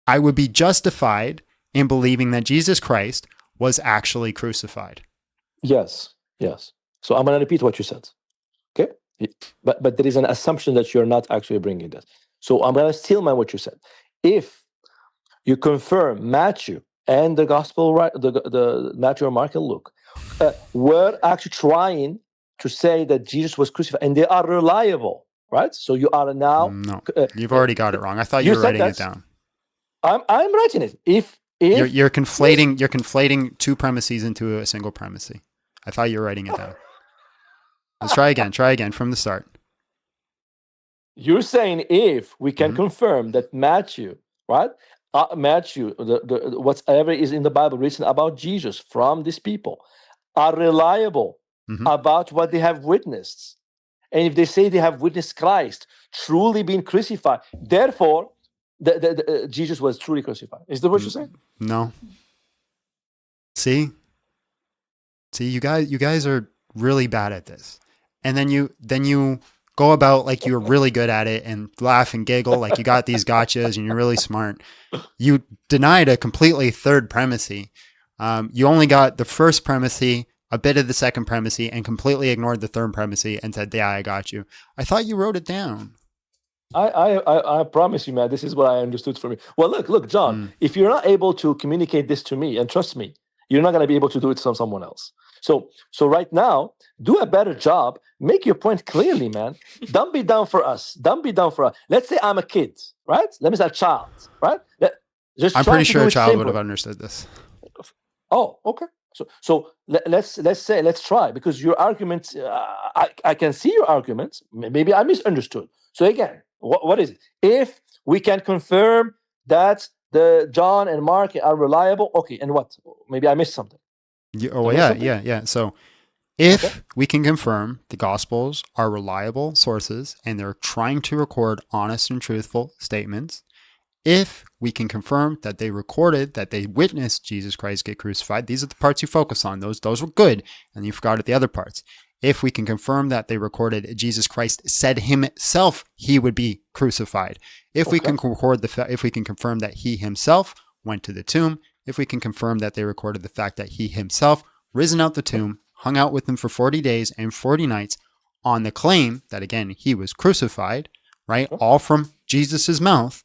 I would be justified in believing that Jesus Christ was actually crucified. Yes. So I'm going to repeat what you said, okay? But there is an assumption that you're not actually bringing that. So I'm going to steel man what you said. If you confirm Matthew and the gospel, right? The Matthew, Mark, and Luke were actually trying to say that Jesus was crucified, and they are reliable, right? So you are now. No, you've already got it wrong. I thought you were writing it down. I'm writing it. If you're conflating two premises into a single premise. I thought you were writing it down. Let's try again. Try again from the start. You're saying if we can confirm that Matthew, right? Matthew, the whatever is in the Bible written about Jesus from these people are reliable about what they have witnessed. And if they say they have witnessed Christ truly being crucified, therefore, Jesus was truly crucified. Is that what you're saying? No. See, you guys are really bad at this. And then you go about like you're really good at it and laugh and giggle like you got these gotchas and you're really smart. You denied a completely third premise. You only got the first premise, a bit of the second premise, and completely ignored the third premise and said, yeah, I got you. I thought you wrote it down. I promise you, man, this is what I understood from you. Well, look, John, if you're not able to communicate this to me, and trust me, you're not going to be able to do it to someone else. So right now, do a better job. Make your point clearly, man. Don't be down for us. Don't be down for us. Let's say I'm a kid, right? Let me say a child, right? I'm pretty sure a child would have understood this. Oh, okay. So let's try, because your argument, I can see your arguments. Maybe I misunderstood. So again, what is it? If we can confirm that the John and Mark are reliable, okay, and what? Maybe I missed something. Yeah. So if we can confirm the Gospels are reliable sources and they're trying to record honest and truthful statements, if we can confirm that they recorded, that they witnessed Jesus Christ get crucified, these are the parts you focus on. Those were good, and you forgot the other parts. If we can confirm that they recorded Jesus Christ said himself he would be crucified, if we can if we can confirm that he himself went to the tomb, if we can confirm that they recorded the fact that he himself risen out the tomb, hung out with them for 40 days and 40 nights on the claim that, again, he was crucified, right? All from Jesus's mouth,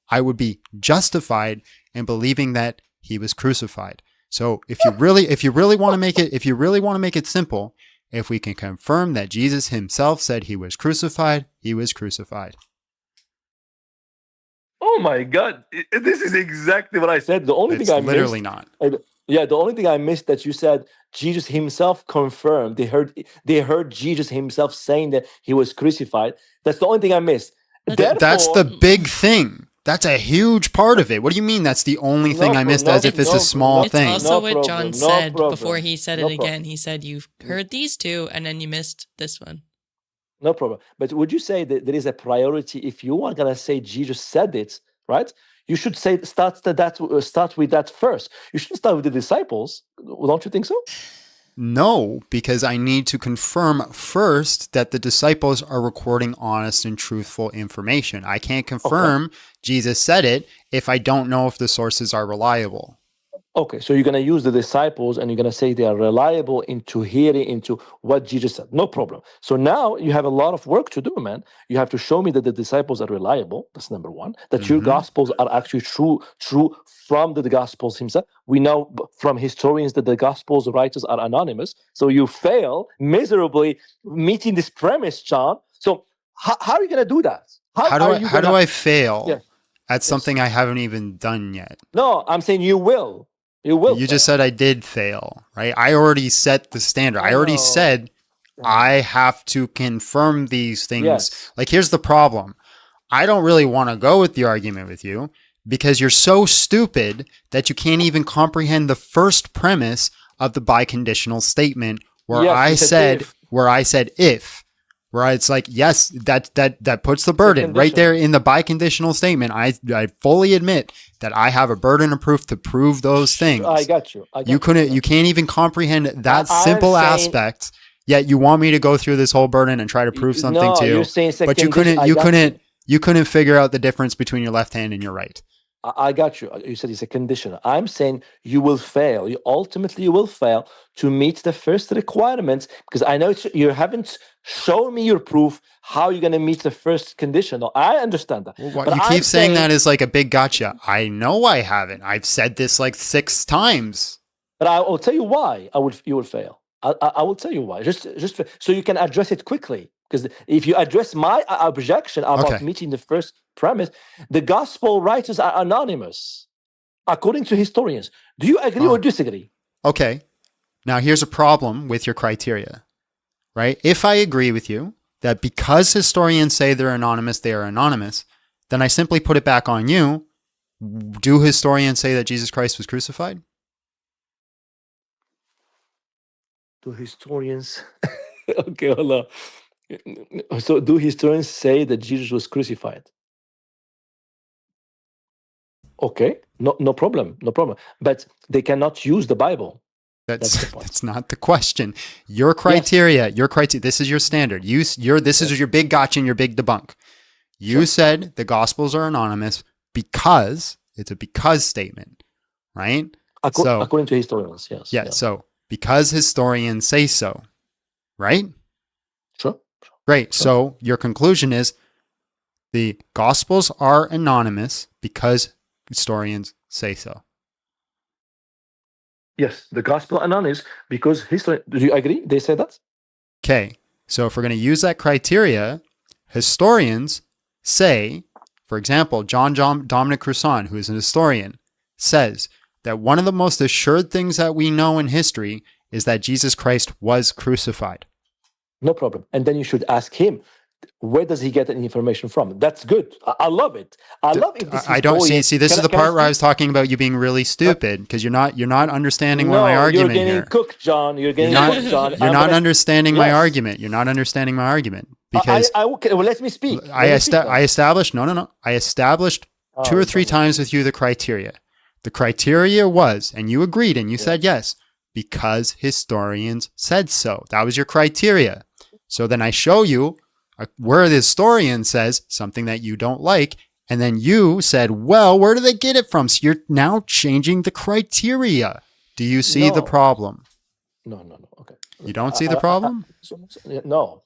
I would be justified in believing that he was crucified. So if you really want to make it simple, if we can confirm that Jesus himself said he was crucified, he was crucified. Oh my God. This is exactly what I said. The only thing I missed. Literally not. Yeah, the only thing I missed that you said Jesus himself confirmed. They heard Jesus himself saying that he was crucified. That's the only thing I missed. That's the big thing. That's a huge part of it. What do you mean that's the only thing I missed, as if it's a small thing? It's also what John said before he said it again. He said you've heard these two and then you missed this one. No problem. But would you say that there is a priority if you are going to say Jesus said it, right? You should say start with that first. You shouldn't start with the disciples. Don't you think so? No, because I need to confirm first that the disciples are recording honest and truthful information. I can't confirm Jesus said it if I don't know if the sources are reliable. Okay, so you're going to use the disciples and you're going to say they are reliable into hearing into what Jesus said. No problem. So now you have a lot of work to do, man. You have to show me that the disciples are reliable. That's number one. That your gospels are actually true from the gospels himself. We know from historians that the gospels writers are anonymous. So you fail miserably meeting this premise, John. So how are you going to do that? How do I fail at something I haven't even done yet? No, I'm saying you will. You just said I did fail, right? I already set the standard. I already said I have to confirm these things. Yes. Like, here's the problem. I don't really want to go with the argument with you because you're so stupid that you can't even comprehend the first premise of the biconditional statement where I said if. Where it's like, yes, that puts the burden right there in the biconditional statement. I fully admit that I have a burden of proof to prove those things. I got you. You can't even comprehend that simple aspect. Yet you want me to go through this whole burden and try to prove something to you. But you couldn't figure out the difference between your left hand and your right. I got you. You said it's a condition. I'm saying you will fail. You ultimately will fail to meet the first requirements because I know you haven't shown me your proof how you're going to meet the first condition. No, I understand that. Well, but you keep saying that is like a big gotcha. I know I haven't. I've said this like 6 times. But I will tell you why you will fail. I will tell you why. Just so you can address it quickly. Because if you address my objection about meeting the first premise, the gospel writers are anonymous, according to historians. Do you agree or disagree? Okay. Now here's a problem with your criteria, right? If I agree with you that because historians say they're anonymous, they are anonymous, then I simply put it back on you. Do historians say that Jesus Christ was crucified? Do historians... Okay, hold on. So do historians say that Jesus was crucified? Okay, no problem. But they cannot use the Bible. That's not the question. Your criteria, this is your standard. This is your big gotcha and your big debunk. You said the Gospels are anonymous because it's a because statement, right? According to historians, yes. Yeah, so because historians say so, right? Sure. Great. So your conclusion is the Gospels are anonymous because historians say so. Yes, the Gospel anonymous because history. Do you agree? They say that? Okay. So if we're going to use that criteria, historians say, for example, John Dominic Cruzan, who is an historian, says that one of the most assured things that we know in history is that Jesus Christ was crucified. No problem. And then you should ask him, where does he get the information from? That's good. I love it. I love it. I don't see. This is the part where I was talking about you being really stupid because you're not understanding my argument here. You're getting cooked, John. You're getting cooked, John. You're not understanding my argument. You're not understanding my argument because well, let me speak. I established. No. I established 2 or 3 times with you the criteria. The criteria was, and you agreed, and you said yes, because historians said so. That was your criteria. So then I show you where the historian says something that you don't like, and then you said, well, where do they get it from? So you're now changing the criteria. Do you see the problem? No. Okay. You don't see the problem? No.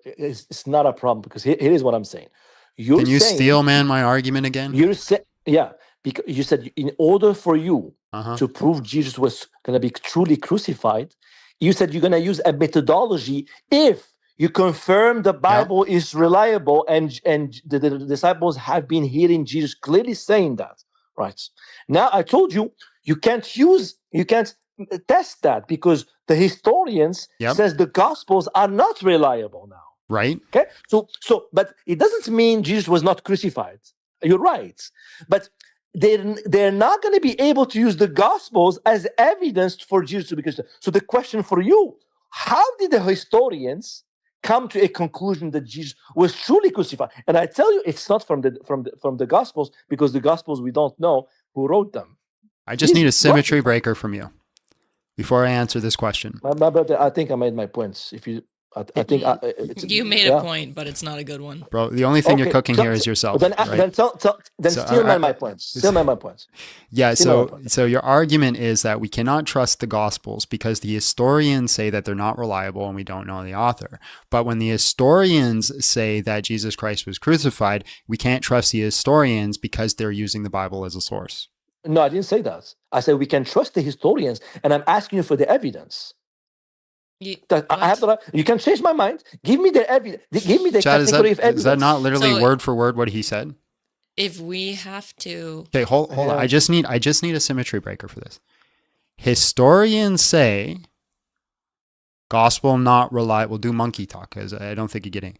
It's not a problem because here is what I'm saying. Can you steel man my argument again? Because you said in order for you to prove Jesus was going to be truly crucified, you said you're going to use a methodology if you confirm the Bible is reliable and the disciples have been hearing Jesus clearly saying that, right? Now I told you you can't test that because the historians says the Gospels are not reliable now. Right. Okay. So, but it doesn't mean Jesus was not crucified. You're right. But they're not going to be able to use the Gospels as evidence for Jesus to be crucified. So the question for you, how did the historians come to a conclusion that Jesus was truly crucified? And I tell you, it's not from the Gospels because the Gospels, we don't know who wrote them. I just need a symmetry breaker from you before I answer this question. My brother, I think I made my points. If you, I think you made a point, but it's not a good one, bro. The only thing you're cooking here is yourself. Then right? Still man my points. Still man my points. Yeah. So your argument is that we cannot trust the Gospels because the historians say that they're not reliable and we don't know the author. But when the historians say that Jesus Christ was crucified, we can't trust the historians because they're using the Bible as a source. No, I didn't say that. I said we can trust the historians, and I'm asking you for the evidence. You can change my mind. Give me the evidence. Give me the category of evidence. Is that not literally word for word what he said? If we have to, okay, hold on. I just need a symmetry breaker for this. Historians say gospel not reliable. We'll do monkey talk because I don't think you're getting.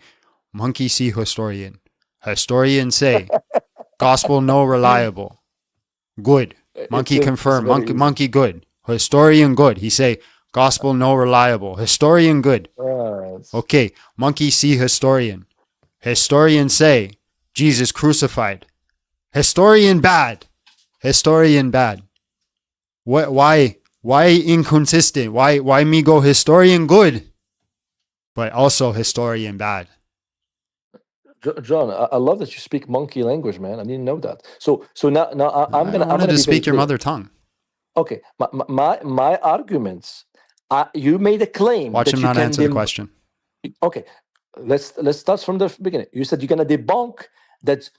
Monkey see historian. Historians say gospel no reliable. Good. Monkey confirm. Monkey good. Historian good. He say. Gospel no reliable. Historian good. Okay. Monkey see historian. Historian say Jesus crucified. Historian bad. Historian bad. What? Why inconsistent? Why me go historian good, but also historian bad? John, I love that you speak monkey language, man. I didn't know that. So now I'm gonna. I wanted to speak your mother tongue. Okay, my arguments. You made a claim. Watch that him you not can answer the question. Okay, let's start from the beginning. You said you're gonna debunk that.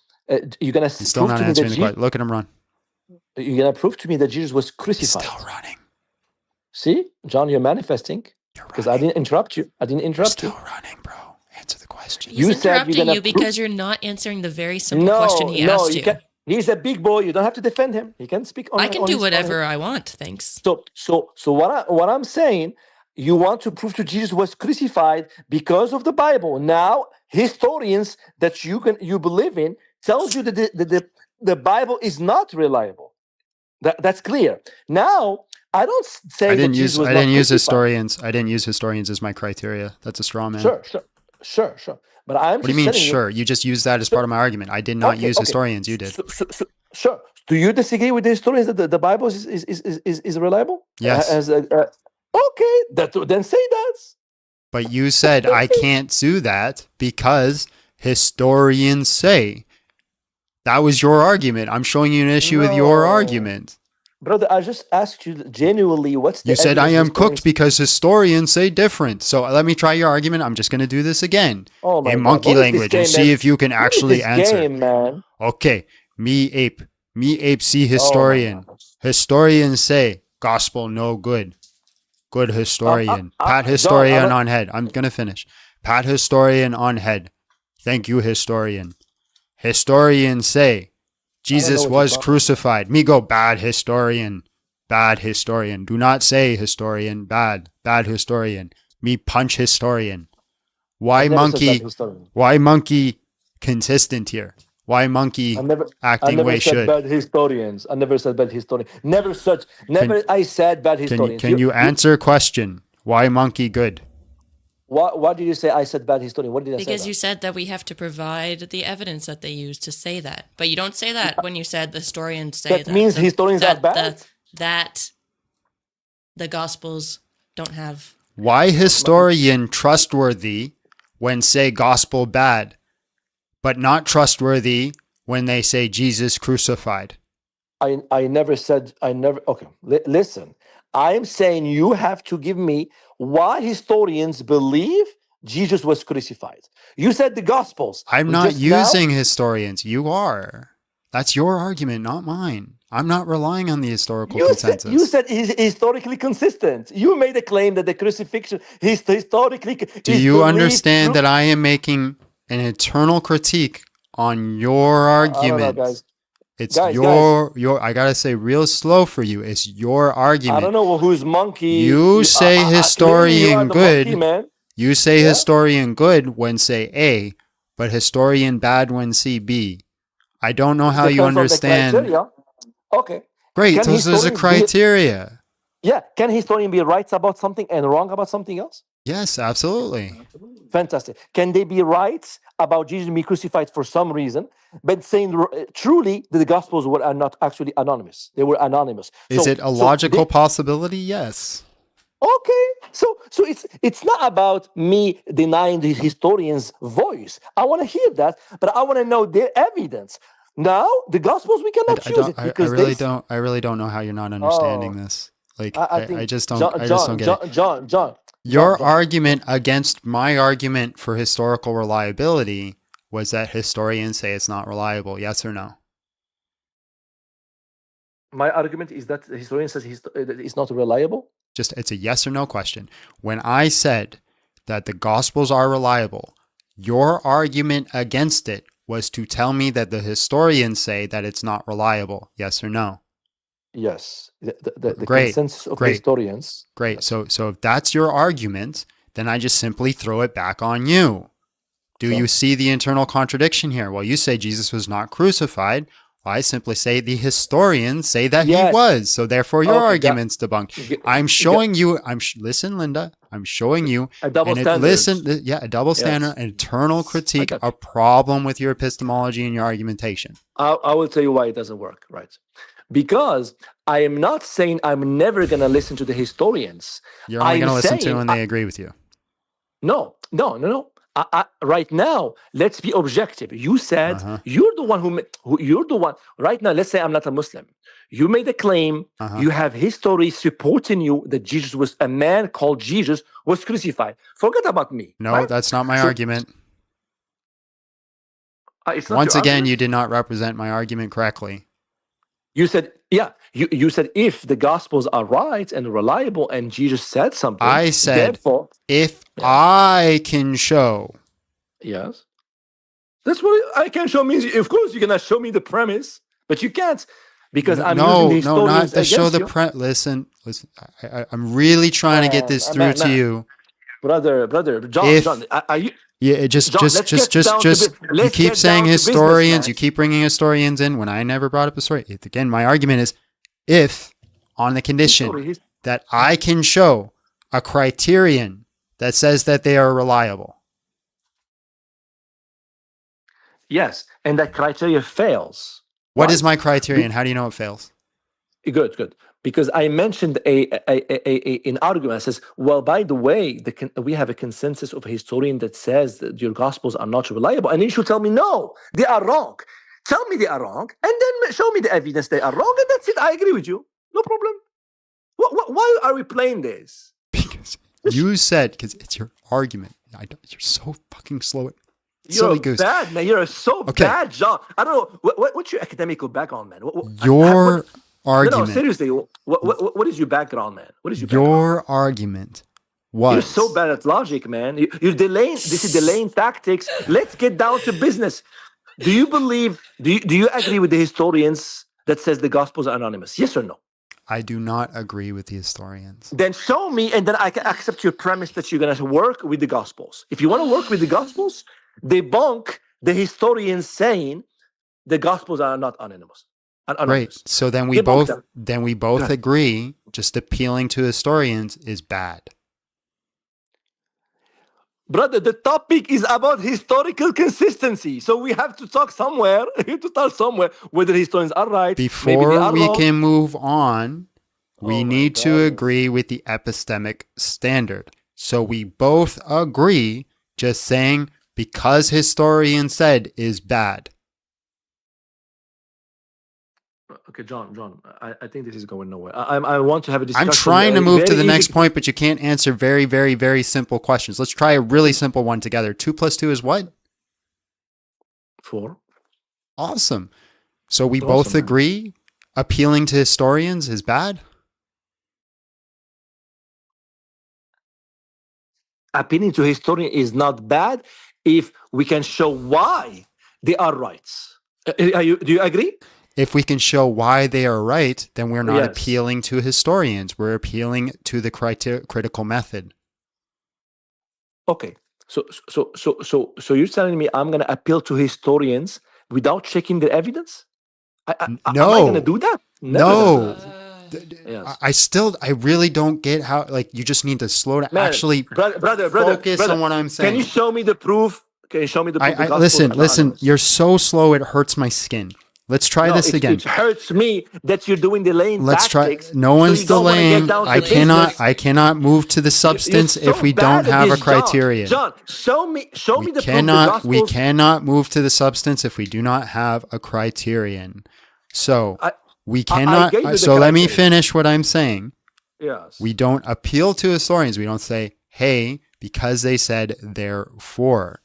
You're gonna He's still not answering the question. Look at him run. You're gonna prove to me that Jesus was crucified. He's still running. See, John, you're manifesting. Because I didn't interrupt you. I didn't interrupt you're you. Still running, bro. Answer the question. He's interrupting you because you're not answering the very simple question he asked you. He's a big boy. You don't have to defend him. He can speak on. I can do whatever I want. Thanks. So what I'm saying, you want to prove to Jesus was crucified because of the Bible. Now historians that you believe in tells you that the Bible is not reliable. That's clear. Now I don't say I didn't that use Jesus was I not didn't use crucified. historians. I didn't use historians as my criteria. That's a straw man. Sure. But I'm. What do you mean? Sure. You just used that as part of my argument. I did not use historians. You did. Sure. Do you disagree with the historians that the Bible is reliable? Yes. Okay. Then say that. But you said I can't do that because historians say. That was your argument. I'm showing you an issue with your argument. Brother, I just asked you genuinely what's the You said I evidence am historians- cooked because historians say different. So let me try your argument. I'm just going to do this again Oh my in God. monkey What is this language game, and see man? if you can What is actually this answer. game, man? Okay. Me ape see historian. Historians say gospel no good. Good historian. Pat historian John, on head. I'm going to finish. Pat historian on head. Thank you, historian. Historians say Jesus was crucified. Me go bad historian. Bad historian. Do not say historian. Bad historian. Me punch historian. Why monkey? Why monkey consistent here? Why monkey acting way should? Bad historians. I never said bad historian. I said bad historians. Can you answer question? Why monkey good? Why did you say I said bad historian? What did I say? Because you said that we have to provide the evidence that they use to say that. But you don't say that when you said the historians say that means historians are bad? That the Gospels don't have. Why historian trustworthy when say gospel bad, but not trustworthy when they say Jesus crucified? I never said, okay, listen. I'm saying you have to give me why historians believe Jesus was crucified. You said the Gospels. I'm not using historians. You are. That's your argument, not mine. I'm not relying on the historical consensus. You said he's historically consistent. You made a claim that the crucifixion historically. Do you understand that I am making an eternal critique on your argument? I don't know, guys. It's your. I gotta say, real slow for you. It's your argument. I don't know who's monkey. You say historian good. Monkey, man. You say historian good when say A, but historian bad when see B. I don't know how you understand. Okay. Great. This is a criteria. Can historian be right about something and wrong about something else? Yes, absolutely. Fantastic. Can they be right about Jesus being crucified for some reason, but saying truly that the Gospels are not actually anonymous? They were anonymous. Is it a logical possibility? Yes. Okay. So it's not about me denying the historian's voice. I want to hear that, but I want to know their evidence. Now, the Gospels, we cannot choose it because I really don't know how you're not understanding this. Like I just don't get it. John. Your argument against my argument for historical reliability was that historians say it's not reliable. Yes or no? My argument is that the historian says it's not reliable. It's a yes or no question. When I said that the Gospels are reliable, your argument against it was to tell me that the historians say that it's not reliable. Yes or no? Yes. The Great. consensus of historians. Great. So if that's your argument, then I just simply throw it back on you. Do you see the internal contradiction here? Well, you say Jesus was not crucified. Well, I simply say the historians say that he was. So therefore your argument's debunked. I'm showing you, listen, Linda, I'm showing you a double standard. A double standard, an internal critique, a problem with your epistemology and your argumentation. I will tell you why it doesn't work, right? Because I am not saying I'm never going to listen to the historians. You're only going to listen to when they agree with you. No. Right now, let's be objective. You said you're the one you're the one. Right now, let's say I'm not a Muslim. You made a claim. You have history supporting you that Jesus was a man called Jesus was crucified. Forget about me. No, right? that's not my argument. It's not Once your again, argument. you did not represent my argument correctly. You said, you said if the Gospels are right and reliable and Jesus said something, I said, therefore, if I can show. Yes. That's what I can show means. Of course, you cannot show me the premise, but you can't because I'm using the historians not to show the against you. Listen. I'm really trying to get this through to you. Brother, John, are you... Yeah, just you keep saying historians, you keep bringing historians in when I never brought up a story. Again, my argument is if on the condition that I can show a criterion that says that they are reliable. Yes, and that criteria fails. What is my criterion? How do you know it fails? Good. Because I mentioned an argument that says, well, by the way, we have a consensus of a historian that says that your Gospels are not reliable. And you should tell me, no, they are wrong. Tell me they are wrong, and then show me the evidence they are wrong, and that's it. I agree with you. No problem. Why are we playing this? Because you said, because it's your argument. You're so fucking slow. You're bad, man. You're so bad, John. I don't know. What's your academic background, man? Your argument. No, seriously. What is your background, man? What is your argument? Was you're so bad at logic, man. You're delaying. This is delaying tactics. Let's get down to business. Do you believe? Do you agree with the historians that says the Gospels are anonymous? Yes or no? I do not agree with the historians. Then show me, and then I can accept your premise that you're going to work with the Gospels. If you want to work with the Gospels, debunk the historians saying the Gospels are not anonymous. Right. So then we both agree. Just appealing to historians is bad. Brother, the topic is about historical consistency. So we have to talk somewhere. We have to start somewhere whether historians are right. Before we can move on, we need to agree with the epistemic standard. So we both agree just saying because historians said is bad. Okay, John, I think this is going nowhere. I want to have a discussion. I'm trying to move to the next point, but you can't answer very, very, very simple questions. Let's try a really simple one together. 2 + 2 is what? 4. Awesome. So we both agree appealing to historians is bad? Appealing to historians is not bad if we can show why they are right. Do you agree? If we can show why they are right, then we're not appealing to historians. We're appealing to the critical method. Okay. So you're telling me I'm going to appeal to historians without checking the evidence? No. Am I going to do that? No. Yes. I really don't get how, you just need to slow down. Actually, brother, focus on what I'm saying. Can you show me the proof? Can you show me the proof? Listen, you're so slow, it hurts my skin. Let's try this again. It hurts me that you're doing delaying tactics. No one's delaying. I cannot move to the substance if we don't have a criterion. John, show me the proof. We cannot move to the substance if we do not have a criterion. So we cannot. So let me finish what I'm saying. Yes. We don't appeal to historians. We don't say, "Hey, because they said therefore."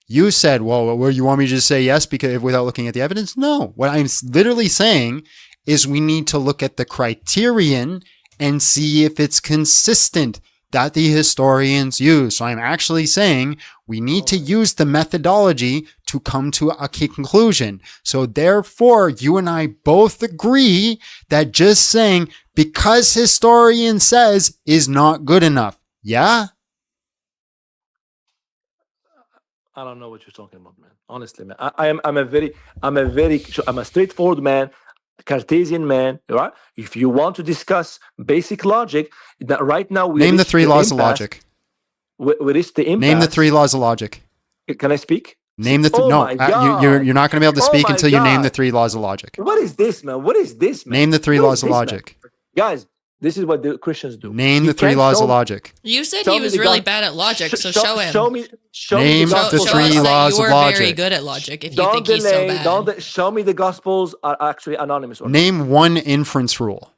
You said, well, you want me to just say yes because without looking at the evidence? No. What I'm literally saying is we need to look at the criterion and see if it's consistent that the historians use. So I'm actually saying we need to use the methodology to come to a conclusion. So therefore, you and I both agree that just saying because historian says is not good enough. Yeah? I don't know what you're talking about, man. Honestly, man, I'm a straightforward man, Cartesian man, right? If you want to discuss basic logic, that right now we name the 3 laws of logic. What is the impasse? Name the 3 laws of logic. Can I speak? Name the you're not going to be able to speak until you name the 3 laws of logic. What is this, man? What is this, man? Name the 3 laws of logic. Man? Guys, This is what the Christians do. Name You the three can't laws show- of logic. You said show he me was the really God- bad at logic, so show- show him. Show me Name the the gospels. three us laws that of you are very logic. good at logic if you Don't think he's so delay. bad. Show me the gospels are actually anonymous. Or not. Name one inference rule.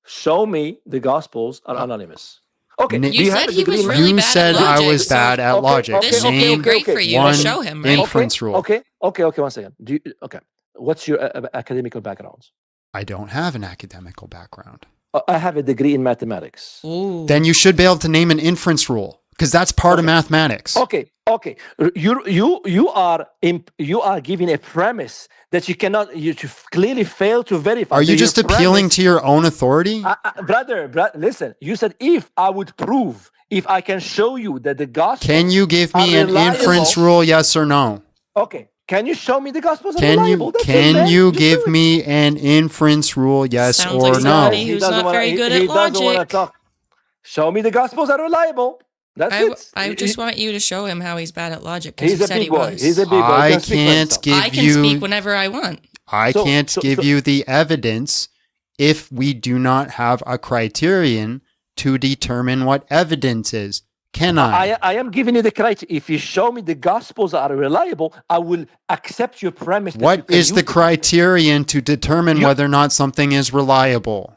Show me the gospels are anonymous. Okay. Na- do you have said a he was degree? really You bad at said I logic, was so- bad at logic. This should be Name great for you to one show him, right? inference rule. Okay. 1 second. Okay. What's your academical background? I don't have an academical background. I have a degree in mathematics. Ooh. Then you should be able to name an inference rule because that's part of mathematics. Okay. You are giving a premise that you cannot. You clearly fail to verify. Are you That just your appealing premise- to your own authority? brother? Listen. You said if I would prove, if I can show you that the gospel. Can you give me are an reliable- inference rule? Yes or no? Okay. Can you show me the gospels are Can reliable? you That's it, can man. you Just give do it. me an inference rule? Yes Sounds or like no? somebody He who's doesn't not wanna- very he- good he at doesn't wanna logic. talk. Show me the gospels are reliable. That's it. I just want you to show him how he's bad at logic because He's you a said big he boy. was. He's a big boy. I Don't speak for can't himself. give I can you. speak whenever I want. I So- can't so- give so- you the evidence if we do not have a criterion to determine what evidence is. Can I? I am giving you the criteria. If you show me the gospels are reliable, I will accept your premise. that you What can is the use it. criterion to determine whether or not something is reliable?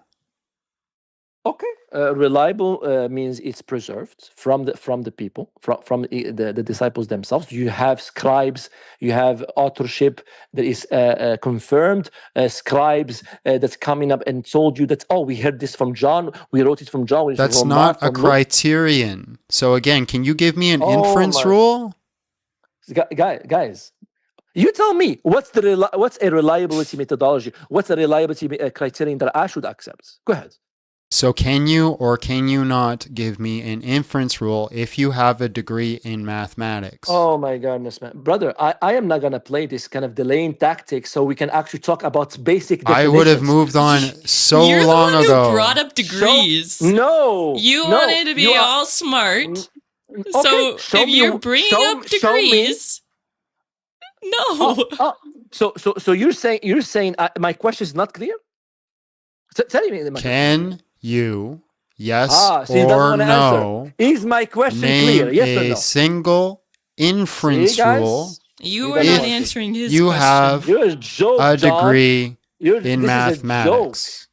Okay, reliable means it's preserved from the people, from the disciples themselves. You have scribes, you have authorship that is confirmed. Scribes that's coming up and told you that we heard this from John, we wrote it from John. we wrote it That's from not Mark, a from Luke. criterion. So again, can you give me an Oh inference my- rule? Guys. You tell me what's a reliability methodology? What's a reliability criterion that I should accept? Go ahead. So can you or can you not give me an inference rule if you have a degree in mathematics? Oh my goodness, man. Brother, I am not going to play this kind of delaying tactic so we can actually talk about basic I definitions. would have moved on so You're the long one ago. who brought up degrees. No. You no, wanted to be you are- all smart. Okay, So show if me- you're bringing show- up show me- degrees, no. So you're saying my question is not clear? Tell me. Can you, yes See, he doesn't or wanna no, answer. Is my question name clear? Yes or a no? single inference See, guys? rule You He are doesn't not want to. answering his you question. have You're a joke, a John. degree This in is a mathematics?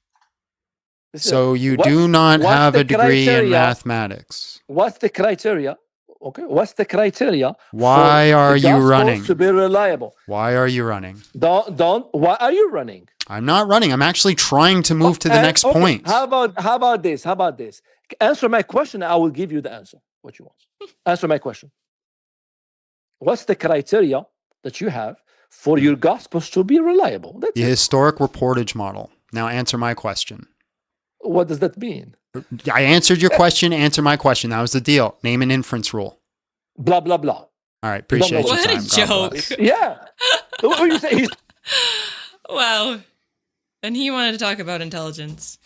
This is- So you what's- do not what's have the a degree in criteria? mathematics. What's the criteria? Okay, what's the criteria? Why for are the you gospels running? to be reliable? Why are you running? Don't. Why are you running? I'm not running. I'm actually trying to move to the next Okay, point. How about this? Answer my question. I will give you the answer. What you want? Answer my question. What's the criteria that you have for your gospels to be reliable? The historic reportage model. Now answer my question. What does that mean? I answered your question. Answer my question. That was the deal. Name an inference rule. Blah blah blah. All right. Appreciate your What time. a God joke. bless. Yeah. What you say? Wow. And he wanted to talk about intelligence.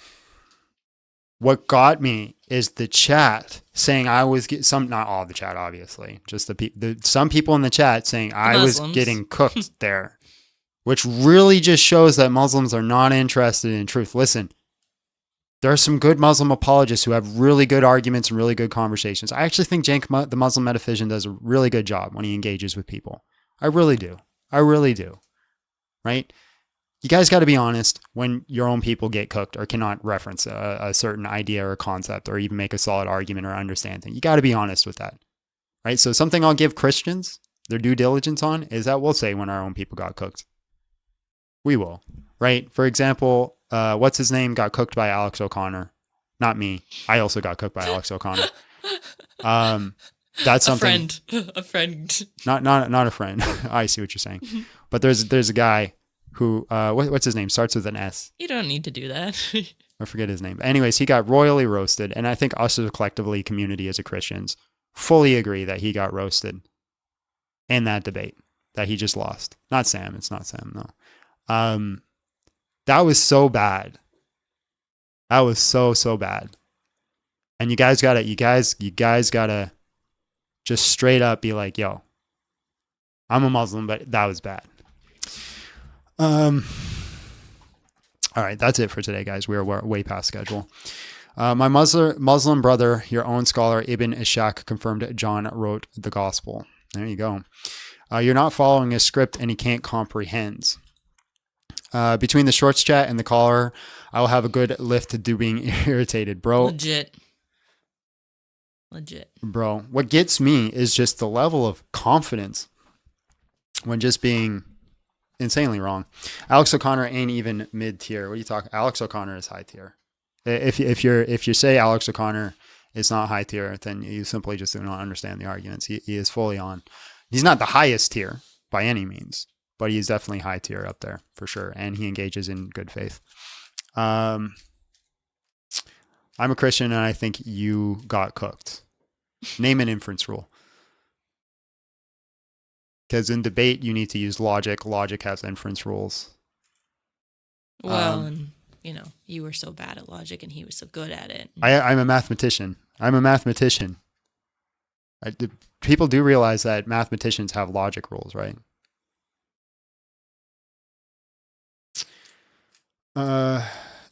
What got me is the chat saying I was not all the chat, obviously, just some people in the chat saying I was Muslims. getting cooked there, which really just shows that Muslims are not interested in truth. Listen, there are some good Muslim apologists who have really good arguments and really good conversations. I actually think Cenk, the Muslim metaphysician, does a really good job when he engages with people. I really do. Right? You guys got to be honest when your own people get cooked or cannot reference a certain idea or concept or even make a solid argument or understanding. You got to be honest with that, right? So something I'll give Christians their due diligence on is that we'll say when our own people got cooked. We will, right? For example, what's his name got cooked by Alex O'Connor. Not me. I also got cooked by Alex O'Connor. That's something. A friend. Not a friend. I see what you're saying. But there's a guy who what's his name? Starts with an S. You don't need to do that. I forget his name. Anyways, he got royally roasted, and I think us as a collectively community as a Christians fully agree that he got roasted in that debate that he just lost. Not Sam. It's not Sam. No. That was so bad. That was so bad. And you guys gotta just straight up be like, yo, I'm a Muslim, but that was bad. All right, that's it for today, guys. We are way past schedule. My Muslim brother, your own scholar, Ibn Ishaq, confirmed John wrote the gospel. There you go. You're not following a script and he can't comprehend. Between the shorts chat and the caller, I will have a good lift to do being irritated, bro. Legit. Bro, what gets me is just the level of confidence when just being insanely wrong. Alex O'Connor ain't even mid-tier. What are you talking? Alex O'Connor is high tier. If you say Alex O'Connor is not high tier, then you simply just do not understand the arguments. He is fully on. He's not the highest tier by any means, but he's definitely high tier up there for sure. And he engages in good faith. I'm a Christian and I think you got cooked. Name an inference rule. Because in debate, you need to use logic. Logic has inference rules. Well, and you were so bad at logic and he was so good at it. I'm a mathematician. People do realize that mathematicians have logic rules, right?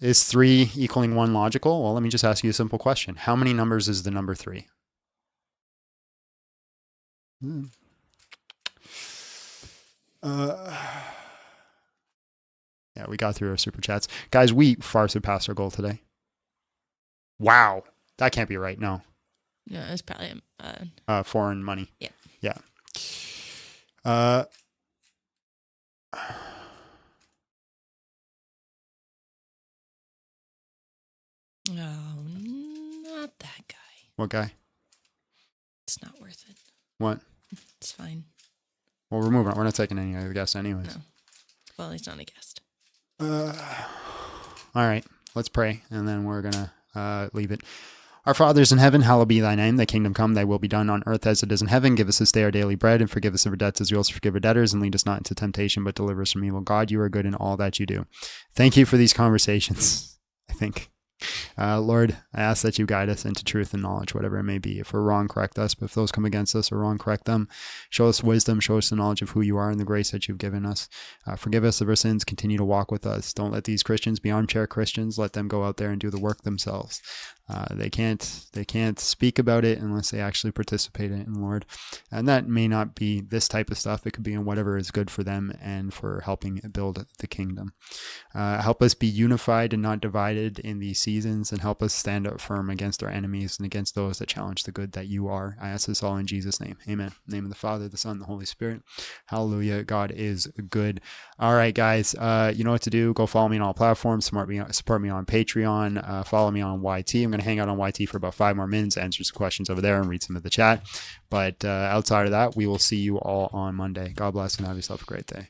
Is 3 equaling 1 logical? Well, let me just ask you a simple question. How many numbers is the number 3? Yeah, we got through our super chats. Guys, we far surpassed our goal today. Wow. That can't be right. No. No, it's probably foreign money. Yeah. Yeah. Oh, not that guy. What guy? It's not worth it. What? It's fine. Well, we're moving on. We're not taking any other guests anyways. No. Well, he's not a guest. All right. Let's pray, and then we're going to leave it. Our Father in heaven, hallowed be thy name. Thy kingdom come, thy will be done on earth as it is in heaven. Give us this day our daily bread, and forgive us our debts as we also forgive our debtors, and lead us not into temptation, but deliver us from evil. God, you are good in all that you do. Thank you for these conversations, I think. Lord, I ask that you guide us into truth and knowledge, whatever it may be. If we're wrong, correct us. But if those come against us are wrong, correct them. Show us wisdom, show us the knowledge of who you are and the grace that you've given us. Forgive us of our sins, continue to walk with us. Don't let these Christians be armchair Christians. Let them go out there and do the work themselves. They can't speak about it unless they actually participate in it, Lord. And that may not be this type of stuff. It could be in whatever is good for them and for helping build the kingdom. Help us be unified and not divided in these seasons, and help us stand up firm against our enemies and against those that challenge the good that you are. I ask this all in Jesus' name. Amen. In the name of the Father, the Son, and the Holy Spirit. Hallelujah. God is good. All right, guys. You know what to do. Go follow me on all platforms. Support me on Patreon. Follow me on YT. I'm going to hang out on YT for about 5 more minutes, answer some questions over there and read some of the chat. But outside of that, we will see you all on Monday. God bless and have yourself a great day.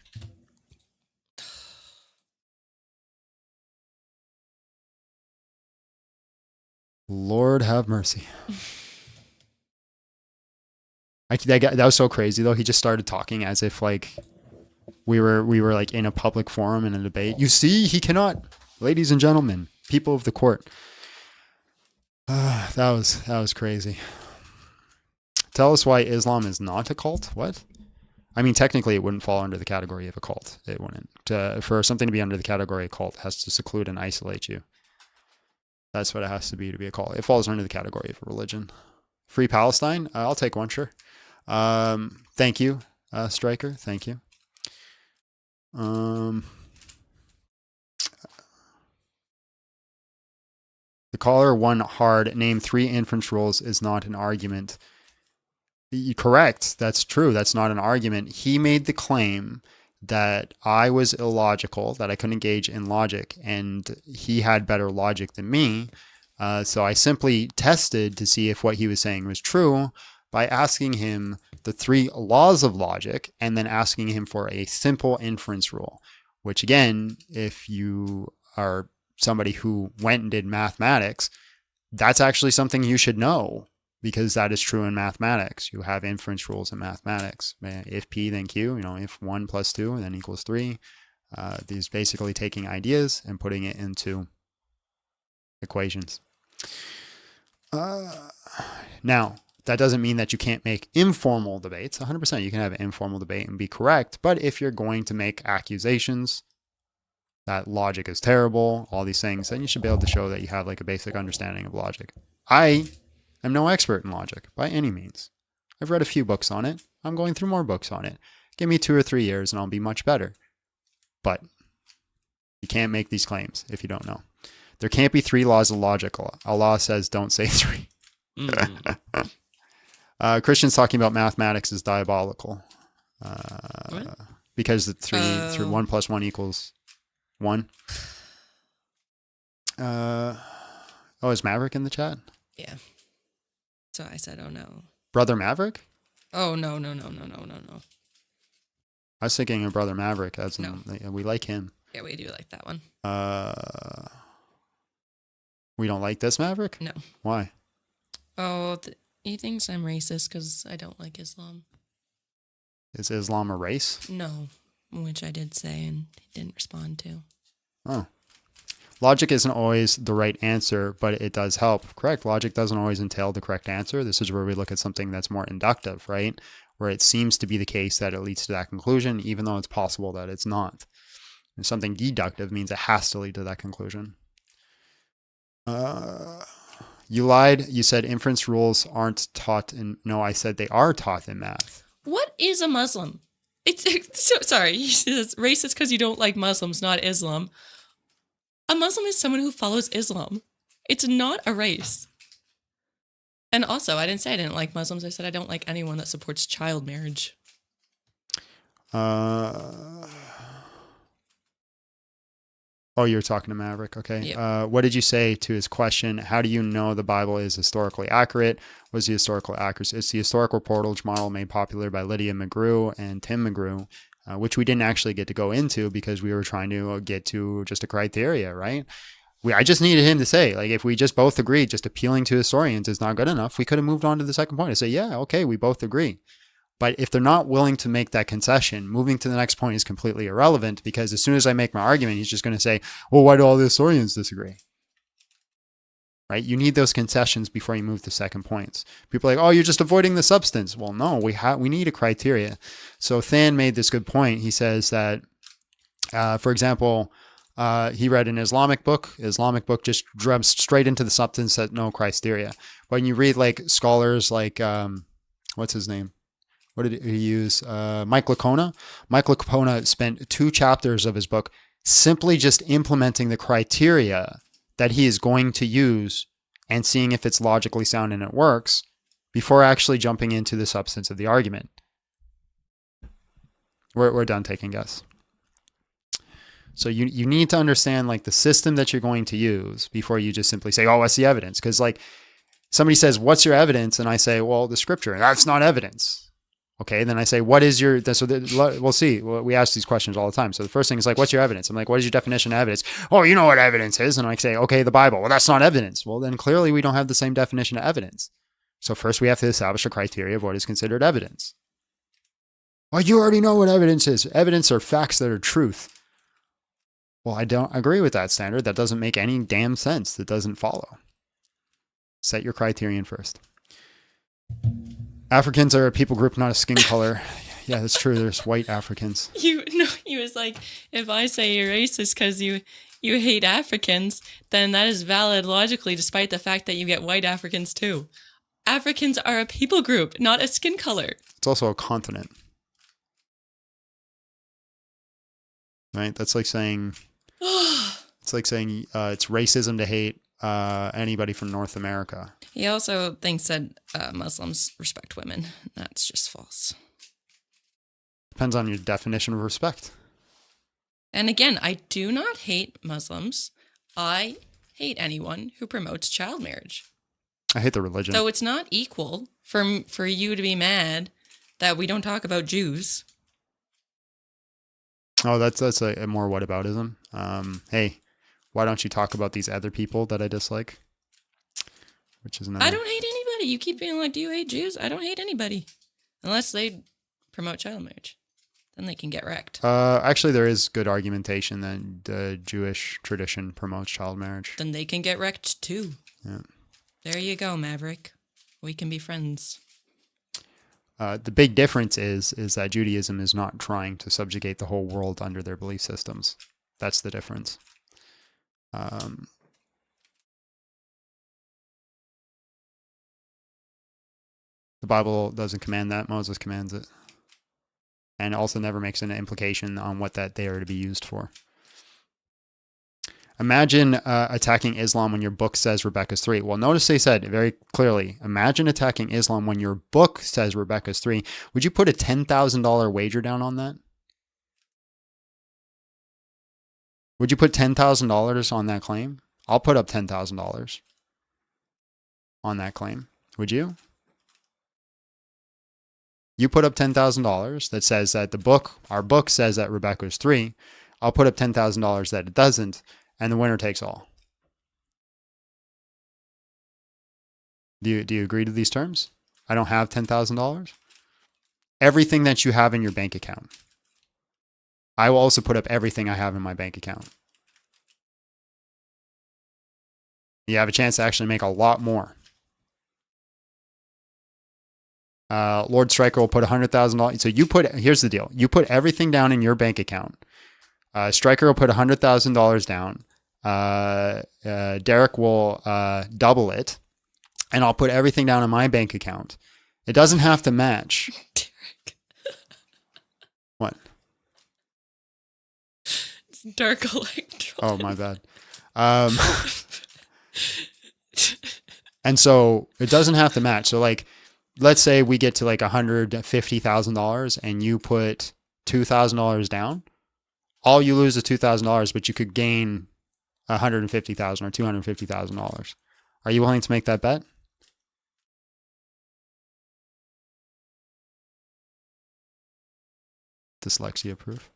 Lord have mercy. That was so crazy though. He just started talking as if like we were like in a public forum in a debate. You see, he cannot. Ladies and gentlemen, people of the court. That was crazy. Tell us why Islam is not a cult. What? I mean, technically, it wouldn't fall under the category of a cult. It wouldn't. For something to be under the category of cult, it has to seclude and isolate you. That's what it has to be a cult. It falls under the category of a religion. Free Palestine? I'll take one, sure. Thank you, Striker. Thank you. The caller won hard. Name 3 inference rules is not an argument. Correct. That's true. That's not an argument. He made the claim that I was illogical, that I couldn't engage in logic, and he had better logic than me. So I simply tested to see if what he was saying was true by asking him the 3 laws of logic and then asking him for a simple inference rule, which again, if you are somebody who went and did mathematics, that's actually something you should know, because that is true in mathematics. You have inference rules in mathematics. If P, then Q, if 1 plus 2 then equals 3. These basically taking ideas and putting it into equations. Now, that doesn't mean that you can't make informal debates. 100% you can have an informal debate and be correct. But if you're going to make accusations, that logic is terrible, all these things, then you should be able to show that you have like a basic understanding of logic. I am no expert in logic by any means. I've read a few books on it. I'm going through more books on it. Give me 2 or 3 years and I'll be much better. But you can't make these claims if you don't know. There can't be 3 laws of logic. Allah says don't say 3. Christians talking about mathematics is diabolical. Because the 3 1 plus 1 equals 1. Is Maverick in the chat? Yeah. So I said, oh no. Brother Maverick? Oh, no. I was thinking of Brother Maverick, as we like him. Yeah, we do like that one. We don't like this Maverick? No. Why? Oh, he thinks I'm racist because I don't like Islam. Is Islam a race? No, which I did say and he didn't respond to. Oh. Logic isn't always the right answer, but it does help. Correct. Logic doesn't always entail the correct answer. This is where we look at something that's more inductive, right? Where it seems to be the case that it leads to that conclusion, even though it's possible that it's not. And something deductive means it has to lead to that conclusion. You lied. You said inference rules aren't taught in... No, I said they are taught in math. What is a Muslim? It's so sorry. He says racist because you don't like Muslims, not Islam. A Muslim is someone who follows Islam. It's not a race. And also, I didn't say I didn't like Muslims. I said I don't like anyone that supports child marriage. Oh, you're talking to Maverick. Okay. Yep. What did you say to his question? How do you know the Bible is historically accurate? Was the historical accuracy? It's the historical portage model made popular by Lydia McGrew and Tim McGrew, which we didn't actually get to go into because we were trying to get to just a criteria, right? I just needed him to say, like, if we just both agreed, just appealing to historians is not good enough, we could have moved on to the second point and say, yeah, okay, we both agree. But if they're not willing to make that concession, moving to the next point is completely irrelevant because as soon as I make my argument, he's just going to say, well, why do all the historians disagree? Right? You need those concessions before you move to second points. People are like, oh, you're just avoiding the substance. Well, no, we need a criteria. So Than made this good point. He says that, for example, he read an Islamic book. Islamic book just jumps straight into the substance that no criteria. When you read like scholars like, what's his name? What did he use? Mike Licona. Mike Licona spent 2 chapters of his book simply just implementing the criteria that he is going to use and seeing if it's logically sound and it works before actually jumping into the substance of the argument. We're done taking guess. So you need to understand like the system that you're going to use before you just simply say, oh, what's the evidence? Because like somebody says, what's your evidence? And I say, well, the scripture. That's not evidence. Okay, then I say, what is your, we'll see. We ask these questions all the time. So the first thing is like, what's your evidence? I'm like, what is your definition of evidence? Oh, you know what evidence is. And I say, okay, the Bible. Well, that's not evidence. Well, then clearly we don't have the same definition of evidence. So first we have to establish a criteria of what is considered evidence. Well, you already know what evidence is. Evidence are facts that are truth. Well, I don't agree with that standard. That doesn't make any damn sense. That doesn't follow. Set your criterion first. Africans are a people group, not a skin color. Yeah, that's true. There's white Africans. He was like, if I say you're racist because you hate Africans, then that is valid logically, despite the fact that you get white Africans too. Africans are a people group, not a skin color. It's also a continent. Right? That's like saying it's racism to hate anybody from North America. He also thinks that Muslims respect women. That's just false. Depends on your definition of respect. And again, I do not hate Muslims. I hate anyone who promotes child marriage. I hate the religion. So it's not equal for you to be mad that we don't talk about Jews. Oh, that's a more whataboutism. Hey, why don't you talk about these other people that I dislike? Which is another. I don't hate anybody. You keep being like, do you hate Jews? I don't hate anybody. Unless they promote child marriage. Then they can get wrecked. Actually, there is good argumentation that the Jewish tradition promotes child marriage. Then they can get wrecked too. Yeah. There you go, Maverick. We can be friends. The big difference is that Judaism is not trying to subjugate the whole world under their belief systems. That's the difference. The Bible doesn't command that. Moses commands it. And also never makes an implication on what that they are to be used for. Imagine attacking Islam when your book says Rebecca's 3. Well, notice they said very clearly, imagine attacking Islam when your book says Rebecca's 3. Would you put a $10,000 wager down on that? Would you put $10,000 on that claim? I'll put up $10,000 on that claim. Would you? You put up $10,000 that says that our book says that Rebecca's 3. I'll put up $10,000 that it doesn't, and the winner takes all. Do you agree to these terms? I don't have $10,000. Everything that you have in your bank account. I will also put up everything I have in my bank account. You have a chance to actually make a lot more. Lord Stryker will put $100,000. So here's the deal. You put everything down in your bank account. Stryker will put $100,000 down. Derek will double it. And I'll put everything down in my bank account. It doesn't have to match. Derek. What? It's dark electron. Oh, my bad. And so it doesn't have to match. So like, let's say we get to like $150,000 and you put $2,000 down. All you lose is $2,000, but you could gain $150,000 or $250,000. Are you willing to make that bet? Dyslexia proof.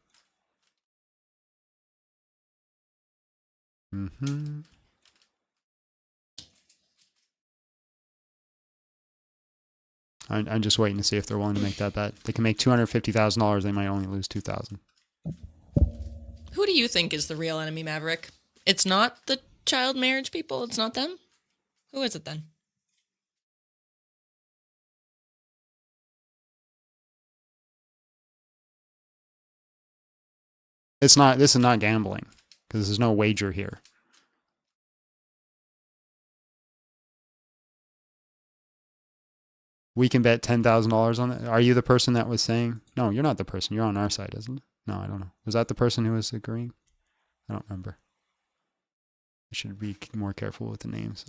Mm-hmm. I'm just waiting to see if they're willing to make that bet. They can make $250,000. They might only lose $2,000. Who do you think is the real enemy, Maverick? It's not the child marriage people? It's not them? Who is it then? This is not gambling because there's no wager here. We can bet $10,000 on it. Are you the person that was saying? No, you're not the person. You're on our side, isn't it? No, I don't know. Was that the person who was agreeing? I don't remember. I should be more careful with the names.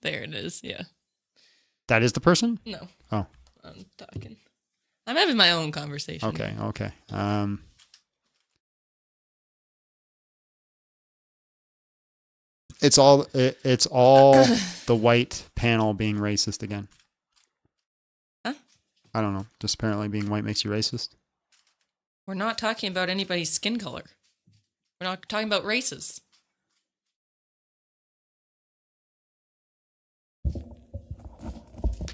There it is, yeah. That is the person? No. Oh. I'm talking. I'm having my own conversation. Okay. It's all the white panel being racist again. Huh? I don't know. Just apparently being white makes you racist. We're not talking about anybody's skin color. We're not talking about races.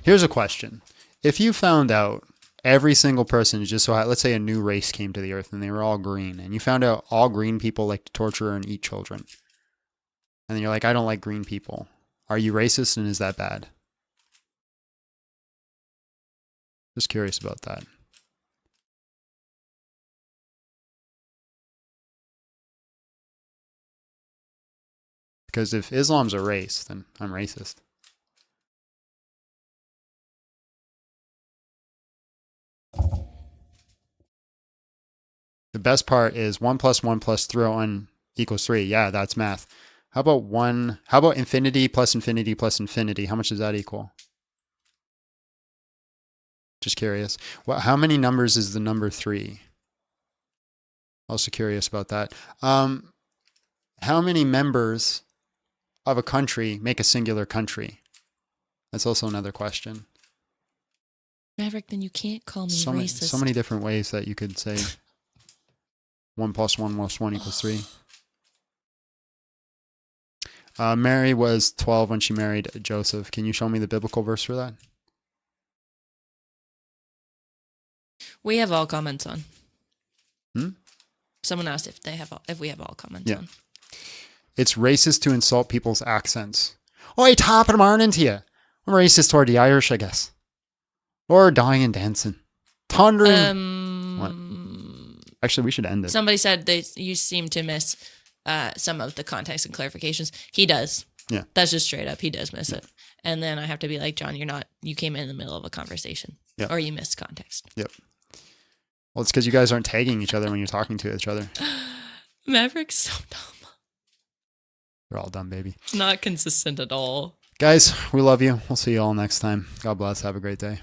Here's a question. If you found out every single person is just so, let's say a new race came to the earth and they were all green, and you found out all green people like to torture and eat children. And then you're like, I don't like green people. Are you racist, and is that bad? Just curious about that. Because if Islam's a race, then I'm racist. The best part is 1 + 1 + 3 = 3. Yeah, that's math. How about infinity plus infinity plus infinity? How much does that equal? Just curious. How many numbers is the number 3? Also curious about that. How many members of a country make a singular country? That's also another question. Maverick, then you can't call me racist. So many different ways that you could say 1 + 1 + 1 = 3. Mary was 12 when she married Joseph. Can you show me the biblical verse for that? We have all comments on. Hmm? Someone asked if we have all comments on. It's racist to insult people's accents. Oi, top of the morning to you. I'm racist toward the Irish, I guess. Or dying and dancing. What? Actually, we should end it. Somebody said you seem to miss some of the context and clarifications. He does. Yeah. That's just straight up. He does miss it. And then I have to be like, John, you came in the middle of a conversation. Yep. Or you missed context. Yep. Well, it's because you guys aren't tagging each other when you're talking to each other. Maverick's so dumb. You're all dumb, baby. Not consistent at all. Guys, we love you. We'll see you all next time. God bless. Have a great day.